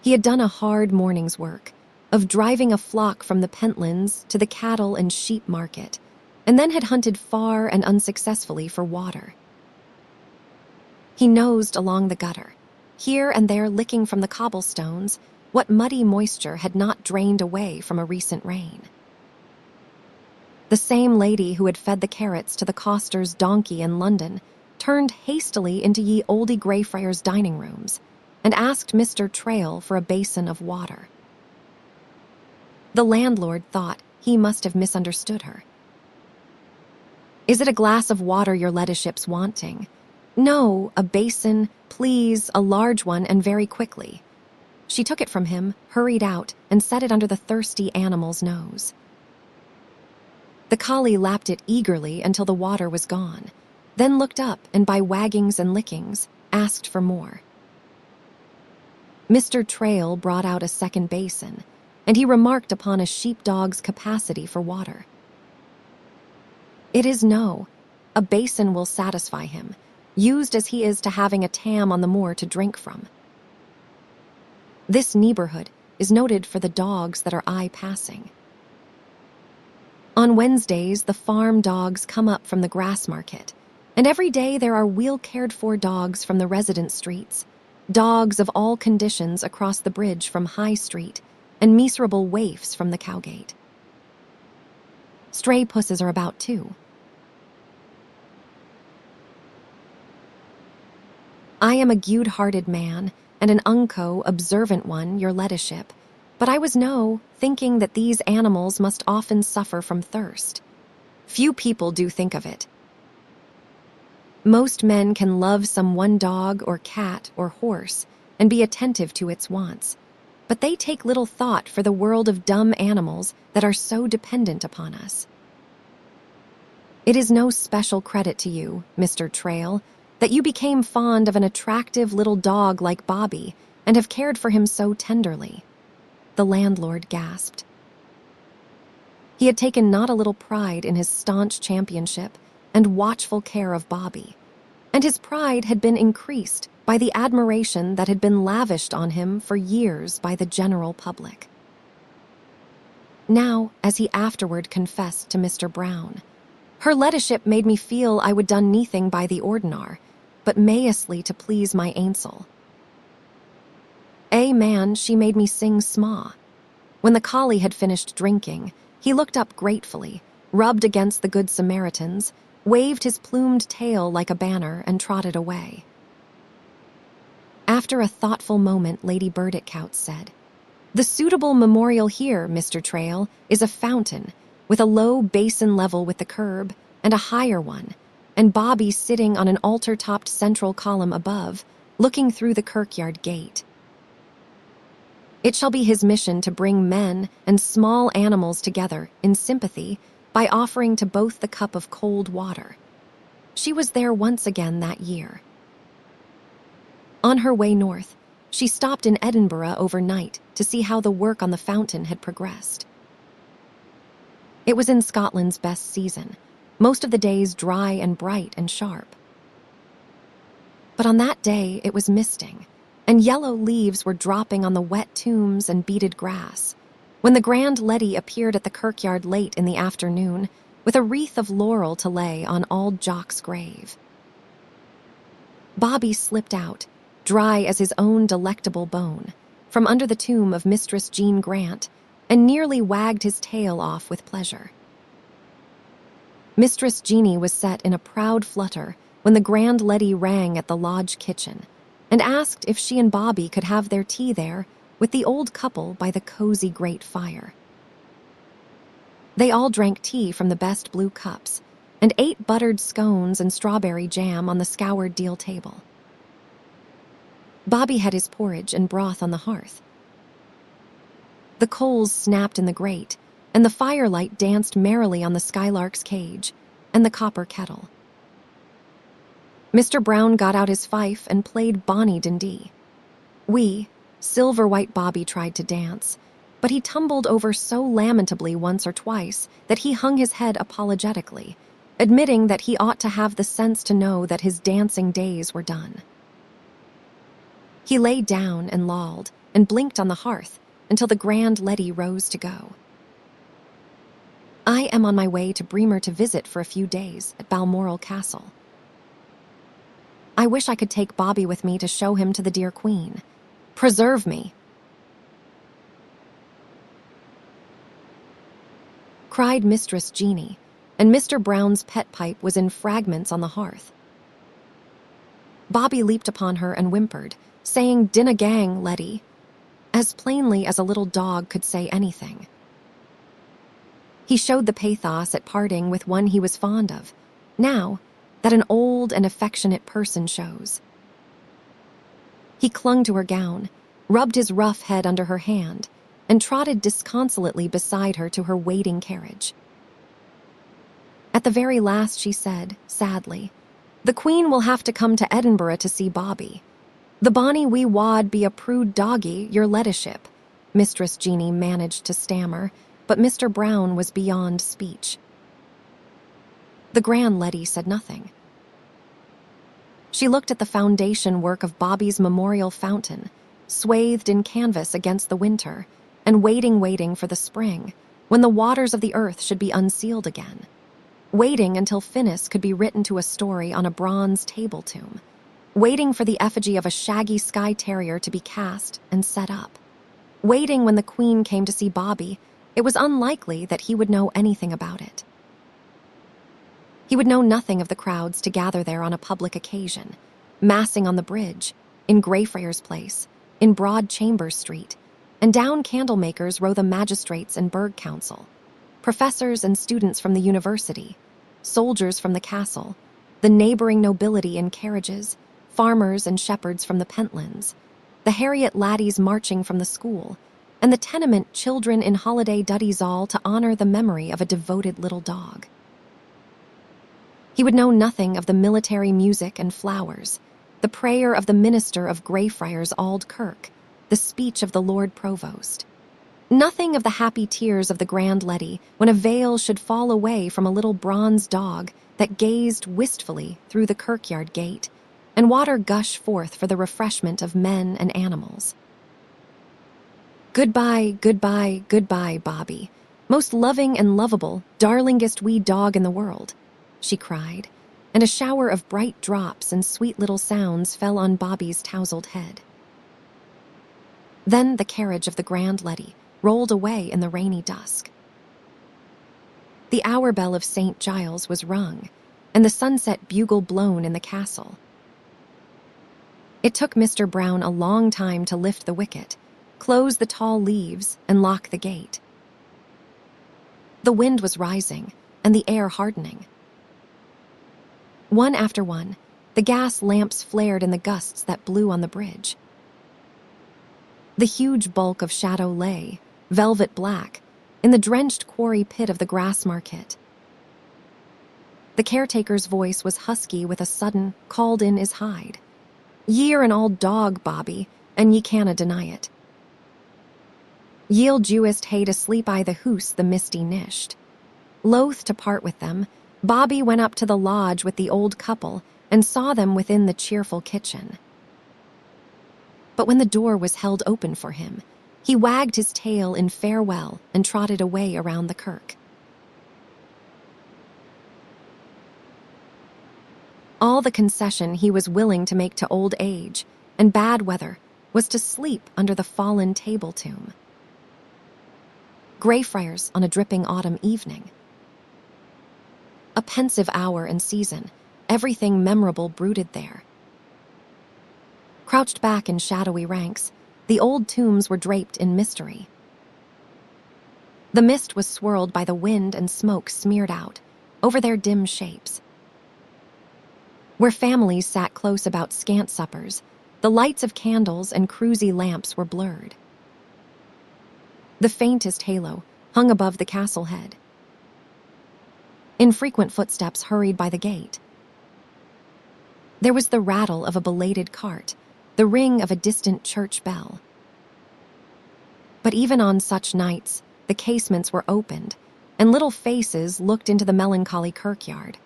He had done a hard morning's work of driving a flock from the Pentlands to the cattle and sheep market, and then had hunted far and unsuccessfully for water. He nosed along the gutter, here and there licking from the cobblestones what muddy moisture had not drained away from a recent rain. The same lady who had fed the carrots to the coster's donkey in London turned hastily into ye olde Greyfriars' dining rooms and asked Mr. Trail for a basin of water. The landlord thought he must have misunderstood her. "Is it a glass of water your ladyship's wanting?" "No, a basin, please, a large one, and very quickly." She took it from him, hurried out, and set it under the thirsty animal's nose. The collie lapped it eagerly until the water was gone, then looked up and by waggings and lickings, asked for more. Mr. Trail brought out a second basin, and he remarked upon a sheepdog's capacity for water. "It is no, a basin will satisfy him, used as he is to having a tam on the moor to drink from. This neighborhood is noted for the dogs that are eye-passing. On Wednesdays, the farm dogs come up from the Grassmarket, and every day there are well-cared-for dogs from the residence streets, dogs of all conditions across the bridge from High Street, and miserable waifs from the Cowgate. Stray pusses are about too. I am a gude-hearted man, and an unco, observant one, your ladyship, but I was thinking that these animals must often suffer from thirst. Few people do think of it. Most men can love some one dog or cat or horse and be attentive to its wants, but they take little thought for the world of dumb animals that are so dependent upon us. It is no special credit to you, Mr. Trail, that you became fond of an attractive little dog like Bobby and have cared for him so tenderly," the landlord gasped. He had taken not a little pride in his staunch championship and watchful care of Bobby, and his pride had been increased by the admiration that had been lavished on him for years by the general public. Now, as he afterward confessed to Mr. Brown, "Her ladyship made me feel I would done neathing by the ordinar, but mayesly to please my ainsel. Man, she made me sing sma." When the collie had finished drinking, he looked up gratefully, rubbed against the Good Samaritans, waved his plumed tail like a banner, and trotted away. After a thoughtful moment, Lady Birditcout said, The suitable memorial here, Mr. Trail, is a fountain, with a low basin level with the curb, and a higher one, and Bobby sitting on an altar-topped central column above, looking through the kirkyard gate. It shall be his mission to bring men and small animals together in sympathy by offering to both the cup of cold water. She was there once again that year. On her way north, she stopped in Edinburgh overnight to see how the work on the fountain had progressed. It was in Scotland's best season, most of the days dry and bright and sharp. But on that day it was misting, and yellow leaves were dropping on the wet tombs and beaded grass, when the grand Letty appeared at the kirkyard late in the afternoon with a wreath of laurel to lay on Auld Jock's grave. Bobby slipped out, dry as his own delectable bone, from under the tomb of Mistress Jean Grant, and nearly wagged his tail off with pleasure. Mistress Jeanie was set in a proud flutter when the grand Letty rang at the lodge kitchen, and asked if she and Bobby could have their tea there with the old couple by the cozy grate fire. They all drank tea from the best blue cups, and ate buttered scones and strawberry jam on the scoured deal table. Bobby had his porridge and broth on the hearth. The coals snapped in the grate, and the firelight danced merrily on the skylark's cage and the copper kettle. Mr. Brown got out his fife and played Bonnie Dundee. Silver-white Bobby tried to dance, but he tumbled over so lamentably once or twice that he hung his head apologetically, admitting that he ought to have the sense to know that his dancing days were done. He lay down and lolled and blinked on the hearth until the grand Letty rose to go. I am on my way to Bremer to visit for a few days at Balmoral Castle. I wish I could take Bobby with me to show him to the dear Queen. Preserve me! Cried Mistress Jeanie, and Mr. Brown's pet pipe was in fragments on the hearth. Bobby leaped upon her and whimpered, saying "Dinna gang, Letty," as plainly as a little dog could say anything. He showed the pathos at parting with one he was fond of, now that an old and affectionate person shows. He clung to her gown, rubbed his rough head under her hand, and trotted disconsolately beside her to her waiting carriage. At the very last she said, sadly, "The Queen will have to come to Edinburgh to see Bobby. The bonny wee wad be a prude doggy, your ladyship," Mistress Jeanie managed to stammer, but Mr. Brown was beyond speech. The grand Letty said nothing. She looked at the foundation work of Bobby's memorial fountain, swathed in canvas against the winter, and waiting for the spring, when the waters of the earth should be unsealed again. Waiting until Finnis could be written to a story on a bronze table tomb. Waiting for the effigy of a shaggy Skye terrier to be cast and set up. Waiting when the Queen came to see Bobby, it was unlikely that he would know anything about it. He would know nothing of the crowds to gather there on a public occasion, massing on the bridge, in Greyfriars Place, in Broad Chambers Street, and down Candlemakers row the magistrates and burgh council, professors and students from the university, soldiers from the castle, the neighboring nobility in carriages, farmers and shepherds from the Pentlands, the Harriet laddies marching from the school, and the tenement children in holiday duddies all to honor the memory of a devoted little dog. He would know nothing of the military music and flowers, the prayer of the minister of Greyfriars Auld Kirk, the speech of the Lord Provost. Nothing of the happy tears of the grand Letty when a veil should fall away from a little bronze dog that gazed wistfully through the kirkyard gate, and water gush forth for the refreshment of men and animals. "Goodbye, goodbye, goodbye, Bobby, most loving and lovable, darlingest wee dog in the world," she cried, and a shower of bright drops and sweet little sounds fell on Bobby's tousled head. Then the carriage of the grand Letty rolled away in the rainy dusk. The hour bell of St. Giles was rung, and the sunset bugle blown in the castle. It took Mr. Brown a long time to lift the wicket, close the tall leaves, and lock the gate. The wind was rising, and the air hardening. One after one, the gas lamps flared in the gusts that blew on the bridge. The huge bulk of shadow lay, velvet black, in the drenched quarry pit of the Grassmarket. The caretaker's voice was husky with a sudden, called-in is hide. "Ye're an auld dog, Bobby, and ye canna deny it. Ye'll jewist hae to sleep I the hoose the misty nisht." Loath to part with them, Bobby went up to the lodge with the old couple and saw them within the cheerful kitchen. But when the door was held open for him, he wagged his tail in farewell and trotted away around the kirk. All the concession he was willing to make to old age and bad weather was to sleep under the fallen table tomb. Greyfriars on a dripping autumn evening. A pensive hour and season, everything memorable brooded there. Crouched back in shadowy ranks, the old tombs were draped in mystery. The mist was swirled by the wind and smoke smeared out over their dim shapes. Where families sat close about scant suppers, the lights of candles and cruisy lamps were blurred. The faintest halo hung above the castle head. Infrequent footsteps hurried by the gate. There was the rattle of a belated cart, the ring of a distant church bell. But even on such nights, the casements were opened, and little faces looked into the melancholy kirkyard.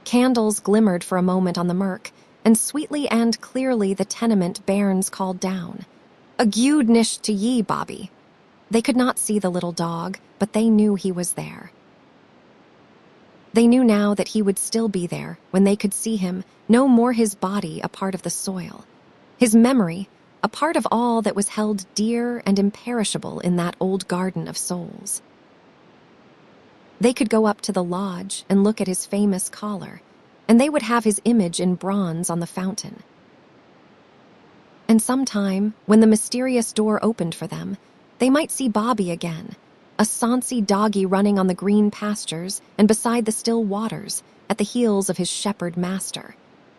Candles glimmered for a moment on the mirk, and sweetly and clearly the tenement bairns called down, "A gude nish to ye, Bobby." They could not see the little dog, but they knew he was there. They knew now that he would still be there when they could see him, no more his body a part of the soil, his memory a part of all that was held dear and imperishable in that old garden of souls. They could go up to the lodge and look at his famous collar, and they would have his image in bronze on the fountain. And sometime, when the mysterious door opened for them, they might see Bobby again, a soncy doggy running on the green pastures and beside the still waters at the heels of his shepherd master.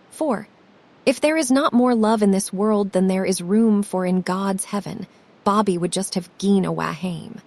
For, if there is not more love in this world than there is room for in God's heaven, Bobby would just have gien awa hame.